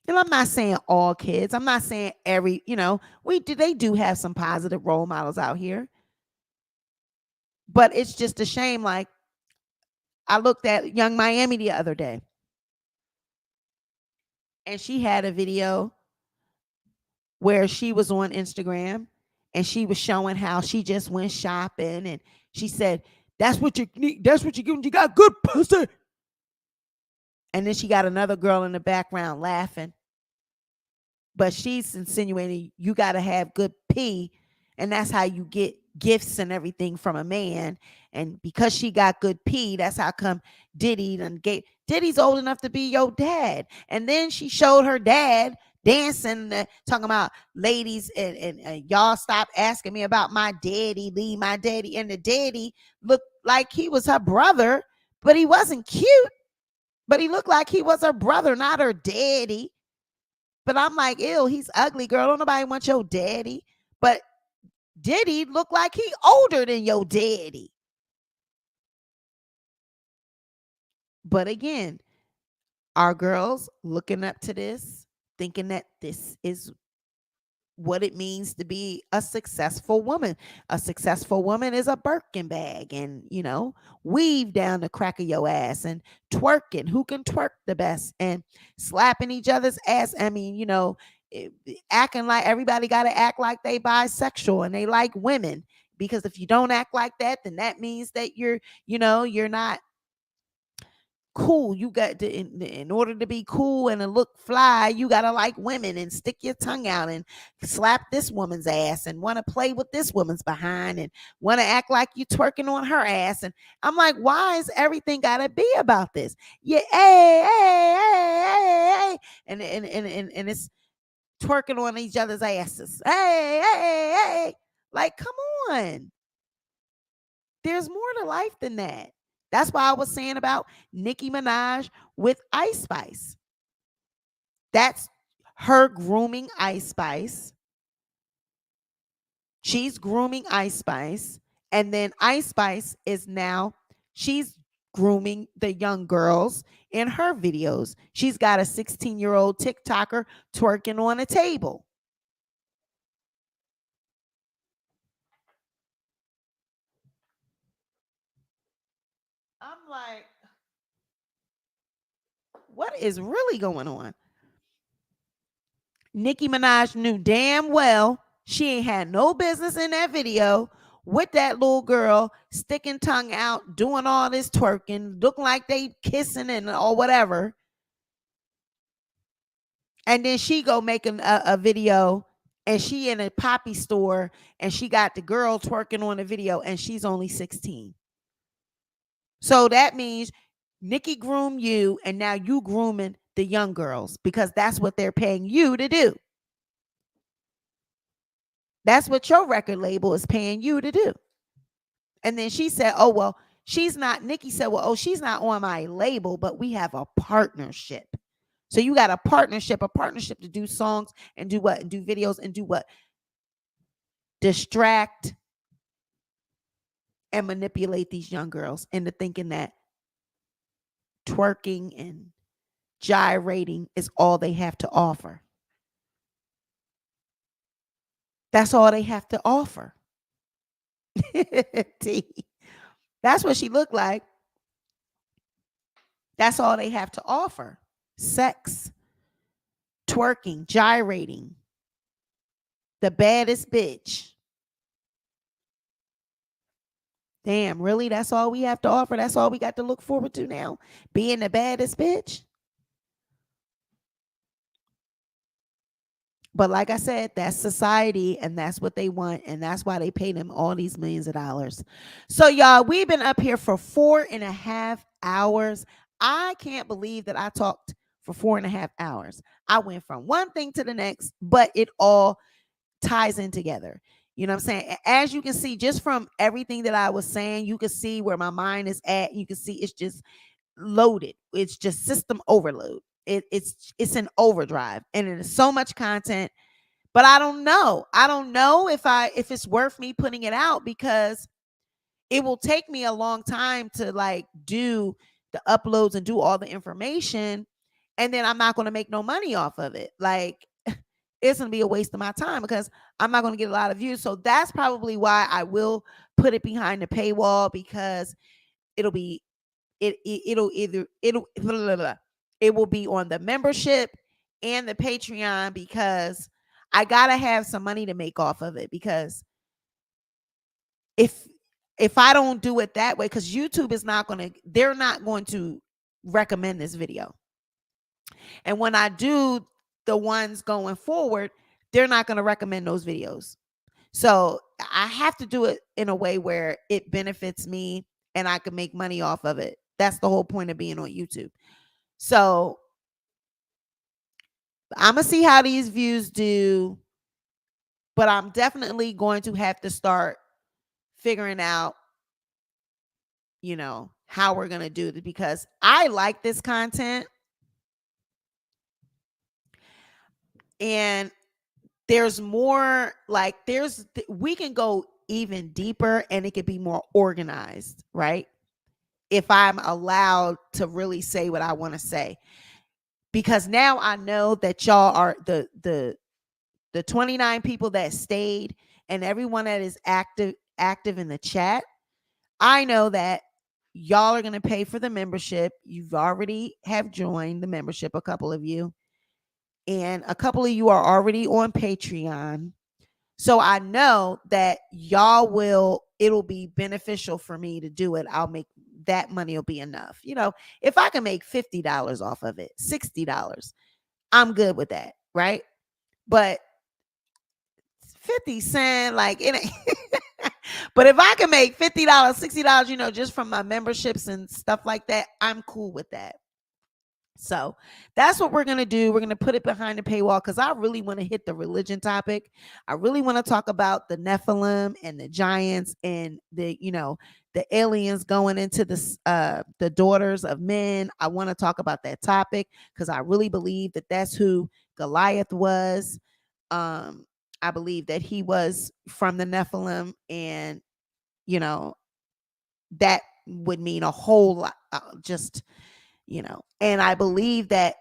And I'm not saying all kids. I'm not saying every, you know, they do have some positive role models out here. But it's just a shame. Like, I looked at Young Miami the other day, and she had a video where she was on Instagram and she was showing how she just went shopping, and she said, that's what you need. That's what you get when you got good pussy. And then she got another girl in the background laughing. But she's insinuating you got to have good pee, and that's how you get gifts and everything from a man. And because she got good pee, that's how come Diddy's old enough to be your dad. And then she showed her dad dancing, talking about ladies, and y'all stop asking me about my daddy, leave my daddy. And the daddy looked like he was her brother, but he wasn't cute. But he looked like he was her brother, not her daddy. But I'm like, ew, he's ugly, girl. Don't nobody want your daddy. But Diddy look like he older than your daddy. But again, our girls looking up to this, thinking that this is what it means to be a successful woman. A successful woman is a Birkin bag and, you know, weave down the crack of your ass and twerking. Who can twerk the best and slapping each other's ass? I mean, you know, acting like everybody got to act like they bisexual and they like women. Because if you don't act like that, then that means that you're not cool. You got to, in order to be cool and to look fly, you got to like women and stick your tongue out and slap this woman's ass and want to play with this woman's behind and want to act like you twerking on her ass. And I'm like, why is everything got to be about this? Yeah, hey, and it's twerking on each other's asses. Hey, like, come on. There's more to life than that. That's why I was saying about Nicki Minaj with Ice Spice. That's her grooming Ice Spice, She's grooming Ice Spice, and then Ice Spice is now she's grooming the young girls in her videos. She's got a 16-year-old TikToker twerking on a table. I'm like, what is really going on? Nicki Minaj knew damn well she ain't had no business in that video with that little girl sticking tongue out, doing all this twerking, looking like they kissing and or whatever. And then she go making a video, and she in a poppy store, and she got the girl twerking on the video, and she's only 16. So that means Nicki groomed you, and now you grooming the young girls because that's what they're paying you to do. That's what your record label is paying you to do. And then she said, oh, well, she's not, Nicki said, well, oh, she's not on my label, but we have a partnership. So you got a partnership to do songs and do what? And do videos and do what? Distract and manipulate these young girls into thinking that twerking and gyrating is all they have to offer. That's all they have to offer. That's what she looked like. That's all they have to offer. Sex, twerking, gyrating, the baddest bitch. Damn, really? That's all we have to offer? That's all we got to look forward to now? Being the baddest bitch? But like I said, that's society, and that's what they want, and that's why they pay them all these millions of dollars. So y'all, we've been up here for 4.5 hours. I can't believe that I talked for 4.5 hours. I went from one thing to the next, but it all ties in together. You know what I'm saying? As you can see, just from everything that I was saying, you can see where my mind is at. You can see it's just loaded. It's just system overload. It's an overdrive, and it is so much content. But I don't know. I don't know if it's worth me putting it out, because it will take me a long time to like do the uploads and do all the information, and then I'm not going to make no money off of it. Like, it's going to be a waste of my time because I'm not going to get a lot of views. So that's probably why I will put it behind the paywall, because it'll be it will be on the membership and the Patreon, because I gotta have some money to make off of it. Because if I don't do it that way, because YouTube is they're not going to recommend this video. And when I do the ones going forward, they're not going to recommend those videos. So I have to do it in a way where it benefits me and I can make money off of it. That's the whole point of being on YouTube. So I'm going to see how these views do, but I'm definitely going to have to start figuring out, how we're going to do it, because I like this content. And there's more, like, we can go even deeper and it could be more organized, right? If I'm allowed to really say what I want to say. Because now I know that y'all are the 29 people that stayed and everyone that is active in the chat. I know that y'all are going to pay for the membership. You've already have joined the membership, a couple of you. And a couple of you are already on Patreon. So I know that it'll be beneficial for me to do it. I'll make that money will be enough. If I can make $50 off of it, $60, I'm good with that, right? But 50 cents, like it ain't. But if I can make $50, $60, just from my memberships and stuff like that, I'm cool with that. So that's what we're going to do. We're going to put it behind the paywall because I really want to hit the religion topic. I really want to talk about the Nephilim and the giants and the aliens going into the daughters of men. I want to talk about that topic because I really believe that that's who Goliath was. I believe that he was from the Nephilim, and you know, that would mean a whole lot, just, and I believe that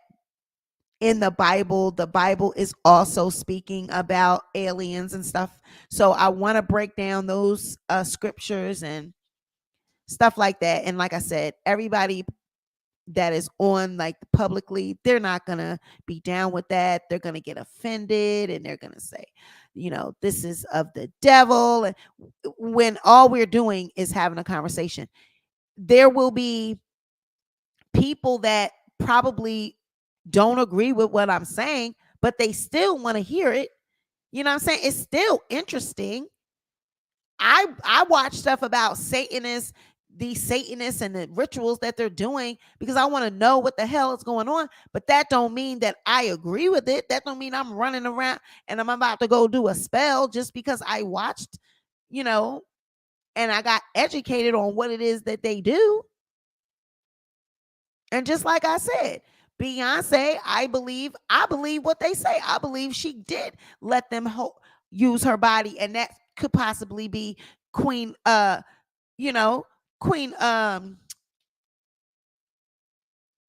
in the Bible is also speaking about aliens and stuff. So I want to break down those scriptures and stuff like that. And like I said, everybody that is on like publicly, they're not gonna be down with that. They're gonna get offended and they're gonna say, this is of the devil. And when all we're doing is having a conversation, there will be people that probably don't agree with what I'm saying, but they still want to hear it. You know what I'm saying? It's still interesting. I watch stuff about these Satanists and the rituals that they're doing because I want to know what the hell is going on. But that don't mean that I agree with it. That don't mean I'm running around and I'm about to go do a spell just because I watched, and I got educated on what it is that they do. And just like I said, Beyonce, I believe what they say. I believe she did let them use her body, and that could possibly be Queen, Queen,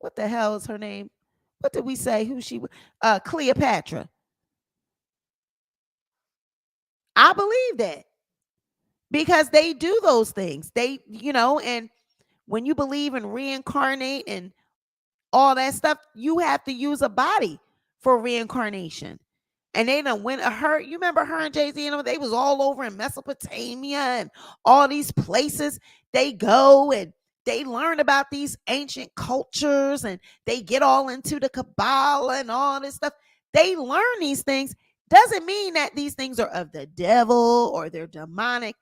what the hell is her name? What did we say? Who she? Cleopatra. I believe that because they do those things. They, and when you believe in reincarnate and all that stuff, you have to use a body for reincarnation. And they done went her. You remember her and Jay-Z, they was all over in Mesopotamia and all these places they go, and they learn about these ancient cultures, and they get all into the Kabbalah and all this stuff. They learn these things. Doesn't mean that these things are of the devil or they're demonic.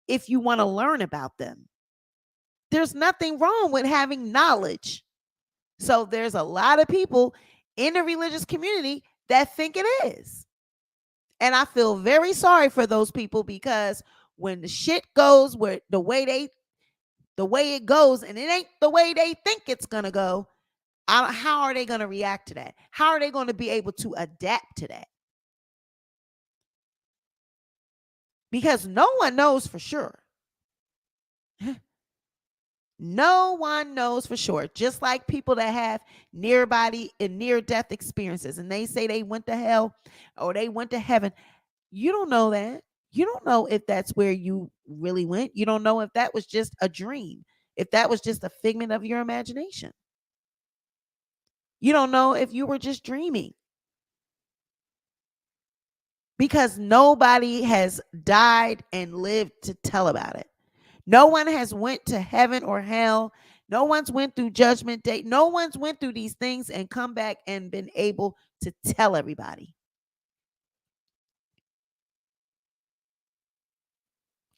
If you want to learn about them, there's nothing wrong with having knowledge. So there's a lot of people in the religious community that think it is. And I feel very sorry for those people, because when the shit goes where the way it goes, and it ain't the way they think it's going to go, how are they going to react to that? How are they going to be able to adapt to that? Because no one knows for sure. No one knows for sure. Just like people that have near-body and near-death experiences, and they say they went to hell or they went to heaven. You don't know that. You don't know if that's where you really went. You don't know if that was just a dream, if that was just a figment of your imagination. You don't know if you were just dreaming, because nobody has died and lived to tell about it. No one has went to heaven or hell. No one's went through judgment day. No one's went through these things and come back and been able to tell everybody.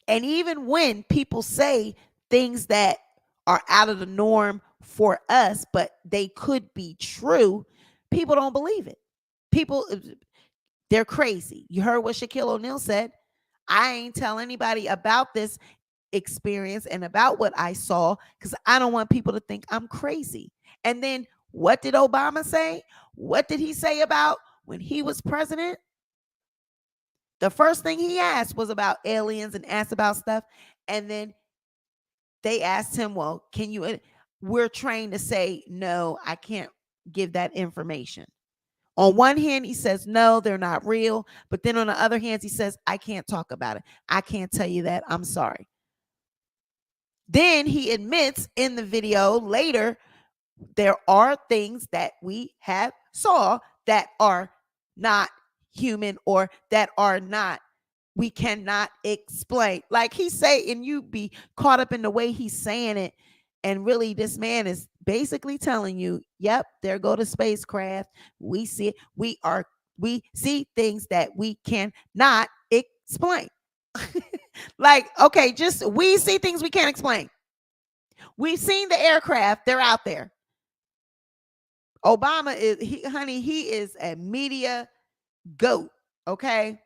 And even when people say things that are out of the norm for us, but they could be true, people don't believe it. People, they're crazy. You heard what Shaquille O'Neal said. I ain't tell anybody about this experience and about what I saw because I don't want people to think I'm crazy. And then what did Obama say? What did he say about when he was president? The first thing he asked was about aliens and asked about stuff. And then they asked him, well, can you? We're trained to say, no, I can't give that information. On one hand, he says, no, they're not real. But then on the other hand, he says, I can't talk about it. I can't tell you that. I'm sorry. Then he admits in the video later, there are things that we have saw that are not human or that are not, we cannot explain. Like he say, and you be caught up in the way he's saying it. And really, this man is basically telling you, yep, there go the spacecraft. We see it. We see things that we cannot explain. Like, okay, just we see things we can't explain. We've seen the aircraft, they're out there. Obama is, he is a media goat, okay?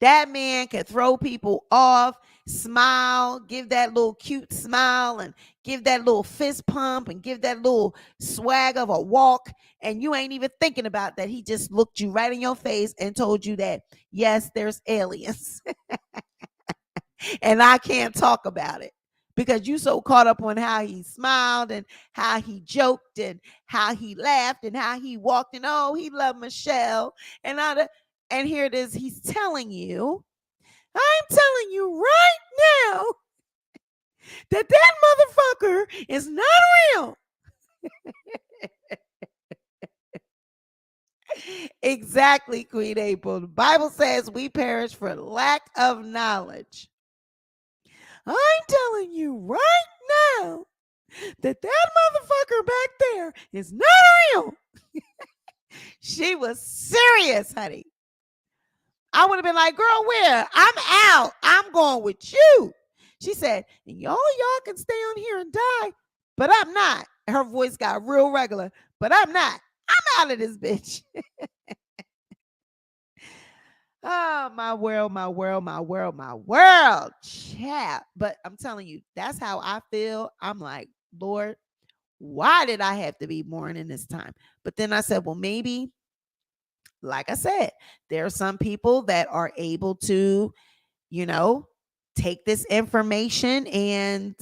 That man can throw people off, smile, give that little cute smile, and give that little fist pump, and give that little swag of a walk. And you ain't even thinking about that. He just looked you right in your face and told you that, yes, there's aliens. And I can't talk about it because you so caught up on how he smiled and how he joked and how he laughed and how he walked, and oh, he loved Michelle and all that. And here it is, he's telling you, I'm telling you right now that motherfucker is not real. Exactly, Queen April. The Bible says we perish for lack of knowledge. I'm telling you right now that motherfucker back there is not real. She was serious, honey. I would have been like, girl, where? I'm out. I'm going with you. She said, and y'all can stay on here and die, but I'm not. Her voice got real regular, but I'm not. I'm out of this bitch. Oh, my world, my world, my world, my world. Chat. But I'm telling you, that's how I feel. I'm like, Lord, why did I have to be born in this time? But then I said, well, maybe, like I said, there are some people that are able to, take this information and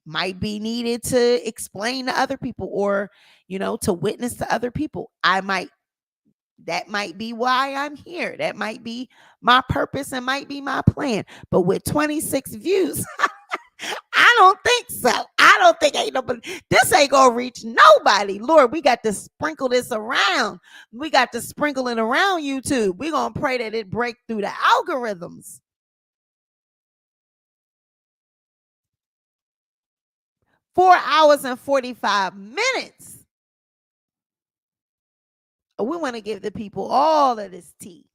might be needed to explain to other people or, to witness to other people. That might be why I'm here. That might be my purpose and might be my plan. But with 26 views, I don't think so. I don't think this ain't gonna reach nobody. Lord, we got to sprinkle this around. We got to sprinkle it around YouTube. We're gonna pray that it break through the algorithms. 4 hours and 45 minutes. We want to give the people all of this tea.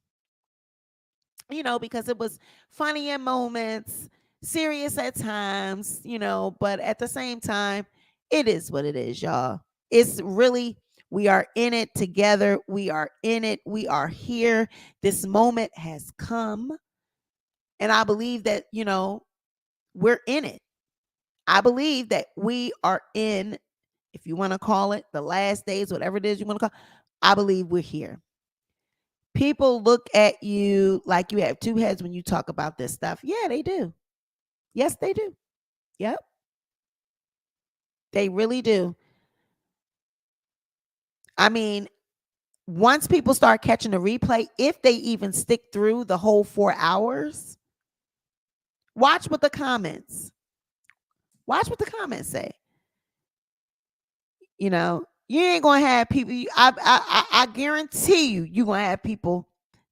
Because it was funny in moments, serious at times, but at the same time, it is what it is, y'all. It's really, we are in it together. We are in it. We are here. This moment has come. And I believe that, we're in it. I believe that we are in, if you want to call it the last days, whatever it is you want to call, I believe we're here. People look at you like you have two heads when you talk about this stuff. Yeah, they do. Yes, they do. Yep. They really do. I mean, once people start catching the replay, if they even stick through the whole 4 hours, watch what the comments say. You ain't gonna have people. I guarantee you're gonna have people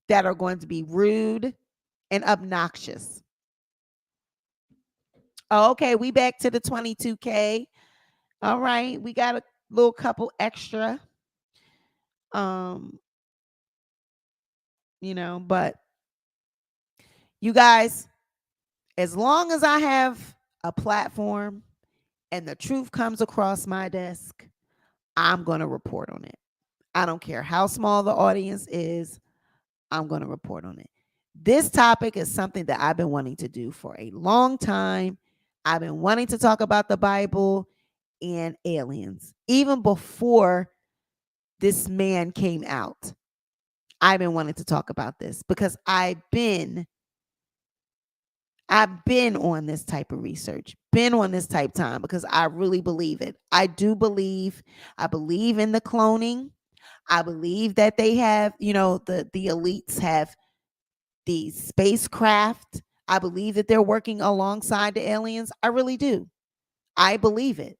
that are going to be rude and obnoxious. Oh, okay, we back to the 22K. All right, we got a little couple extra. But you guys, as long as I have a platform and the truth comes across my desk, I'm going to report on it. I don't care how small the audience is. I'm going to report on it. This topic is something that I've been wanting to do for a long time. I've been wanting to talk about the Bible and aliens. Even before this man came out, I've been wanting to talk about this because I've been on this type of research, been on this type of time because I really believe it. I believe in the cloning. I believe that they have, the elites have these spacecraft. I believe that they're working alongside the aliens. I really do. I believe it.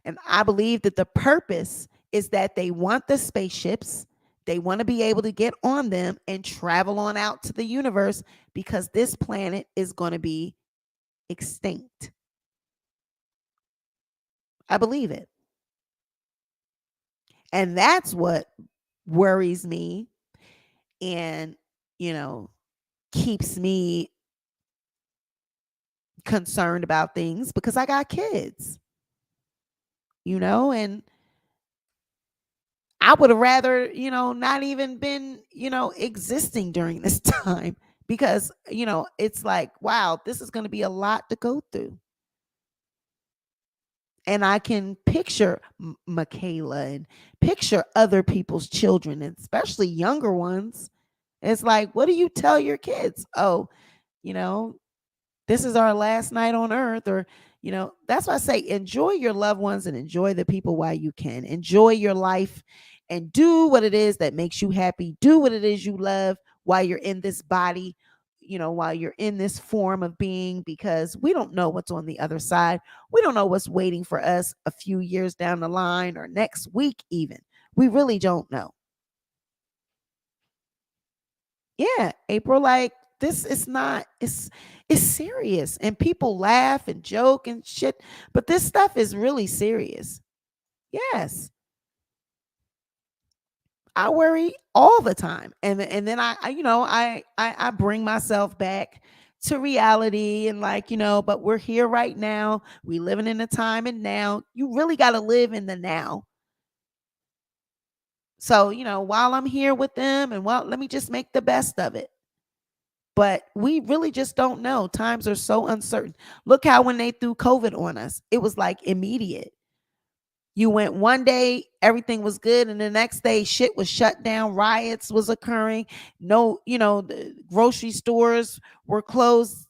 And I believe that the purpose is that they want the spaceships. They want to be able to get on them and travel on out to the universe because this planet is going to be extinct. I believe it. And that's what worries me and, keeps me concerned about things because I got kids, and I would have rather, not even been, existing during this time because, it's like, wow, this is going to be a lot to go through. And I can picture Michaela and picture other people's children, and especially younger ones. It's like, what do you tell your kids? Oh, you know, this is our last night on earth. Or, that's why I say enjoy your loved ones and enjoy the people while you can. Enjoy your life and do what it is that makes you happy. Do what it is you love while you're in this body, while you're in this form of being, because we don't know what's on the other side. We don't know what's waiting for us a few years down the line or next week, even. We really don't know. Yeah, April, like this is not, it's serious, and people laugh and joke and shit, but this stuff is really serious. Yes. I worry all the time. And then I bring myself back to reality, and like, but we're here right now. We living in the time and now. You really got to live in the now. So, while I'm here with them, and well, let me just make the best of it. But we really just don't know. Times are so uncertain. Look how when they threw COVID on us, it was like immediate. You went one day, everything was good, and the next day shit was shut down, riots was occurring. No, the grocery stores were closed,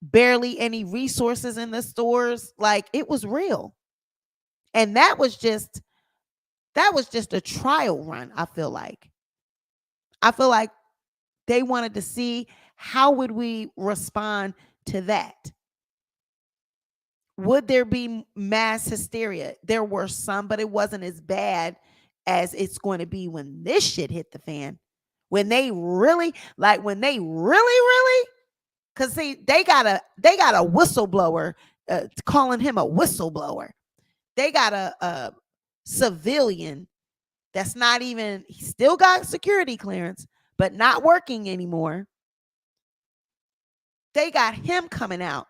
barely any resources in the stores. Like, it was real. And that was just a trial run, I feel like. They wanted to see how would we respond to that. Would there be mass hysteria? There were some, but it wasn't as bad as it's going to be when this shit hit the fan. When they really, really, because see, they got a whistleblower, calling him a whistleblower. They got a civilian that's not even, he still got security clearance, but not working anymore. They got him coming out.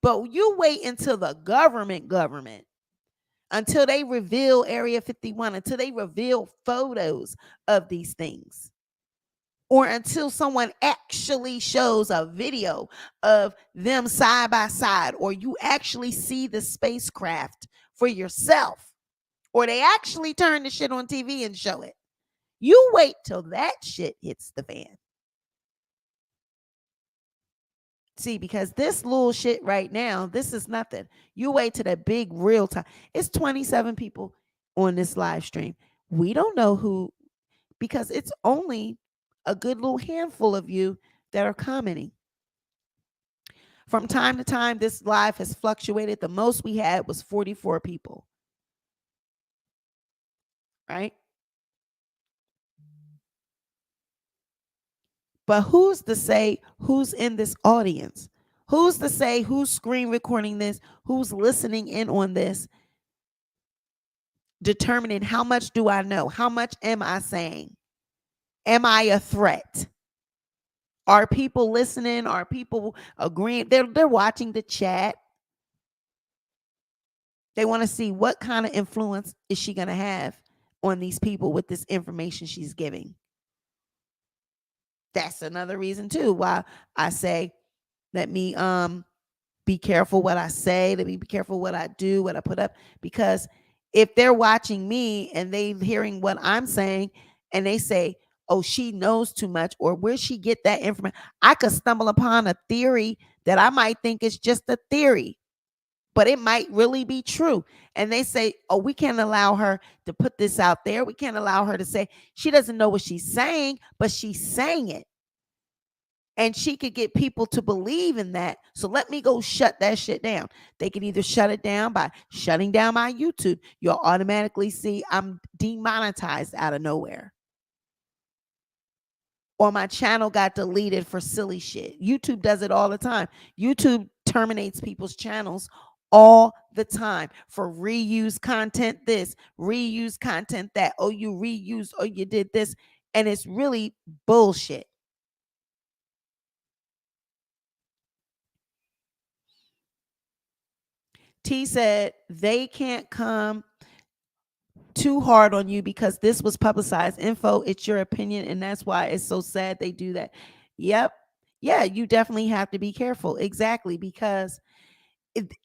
But you wait until the government, until they reveal Area 51, until they reveal photos of these things, or until someone actually shows a video of them side by side, or you actually see the spacecraft for yourself, or they actually turn the shit on TV and show it. You wait till that shit hits the fan. See, because this little shit right now, this is nothing. You wait to the big real time. It's 27 people on this live stream. We don't know who, because it's only a good little handful of you that are commenting. From time to time, this live has fluctuated. The most we had was 44 people. Right? But who's to say who's in this audience? Who's to say who's screen recording this? Who's listening in on this? Determining how much do I know? How much am I saying? Am I a threat? Are people listening? Are people agreeing? They're watching the chat. They want to see what kind of influence is she going to have on these people with this information she's giving. That's another reason too why I say, let me be careful what I say, let me be careful what I do, what I put up, because if they're watching me and they hearing what I'm saying and they say, oh, she knows too much, or where she get that information, I could stumble upon a theory that I might think is just a theory, but it might really be true. And they say, oh, we can't allow her to put this out there. We can't allow her to say, she doesn't know what she's saying, but she's saying it. And she could get people to believe in that. So let me go shut that shit down. They can either shut it down by shutting down my YouTube. You'll automatically see I'm demonetized out of nowhere. Or my channel got deleted for silly shit. YouTube does it all the time. YouTube terminates people's channels all the time for reuse content this, reuse content that. Oh, you reused, oh, you did this. And it's really bullshit. T said they can't come. too hard on you because this was publicized info. It's your opinion, and that's why it's so sad they do that. Yep. Yeah, you definitely have to be careful. Exactly, because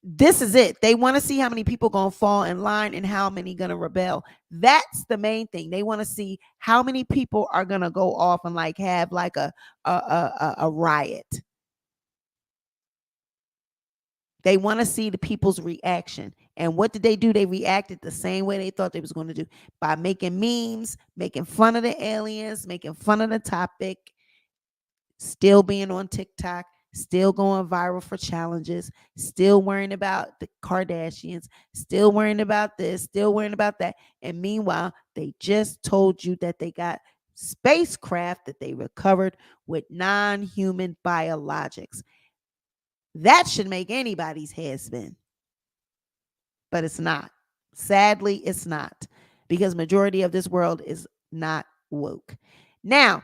this is it. They want to see how many people going to fall in line and how many going to rebel. That's the main thing. They want to see how many people are going to go off and like have like a riot. They want to see the people's reaction. And what did they do? They reacted the same way they thought they was going to do, by making memes, making fun of the aliens, making fun of the topic, still being on TikTok, still going viral for challenges, still worrying about the Kardashians, still worrying about this, still worrying about that. And meanwhile, they just told you that they got spacecraft that they recovered with non-human biologics. That should make anybody's head spin. But it's not. Sadly, it's not, because majority of this world is not woke. Now,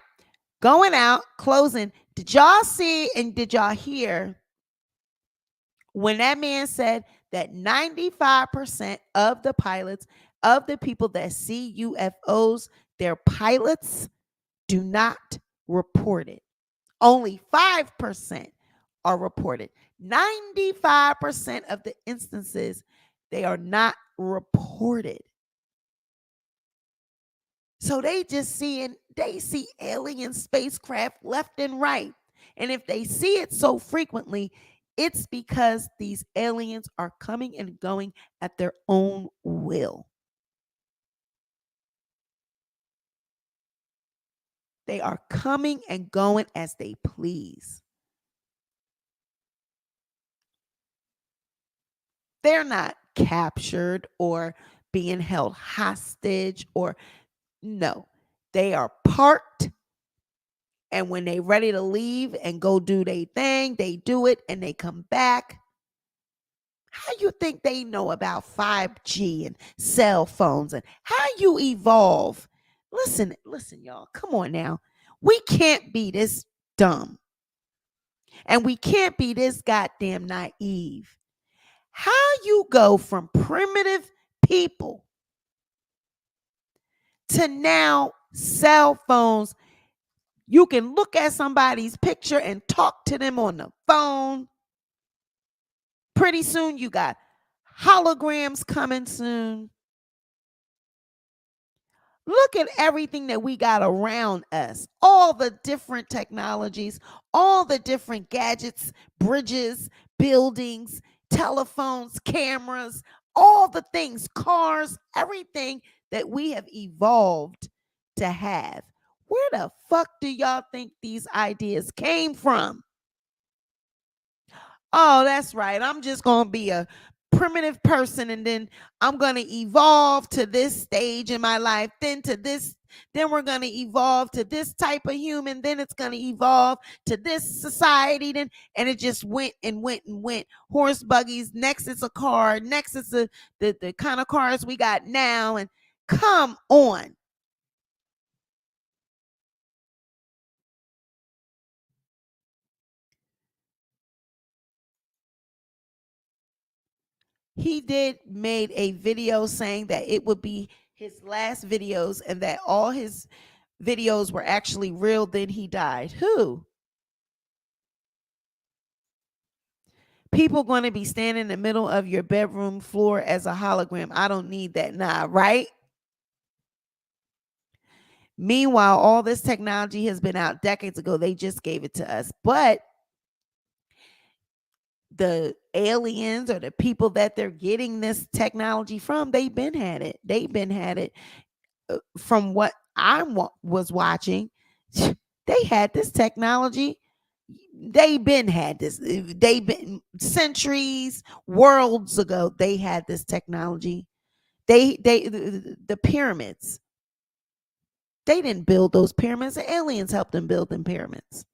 going out, closing, did y'all see and did y'all hear when that man said that 95% of the pilots, of the people that see UFOs, their pilots do not report it? Only 5% are reported. 95% of the instances, they are not reported. So they see alien spacecraft left and right. And if they see it so frequently, it's because these aliens are coming and going at their own will. They are coming and going as they please. They're not captured or being held hostage, or no. They are parked, and when they ready to leave and go do their thing, they do it and they come back. How you think they know about 5G and cell phones, and how you evolve? Listen, y'all. Come on now. We can't be this dumb. And we can't be this goddamn naive. How you go from primitive people to now cell phones? You can look at somebody's picture and talk to them on the phone. Pretty soon you got holograms coming soon. Look at everything that we got around us. All the different technologies, all the different gadgets, bridges, buildings, telephones, cameras, all the things, cars, everything that we have evolved to have. Where the fuck do y'all think these ideas came from? Oh, that's right. I'm just going to be a primitive person, and then I'm going to evolve to this stage in my life, then to this, then we're going to evolve to this type of human, then it's going to evolve to this society, then, and it just went and went and went. Horse buggies, next it's a car, next it's the kind of cars we got now, and come on. He made a video saying that it would be his last videos and that all his videos were actually real. Then he died. Who? People going to be standing in the middle of your bedroom floor as a hologram. I don't need that. Nah, right? Meanwhile, all this technology has been out decades ago. They just gave it to us. But the aliens or the people that they're getting this technology from, they've been had it. They've been had it. From what I was watching, they had this technology. They been had this. They been centuries, worlds ago. They had this technology. The pyramids. They didn't build those pyramids. The aliens helped them build them pyramids.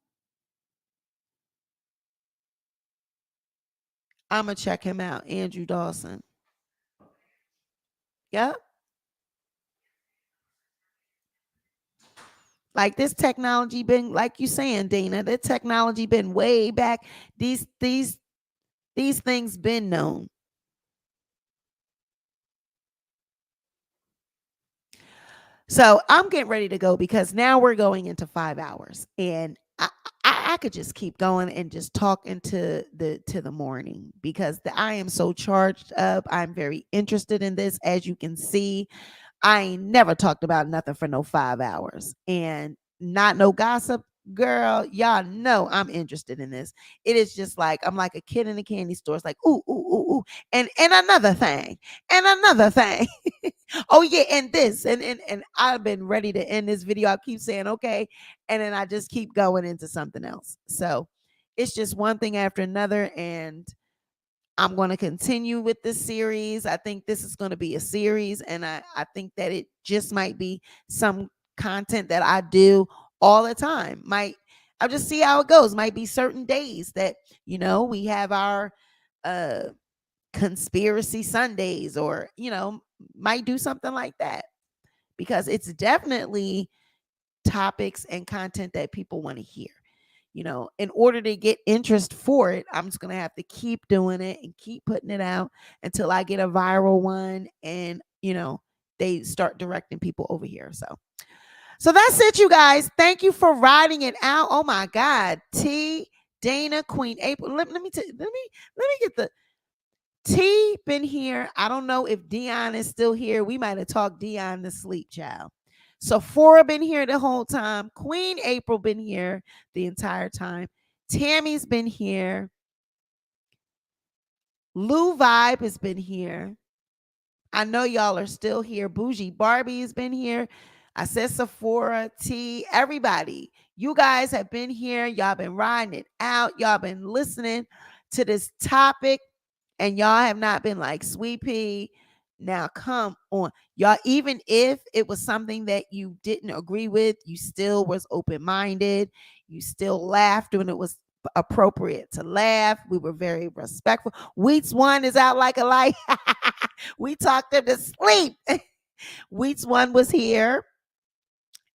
I'm gonna check him out, Andrew Dawson. Yep. Like this technology been, like you saying, Dana, that technology been way back. These things been known. So I'm getting ready to go because now we're going into 5 hours, and I could just keep going and just talk into the morning because I am so charged up. I'm very interested in this. As you can see, I ain't never talked about nothing for no 5 hours, and not no gossip. Girl, y'all know I'm interested in this. It is just like I'm like a kid in a candy store. It's like ooh ooh ooh ooh, and another thing, and another thing. Oh yeah, and this, and I've been ready to end this video. I keep saying okay, and then I just keep going into something else. So it's just one thing after another, and I'm going to continue with this series. I think this is going to be a series, and I think that it just might be some content that I do all the time. I'll just see how it goes. Might be certain days that, we have our conspiracy Sundays, or, might do something like that, because it's definitely topics and content that people want to hear. In order to get interest for it, I'm just going to have to keep doing it and keep putting it out until I get a viral one, and, they start directing people over here. So that's it, you guys. Thank you for riding it out. Oh my God. T, Dana, Queen April. Let me get the T been here. I don't know if Dion is still here. We might have talked Dion to sleep, child. Sephora been here the whole time. Queen April been here the entire time. Tammy's been here. Lou Vibe has been here. I know y'all are still here. Bougie Barbie has been here. I said Sephora, T, everybody. You guys have been here. Y'all been riding it out. Y'all been listening to this topic, and y'all have not been like, Sweet Pea, now come on. Y'all, even if it was something that you didn't agree with, you still was open-minded. You still laughed when it was appropriate to laugh. We were very respectful. Wheats One is out like a light. We talked him to sleep. Wheats One was here.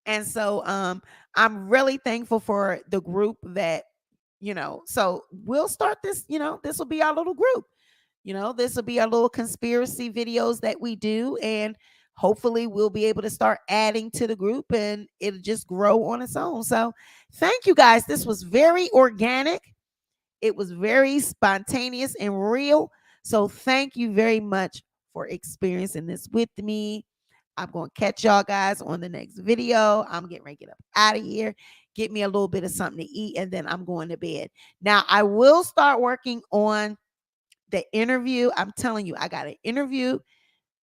And so I'm really thankful for the group that, so we'll start this, this will be our little group. This will be our little conspiracy videos that we do, and hopefully we'll be able to start adding to the group, and it'll just grow on its own. So thank you guys. This was very organic. It was very spontaneous and real. So thank you very much for experiencing this with me. I'm going to catch y'all guys on the next video. I'm getting ready to get up out of here, get me a little bit of something to eat, and then I'm going to bed. Now, I will start working on the interview. I'm telling you, I got an interview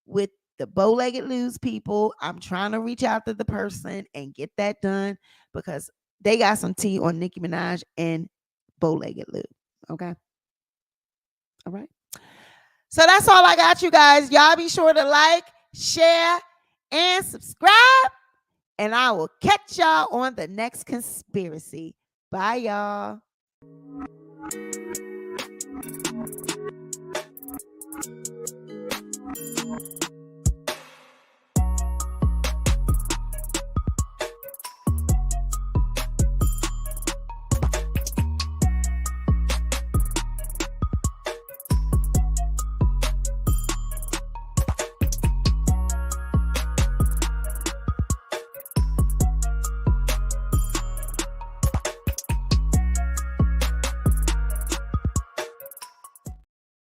with the bow-legged lose people. I'm trying to reach out to the person and get that done, because they got some tea on Nicki Minaj and bow-legged lose. Okay. All right. So that's all I got, you guys. Y'all be sure to like, share, and subscribe. And I will catch y'all on the next conspiracy. Bye, y'all.